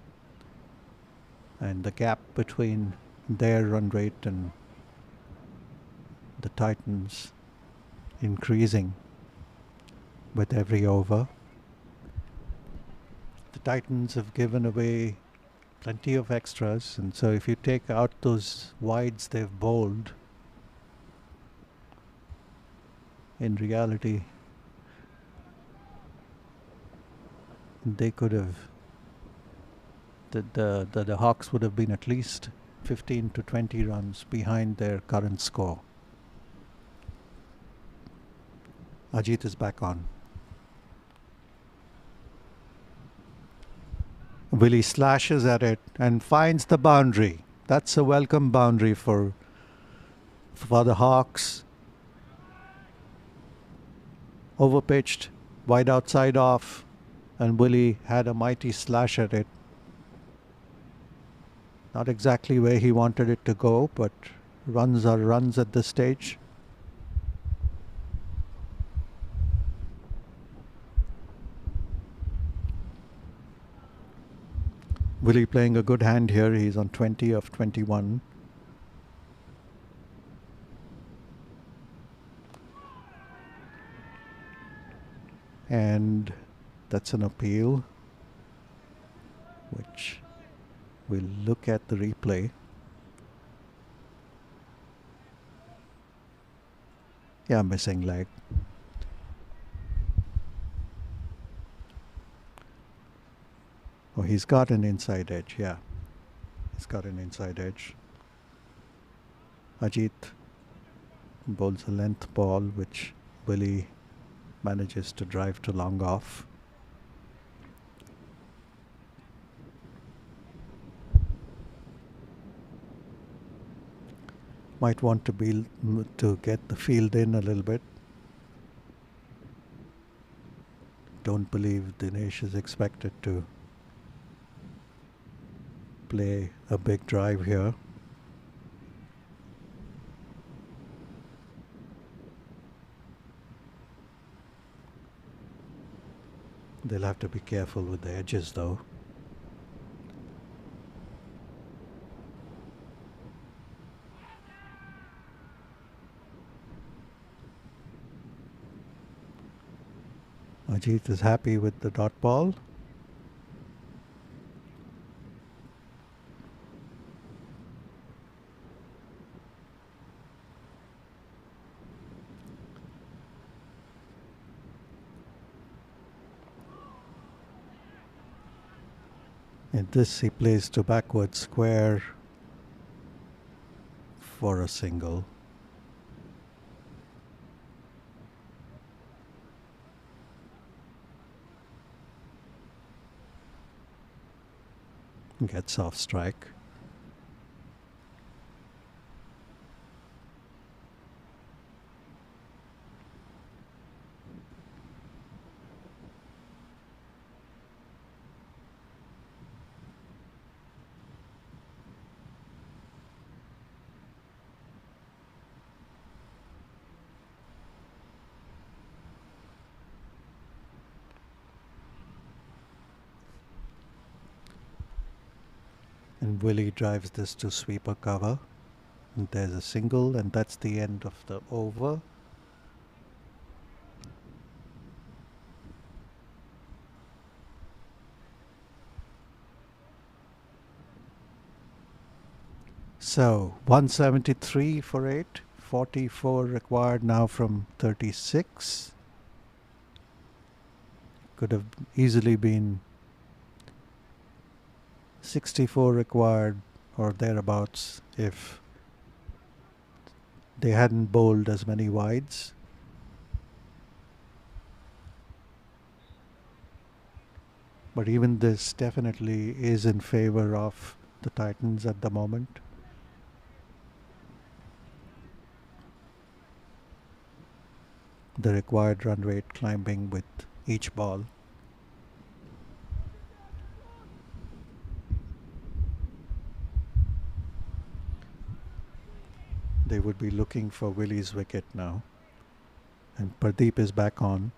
and the gap between their run rate and the Titans increasing with every over. The Titans have given away plenty of extras, and so if you take out those wides they've bowled, in reality they could have the Hawks would have been at least 15 to 20 runs behind their current score. Ajit is back on. Willie slashes at it and finds the boundary. That's a welcome boundary for the Hawks. Overpitched, wide outside off, and Willie had a mighty slash at it. Not exactly where he wanted it to go, but runs are runs at this stage. Willie playing a good hand here. He's on 20 of 21. And that's an appeal, which we'll look at the replay. Yeah, missing leg. Oh, he's got an inside edge, yeah. He's got an inside edge. Ajit bowls a length ball, which Willie manages to drive to long off. Might want to get the field in a little bit. Don't believe Dinesh is expected to play a big drive here. They'll have to be careful with the edges though. Ajit is happy with the dot ball. In this he plays to backward square for a single. Gets off strike. And Willie drives this to sweeper cover. And there's a single, and that's the end of the over. So 173 for 8, 44 required now from 36. Could have easily been 64 required or thereabouts if they hadn't bowled as many wides. But even this definitely is in favor of the Titans at the moment. The required run rate climbing with each ball. They would be looking for Willie's wicket now. And Pradeep is back on.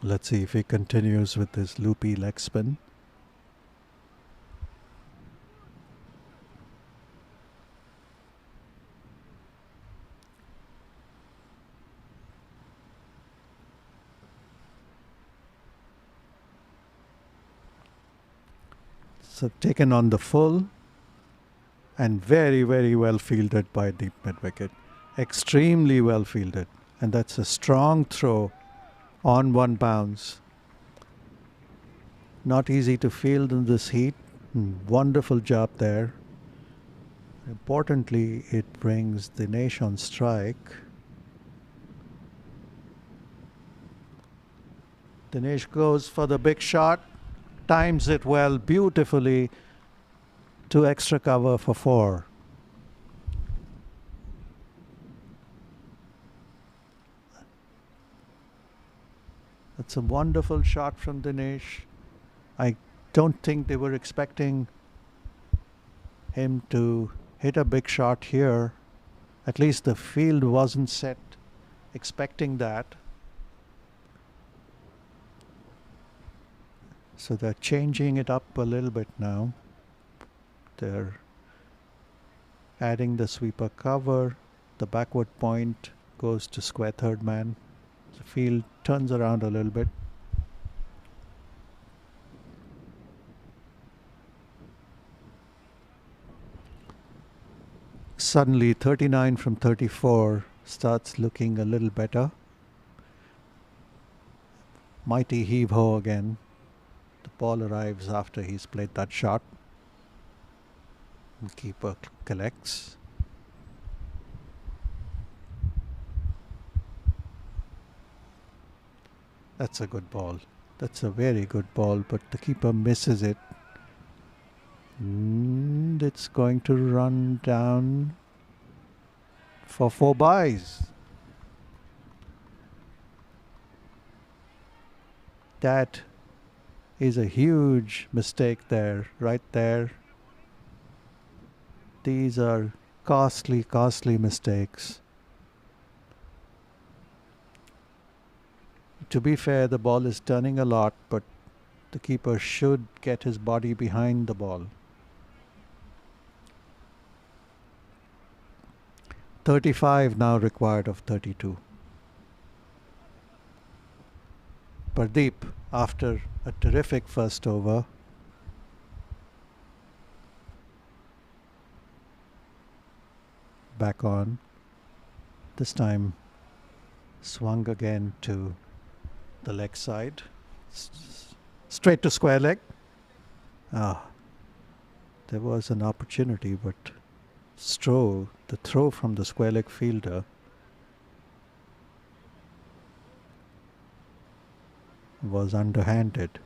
Let's see if he continues with his loopy leg spin. So taken on the full and very, very well fielded by deep mid wicket. Extremely well fielded. And that's a strong throw on one bounce. Not easy to field in this heat. Wonderful job there. Importantly, it brings Dinesh on strike. Dinesh goes for the big shot. Times it well, beautifully, to extra cover for 4. That's a wonderful shot from Dinesh. I don't think they were expecting him to hit a big shot here. At least the field wasn't set expecting that. So they're changing it up a little bit now. They're adding the sweeper cover. The backward point goes to square third man. The field turns around a little bit. Suddenly 39 from 34 starts looking a little better. Mighty heave-ho again. The ball arrives after he's played that shot. And keeper collects. That's a good ball. That's a very good ball, but the keeper misses it. And it's going to run down for 4 byes. That is a huge mistake there, right there. These are costly, costly mistakes. To be fair, the ball is turning a lot, but the keeper should get his body behind the ball. 35 now required of 32. Pradeep, after a terrific first over, back on. This time swung again to the leg side. Straight to square leg. There was an opportunity, but the throw from the square leg fielder was underhanded.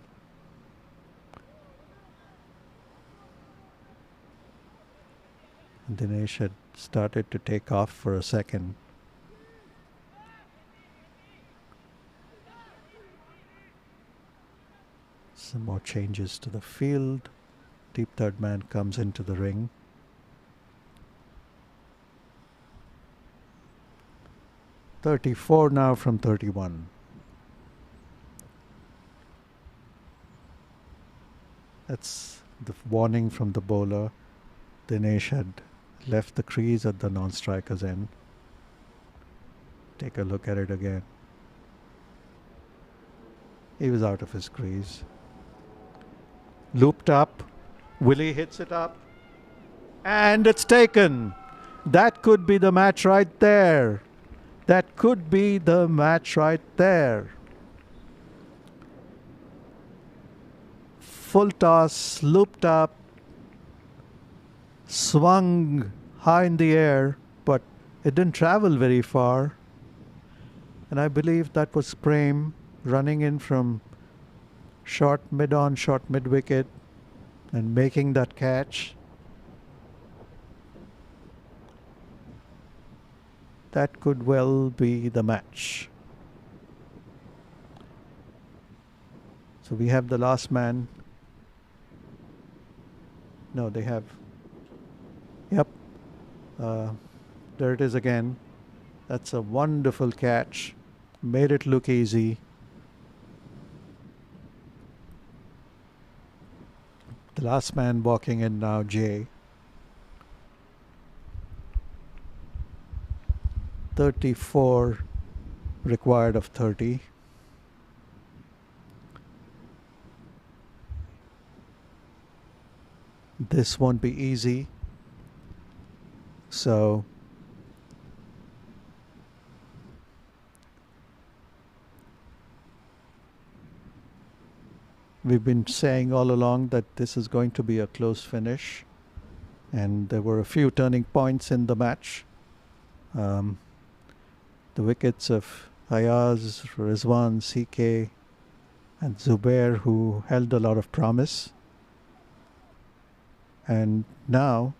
Dinesh had started to take off for a second. Some more changes to the field. Deep third man comes into the ring. .34 now from 31. That's the warning from the bowler. Dinesh had left the crease at the non-striker's end. Take a look at it again. He was out of his crease. Looped up. Willie hits it up. And it's taken. That could be the match right there. That could be the match right there. Full toss, looped up, swung high in the air, but it didn't travel very far. And I believe that was Prem running in from short mid-on, short mid-wicket and making that catch. That could well be the match. So we have the last man. No, they have. Yep. There it is again. That's a wonderful catch. Made it look easy. The last man walking in now, Jay. 34 required of 30. This won't be easy. So we've been saying all along that this is going to be a close finish, and there were a few turning points in the match. The wickets of Ayaz, Rizwan, CK and Zubair, who held a lot of promise. And now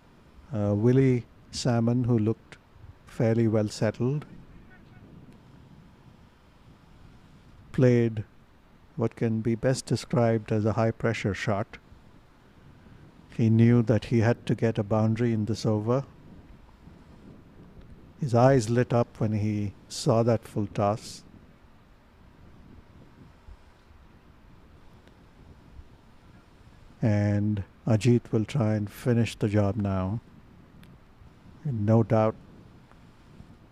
Willie Salmon, who looked fairly well settled, played what can be best described as a high pressure shot. He knew that he had to get a boundary in this over. His eyes lit up when he saw that full toss. And Ajit will try and finish the job now. And no doubt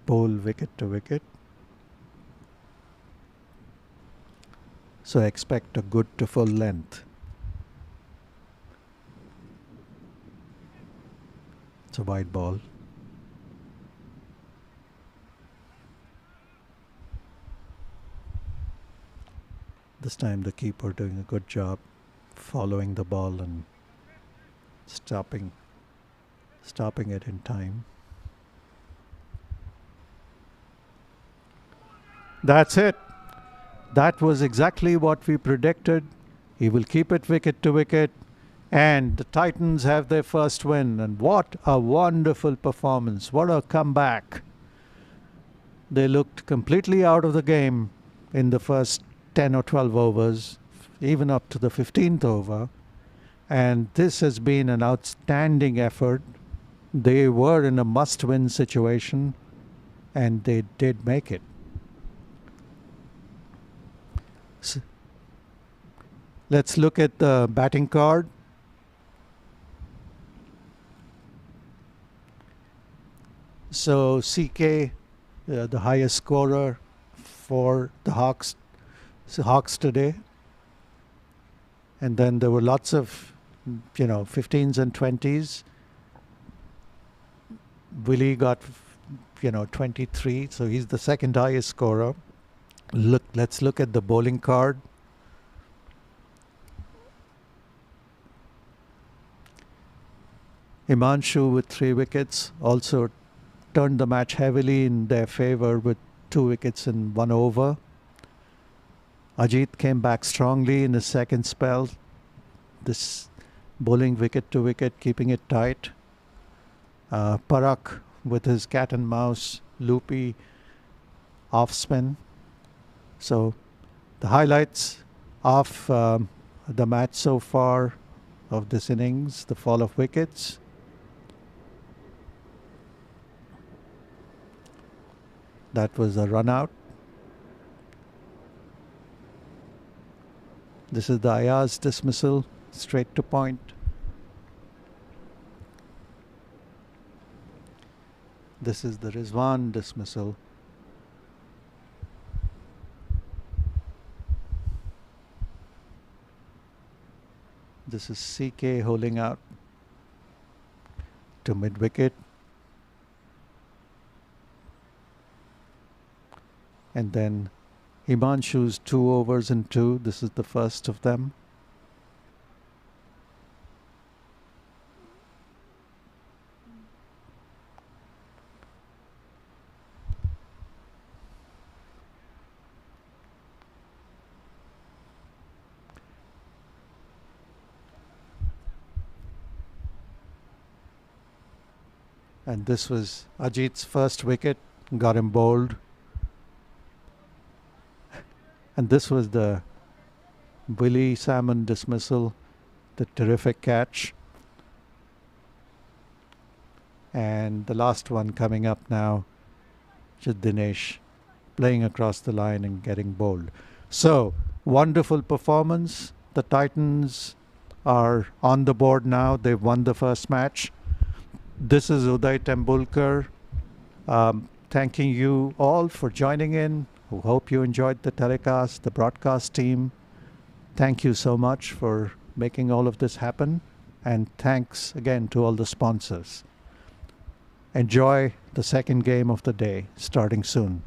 bowl wicket to wicket. So expect a good to full length. It's a wide ball. This time the keeper doing a good job following the ball and stopping it in time. That's it. That was exactly what we predicted. He will keep it wicket to wicket, and the Titans have their first win. And what a wonderful performance. What a comeback. They looked completely out of the game in the first 10 or 12 overs, even up to the 15th over. And this has been an outstanding effort. They were in a must-win situation, and they did make it. So, let's look at the batting card. So CK, the highest scorer for the Hawks today. And then there were lots of, 15s and 20s. Willie got, 23, so he's the second highest scorer. Let's look at the bowling card. Himanshu with 3 wickets also turned the match heavily in their favor with 2 wickets in 1 over. Ajit came back strongly in his second spell. This bowling wicket to wicket, keeping it tight. Parak with his cat and mouse loopy off spin. So the highlights of the match so far of this innings: the fall of wickets, that was a run out. This is the Ayaz dismissal, straight to point, This is the Rizwan dismissal. This is CK holding out to mid wicket. And then Himanshu's 2 overs and 2. This is the first of them. And this was Ajit's first wicket, got him bowled. And this was the Willie Salmon dismissal, the terrific catch. And the last one coming up now, just Dinesh playing across the line and getting bowled. So, wonderful performance. The Titans are on the board now. They've won the first match. This is Uday Tembulkar thanking you all for joining in. We hope you enjoyed the telecast, the broadcast team. Thank you so much for making all of this happen. And thanks again to all the sponsors. Enjoy the second game of the day starting soon.